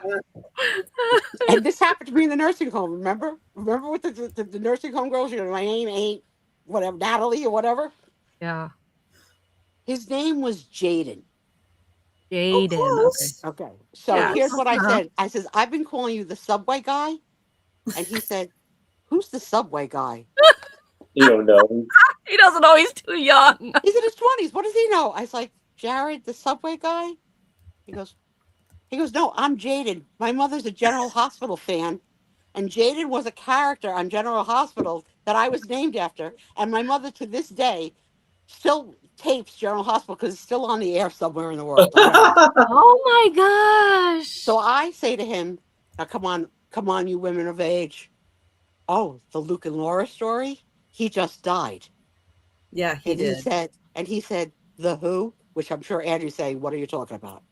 this happened to me in the nursing home, remember? Remember with the nursing home girls? My name ain't whatever, Natalie or whatever. Yeah. His name was Jaden. Jaden. Okay. So Yeah. here's what I said. I says, I've been calling you the subway guy. And he said, who's the subway guy? You don't know. He doesn't know, he's too young. He's in his 20s. What does he know? I was like, Jared, the subway guy? He goes, no, I'm Jaden. My mother's a General Hospital fan. And Jaden was a character on General Hospital that I was named after. And my mother, to this day, still tapes General Hospital because it's still on the air somewhere in the world. Oh my gosh. So I say to him, now come on, you women of age. Oh, the Luke and Laura story? He just died. Yeah, he did. He said, the who? Which I'm sure Andrew's saying, what are you talking about?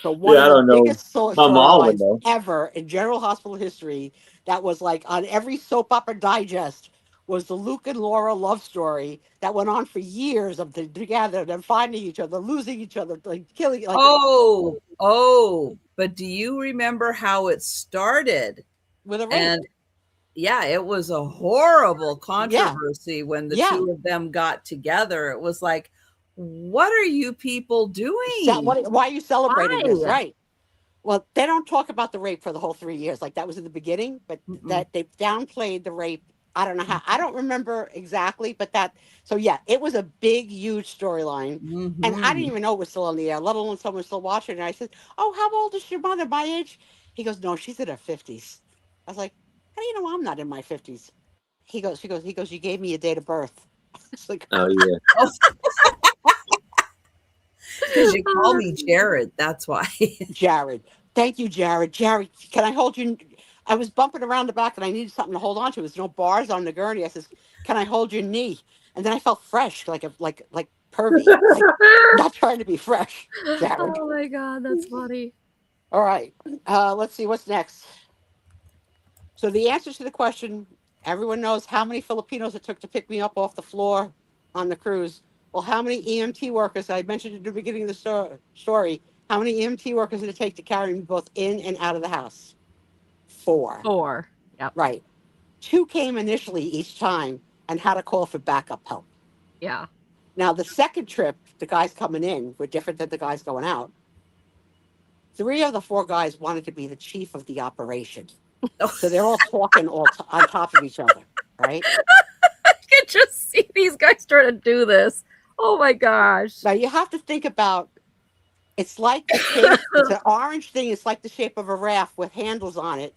So I don't know. biggest My mom would know. ever in General Hospital history that was like on every soap opera digest was the Luke and Laura love story that went on for years of them together, them finding each other, losing each other, like killing. Like, but do you remember how it started? With a rape. And yeah, it was a horrible controversy when the two of them got together. It was like, what are you people doing? Why are you celebrating this? Right. Well, they don't talk about the rape for the whole 3 years. Like that was in the beginning, but that they downplayed the rape. I don't know how. I don't remember exactly, but so yeah, it was a big, huge storyline. And I didn't even know it was still on the air, let alone someone still watching it. And I said, oh, how old is your mother? My age? He goes, no, she's in her 50s. I was like, how do you know I'm not in my 50s? He goes, you gave me a date of birth. It's like, oh, yeah. Because you call me Jared, that's why. Jared. Thank you, Jared. Jared, can I hold you? I was bumping around the back and I needed something to hold on to. There's no bars on the gurney. I says, can I hold your knee? And then I felt fresh, like pervy. Like, not trying to be fresh, Jared. Oh my God, that's funny. All right. Let's see what's next. So the answer to the question, everyone knows how many Filipinos it took to pick me up off the floor on the cruise. Well, how many EMT workers, I mentioned at the beginning of the story, how many EMT workers did it take to carry me both in and out of the house? 4. 4. Yep. Right. 2 came initially each time and had to call for backup help. Yeah. Now, the second trip, the guys coming in were different than the guys going out. 3 of the 4 guys wanted to be the chief of the operation. So they're all talking on top of each other, right? I can just see these guys trying to do this. Oh my gosh. Now you have to think about, it's like the shape, it's an orange thing. It's like the shape of a raft with handles on it,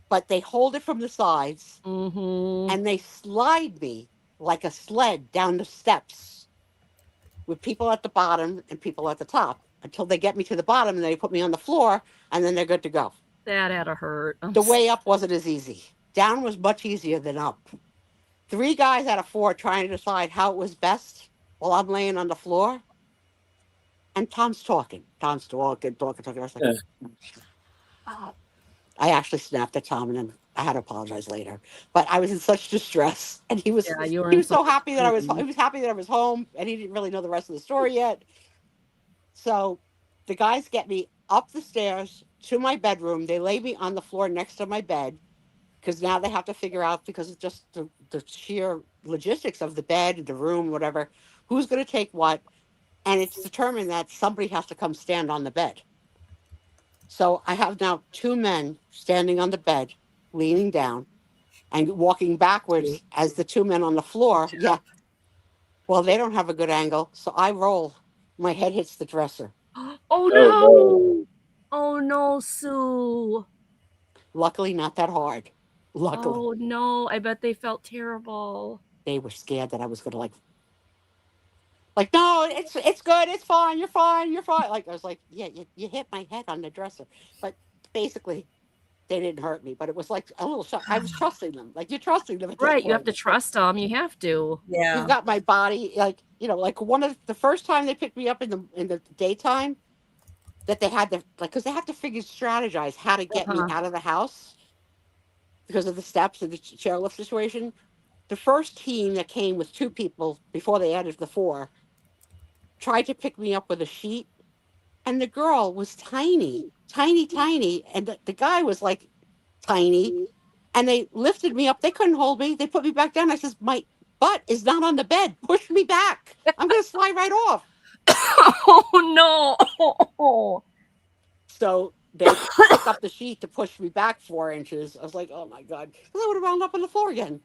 but they hold it from the sides and they slide me like a sled down the steps with people at the bottom and people at the top. until they get me to the bottom and they put me on the floor and then they're good to go. That had to hurt. The way up wasn't as easy. Down was much easier than up. 3 guys out of 4 trying to decide how it was best while I'm laying on the floor. And Tom's talking. I was like, I actually snapped at Tom and then I had to apologize later. But I was in such distress, and he was so happy that he was happy that I was home, and he didn't really know the rest of the story yet. So the guys get me up the stairs to my bedroom. They lay me on the floor next to my bed because now they have to figure out, because it's just the sheer logistics of the bed, the room, whatever, who's going to take what. And it's determined that somebody has to come stand on the bed. So I have now 2 men standing on the bed, leaning down and walking backwards as the 2 men on the floor. Yeah. Well, they don't have a good angle. So I roll. My head hits the dresser. Oh, no. Oh, no, Sue. Luckily, not that hard. Luckily. Oh, no. I bet they felt terrible. They were scared that I was going to no, it's good. It's fine. You're fine. You're fine. Like, I was like, yeah, you hit my head on the dresser. But basically, they didn't hurt me. But it was like a little shock. I was trusting them. Like, you're trusting them. Right. You have to trust them. You have to. Yeah. You've got my body. Like, one of the first time they picked me up in the daytime, that they had to, because they have to strategize how to get me out of the house because of the steps and the chairlift situation. The first team that came with 2 people before they added the 4 tried to pick me up with a sheet, and the girl was tiny, and the guy was like tiny, and they lifted me up. They couldn't hold me. They put me back down. I says, my butt is not on the bed. Push me back. I'm going to slide right off. Oh, no. So they picked up the sheet to push me back 4 inches. I was like, oh, my God. Because I would have wound up on the floor again.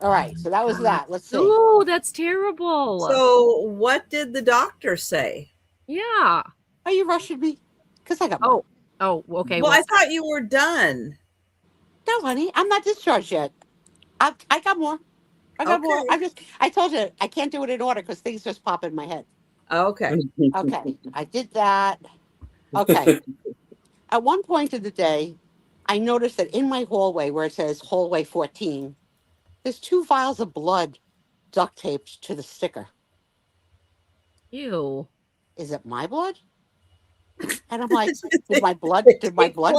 All right, so that was that. Let's see. Oh, that's terrible. So what did the doctor say? Yeah. Are you rushing me? Because I got more. Oh, okay. Well, I thought you were done. No, honey, I'm not discharged yet. I got more. I got more. I told you, I can't do it in order because things just pop in my head. Okay. Okay, I did that. Okay. At one point of the day, I noticed that in my hallway, where it says hallway 14, there's 2 vials of blood duct taped to the sticker. Ew. Is it my blood? And I'm like, did my blood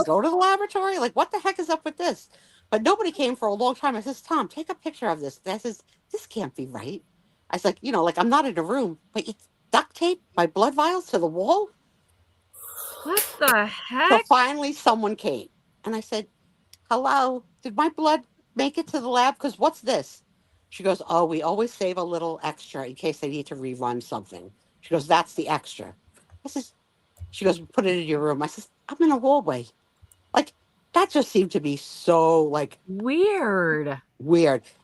go to the laboratory? Like, what the heck is up with this? But nobody came for a long time. I says, Tom, take a picture of this. I says, this can't be right. I was like, I'm not in a room, but you duct tape my blood vials to the wall? What the heck? So finally someone came. And I said, hello, did my blood make it to the lab? Because what's this? She goes, oh, we always save a little extra in case they need to rerun something. She goes, that's the extra. She goes, put it in your room. I says, I'm in a hallway. Like, that just seemed to be so, weird.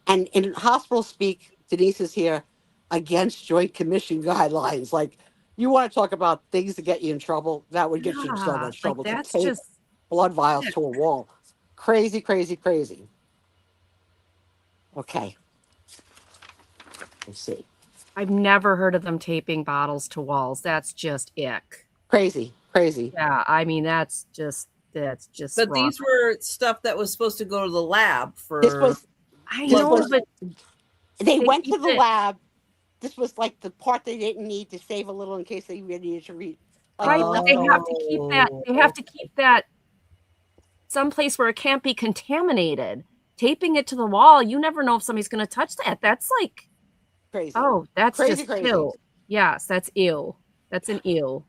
And in hospital speak, Denise is here, against Joint Commission guidelines. Like, you want to talk about things to get you in trouble? That would get you in so much trouble. That's to tape just blood vials to a wall. Crazy, crazy, crazy. Okay. Let's see. I've never heard of them taping bottles to walls. That's just ick. Crazy. Yeah, I mean, that's just But wrong. these were stuff that was supposed to go to the lab for. But they went to the lab. This was like the part they didn't need to save a little in case they really needed to read. Right, but they have to keep that. They have to keep that someplace where it can't be contaminated. Taping it to the wall, you never know if somebody's going to touch that. That's like crazy. Oh, that's crazy. ew. Yes, that's ew. That's an ew.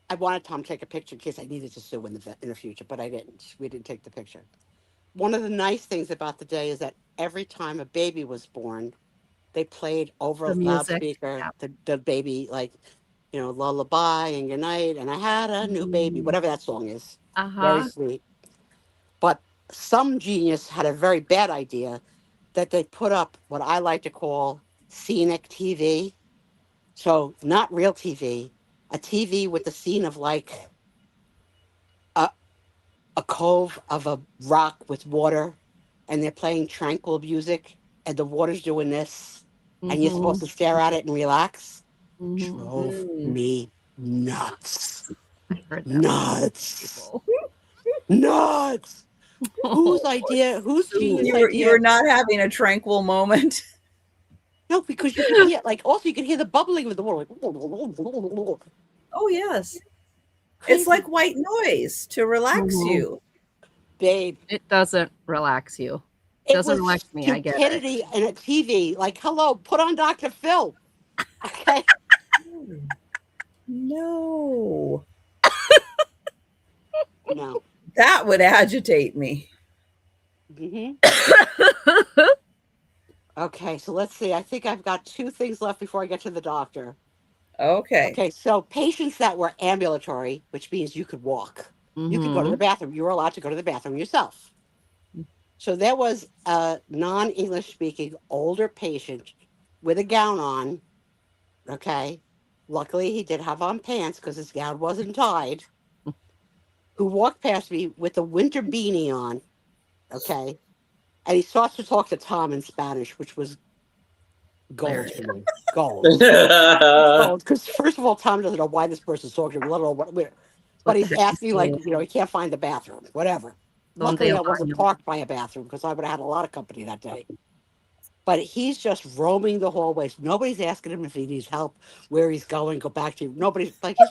I wanted Tom to take a picture in case I needed to sue in the future, but I didn't. We didn't take the picture. One of the nice things about the day is that every time a baby was born, they played over a loudspeaker the baby, lullaby and good night, and I had a new baby, whatever that song is. Very sweet. But some genius had a very bad idea that they put up what I like to call scenic TV. So not real TV, a TV with the scene of a cove of a rock with water, and they're playing tranquil music, and the water's doing this, and you're supposed to stare at it and relax. Drove me nuts. I heard that. Nuts. Nuts. Whose idea? Whose genius You idea? were not having a tranquil moment. No, because you can hear, like, also you can hear the bubbling of the water. Like, Oh, yes. crazy. It's like white noise to relax you. Babe. It doesn't relax you. It Doesn't was relax me. I get it. stupidity in a TV. Like, hello, put on Dr. Phil. Okay. No. No. That would agitate me. Okay, so let's see. I think I've got 2 things left before I get to the doctor. Okay. Okay, so patients that were ambulatory, which means you could walk, you could go to the bathroom. You were allowed to go to the bathroom yourself. So there was a non-English speaking older patient with a gown on. Okay. Luckily, he did have on pants because his gown wasn't tied. Who walked past me with a winter beanie on. Okay. And he starts to talk to Tom in Spanish, which was gold for me. Gold. Because first of all, Tom doesn't know why this person's talking to him, let alone what. But he's asking, like, you know, he can't find the bathroom, whatever. Luckily, I wasn't parked by a bathroom because I would have had a lot of company that day. But he's just roaming the hallways. Nobody's asking him if he needs help, where he's going, go back to. Nobody's like, he's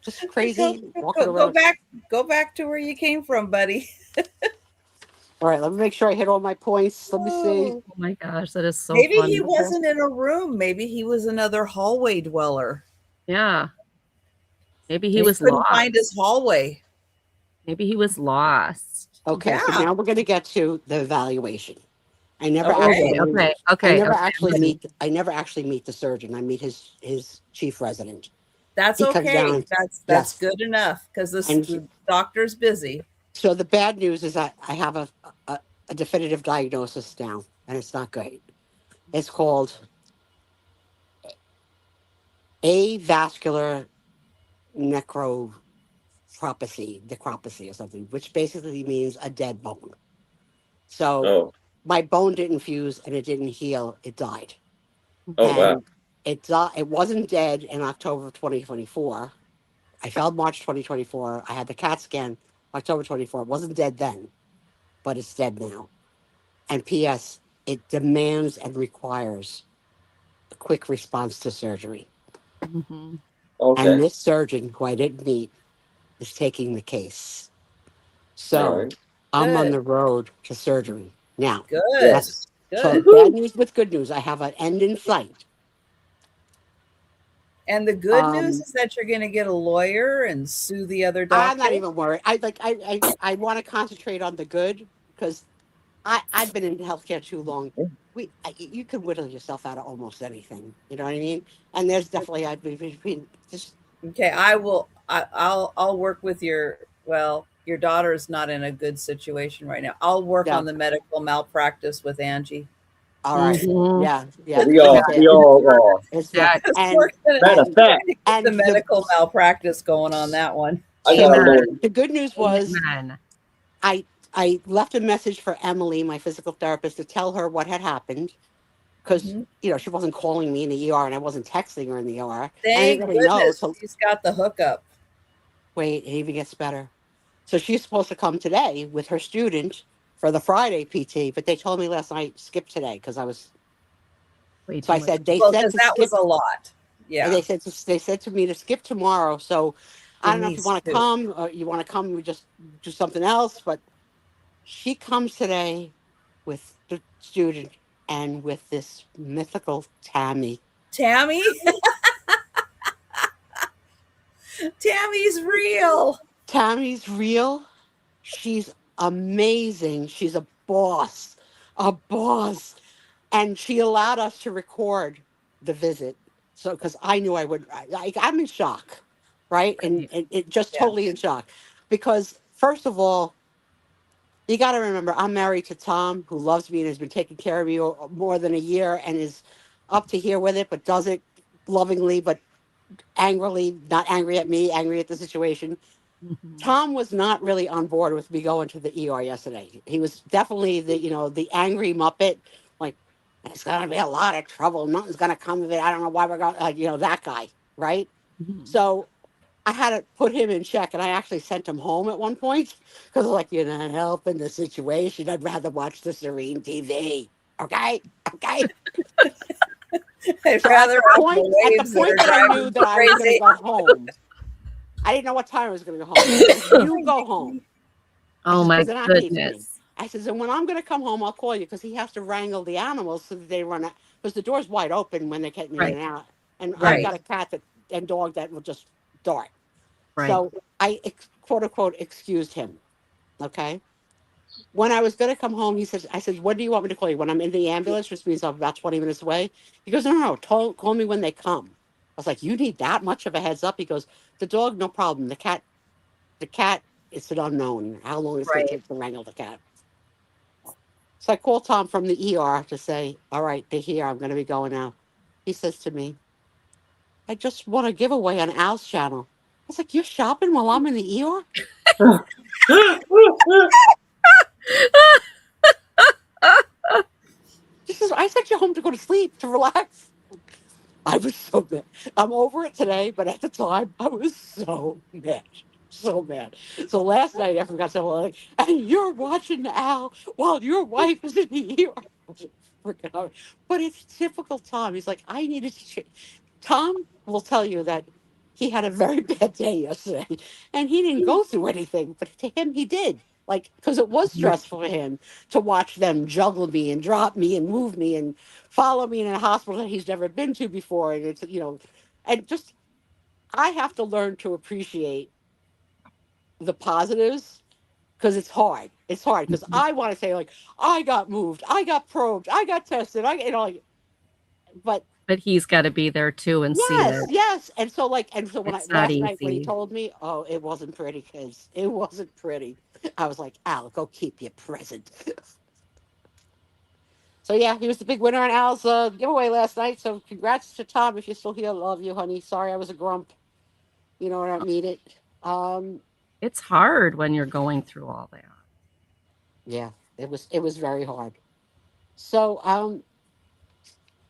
just crazy walking around. Go back to where you came from, buddy. All right, let me make sure I hit all my points. Let me see. Oh my gosh, that is so Maybe funny. he wasn't in a room. Maybe he was another hallway dweller. Yeah. Maybe he And was couldn't lost. find his hallway. Maybe he was lost. Okay, so now we're going to get to the evaluation. I never Okay. I never actually meet the surgeon. I meet his chief resident. That's He comes okay. down. That's Yes. good enough because the doctor's busy. So the bad news is that I have a definitive diagnosis now, and it's not great. It's called avascular necropathy or something, which basically means a dead bone. So my bone didn't fuse and it didn't heal. It died. Wow. It wasn't dead in October of 2024. I failed March 2024. I had the CAT scan October 24. It wasn't dead then, but it's dead now. And P.S. It demands and requires a quick response to surgery. Okay. And this surgeon, who I didn't meet, is taking the case. So I'm on the road to surgery now. Good. Yes. Good. So bad news with good news. I have an end in sight. And the good news is that you're going to get a lawyer and sue the other doctor. I'm not even worried. I want to concentrate on the good because I've been in healthcare too long. You can whittle yourself out of almost anything. You know what I mean? And there's definitely between just. Okay, I'll work with your daughter is not in a good situation right now. I'll work on the medical malpractice with Angie. All right. Yeah. We all are. It's that. Matter of fact, the medical malpractice going on that one. The good news was I left a message for Emily, my physical therapist, to tell her what had happened because she wasn't calling me in the ER and I wasn't texting her in the ER. Thank goodness she's got the hookup. Wait, it even gets better. So she's supposed to come today with her student for the Friday PT, but they told me last night skip today because I was. So I said that was a lot. Yeah. And they said to me to skip tomorrow. So I don't know if you want to come or you want to come. We just do something else. But she comes today with the student and with this mythical Tammy. Tammy. Tammy's real. Tammy's real. She's amazing. She's a boss. And she allowed us to record the visit. So, because I knew I would, I'm in shock, right? And it just totally in shock. Because, first of all, you got to remember, I'm married to Tom, who loves me and has been taking care of me more than a year and is up to here with it, but does it lovingly, but angrily, not angry at me, angry at the situation. Tom was not really on board with me going to the ER yesterday. He was definitely the angry Muppet, like, It's going to be a lot of trouble. Nothing's going to come of it. I don't know why we're going, that guy, right? Mhm. So I had to put him in check, and I actually sent him home at one point because, like, you're not helping the situation. I'd rather watch the Serene TV. Okay, okay. I'd So rather watch at the waves that point are that I driving knew me that I was going to crazy. go home, I didn't know what time I was going to go home. I said, "You go home." I Oh says, my "Because then I needs me." goodness. I says, "And when I'm going to come home, I'll call you because he has to wrangle the animals so that they run out because the door's wide open when they get in Right. and out. And I've Right. got a cat and dog that will just dart." Right. So I quote unquote excused him. Okay. When I was going to come home, I said, "When do you want me to call you? When I'm in the ambulance, which means I'm about 20 minutes away?" He goes, "No, call me when they come." I was like, "You need that much of a heads up?" He goes, "The dog, no problem. The cat, it's an unknown. How long it's going to Right. take to wrangle the cat." So I called Tom from the ER to say, "All right, they're here. I'm going to be going now." He says to me, "I just want a giveaway on Al's channel." I was like, "You're shopping while I'm in the ER?" He says, "I sent you home to go to sleep, to relax." I was so mad. I'm over it today, but at the time, I was so mad. So mad. So last night, I forgot to like, "And you're watching Al while your wife is in the ER." Freaking out. But it's typical Tom. He's like, "I needed to change." Tom will tell you that he had a very bad day yesterday and he didn't go through anything, but to him, he did. Like, because it was stressful for him to watch them juggle me and drop me and move me and follow me in a hospital that he's never been to before. And it's, and just, I have to learn to appreciate the positives because it's hard. It's hard because I want to say, like, I got moved, I got probed, I got tested, like, but But he's got to be there too and see yes, it. yes. And so, like, when It's not last night when he easy. told me, oh, it wasn't pretty, kids, it wasn't pretty. I was like, "Al, go keep your present." So yeah, he was the big winner on Al's giveaway last night. So congrats to Tom. If you're still here, love you, honey. Sorry I was a grump. You know, I don't mean it. It's hard when you're going through all that. Yeah, it was very hard. So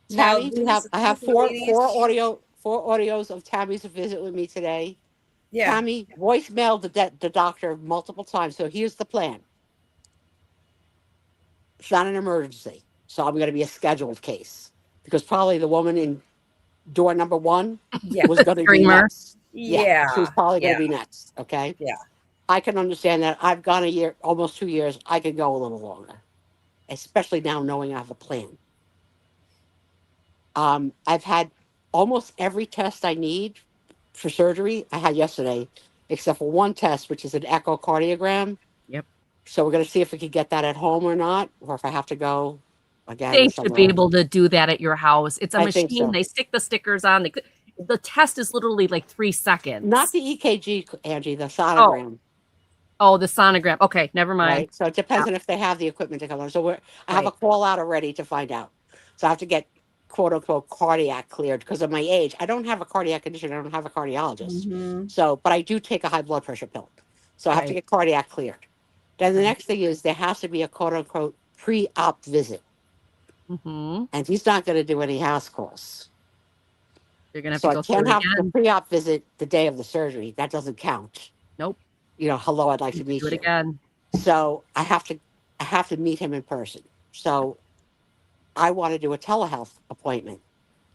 Now Tammy, I have these ladies. four audios of Tammy's visit with me today. Yeah. Tammy voicemailed the doctor multiple times. So here's the plan. It's not an emergency, so I'm going to be a scheduled case because probably the woman in door number one Yeah. was going to be Screamer. next. Yeah, Yeah. she was probably going Yeah. to be next. Okay. Yeah. I can understand that. I've gone a year, almost 2 years. I could go a little longer, especially now knowing I have a plan. I've had almost every test I need for surgery. I had yesterday, except for one test, which is an echocardiogram. Yep. So we're going to see if we can get that at home or not, or if I have to go again They should be somewhere else. able to do that at your house. It's a I think machine. so. They stick the stickers on. The test is literally like 3 Not seconds. the EKG, Angie, the Oh, sonogram, oh, the sonogram. Okay, never mind. right? So it depends Yeah, on if they have the equipment to come on. So I have a right. call out already to find out. So I have to get quote unquote cardiac cleared because of my age. I don't have a cardiac condition. I don't have a cardiologist. Mm-hmm. So, but I do take a high blood pressure pill. So I have to Right. get cardiac cleared. Then the Right. next thing is there has to be a quote unquote pre-op visit. Mm-hmm. And he's not going to do any house calls. You're gonna have So to I go through can't it have the again. pre-op visit the day of the surgery. That doesn't count. Nope. Hello, I'd like to Do meet it you. again. So I have to meet him in person. So I want to do a telehealth appointment.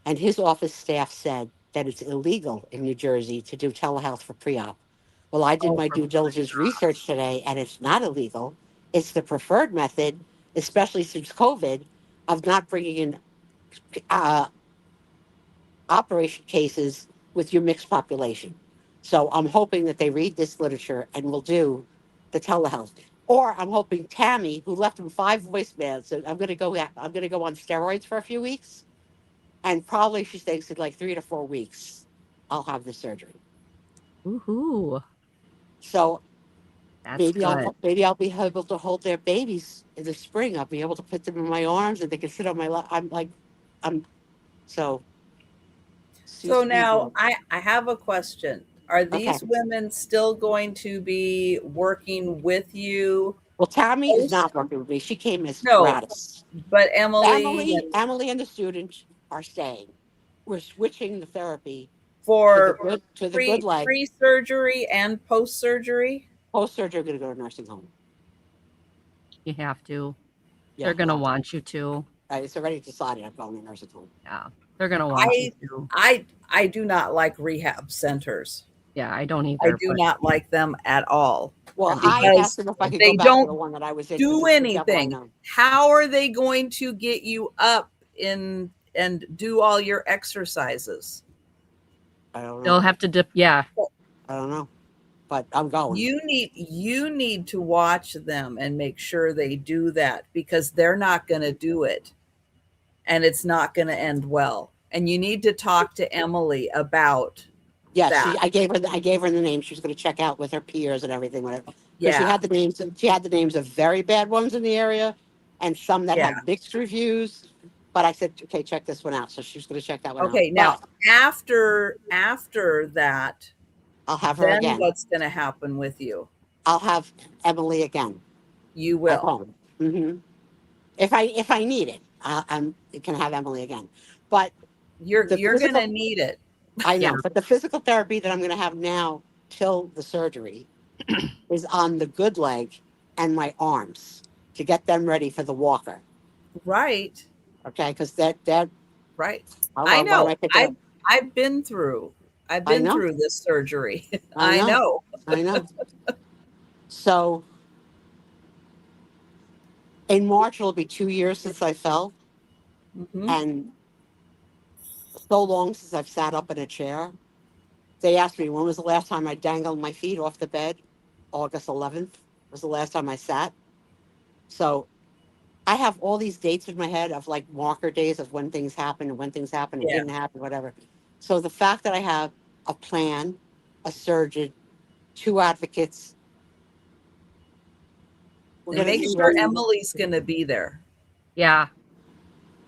And his office staff said that it's illegal in New Jersey to do telehealth for pre-op. Well, I did Oh, my for due diligence research today and it's not illegal. It's the preferred method, especially since COVID, of not bringing in uh, operation cases with your mixed population. So I'm hoping that they read this literature and will do the telehealth. Or I'm hoping Tammy, who left him 5 voicemails, so I'm gonna go on steroids for a few weeks, and probably she thinks in like 3 to 4 weeks I'll have the surgery. Woohoo. So That's maybe good. I'll be able to hold their babies in the spring. I'll be able to put them in my arms and they can sit on my lap. I'm so Sue So now Spiezio. I have a question. Are Okay. these women still going to be working with you Well, Tammy is not working with me. She came as No. gratis. But Emily Emily and the students are staying. We're switching the therapy for to the good leg. Pre-surgery and post-surgery? Post-surgery, I'm going to go to nursing home. You have to. Yeah, They're going to want you to. It's already decided I'm going to nursing home. Yeah, they're going to want you to. I do not like rehab centers. Yeah, I don't either. I do not like them at all. Well, I asked them if I could go back to the one that I was in. Do anything. How are they going to get you up and do all your exercises? I don't know. They'll have to dip. Yeah. I don't know, but I'm going. You need to watch them and make sure they do that, because they're not going to do it, and it's not going to end well. And you need to talk to Emily about. Yeah, I gave her the name. She was going to check out with her peers and everything. Whatever. Yeah, she had the names. She had the names of very bad ones in the area, and some that had mixed reviews. But I said, okay, check this one out. So she was going to check that one out. Okay, now after that, I'll have her again. What's going to happen with you? I'll have Emily again. You will. At home. Mm-hmm. If I need it, I can have Emily again. But you're going to need it. I know, but the physical therapy that I'm going to have now till the surgery is on the good leg and my arms to get them ready for the walker. Right. Okay, because that right. I know. I've been through this surgery. I know. So in March it'll be 2 years since I fell, and so long since I've sat up in a chair. They asked me, when was the last time I dangled my feet off the bed? August 11th was the last time I sat. So I have all these dates in my head of like marker days of when things happen and when things happen and didn't happen, whatever. So the fact that I have a plan, a surgeon, 2 advocates. Make sure Emily's going to be there. Yeah.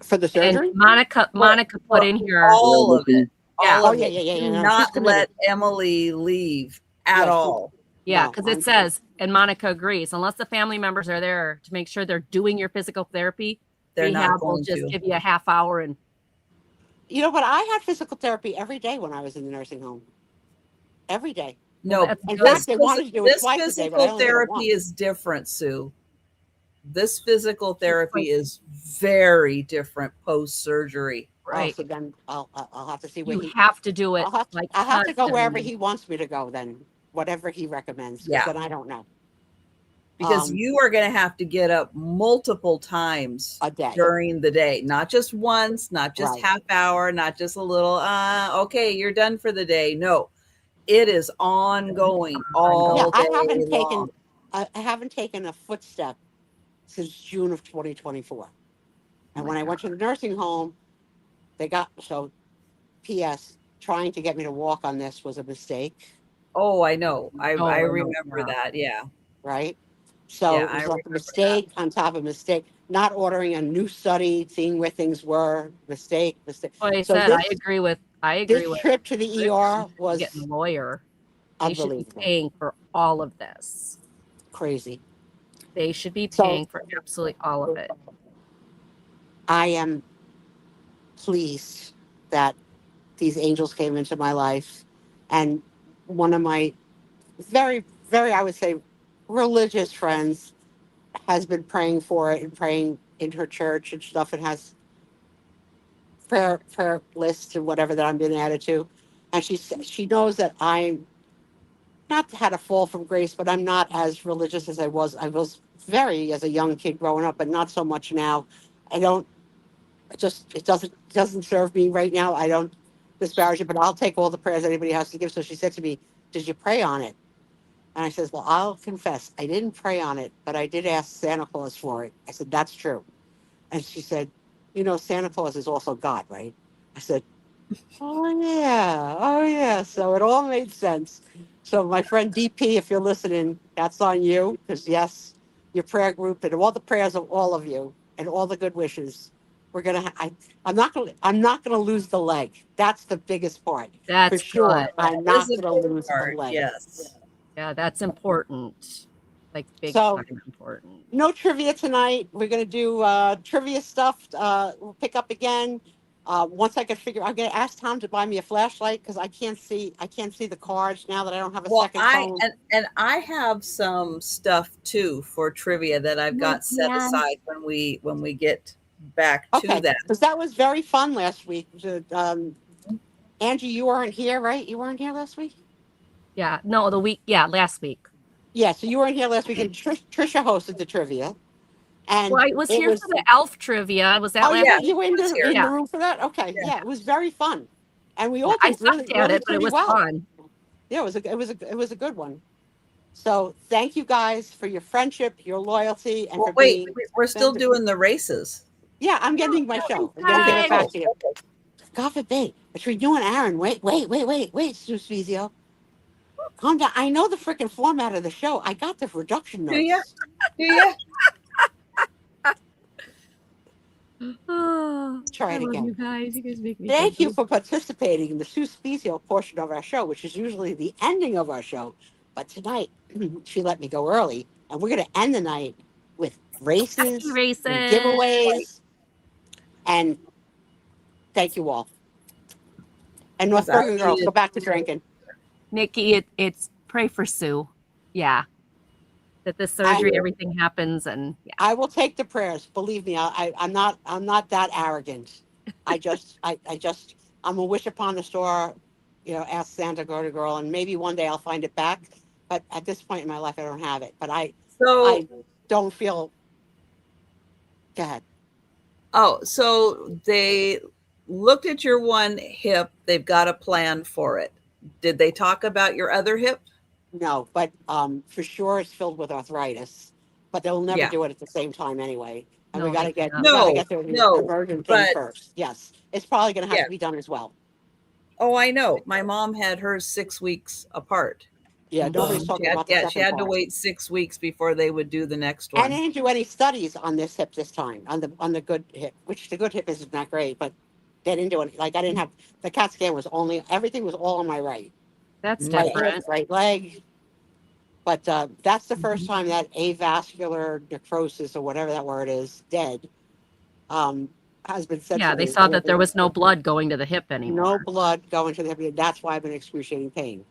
For the surgery? And Monica put in here all of it. Yeah. Do not let Emily leave at all. Yeah, because it says, and Monica agrees, unless the family members are there to make sure they're doing your physical therapy, rehab will just give you a half hour. And you know, but I had physical therapy every day when I was in the nursing home. Every day. No, in fact, they wanted to do it twice a day, but I only did it once. Physical therapy is different, Sue. This physical therapy is very different post-surgery. Right. So then I'll have to see where you have to do it. I'll have to go wherever he wants me to go then, whatever he recommends. Yeah. Then I don't know. Because you are going to have to get up multiple times a day during the day, not just once, not just half hour, not just a little, okay, you're done for the day. No, it is ongoing all day long. I haven't taken a footstep since June of 2024. And when I went to the nursing home, P.S. trying to get me to walk on this was a mistake. Oh, I know. I remember that. Yeah. Right. So it was like a mistake on top of mistake. Not ordering a new study, seeing where things were, mistake. Well, I agree with. This trip to the ER was getting a lawyer. Unbelievable. They should be paying for all of this. Crazy. They should be paying for absolutely all of it. I am pleased that these angels came into my life, and one of my very, very, I would say, religious friends has been praying for it and praying in her church and stuff, and has prayer lists and whatever that I'm being added to. And she knows that I'm not had a fall from grace, but I'm not as religious as I was. I was very as a young kid growing up, but not so much now. It doesn't serve me right now. I don't disparage it, but I'll take all the prayers anybody has to give. So she said to me, "Did you pray on it?" And I says, "Well, I'll confess, I didn't pray on it, but I did ask Santa Claus for it." I said, "That's true." And she said, "You know, Santa Claus is also God, right?" I said, oh yeah. So it all made sense. So my friend DP, if you're listening, that's on you, because yes, your prayer group and all the prayers of all of you and all the good wishes. We're gonna. I'm not gonna lose the leg. That's the biggest part. That's for sure. Good. I'm not gonna lose the leg. Yes. Yeah, that's important. Like big So- time important. No trivia tonight. We're going to do trivia stuff. We'll pick up again. Once I can figure, I'm going to ask Tom to buy me a flashlight because I can't see the cards now that I don't have a second phone. And I have some stuff too for trivia that I've got set Man. aside when we get back to that. Because that was very fun last week. Angie, you weren't here, right? You weren't here last week? Yeah. No, last week. Yeah, so you weren't here last week, and Trisha hosted the trivia. And Well, I was here for the elf trivia. Was that Oh, last yeah, week? you were in the Yeah. room for that? Okay, Yeah. yeah, it was very fun, and we all Yeah, I did sucked really, at really it, but it pretty was well. fun. Yeah, it was a good one. So thank you guys for your friendship, your loyalty, and for Wait, being. we're still doing the races. Yeah, I'm getting my show. I'm gonna give it back to you. God forbid, between you and Aaron. Wait, Sue Spiezio. Calm down. I know the freaking format of the show. I got the production notes. Do you? Do you? Oh, Try it I love again. you guys. You guys make me. Thank you for participating in the Sue Spiezio portion of our show, which is usually the ending of our show. But tonight, she let me go early, and we're going to end the night with races, Races. and giveaways, and thank you all. And North Bergen girls, go back to drinking. Nikki, it's pray for Sue. Yeah. That the surgery, everything happens, and yeah. I will take the prayers. Believe me, I'm not that arrogant. I'm a wish upon a star, ask Santa go to girl, and maybe one day I'll find it back. But at this point in my life, I don't have it. But I don't feel. Go ahead. Oh, so they looked at your one hip. They've got a plan for it. Did they talk about your other hip? No, but for sure it's filled with arthritis. But they'll never do it at the same time anyway. And we got to get the emergent thing first. Yes, it's probably going to have to be done as well. Oh, I know. My mom had hers 6 weeks apart. Yeah, nobody's talking about the second she had to part. wait 6 weeks before they would do the next one. And they didn't do any studies on this hip this time, on the good hip, which the good hip isn't that great, but they didn't do it. Like I didn't have the CAT scan everything was all on my right. That's Right different. hip, right leg. But that's the first time that avascular necrosis or whatever that word is, dead, has been said. Yeah, they saw that there was no blood going to the hip anymore. No blood going to the hip. And that's why I've been in excruciating pain.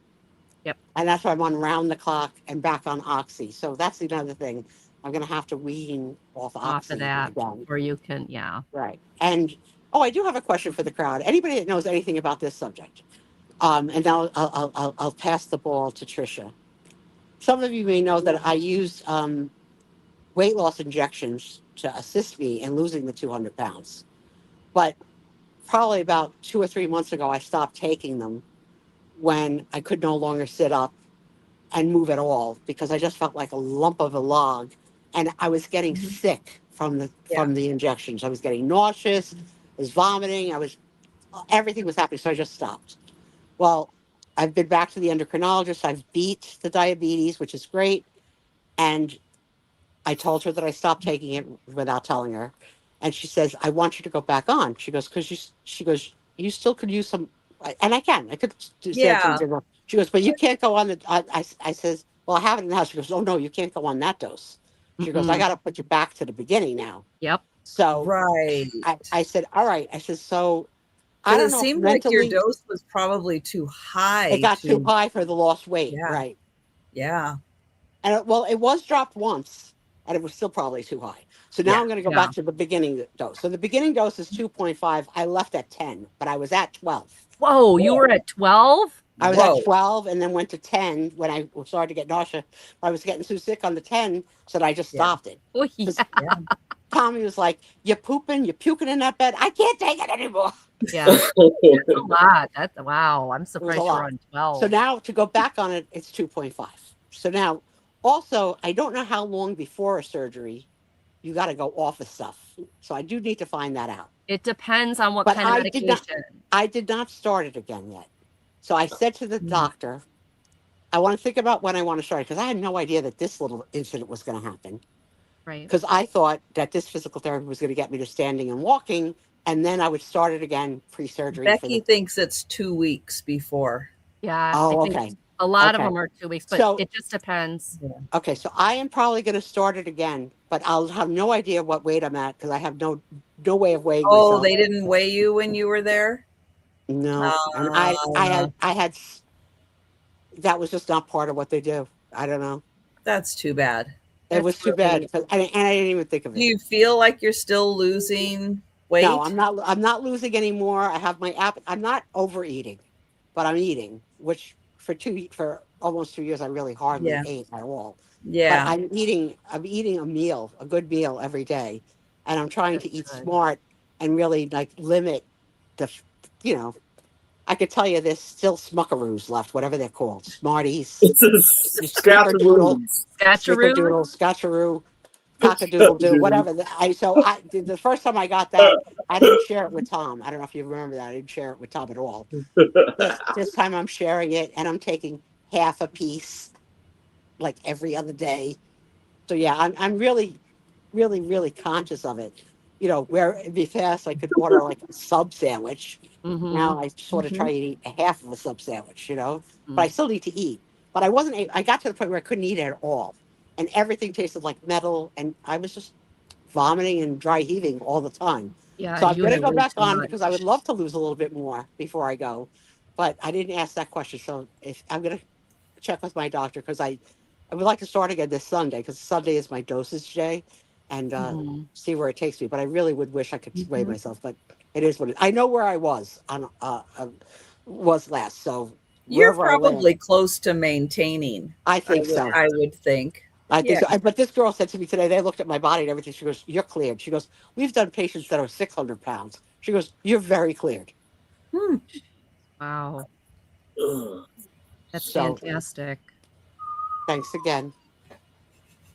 Yep. And that's why I'm on round the clock and back on oxy. So that's another thing. I'm going to have to wean off oxy of that again. where you can, yeah. Right. And I do have a question for the crowd. Anybody that knows anything about this subject, and now I'll pass the ball to Trisha. Some of you may know that I used weight loss injections to assist me in losing the 200 pounds. But probably about 2 or 3 months ago, I stopped taking them when I could no longer sit up and move at all because I just felt like a lump of a log. And I was getting sick from the injections. I was getting nauseous, I was vomiting, everything was happening. So I just stopped. Well, I've been back to the endocrinologist. I've beat the diabetes, which is great. And I told her that I stopped taking it without telling her. And she says, I want you to go back on. She goes, you still could use some, and I could do something. She goes, but you can't go on I says, well, I have it in the house. She goes, oh no, you can't go on that dose. She goes, I got to put you back to the beginning now. Yep. So right. I said, all right. I said, so I don't know. It seemed like your dose was probably too high. It got too high for the lost weight. Yeah. Right. Yeah. And it was dropped once and it was still probably too high. So now I'm going to go back to the beginning dose. So the beginning dose is 2.5. I left at 10, but I was at 12. Whoa, you were at 12? I was at 12 and then went to 10 when I started to get nausea. I was getting too sick on the 10, so I just stopped it. Oh, yeah. Tommy was like, you're puking in that bed. I can't take it anymore. Yeah. That's a lot. Wow. I'm surprised you're on 12. So now to go back on it, it's 2.5. So now, also, I don't know how long before a surgery you got to go off of stuff. So I do need to find that out. It depends on what kind of medication. I did not start it again yet. So I said to the doctor, I want to think about when I want to start it because I had no idea that this little incident was going to happen. Right. Because I thought that this physical therapy was going to get me to standing and walking, and then I would start it again pre-surgery. Becky thinks it's 2 weeks before. Yeah. Oh, okay. A lot Okay. of them are 2 weeks, but So- it just depends. Okay, so I am probably going to start it again, but I'll have no idea what weight I'm at because I have no way of weighing Oh, myself. they didn't weigh you when you were there? No, and I had that was just not part of what they do. I don't know. That's too bad. It was too bad, and I didn't even think of Do it. you feel like you're still losing weight? No, I'm not. I'm not losing anymore. I have my app. I'm not overeating, but I'm eating, which for almost 2 years I really hardly ate at all. But Yeah. I'm eating a meal, a good meal every day, and I'm trying to eat good. smart and really like limit the, you know, I could tell you there's still Smuckaroos left, whatever they're called, Smarties, Scotcharoos. Snickerdoodle, Scotcharoo, Cockadoodle-doo, whatever. The first time I got that, I didn't share it with Tom. I don't know if you remember that. I didn't share it with Tom at all. This time I'm sharing it, and I'm taking half a piece, like every other day. So yeah, I'm really, really, really conscious of it. You know, where it'd be fast, I could order like a sub sandwich. Mhm. Now I sort of try to eat a half of a sub sandwich, you know, but I still need to eat. But I got to the point where I couldn't eat it at all. And everything tasted like metal. And I was just vomiting and dry heaving all the time. Yeah, So I'm you going to had go way back too on much. because I would love to lose a little bit more before I go. But I didn't ask that question. So if I'm going to check with my doctor because I would like to start again this Sunday because Sunday is my dosage day and Mhm. see where it takes me. But I really would wish I could weigh myself. But it is what it is. I know where I was was last. So You're wherever I probably land, close to maintaining. I think so. I would think. I think so. But this girl said to me today, they looked at my body and everything. She goes, "You're cleared." She goes, "We've done patients that are 600 pounds." She goes, "You're very cleared." Hmm. Wow. That's So fantastic. thanks again.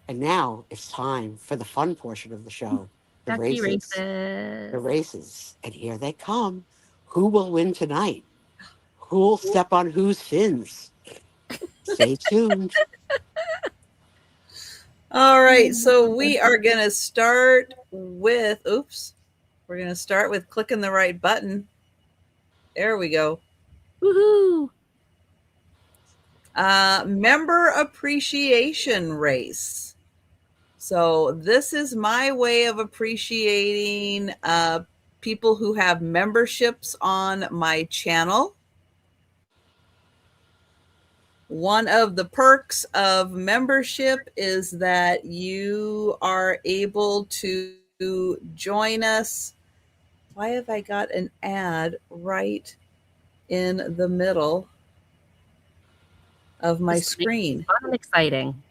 And now it's time for the fun portion of the show, the Happy races. races. The races. And here they come. Who will win tonight? Who'll step on whose fins? Stay tuned. All right. So we are going to start with, we're going to start with clicking the right button. There we go. Woohoo. Member appreciation race. So this is my way of appreciating people who have memberships on my channel. One of the perks of membership is that you are able to join us. Why have I got an ad right in the middle of my screen? Fun and exciting.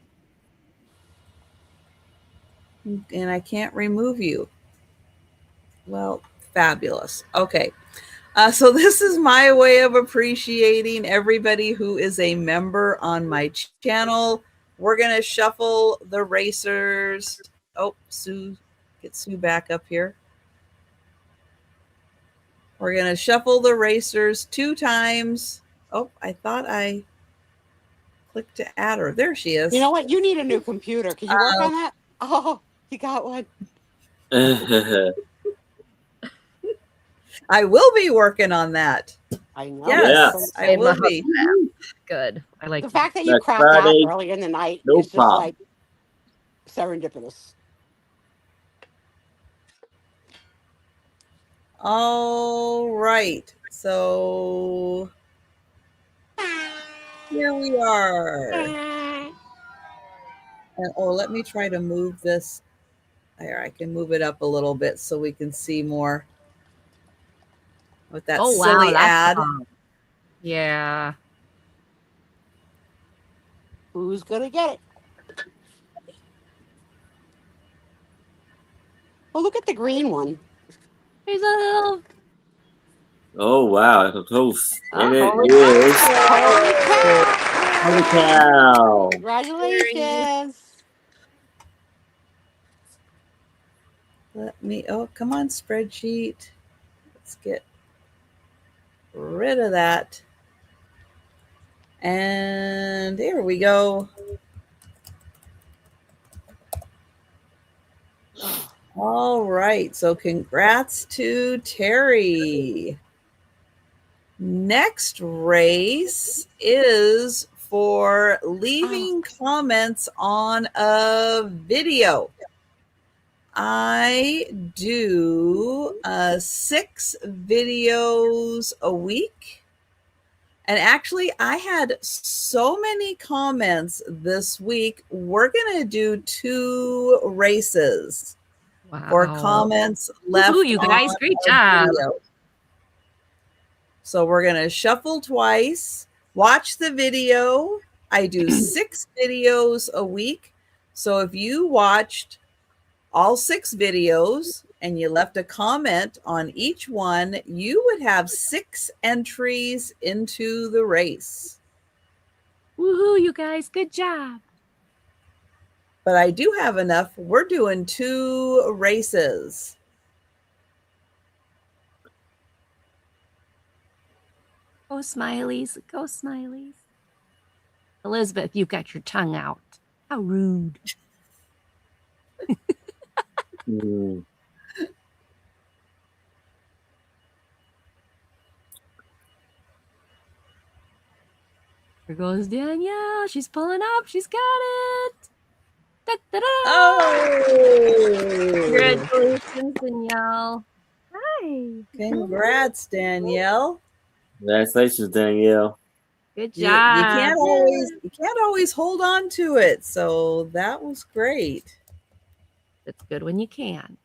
And I can't remove you. Well, fabulous. Okay. So this is my way of appreciating everybody who is a member on my channel. We're going to shuffle the racers. Oh, get Sue back up here. We're going to shuffle the racers 2 times. Oh, I thought I clicked to add her. There she is. You know what? You need a new computer. Can you work on that? Oh, you got one. I will be working on that. I know. Yes, I will be. Good. I like the fact that you Next crapped out Friday, early in the night no is just problem. like serendipitous. All right. So here we are. And let me try to move this. There, I can move it up a little bit so we can see more with that silly ad. Fun. Yeah. Who's gonna get it? Well, look at the green one. Here's a little. Oh wow, close. And it Holy is cow! Holy cow. Congratulations! Let me, come on, spreadsheet. Let's get rid of that. And there we go. All right. So congrats to Terry. Next race is for leaving comments on a video. I do 6 videos a week. And actually, I had so many comments this week. We're going to do 2 races for comments left. Ooh, you guys, great job. Video. So we're going to shuffle twice, watch the video. I do 6 videos a week. So if you watched all 6 videos and you left a comment on each one, you would have 6 entries into the race. Woohoo, you guys, good job. But I do have enough. We're doing 2 races. Go smileys, go smileys. Elizabeth, you've got your tongue out. How rude. Here goes Danielle. She's pulling up. She's got it. Da-da-da. Oh! Congratulations, Danielle. Hi. Congrats, Danielle. Congratulations, Danielle. Good You job. can't always hold on to it. So that was great. It's good when you can.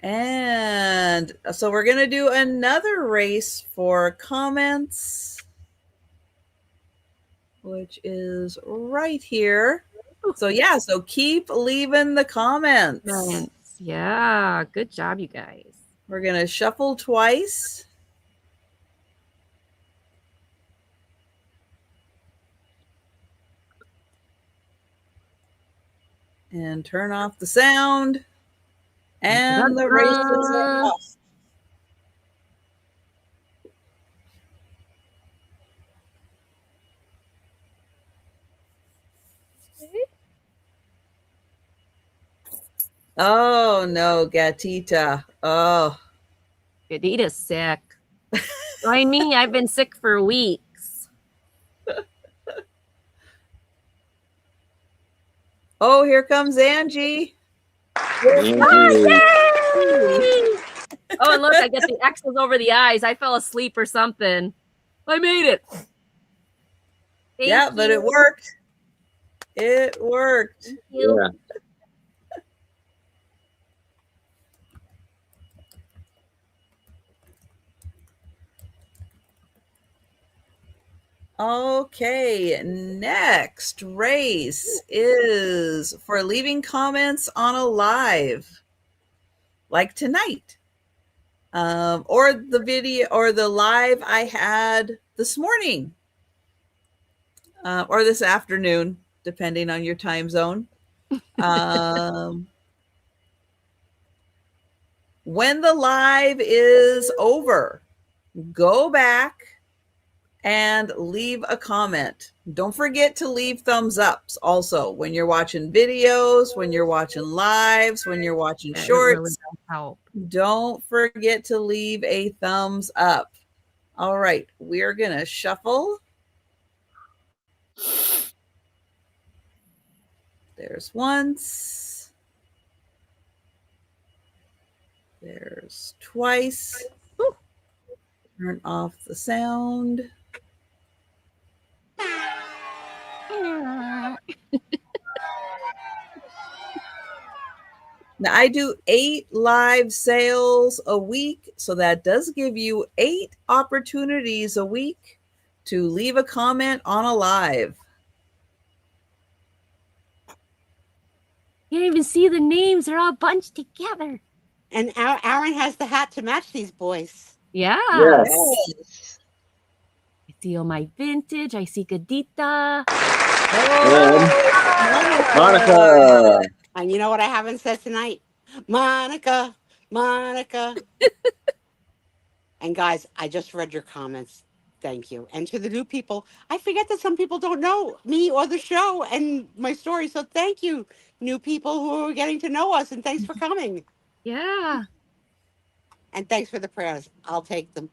And so we're going to do another race for comments, which is right here. So yeah, so keep leaving the comments. Yeah, good job, you guys. We're going to shuffle twice. And turn off the sound. And the races are off. Oh no, Gatita. Oh. Gatita's sick. Join me. I've been sick for weeks. Oh, here comes Angie. Angie. Oh, and look, I get the X's over the I's. I fell asleep or something. I made it. Thank you. But it worked. It worked. Thank you. Yeah. Okay, next race is for leaving comments on a live, like tonight, or the video or the live I had this morning, or this afternoon, depending on your time zone. When the live is over, go back and leave a comment. Don't forget to leave thumbs ups also when you're watching videos, when you're watching lives, when you're watching shorts. Really help. Don't forget to leave a thumbs up. All right, we're going to shuffle. There's once. There's twice. Woo. Turn off the sound. Now I do 8 live sales a week, so that does give you 8 opportunities a week to leave a comment on a live. You can't even see the names. They're all bunched together. And Aaron has the hat to match these boys. Yeah. Yes. I see all my vintage. I see Gadita. Monica. And you know what I haven't said tonight? Monica, Monica. And guys, I just read your comments. Thank you. And to the new people, I forget that some people don't know me or the show and my story. So thank you, new people who are getting to know us. And thanks for coming. Yeah. And thanks for the prayers. I'll take them.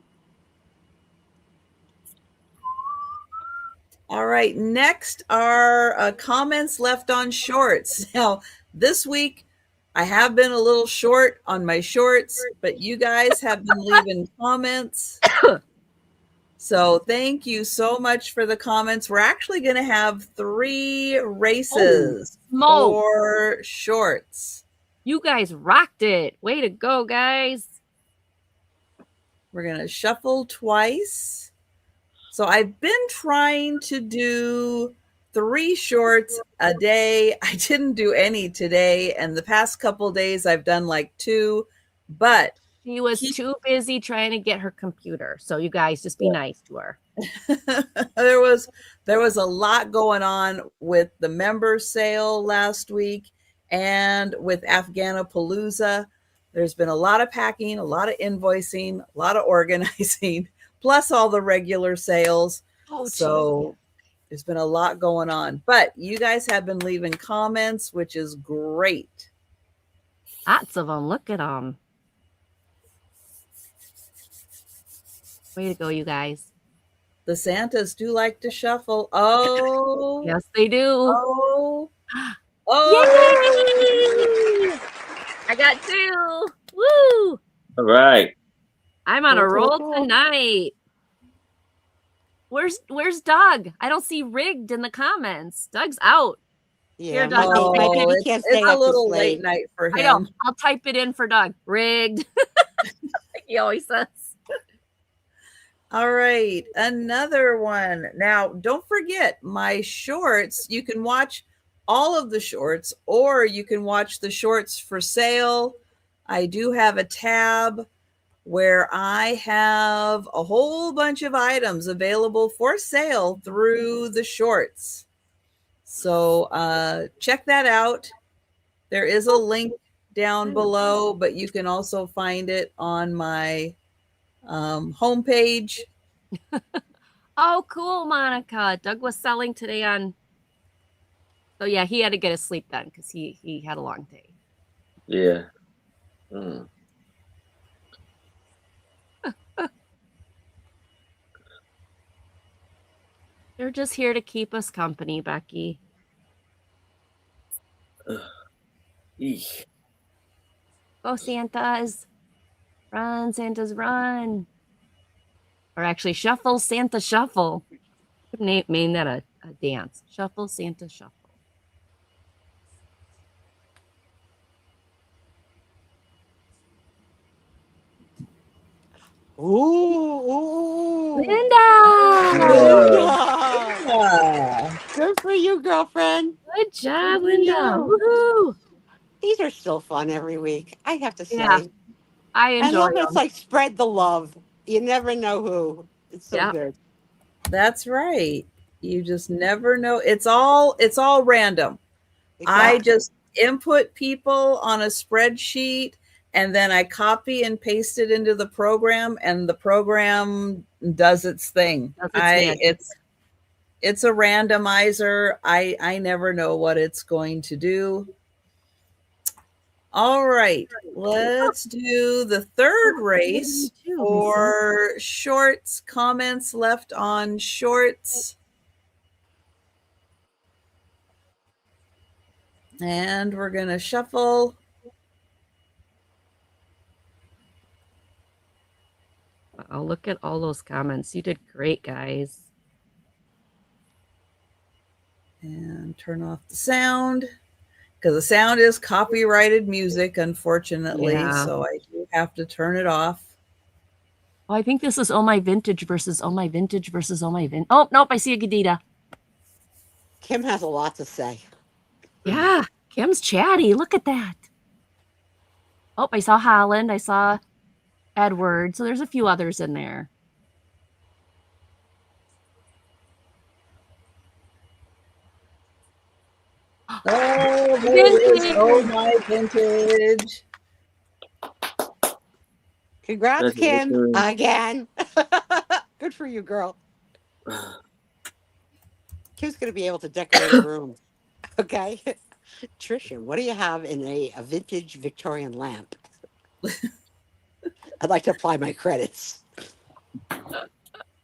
All right. Next are comments left on shorts. Now, this week, I have been a little short on my shorts, but you guys have been leaving comments. So thank you so much for the comments. We're actually going to have 3 races for shorts. You guys rocked it. Way to go, guys. We're going to shuffle twice. So I've been trying to do 3 shorts a day. I didn't do any today. And the past couple days I've done like 2, but she was too busy trying to get her computer. So you guys just be nice to her. there was a lot going on with the member sale last week and with Afghanapalooza. There's been a lot of packing, a lot of invoicing, a lot of organizing, plus all the regular sales. So there's been a lot going on. But you guys have been leaving comments, which is great. Lots of them. Look at them. Way to go, you guys. The Santas do like to shuffle. Oh. Yes, they do. Oh. Yay! I got 2. Woo! All right. I'm on a roll tonight. Where's Doug? I don't see rigged in the comments. Doug's out. Yeah, here, Doug. It's a little late night for him. I know. I'll type it in for Doug. Rigged. He always says. All right, another one. Now, don't forget my shorts. You can watch all of the shorts, or you can watch the shorts for sale. I do have a tab where I have a whole bunch of items available for sale through the shorts. So check that out. There is a link down below, but you can also find it on my homepage. Oh, cool, Monica. Doug was selling today on. So yeah, he had to get his sleep then because he had a long day. Yeah. They're just here to keep us company, Becky. Go, Santas. Run, Santas, run. Or actually, shuffle, Santa, shuffle. Could name that a dance. Shuffle, Santa, shuffle. Ooh. Linda! Good for you, girlfriend. Good job, Linda. Woohoo! These are still fun every week, I have to say. Yeah, I enjoy them. It's like spread the love. You never know who. It's so good. That's right. You just never know. It's all random. Exactly. I just input people on a spreadsheet, and then I copy and paste it into the program, and the program does its thing. It's a randomizer. I never know what it's going to do. All right, let's do the third race for shorts. Comments left on shorts. And we're going to shuffle. I'll look at all those comments. You did great, guys. And turn off the sound, because the sound is copyrighted music, unfortunately. Yeah. So I do have to turn it off. Oh, I think this is Oh My Vintage versus Oh My Vintage versus Oh My Vintage. Oh, nope, I see a Gadita. Kim has a lot to say. Yeah, Kim's chatty. Look at that. Oh, I saw Holland. I saw Edward. So there's a few others in there. Oh, vintage. Oh My Vintage. Congrats, Kim, again. Good for you, girl. Kim's going to be able to decorate a room. Okay. Trisha, what do you have in a vintage Victorian lamp? I'd like to apply my credits. Hey,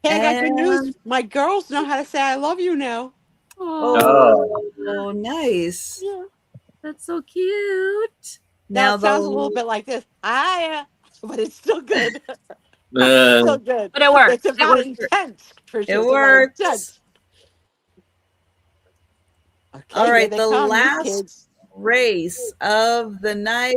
I got good news. My girls know how to say I love you now. Oh, nice. Yeah. That's so cute. Now it sounds a little bit like this. But it's still good. It's still good. But it works. It's about intense, Trisha. It works. Intense. Okay, all right, the last race of the night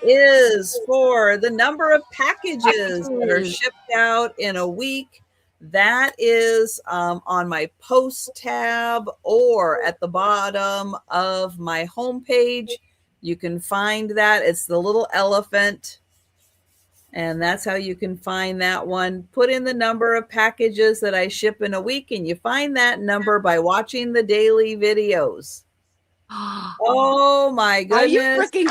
is for the number of packages that are shipped out in a week. That is on my post tab or at the bottom of my homepage. You can find that. It's the little elephant. And that's how you can find that one. Put in the number of packages that I ship in a week, and you find that number by watching the daily videos. Oh my goodness. Are you freaking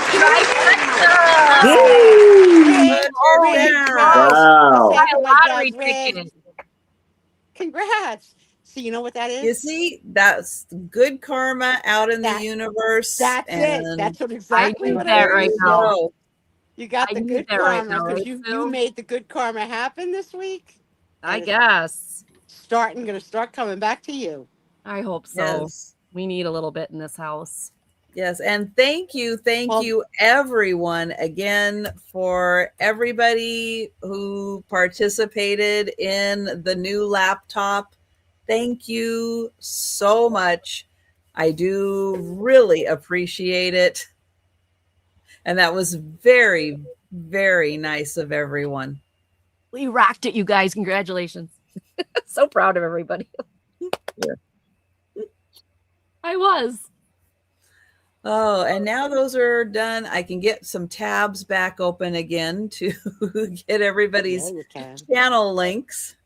kidding? Congrats. So you know what that is? You see, that's good karma out in the universe. That's it. That's exactly what that right now. You got the good karma because you made the good karma happen this week. I guess. Gonna start coming back to you. I hope so. Yes. We need a little bit in this house. Yes, and thank you everyone again for everybody who participated in the new laptop. Thank you so much. I do really appreciate it. And that was very, very nice of everyone. We rocked it, you guys. Congratulations. So proud of everybody. Yeah. I was. Oh, and now those are done. I can get some tabs back open again to get everybody's channel links.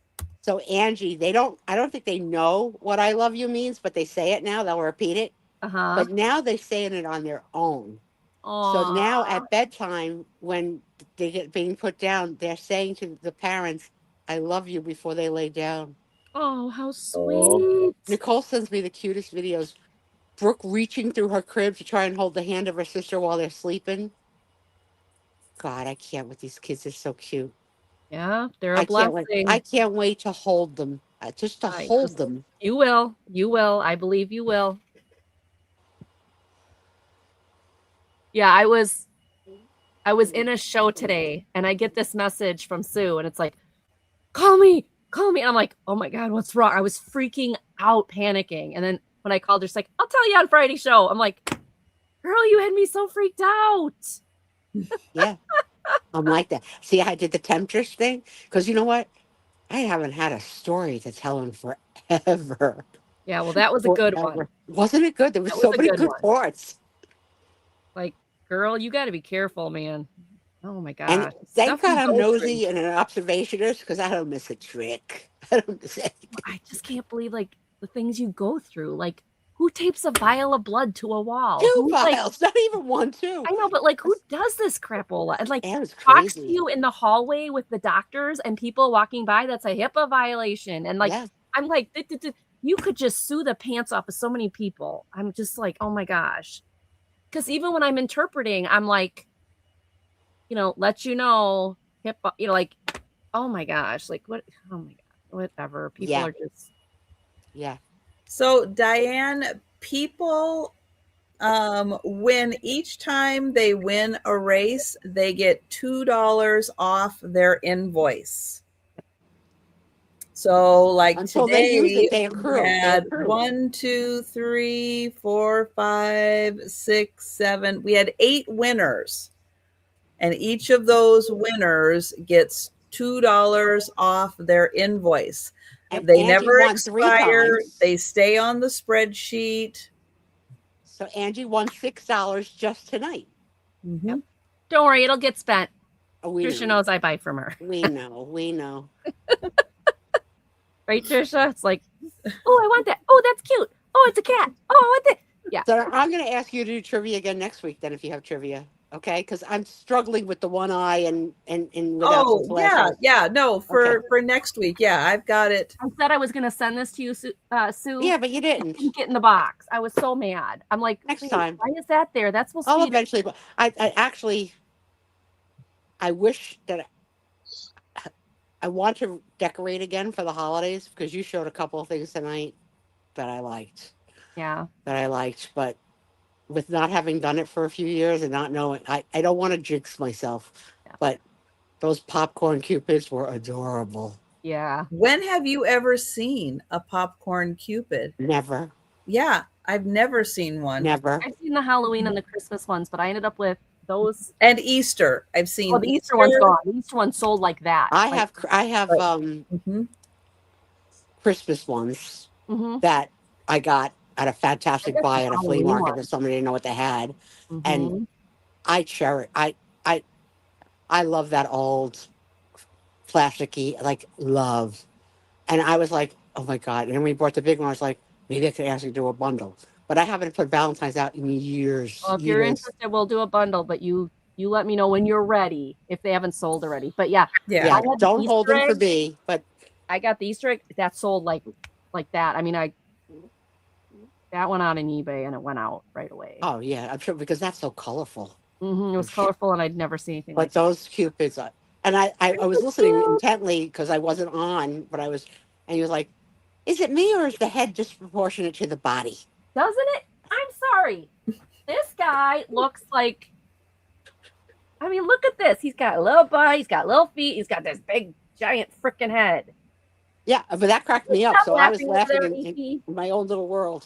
So Angie, I don't think they know what I love you means, but they say it now. They'll repeat it. But now they're saying it on their own. So now at bedtime, when they get being put down, they're saying to the parents, I love you before they lay down. Oh, how sweet. Nicole sends me the cutest videos. Brooke reaching through her crib to try and hold the hand of her sister while they're sleeping. God, I can't with these kids. They're so cute. Yeah, they're a blessing. I can't wait to hold them. Just to hold them. You will. You will. I believe you will. Yeah, I was in a show today and I get this message from Sue and it's like, call me. And I'm like, oh my God, what's wrong? I was freaking out, panicking. And then when I called her, she's like, I'll tell you on Friday show. I'm like, girl, you had me so freaked out. Yeah, I'm like that. See, I did the Temptress thing because you know what? I haven't had a story to tell in forever. Yeah, well, that was a good one. Wasn't it good? There was so many good parts. Like, girl, you got to be careful, man. Oh my God. And thank God I'm nosy and an observationist because I don't miss a trick. I don't miss anything. I just can't believe like the things you go through. Like, who tapes a vial of blood to a wall? 2 vials, not even 1, 2. I know, but like, who does this crapola? And like, talks to you in the hallway with the doctors and people walking by. That's a HIPAA violation. And like, I'm like, you could just sue the pants off of so many people. I'm just like, oh my gosh. Because even when I'm interpreting, I'm like, let you know, HIPAA, like, oh my gosh, like what? Oh my God, whatever. People are just. Yeah. So Diane, people, when each time they win a race, they get $2 off their invoice. So like until today, they accrue. We had 1, 2, 3, 4, 5, 6, 7. We had 8 winners. And each of those winners gets $2 off their invoice. And they Angie never won expire. 3 times. They stay on the spreadsheet. So Angie won $6 just tonight. Mm-hmm. Yep. Don't worry, it'll get spent. Trisha knows I buy from her. We know. Right, Trisha? It's like, oh, I want that. Oh, that's cute. Oh, it's a cat. Oh, I want that. Yeah. So I'm going to ask you to do trivia again next week then if you have trivia. Okay, because I'm struggling with the one eye and without for next week. Yeah, I've got it. I said I was going to send this to you, Sue. Yeah, but you didn't. Get in the box. I was so mad. I'm like, next time. Why is that there? That's supposed to be. Eventually. I actually. I wish that I want to decorate again for the holidays because you showed a couple of things tonight that I liked. Yeah. But with not having done it for a few years and not knowing, I don't want to jinx myself, but those popcorn cupids were adorable. Yeah. When have you ever seen a popcorn cupid? Never. Yeah, I've never seen one. Never. I've seen the Halloween and the Christmas ones, but I ended up with those. And Easter. I've seen. Oh, the Easter one's gone. The Easter one sold like that. I Like, have Mhm. Christmas ones mhm, that I got at a fantastic I guess buy the at a flea Halloween market one. that somebody didn't know what they had. And mhm. I cherish I love that old plasticky like love. And I was like, oh my God. And then we bought the big one, I was like, maybe I could ask you to do a bundle. But I haven't put Valentine's out in years. Well, if you're interested, we'll do a bundle, but you let me know when you're ready if they haven't sold already. But yeah, Yeah. Yeah, I had the don't hold Easter them for egg. me, but I got the Easter egg that sold like that. I mean, that went on eBay and it went out right away. oh yeah, I'm sure because that's so colorful. It was colorful and I'd never seen anything But like that. those cupids, and I was listening intently because I wasn't on, but I was, and he was like, "Is it me or is the head disproportionate to the body?" Doesn't it? I'm sorry. This guy looks like. I mean, look at this. He's got a little butt. He's got little feet. He's got this big, giant freaking head. Yeah, but that cracked me up. Stop So I was laughing over laughing there, in my own little world.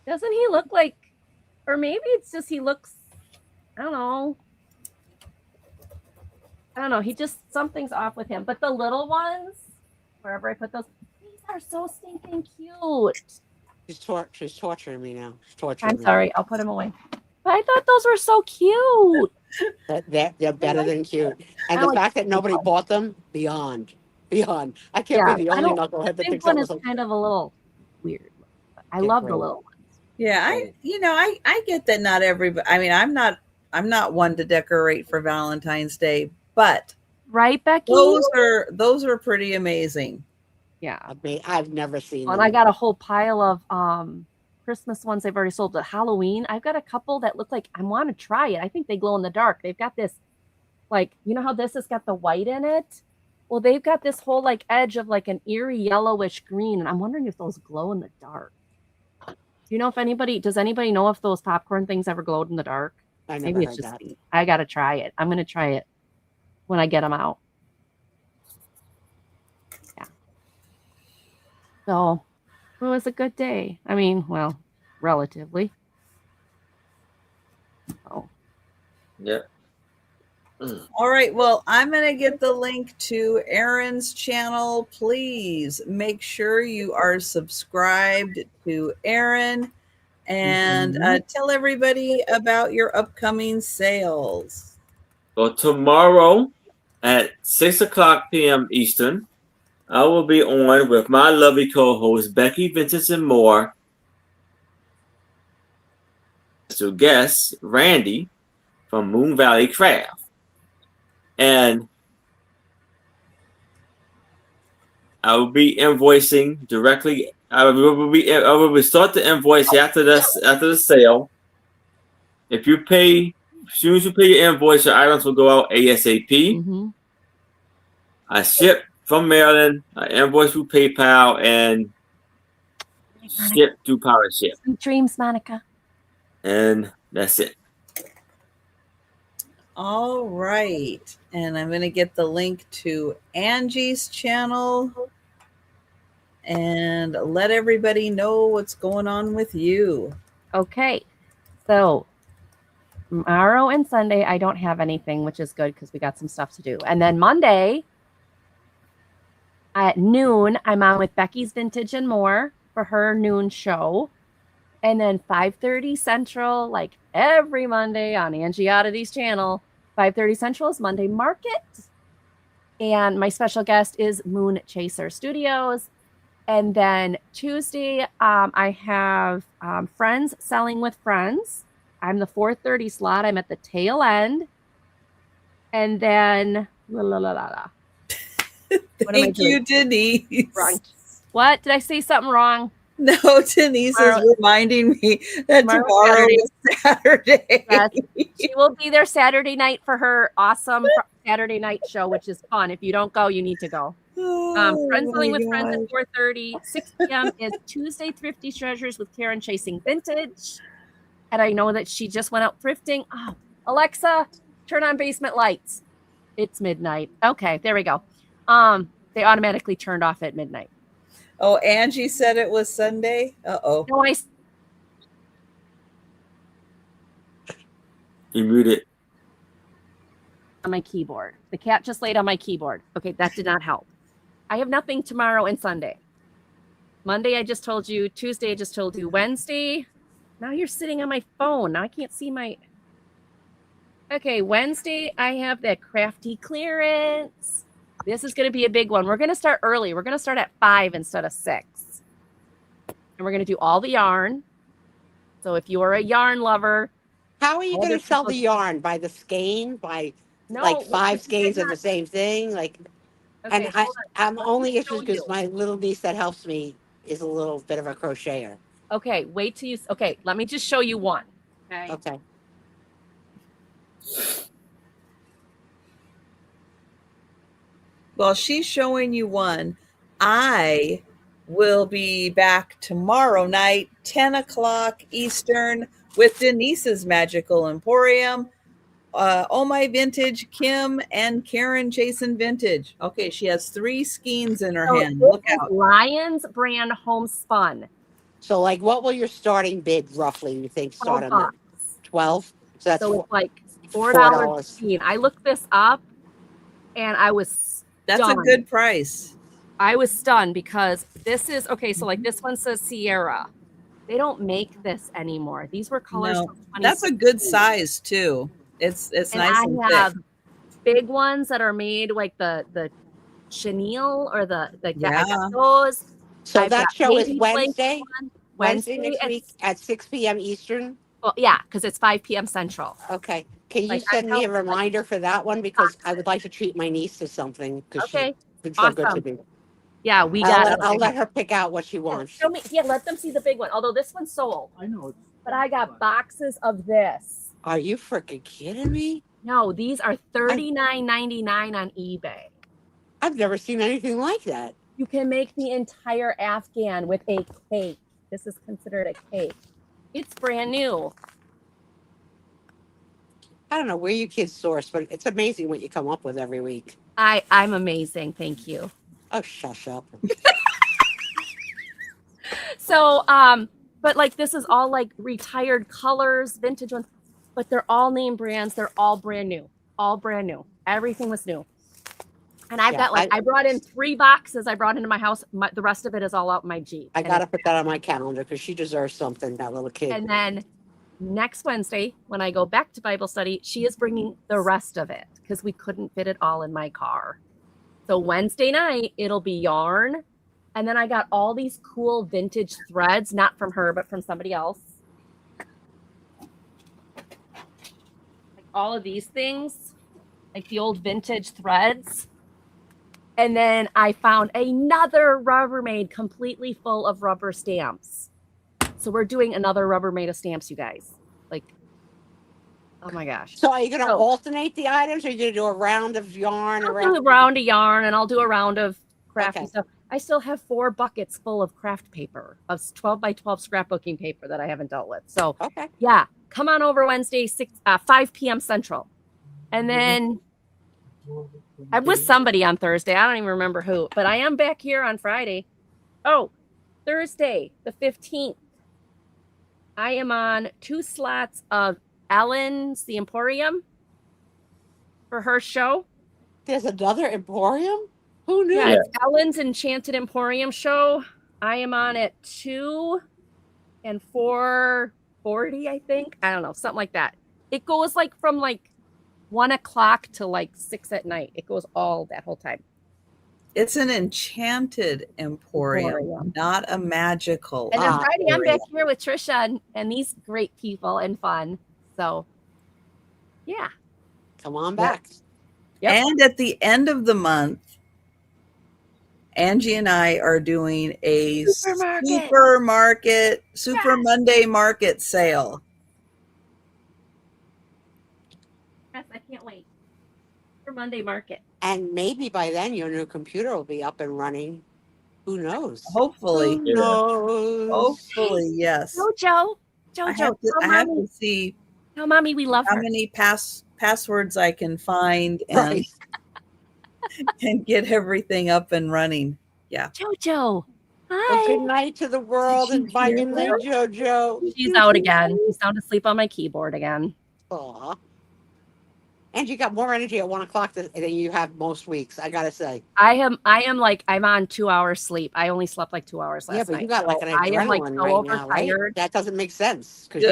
Doesn't he look like, or maybe it's just he looks, I don't know. He just, something's off with him. But the little ones, wherever I put those, these are so stinking cute. She's torturing me now. She's torturing I'm me. sorry. I'll put them away. But I thought those were so cute. They're better than cute. And I the like fact that nobody bought them, beyond. I can't Yeah, be the I only don't- knucklehead that Big thinks one that is was kind of a little weird. But I Yeah, love the great. little ones. Yeah, I get that not everybody. I mean, I'm not one to decorate for Valentine's Day, but Right, Becky? those are pretty amazing. Yeah. I've never seen Well, them. and I got a whole pile of Christmas ones they've already sold. But Halloween, I've got a couple that look like I want to try it. I think they glow in the dark. They've got this, like, you know how this has got the white in it? Well, they've got this whole like edge of like an eerie yellowish green, and I'm wondering if those glow in the dark. Do you know if does anybody know if those popcorn things ever glowed in the dark? I never Maybe it's heard just that. me. I gotta try it. I'm gonna try it when I get them out. Yeah. So it was a good day. I mean, well, relatively. Oh. Yeah. All right. Well, I'm going to get the link to Erin's channel. Please make sure you are subscribed to Erin and tell everybody about your upcoming sales. So tomorrow at 6:00 p.m. Eastern, I will be on with my lovely co-host Becky Vincent and Moore to guest Randy from Moon Valley Craft. And I will be invoicing directly. I will start the invoice after the sale. If you pay, as soon as you pay your invoice, your items will go out ASAP. Mm-hmm. I ship from Maryland. I invoice through PayPal and ship through Power Ship. Sweet dreams, Monica. And that's it. All right. And I'm going to get the link to Angie's channel and let everybody know what's going on with you. Okay. So tomorrow and Sunday, I don't have anything, which is good because we got some stuff to do. And then Monday at noon, I'm on with Becky's Vintage and More for her noon show. And then 5:30 Central, like every Monday on Angie Oddity's channel, 5:30 Central is Monday Market. And my special guest is Moon Chaser Studios. And then Tuesday, I have Friends Selling with Friends. I'm the 4:30 slot. I'm at the tail end. And then, Thank you, Denise. Wrong. What? Did I say something wrong? No, Denise Tomorrow- is reminding me that tomorrow is Saturday. Yes, she will be there Saturday night for her awesome Saturday night show, which is fun. If you don't go, you need to go. Friends Selling with Friends at 4:30. 6 p.m. is Tuesday Thrifty Treasures with Karen Chasing Vintage. And I know that she just went out thrifting. Oh, Alexa, turn on basement lights. It's midnight. Okay, there we go. They automatically turned off at midnight. Oh, Angie said it was Sunday. Uh-oh. No, You muted. on my keyboard. The cat just laid on my keyboard. Okay, that did not help. I have nothing tomorrow and Sunday. Monday, I just told you. Tuesday, I just told you. Wednesday, now you're sitting on my phone. Now I can't see my... Okay, Wednesday, I have that crafty clearance. This is going to be a big one. We're going to start early. We're going to start at 5 instead of 6. And we're going to do all the yarn. So if you are a yarn lover... How are you going to sell the yarn? By the skein? By like 5 skeins of the same thing? Like, okay, and I'm only show interested because you. my little niece that helps me is a little bit of a crocheter. Okay, wait till you... Okay, let me just show you one. Okay. Well, she's showing you one. I will be back tomorrow night, 10 o'clock Eastern, with Denise's Magical Emporium. Oh My Vintage, Kim, and Karen Chasing Vintage. Okay, she has 3 skeins in her hand. Look out. Lions brand homespun. So, like, what will your starting bid roughly, you think, start on that? 12? So that's it's like $4 skein. I looked this up and I was stunned. That's a good price. I was stunned because this is, okay, so like this one says Sierra. They don't make this anymore. These were colors from 2016. That's a good size too. It's nice and thick. I have big ones that are made like the chenille or the I got those. So that show is Wednesday? Wednesday next week at 6 p.m. Eastern? Well, yeah, because it's 5 p.m. Central. Okay. Can you send me a reminder for that one? Because I would like to treat my niece to something. Okay. It's so good to me. Yeah, we got it. I'll let her pick out what she wants. Show me. Yeah, let them see the big one. Although this one's sold. I know. But I got boxes of this. Are you freaking kidding me? No, these are $39.99 on eBay. I've never seen anything like that. You can make the entire Afghan with a cake. This is considered a cake. It's brand new. I don't know where you kids source, but it's amazing what you come up with every week. I'm amazing. Thank you. Oh, shush up. So, but like this is all like retired colors, vintage ones, but they're all name brands. They're all brand new. All brand new. Everything was new. And I've got like, I brought in 3 boxes I brought into my house. The rest of it is all out in my Jeep. I got to put that on my calendar because she deserves something, that little kid. And then next Wednesday, when I go back to Bible study, she is bringing the rest of it because we couldn't fit it all in my car. So Wednesday night, it'll be yarn. And then I got all these cool vintage threads, not from her, but from somebody else. Like all of these things, like the old vintage threads. And then I found another Rubbermaid completely full of rubber stamps. So we're doing another Rubbermaid of stamps, you guys. Like, oh my gosh. So are you going to alternate the items, or are you going to do a round of yarn? I'll do a round of yarn, and I'll do a round of crafty stuff. I still have 4 buckets full of craft paper, of 12 by 12 scrapbooking paper that I haven't dealt with. So, yeah, come on over Wednesday, 5 p.m. Central. And then I'm with somebody on Thursday. I don't even remember who, but I am back here on Friday. Oh, Thursday, the 15th. I am on 2 slots of Ellen's The Emporium for her show. There's another Emporium? Who knew? Yeah, it's Ellen's Enchanted Emporium show. I am on at 2 and 4:40, I think. I don't know, something like that. It goes like from like 1 o'clock to like 6 at night. It goes all that whole time. It's an enchanted emporium, not a magical. And then Friday, I'm back here with Trisha and these great people and fun. So, yeah. Come on back. Yep. And at the end of the month, Angie and I are doing a Supermarket. Super Monday market sale. Yes, I can't wait for Monday market. And maybe by then your new computer will be up and running. Who knows? Hopefully. Who knows? Hopefully, yes. Jojo, I have to see tell mommy we love how her. many passwords I can find and Right. and get everything up and running. Yeah. Jojo, hi. Well, good night to the world Did you and bye hear good night, JoJo. She's out again. She's sound asleep on my keyboard again. Aw. And you got more energy at 1 o'clock than you have most weeks, I gotta say. I am like I'm on 2 hours sleep. I only slept like 2 hours last Yeah, but night. you got like an I am like adrenaline so right now, right? overtired. That doesn't make sense. Good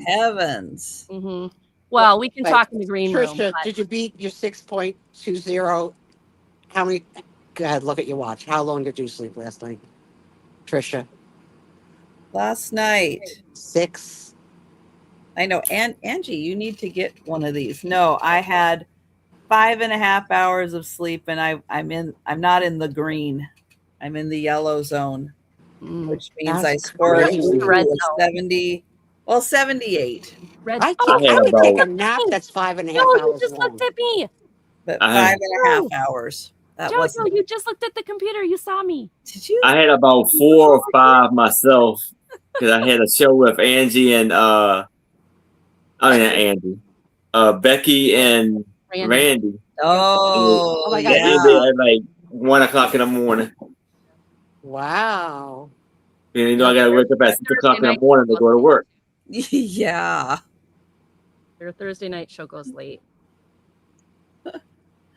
heavens. Mm-hmm. Well, we can But talk in the green room. Trisha, but- did you beat your 6.20? How many? Go ahead, look at your watch. How long did you sleep last night, Trisha? Last night. 6. I know. And Angie, you need to get one of these. No, I had 5.5 hours of sleep, and I'm not in the green. I'm in the yellow zone, which means I scored crazy. 70. Well, 78. I I had could take a about nap that's 5.5 No, you hours just long. looked at me. But I had- 5.5 hours. That Jojo, wasn't. you just looked at the computer. You saw me. Did you? I had about 4 or 5 myself because I had a show with Angie and Angie, Becky and Randy. Oh, my God. They ended at like 1 o'clock in the morning. Wow. And you know I gotta wake up at 6 o'clock in the morning to go to work. Yeah. Your Thursday night show goes late.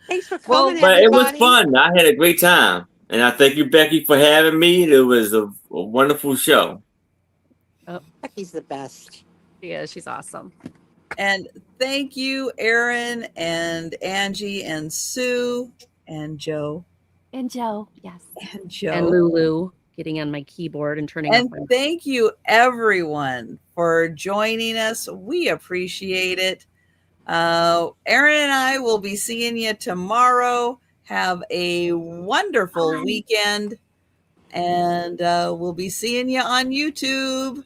Thanks for coming, But it was everybody. fun. I had a great time. And I thank you, Becky, for having me. It was a wonderful show. Becky's the best. She is. She's awesome. And thank you, Aaron and Angie and Sue and Joe. And Joe, yes. And Joe. And Lulu getting on my keyboard and turning And up my thank you, everyone, for joining us. We appreciate it. Aaron and I will be seeing you tomorrow. Have a wonderful weekend. And we'll be seeing you on YouTube.